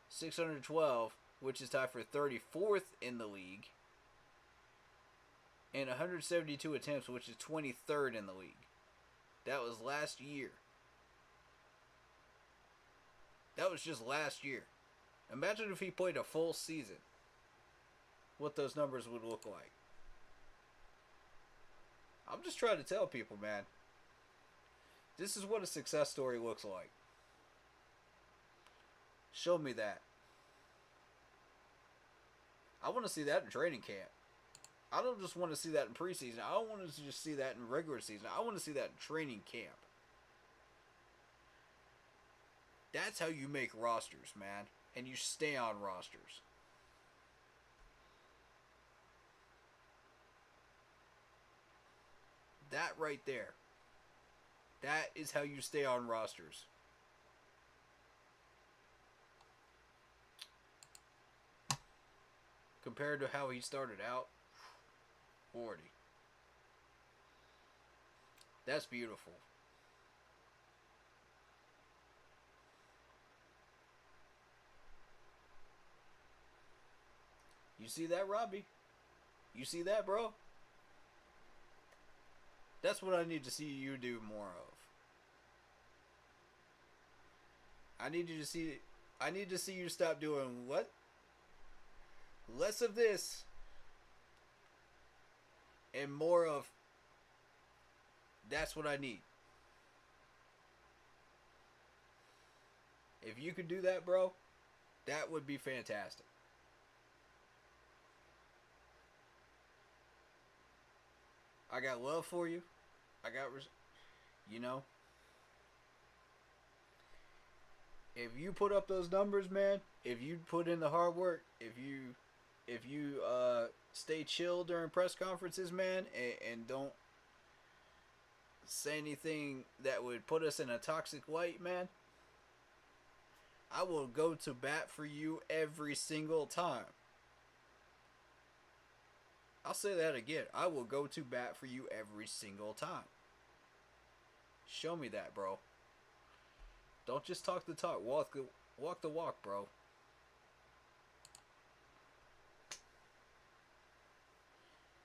612, which is tied for 34th in the league. And 172 attempts, which is 23rd in the league. That was last year. That was just last year. Imagine if he played a full season. What those numbers would look like. I'm just trying to tell people, man. This is what a success story looks like. Show me that. I want to see that in training camp. I don't just want to see that in preseason. I don't want to just see that in regular season. I want to see that in training camp. That's how you make rosters, man. And you stay on rosters. That right there. That is how you stay on rosters. Compared to how he started out, 40. That's beautiful. You see that, Robbie? You see that, bro? That's what I need to see you do more of. I need to see you stop doing what? Less of this and more of that's what I need. If you could do that, bro, that would be fantastic. I got love for you. I got, you know. If you put up those numbers, man, if you put in the hard work, if you stay chill during press conferences, man, and don't say anything that would put us in a toxic light, man, I will go to bat for you every single time. I'll say that again. I will go to bat for you every single time. Show me that, bro. Don't just talk the talk. Walk the walk, bro.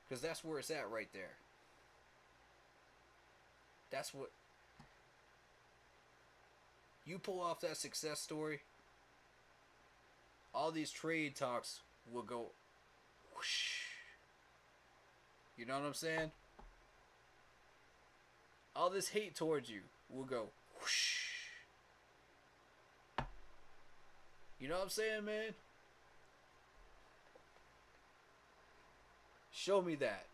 Because that's where it's at right there. That's what... You pull off that success story, all these trade talks will go whoosh. You know what I'm saying? All this hate towards you will go whoosh. You know what I'm saying, man? Show me that.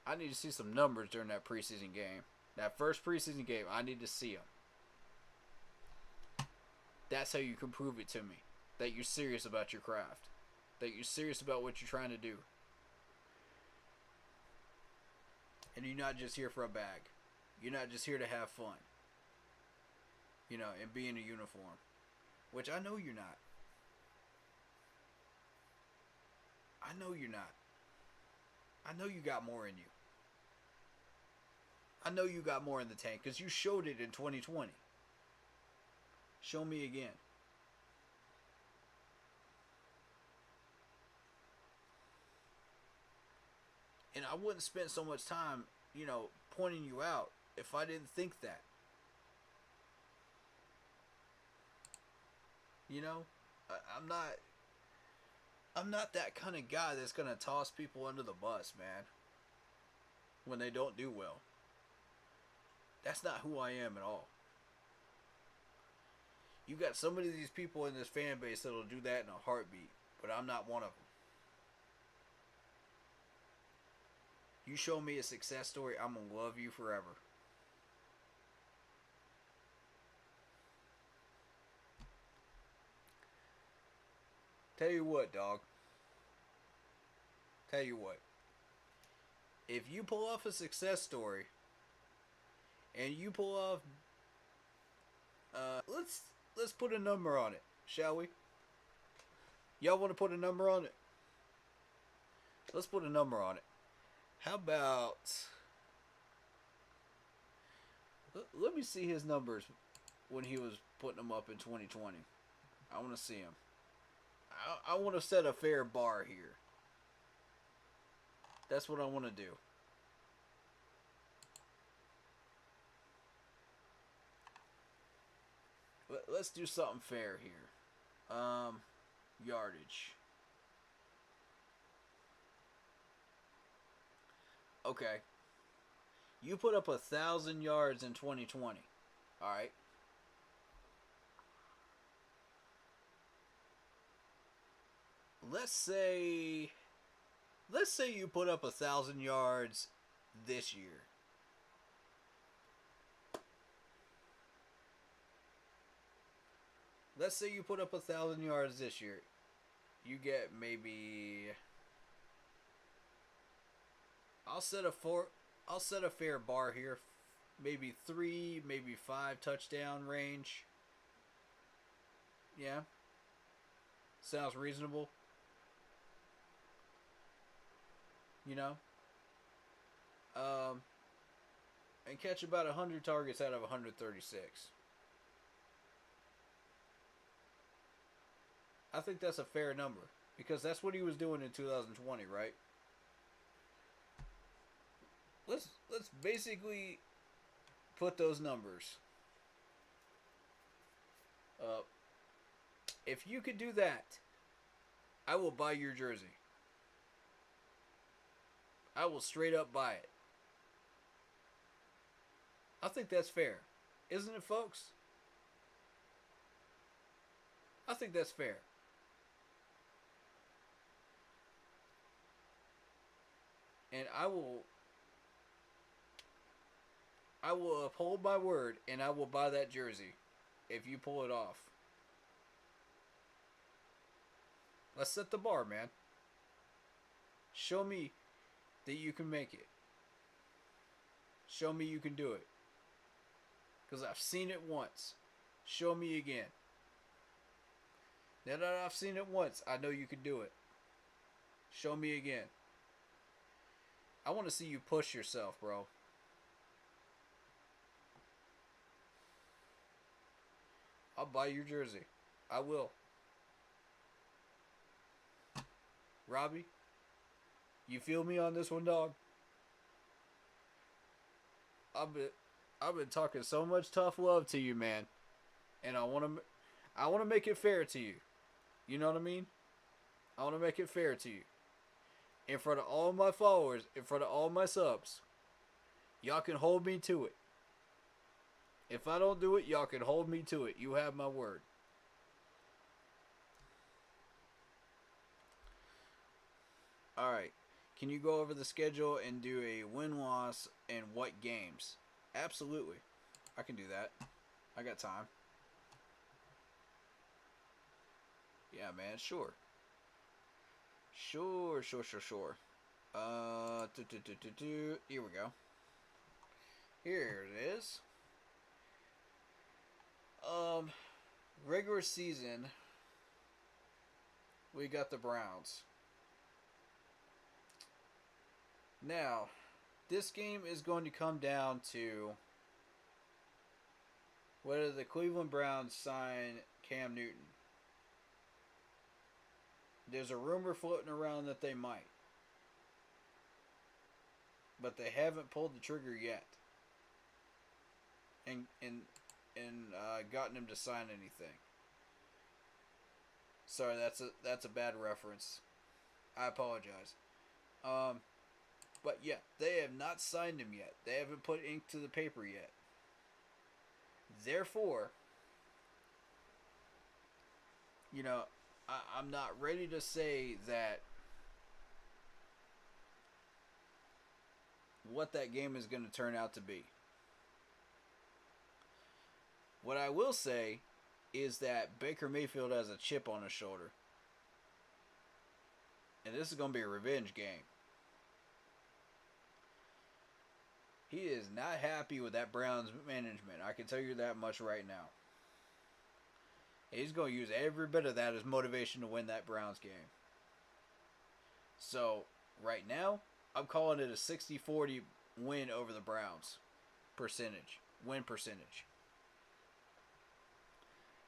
I need to see some numbers during that preseason game. That first preseason game, I need to see them. That's how you can prove it to me. That you're serious about your craft. That you're serious about what you're trying to do. And you're not just here for a bag. You're not just here to have fun. You know, and be in a uniform. Which I know you're not. I know you're not. I know you got more in you. I know you got more in the tank because you showed it in 2020. Show me again. And I wouldn't spend so much time, you know, pointing you out if I didn't think that. You know, I'm not that kind of guy that's going to toss people under the bus, man, when they don't do well. That's not who I am at all. You got so many of these people in this fan base that'll do that in a heartbeat, but I'm not one of them. You show me a success story, I'm going to love you forever. Tell you what, dog. Tell you what. If you pull off a success story, and you pull off, let's put a number on it, shall we? Y'all want to put a number on it? Let's put a number on it. How about, let me see his numbers when he was putting them up in 2020. I want to see him. I want to set a fair bar here. That's what I want to do. Let's do something fair here. Yardage. Okay. You put up 1,000 yards in 2020. Alright. Let's say you put up 1,000 yards this year. Let's say you put up 1,000 yards this year. You get maybe, I'll set a fair bar here. Maybe 3, maybe 5 touchdown range. Yeah. Sounds reasonable. You know? And catch about 100 targets out of 136. I think that's a fair number. Because that's what he was doing in 2020, right? Let's basically put those numbers up. If you could do that, I will buy your jersey. I will straight up buy it. I think that's fair. Isn't it, folks? I think that's fair. And I will uphold my word, and I will buy that jersey if you pull it off. Let's set the bar, man. Show me that you can make it. Show me you can do it. Because I've seen it once. Show me again. Now that I've seen it once, I know you can do it. Show me again. I want to see you push yourself, bro. I'll buy your jersey. I will. Robbie, you feel me on this one, dog? I've been talking so much tough love to you, man, and I want to make it fair to you. You know what I mean? I want to make it fair to you. In front of all my followers, in front of all my subs, y'all can hold me to it. If I don't do it, y'all can hold me to it. You have my word. Alright. Can you go over the schedule and do a win-loss and what games? Absolutely. I can do that. I got time. Yeah, man. Sure. Sure. Here we go. Here it is. Regular season, we got the Browns. Now, this game is going to come down to whether the Cleveland Browns sign Cam Newton. There's a rumor floating around that they might. But they haven't pulled the trigger yet. And gotten him to sign anything. Sorry, that's a bad reference. I apologize. But yeah, they have not signed him yet. They haven't put ink to the paper yet. Therefore, you know, I'm not ready to say that what that game is going to turn out to be. What I will say is that Baker Mayfield has a chip on his shoulder. And this is going to be a revenge game. He is not happy with that Browns management. I can tell you that much right now. He's going to use every bit of that as motivation to win that Browns game. So, right now, I'm calling it a 60-40 win over the Browns. Win percentage.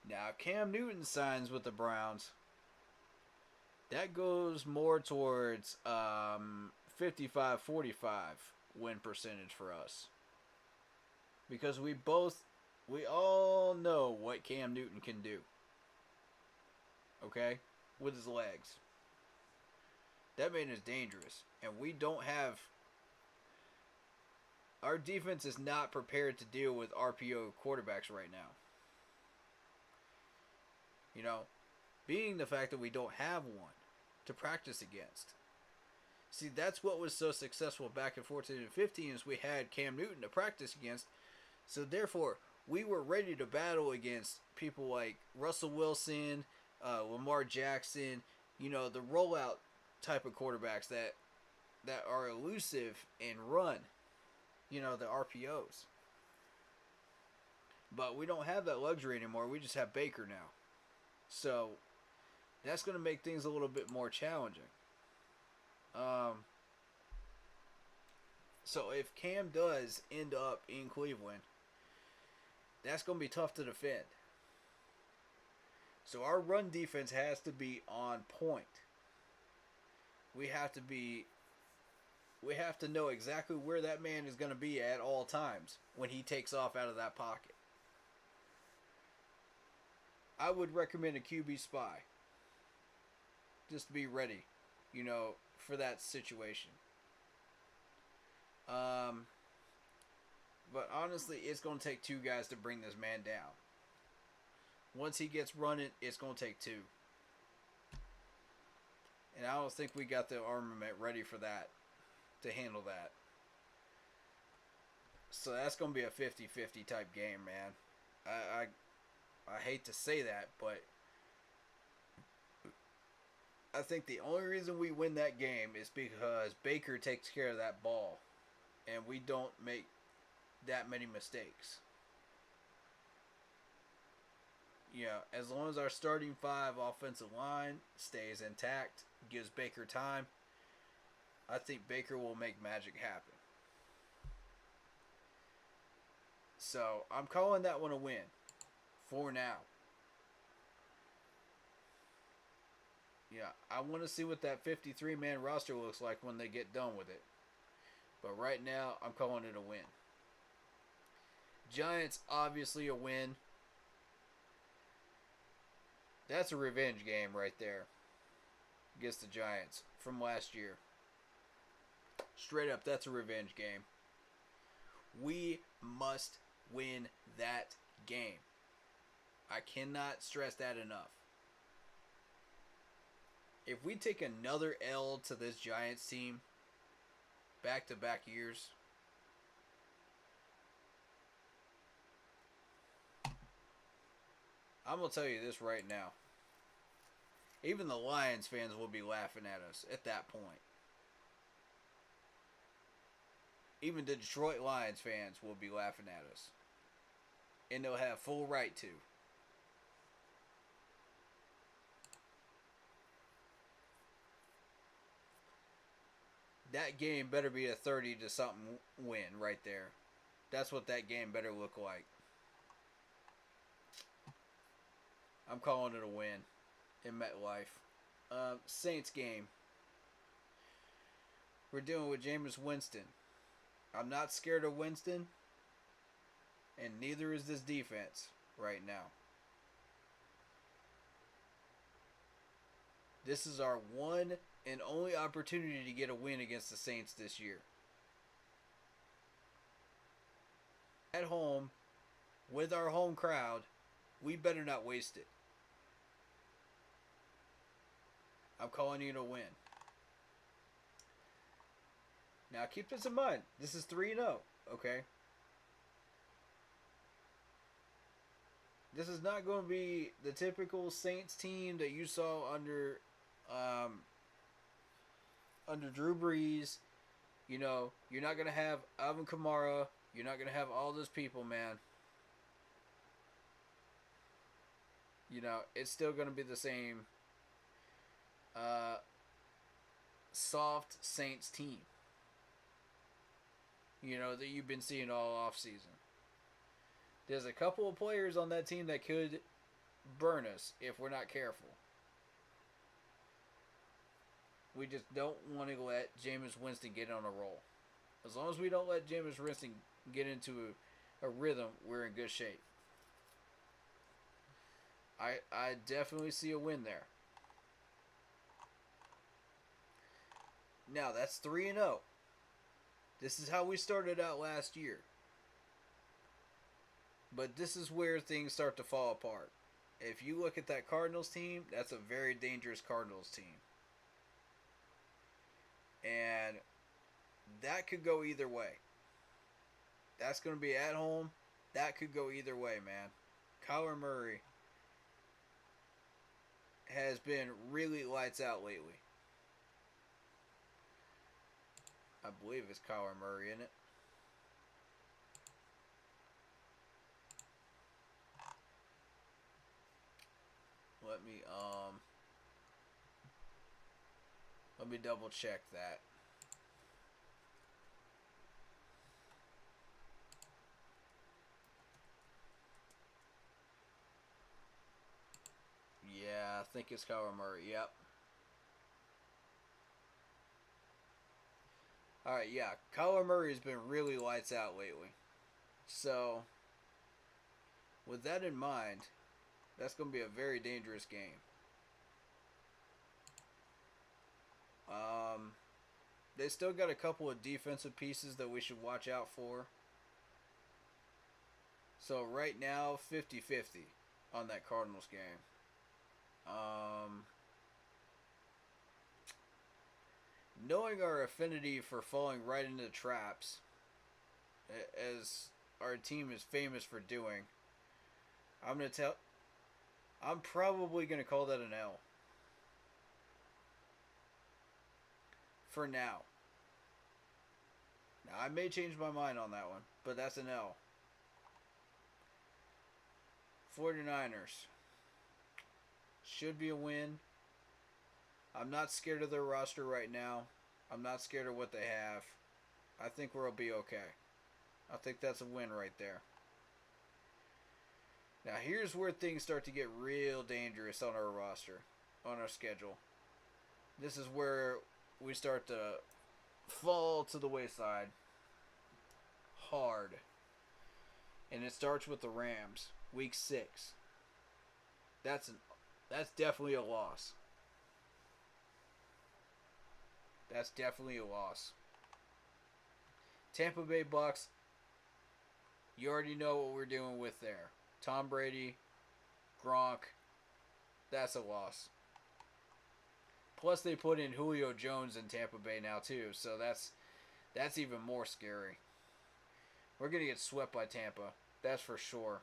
Now, Cam Newton signs with the Browns. That goes more towards 55-45 win percentage for us. Because we all know what Cam Newton can do. Okay? With his legs. That man is dangerous. And we don't have... Our defense is not prepared to deal with RPO quarterbacks right now. You know, being the fact that we don't have one to practice against. See, that's what was so successful back in 14 and 15 is we had Cam Newton to practice against. So therefore, we were ready to battle against people like Russell Wilson, Lamar Jackson, you know, the rollout type of quarterbacks that are elusive and run, you know, the RPOs. But we don't have that luxury anymore. We just have Baker now. So that's going to make things a little bit more challenging. So if Cam does end up in Cleveland, that's going to be tough to defend. So our run defense has to be on point. We have to know exactly where that man is going to be at all times when he takes off out of that pocket. I would recommend a QB spy. Just to be ready, you know, for that situation. But honestly, it's going to take two guys to bring this man down. Once he gets running, it's going to take two. And I don't think we got the armament ready for that, to handle that. So that's going to be a 50-50 type game, man. I hate to say that, but I think the only reason we win that game is because Baker takes care of that ball and we don't make that many mistakes. Yeah, as long as our starting five offensive line stays intact, gives Baker time, I think Baker will make magic happen. So, I'm calling that one a win. For now. Yeah, I want to see what that 53-man roster looks like when they get done with it. But right now, I'm calling it a win. Giants, obviously a win. That's a revenge game right there. Against the Giants from last year. Straight up, that's a revenge game. We must win that game. I cannot stress that enough. If we take another L to this Giants team, back-to-back years, I'm going to tell you this right now. Even the Lions fans will be laughing at us at that point. Even the Detroit Lions fans will be laughing at us. And they'll have full right to. That game better be a 30-something win right there. That's what that game better look like. I'm calling it a win in MetLife. Saints game. We're dealing with Jameis Winston. I'm not scared of Winston. And neither is this defense right now. This is our one and only opportunity to get a win against the Saints this year. At home, with our home crowd, we better not waste it. I'm calling it a win. Now keep this in mind. This is 3-0, okay? This is not going to be the typical Saints team that you saw under Drew Brees. You know, you're not going to have Alvin Kamara. You're not going to have all those people, man. You know, it's still going to be the same soft Saints team. You know, that you've been seeing all offseason. There's a couple of players on that team that could burn us if we're not careful. We just don't want to let Jameis Winston get on a roll. As long as we don't let Jameis Winston get into a rhythm, we're in good shape. I definitely see a win there. Now, that's 3-0. This is how we started out last year. But this is where things start to fall apart. If you look at that Cardinals team, that's a very dangerous Cardinals team. And that could go either way. That's going to be at home. That could go either way, man. Kyler Murray has been really lights out lately. I believe it's Kyler Murray, isn't it? Let me double check that. Yeah, I think it's Kyler Murray. Yep. Alright, yeah. Kyler Murray has been really lights out lately. So, with that in mind, that's going to be a very dangerous game. They still got a couple of defensive pieces that we should watch out for. So right now, 50-50 on that Cardinals game. Knowing our affinity for falling right into traps, as our team is famous for doing, I'm probably going to call that an L. For now. Now, I may change my mind on that one, but that's an L. 49ers. Should be a win. I'm not scared of their roster right now. I'm not scared of what they have. I think we'll be okay. I think that's a win right there. Now, here's where things start to get real dangerous on our roster, on our schedule. This is where we start to fall to the wayside hard. And it starts with the Rams, week 6. That's definitely a loss. That's definitely a loss. Tampa Bay Bucks, you already know what we're doing with there. Tom Brady, Gronk, that's a loss. Plus they put in Julio Jones in Tampa Bay now too, so that's even more scary. We're going to get swept by Tampa, that's for sure.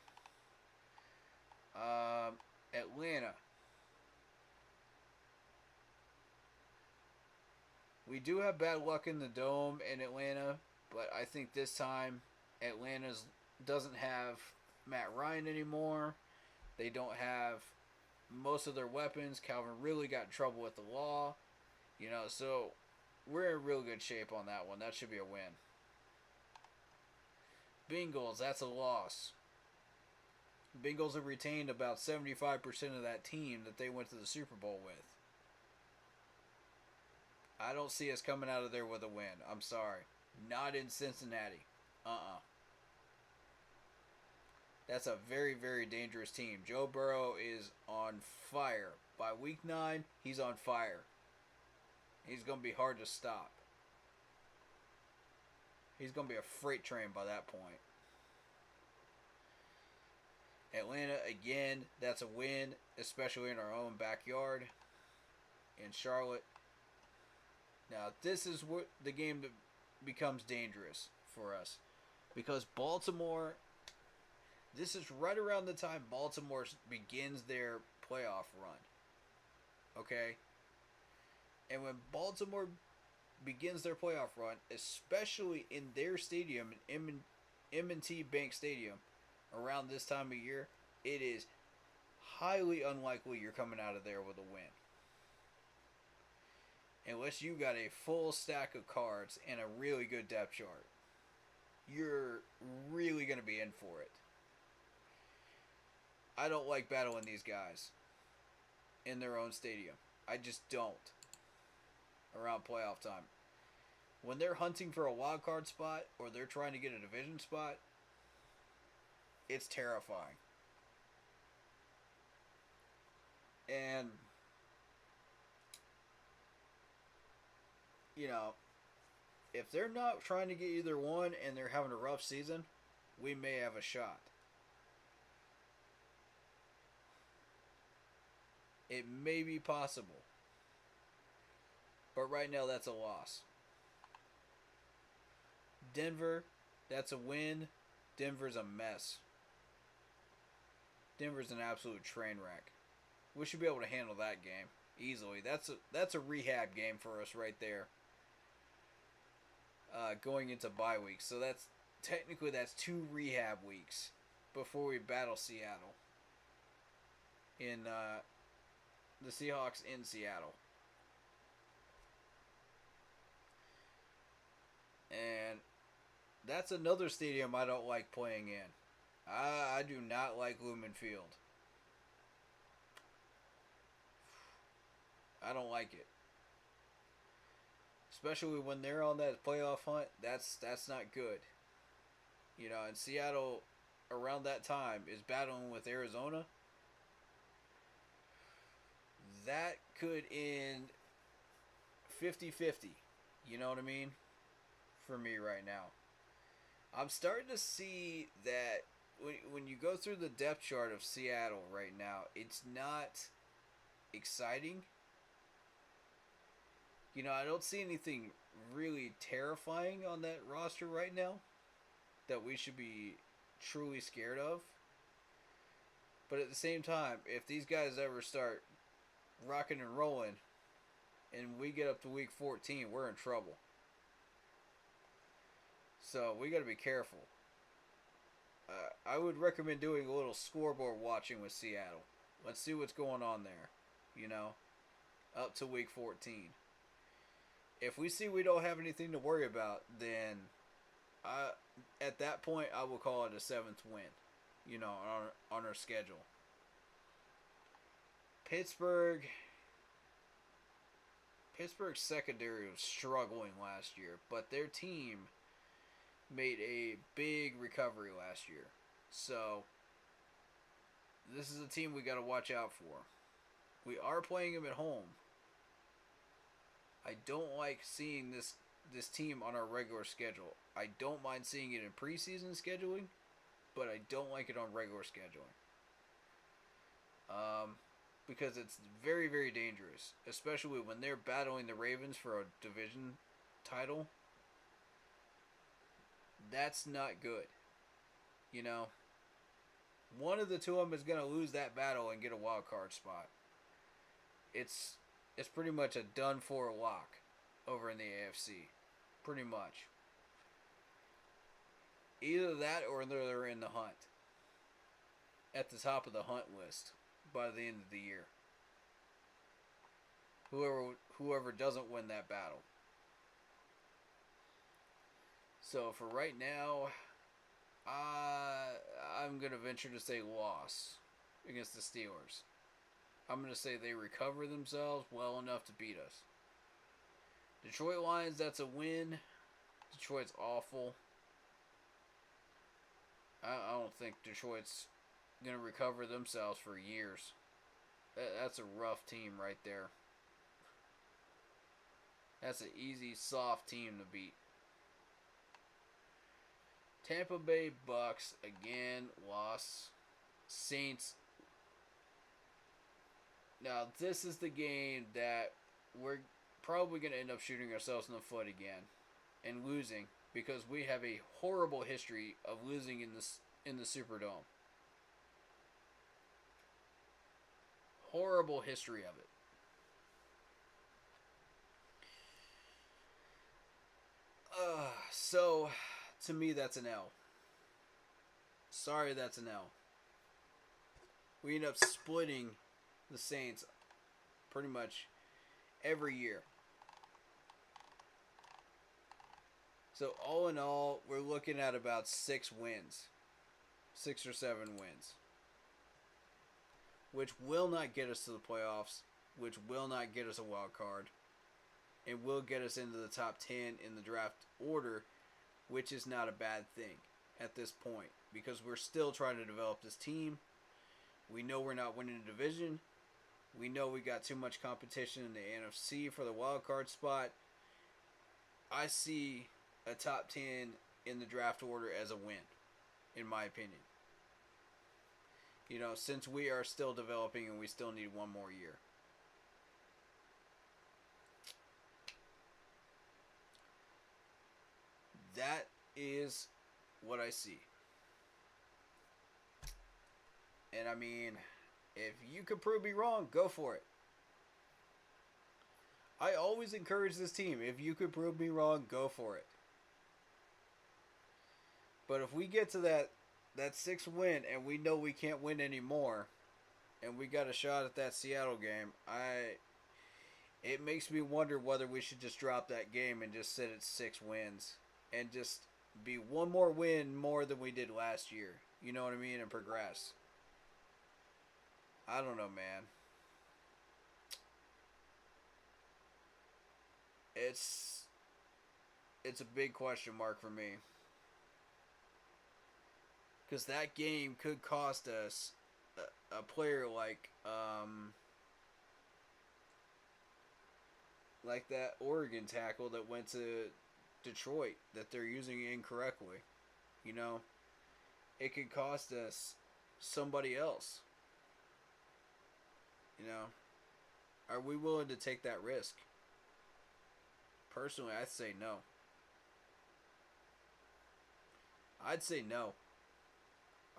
Atlanta. We do have bad luck in the Dome in Atlanta, but I think this time Atlanta doesn't have Matt Ryan anymore. They don't have most of their weapons. Calvin really got in trouble with the law. You know, so we're in real good shape on that one. That should be a win. Bengals, that's a loss. Bengals have retained about 75% of that team that they went to the Super Bowl with. I don't see us coming out of there with a win. I'm sorry. Not in Cincinnati. That's a very, very dangerous team. Joe Burrow is on fire. By week 9, he's on fire. He's going to be hard to stop. He's going to be a freight train by that point. Atlanta, again, that's a win, especially in our own backyard. In Charlotte. Now, this is what the game that becomes dangerous for us. Because Baltimore, this is right around the time Baltimore begins their playoff run. Okay? And when Baltimore begins their playoff run, especially in their stadium, M&T Bank Stadium, around this time of year, it is highly unlikely you're coming out of there with a win. Unless you got a full stack of cards and a really good depth chart. You're really going to be in for it. I don't like battling these guys in their own stadium. I just don't. Around playoff time. When they're hunting for a wild card spot or they're trying to get a division spot, it's terrifying. And, you know, if they're not trying to get either one and they're having a rough season, we may have a shot. It may be possible. But right now, that's a loss. Denver, that's a win. Denver's a mess. Denver's an absolute train wreck. We should be able to handle that game easily. That's a rehab game for us right there. Going into bye weeks. So that's 2 rehab weeks before we battle Seattle. In the Seahawks in Seattle. And that's another stadium I don't like playing in. I do not like Lumen Field. I don't like it. Especially when they're on that playoff hunt, that's not good. You know, and Seattle around that time is battling with Arizona. That could end 50-50. You know what I mean? For me right now. I'm starting to see that when you go through the depth chart of Seattle right now, it's not exciting. You know, I don't see anything really terrifying on that roster right now that we should be truly scared of. But at the same time, if these guys ever start rocking and rolling and we get up to week 14, we're in trouble. So we got to be careful. I would recommend doing a little scoreboard watching with Seattle. Let's see what's going on there, you know, up to week 14. If we see we don't have anything to worry about, then at that point I will call it a 7th win, you know, on our schedule. Pittsburgh's secondary was struggling last year, but their team made a big recovery last year. So, this is a team we got to watch out for. We are playing them at home. I don't like seeing this team on our regular schedule. I don't mind seeing it in preseason scheduling, but I don't like it on regular scheduling. Because it's very, very dangerous, especially when they're battling the Ravens for a division title. That's not good. You know, one of the two of them is going to lose that battle and get a wild card spot. It's pretty much a done for lock over in the AFC. Pretty much. Either that or they're in the hunt. At the top of the hunt list by the end of the year. Whoever doesn't win that battle. So for right now, I'm going to venture to say loss against the Steelers. I'm going to say they recover themselves well enough to beat us. Detroit Lions, that's a win. Detroit's awful. I don't think Detroit's going to recover themselves for years. That's a rough team right there. That's an easy, soft team to beat. Tampa Bay Bucks, again, loss. Saints. Now, this is the game that we're probably going to end up shooting ourselves in the foot again. and losing, because we have a horrible history of losing in the Superdome. Horrible history of it. So, to me, that's an L. Sorry, that's an L. We end up splitting the Saints pretty much every year. So, all in all, we're looking at about 6 wins. 6 or 7 wins. Which will not get us to the playoffs. Which will not get us a wild card. And will get us into the top 10 in the draft order, which is not a bad thing at this point, because we're still trying to develop this team. We know we're not winning the division. We know we got too much competition in the NFC for the wild card spot. I see a top 10 in the draft order as a win, in my opinion. You know, since we are still developing and we still need one more year. That is what I see. And I mean, if you could prove me wrong, go for it. I always encourage this team. If you could prove me wrong, go for it. But if we get to that 6th win and we know we can't win anymore, and we got a shot at that Seattle game, it makes me wonder whether we should just drop that game and just sit at 6 wins. And just be one more win more than we did last year. You know what I mean? And progress. I don't know, man. It's a big question mark for me. Because that game could cost us a player like that Oregon tackle that went to Detroit that they're using incorrectly. You know, it could cost us somebody else. You know, are we willing to take that risk? Personally, I'd say no. I'd say no.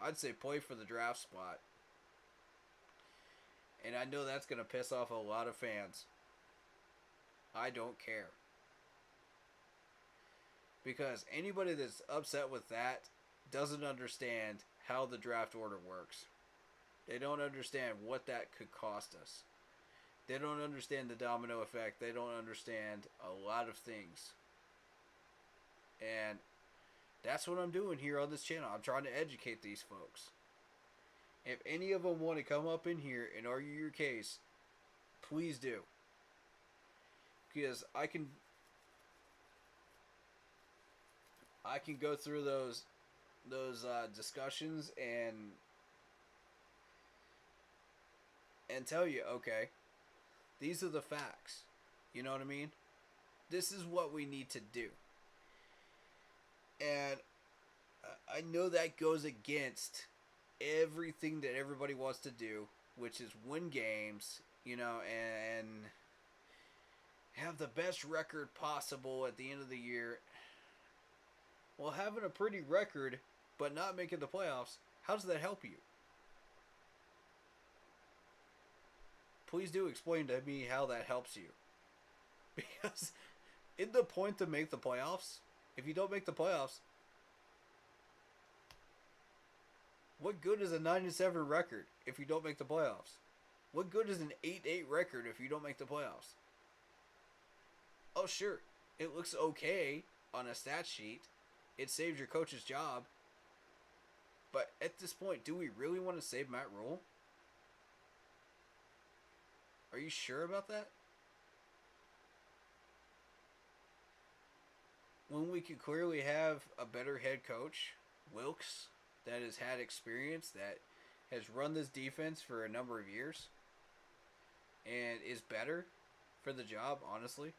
I'd say play for the draft spot. And I know that's going to piss off a lot of fans. I don't care. Because anybody that's upset with that doesn't understand how the draft order works. They don't understand what that could cost us. They don't understand the domino effect. They don't understand a lot of things. And that's what I'm doing here on this channel. I'm trying to educate these folks. If any of them want to come up in here and argue your case, please do. Because I can go through those discussions and tell you, okay, these are the facts. You know what I mean? This is what we need to do. And I know that goes against everything that everybody wants to do, which is win games, you know, and have the best record possible at the end of the year. Well, having a pretty record but not making the playoffs, how does that help you? Please do explain to me how that helps you. Because isn't the point to make the playoffs? If you don't make the playoffs, what good is a 9-7 record if you don't make the playoffs? What good is an 8-8 record if you don't make the playoffs? Oh, sure, it looks okay on a stat sheet. It saves your coach's job. But at this point, do we really want to save Matt Rule? Are you sure about that? When we could clearly have a better head coach, Wilkes, that has had experience, that has run this defense for a number of years, and is better for the job, honestly.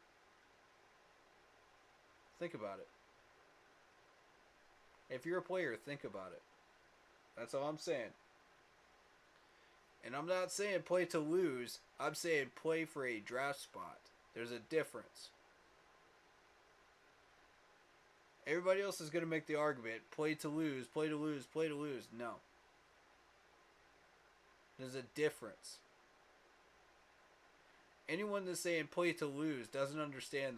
Think about it. If you're a player, think about it. That's all I'm saying. And I'm not saying play to lose. I'm saying play for a draft spot. There's a difference. Everybody else is going to make the argument, play to lose, play to lose, play to lose. No. There's a difference. Anyone that's saying play to lose doesn't understand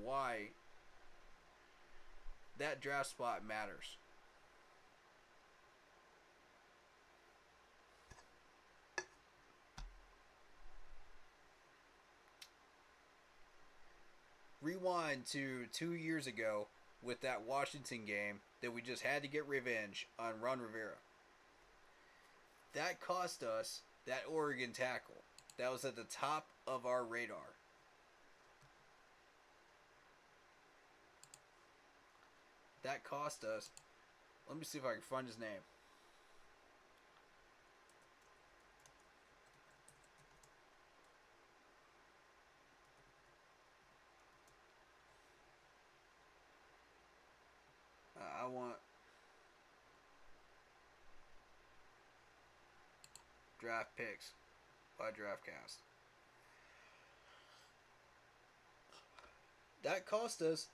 why that draft spot matters. Rewind to 2 years ago with that Washington game that we just had to get revenge on Ron Rivera. That cost us that Oregon tackle. That was at the top of our radar. That cost us. Let me see if I can find his name. I want draft picks by DraftCast. That cost us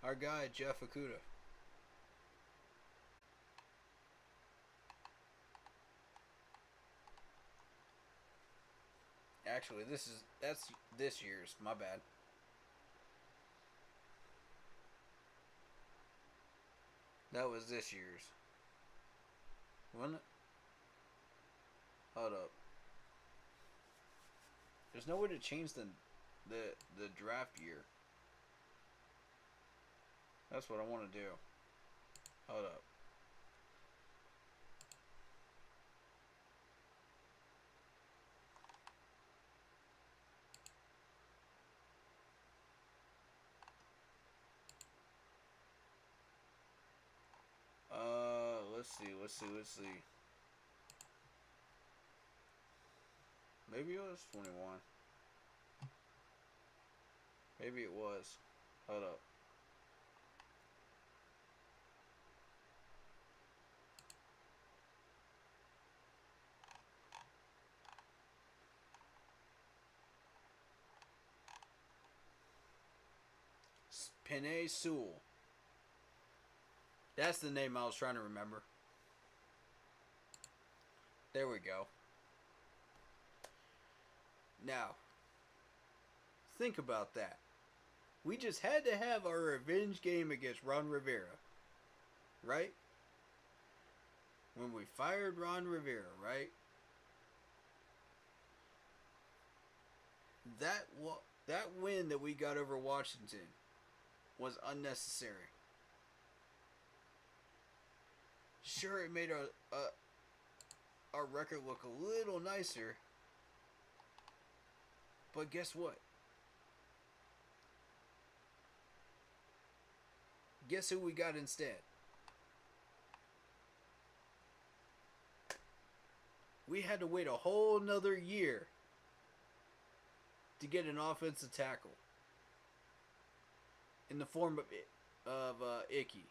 our guy Jeff Okuda. Actually, that's this year's. My bad. That was this year's. Wasn't it? Hold up. There's no way to change the draft year. That's what I want to do. Hold up. Let's see. Maybe it was 21. Maybe it was. Hold up. Penei Sewell. That's the name I was trying to remember. There we go. Now, think about that. We just had to have our revenge game against Ron Rivera, right? When we fired Ron Rivera, right? That win that we got over Washington was unnecessary. Sure, it made our record look a little nicer, but guess what? Guess who we got instead? We had to wait a whole nother year to get an offensive tackle in the form of Icky.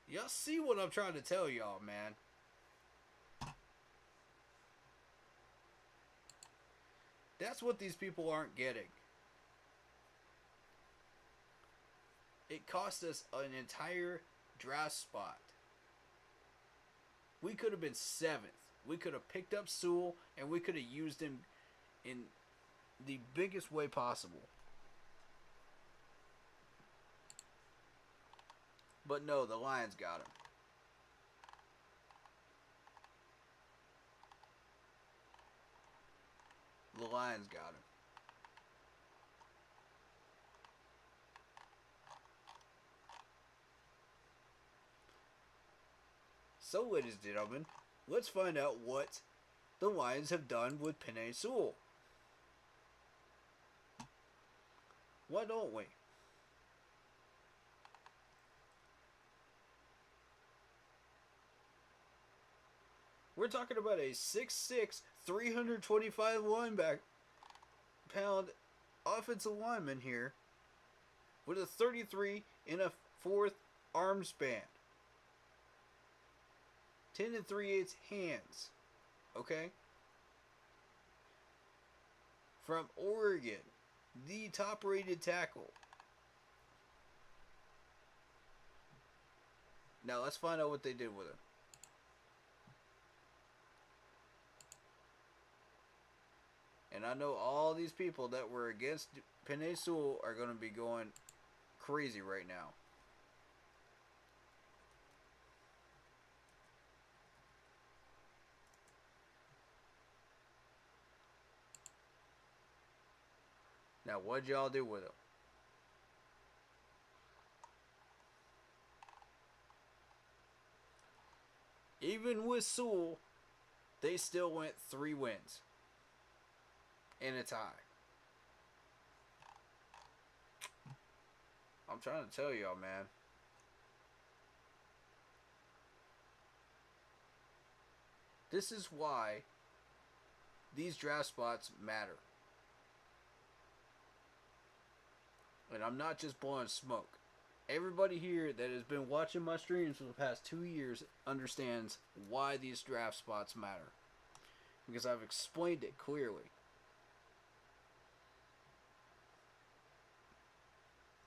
Y'all see what I'm trying to tell y'all, man. That's what these people aren't getting. It cost us an entire draft spot. We could have been 7th. We could have picked up Sewell, and we could have used him in the biggest way possible. But no, the Lions got him. The Lions got him. So, ladies and gentlemen, let's find out what the Lions have done with Penei Sewell. Why don't we? We're talking about a 6'6", 325 pound offensive lineman here with a 33 and a 4th arm span. 10 3/8 hands. Okay? From Oregon. The top rated tackle. Now let's find out what they did with him. And I know all these people that were against Penei Sewell are going to be going crazy right now. Now, what'd y'all do with him? Even with Sewell, they still went 3 wins. And a tie. I'm trying to tell y'all, man. This is why these draft spots matter. And I'm not just blowing smoke. Everybody here that has been watching my streams for the past 2 years understands why these draft spots matter. Because I've explained it clearly.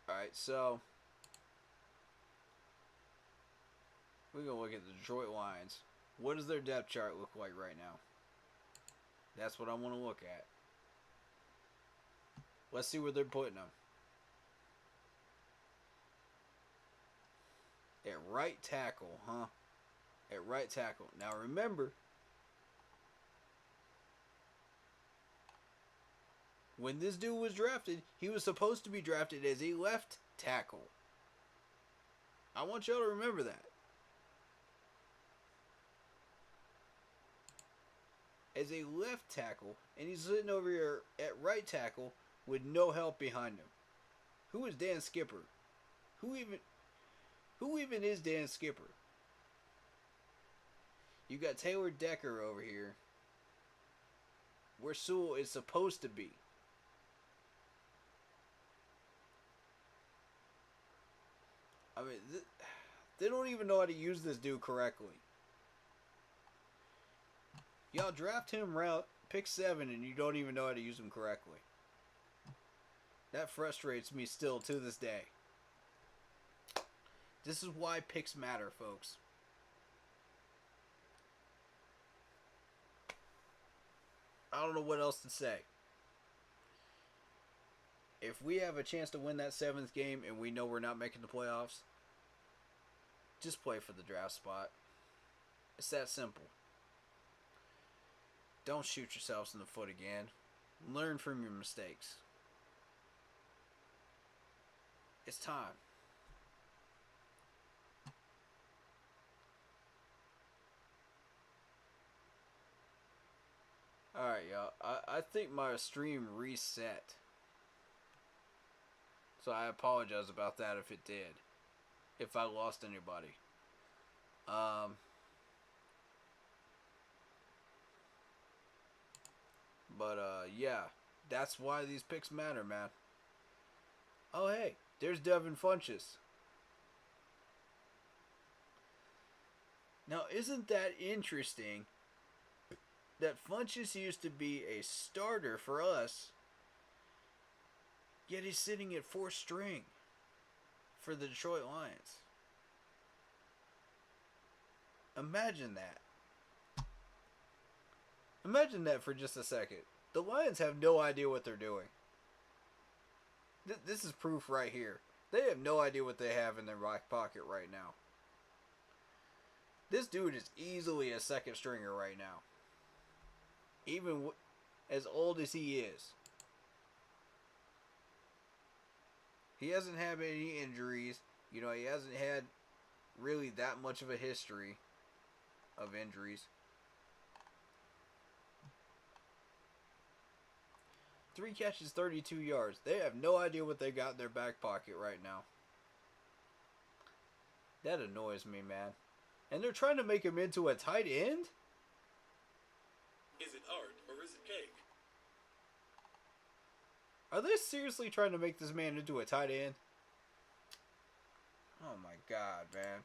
Alright, so we're going to look at the Detroit Lions. What does their depth chart look like right now? That's what I want to look at. Let's see where they're putting them. At right tackle, huh? At right tackle. Now remember, when this dude was drafted, he was supposed to be drafted as a left tackle. I want y'all to remember that. As a left tackle, and he's sitting over here at right tackle with no help behind him. Who is Dan Skipper? Who even is Dan Skipper? You got Taylor Decker over here, where Sewell is supposed to be. I mean, they don't even know how to use this dude correctly. Y'all draft him pick 7 and you don't even know how to use him correctly. That frustrates me still to this day. This is why picks matter, folks. I don't know what else to say. If we have a chance to win that 7th game and we know we're not making the playoffs, just play for the draft spot. It's that simple. Don't shoot yourselves in the foot again. Learn from your mistakes. It's time. Alright, y'all. I think my stream reset. So I apologize about that if it did. If I lost anybody. Yeah. That's why these picks matter, man. Oh, hey. There's Devin Funchess. Now, isn't that interesting that Funchess used to be a starter for us, yet he's sitting at 4th string for the Detroit Lions? Imagine that. Imagine that for just a second. The Lions have no idea what they're doing. This is proof right here. They have no idea what they have in their back pocket right now. This dude is easily a 2nd stringer right now. Even as old as he is. He hasn't had any injuries. You know, he hasn't had really that much of a history of injuries. 3 catches, 32 yards. They have no idea what they got in their back pocket right now. That annoys me, man. And they're trying to make him into a tight end? Is it art or is it cake? Are they seriously trying to make this man into a tight end? Oh my god, man.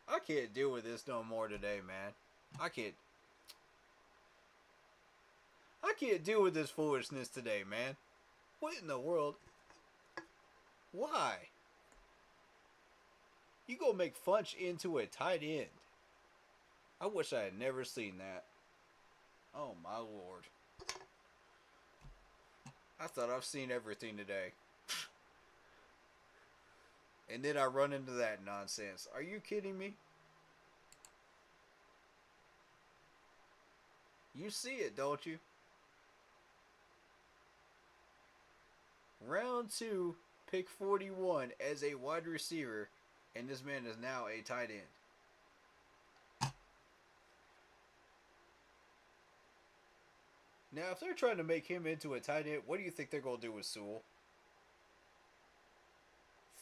I can't deal with this no more today, man. I can't deal with this foolishness today, man. What in the world? Why? You gonna make Funch into a tight end? I wish I had never seen that. Oh my lord. I thought I've seen everything today. And then I run into that nonsense. Are you kidding me? You see it, don't you? Round 2, pick 41 as a wide receiver, and this man is now a tight end. Now, if they're trying to make him into a tight end, what do you think they're going to do with Sewell?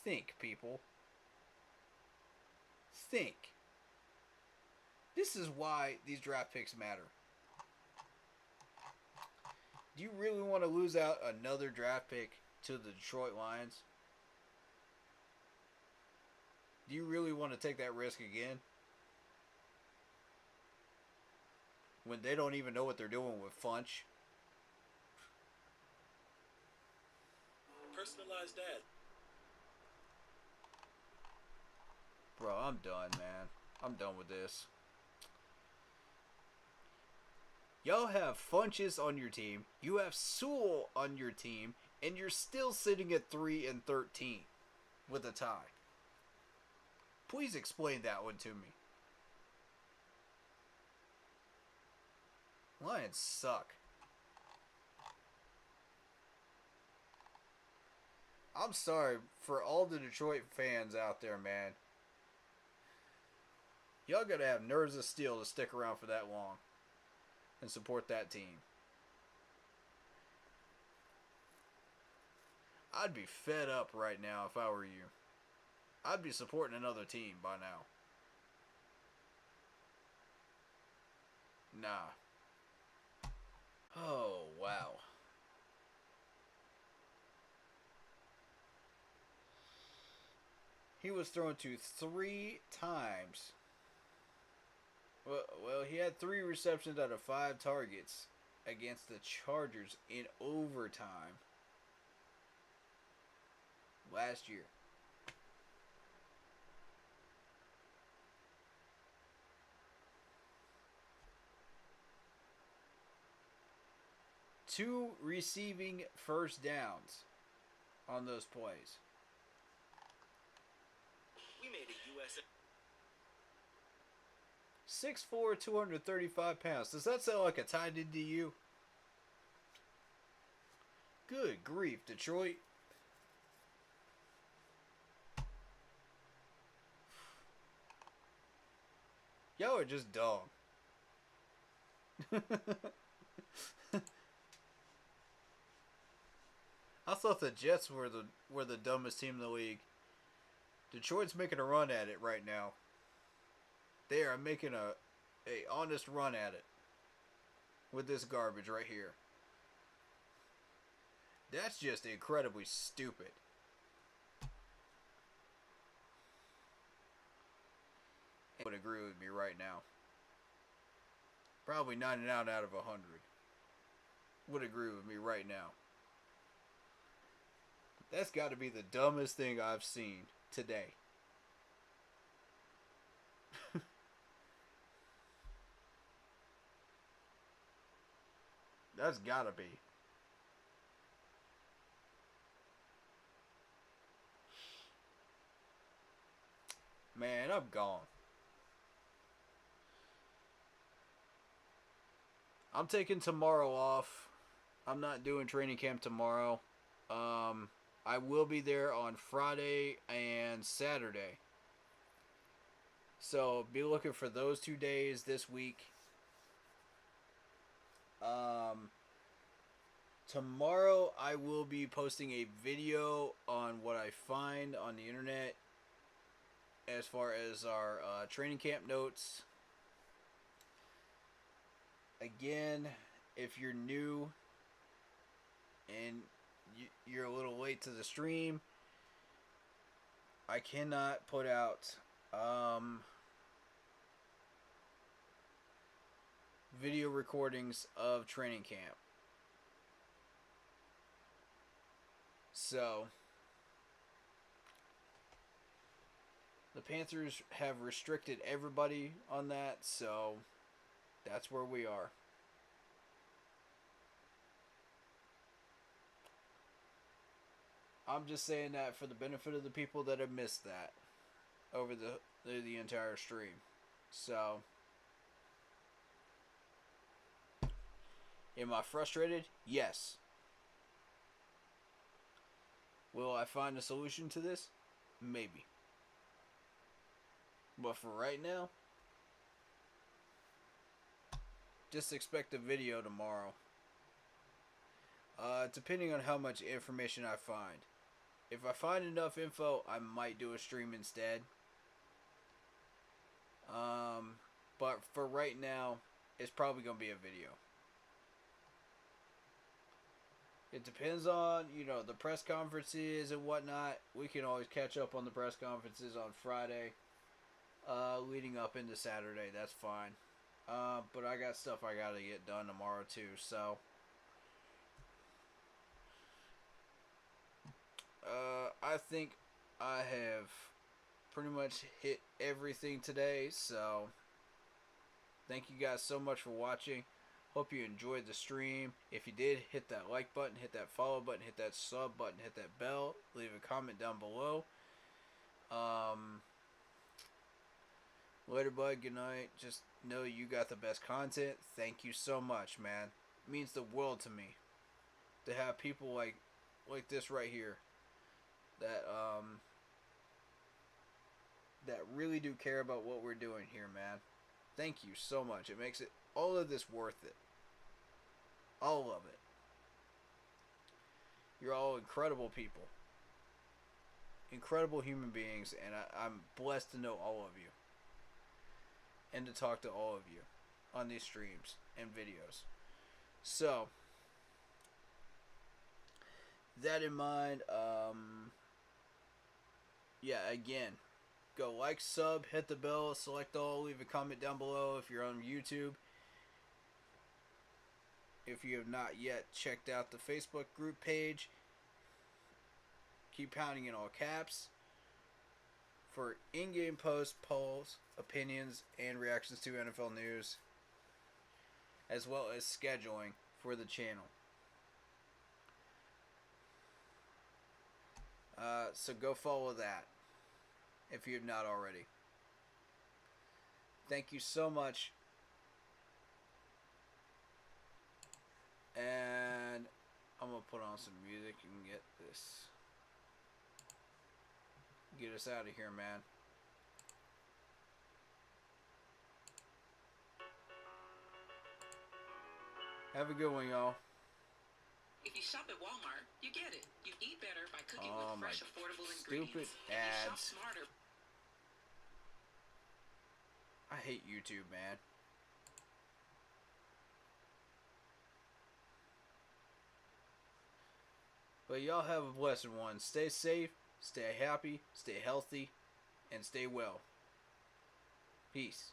Think, people. Think. This is why these draft picks matter. Do you really want to lose out another draft pick to the Detroit Lions? Do you really want to take that risk again? When they don't even know what they're doing with Funch? Personalized ad. Bro, I'm done, man. I'm done with this. Y'all have Funches on your team. You have Sewell on your team. And you're still sitting at 3-13 with a tie. Please explain that one to me. Lions suck. I'm sorry for all the Detroit fans out there, man. Y'all gotta have nerves of steel to stick around for that long and support that team. I'd be fed up right now if I were you. I'd be supporting another team by now. Nah. Oh, wow. He was thrown to 3 times. Well, he had 3 receptions out of 5 targets against the Chargers in overtime last year. Two receiving first downs on those plays. We made a USA. 6'4", 235 pounds. Does that sound like a tight end to you? Good grief, Detroit. Y'all are just dumb. I thought the Jets were the dumbest team in the league. Detroit's making a run at it right now. They are making a honest run at it with this garbage right here. That's just incredibly stupid. Would agree with me right now. Probably 99 out of 100 would agree with me right now. That's got to be the dumbest thing I've seen today. That's got to be. Man, I'm gone. I'm taking tomorrow off. I'm not doing training camp tomorrow. I will be there on Friday and Saturday. So be looking for those 2 days this week. Tomorrow I will be posting a video on what I find on the internet as far as our training camp notes. Again, if you're new and you're a little late to the stream, I cannot put out video recordings of training camp. So the Panthers have restricted everybody on that, so that's where we are. I'm just saying that for the benefit of the people that have missed that over the entire stream. So, am I frustrated? Yes. Will I find a solution to this? Maybe. But for right now, just expect a video tomorrow. Depending on how much information I find. If I find enough info, I might do a stream instead. But for right now, it's probably going to be a video. It depends on, the press conferences and whatnot. We can always catch up on the press conferences on Friday, leading up into Saturday. That's fine. But I got stuff I got to get done tomorrow too, so... I think I have pretty much hit everything today, so thank you guys so much for watching. Hope you enjoyed the stream. If you did, hit that like button, hit that follow button, hit that sub button, hit that bell, leave a comment down below. Later, bud. Good night. Just know you got the best content. Thank you so much, man. It means the world to me to have people like this right here that really do care about what we're doing here, man. Thank you so much. It makes all of this worth it. All of it. You're all incredible people. Incredible human beings, and I'm blessed to know all of you. And to talk to all of you on these streams and videos. So, that in mind, yeah, again, go like, sub, hit the bell, select all, leave a comment down below if you're on YouTube. If you have not yet checked out the Facebook group page, keep pounding in all caps for in-game posts, polls, opinions, and reactions to NFL news, as well as scheduling for the channel. So go follow that if you have not already. Thank you so much. And I'm going to put on some music and get us out of here, man. Have a good one, y'all. If you shop at Walmart, you get it. You eat better by cooking Oh, with fresh, my affordable stupid ingredients. If you shop ads. smarter. I hate YouTube, man. But y'all have a blessed one. Stay safe, stay happy, stay healthy, and stay well. Peace.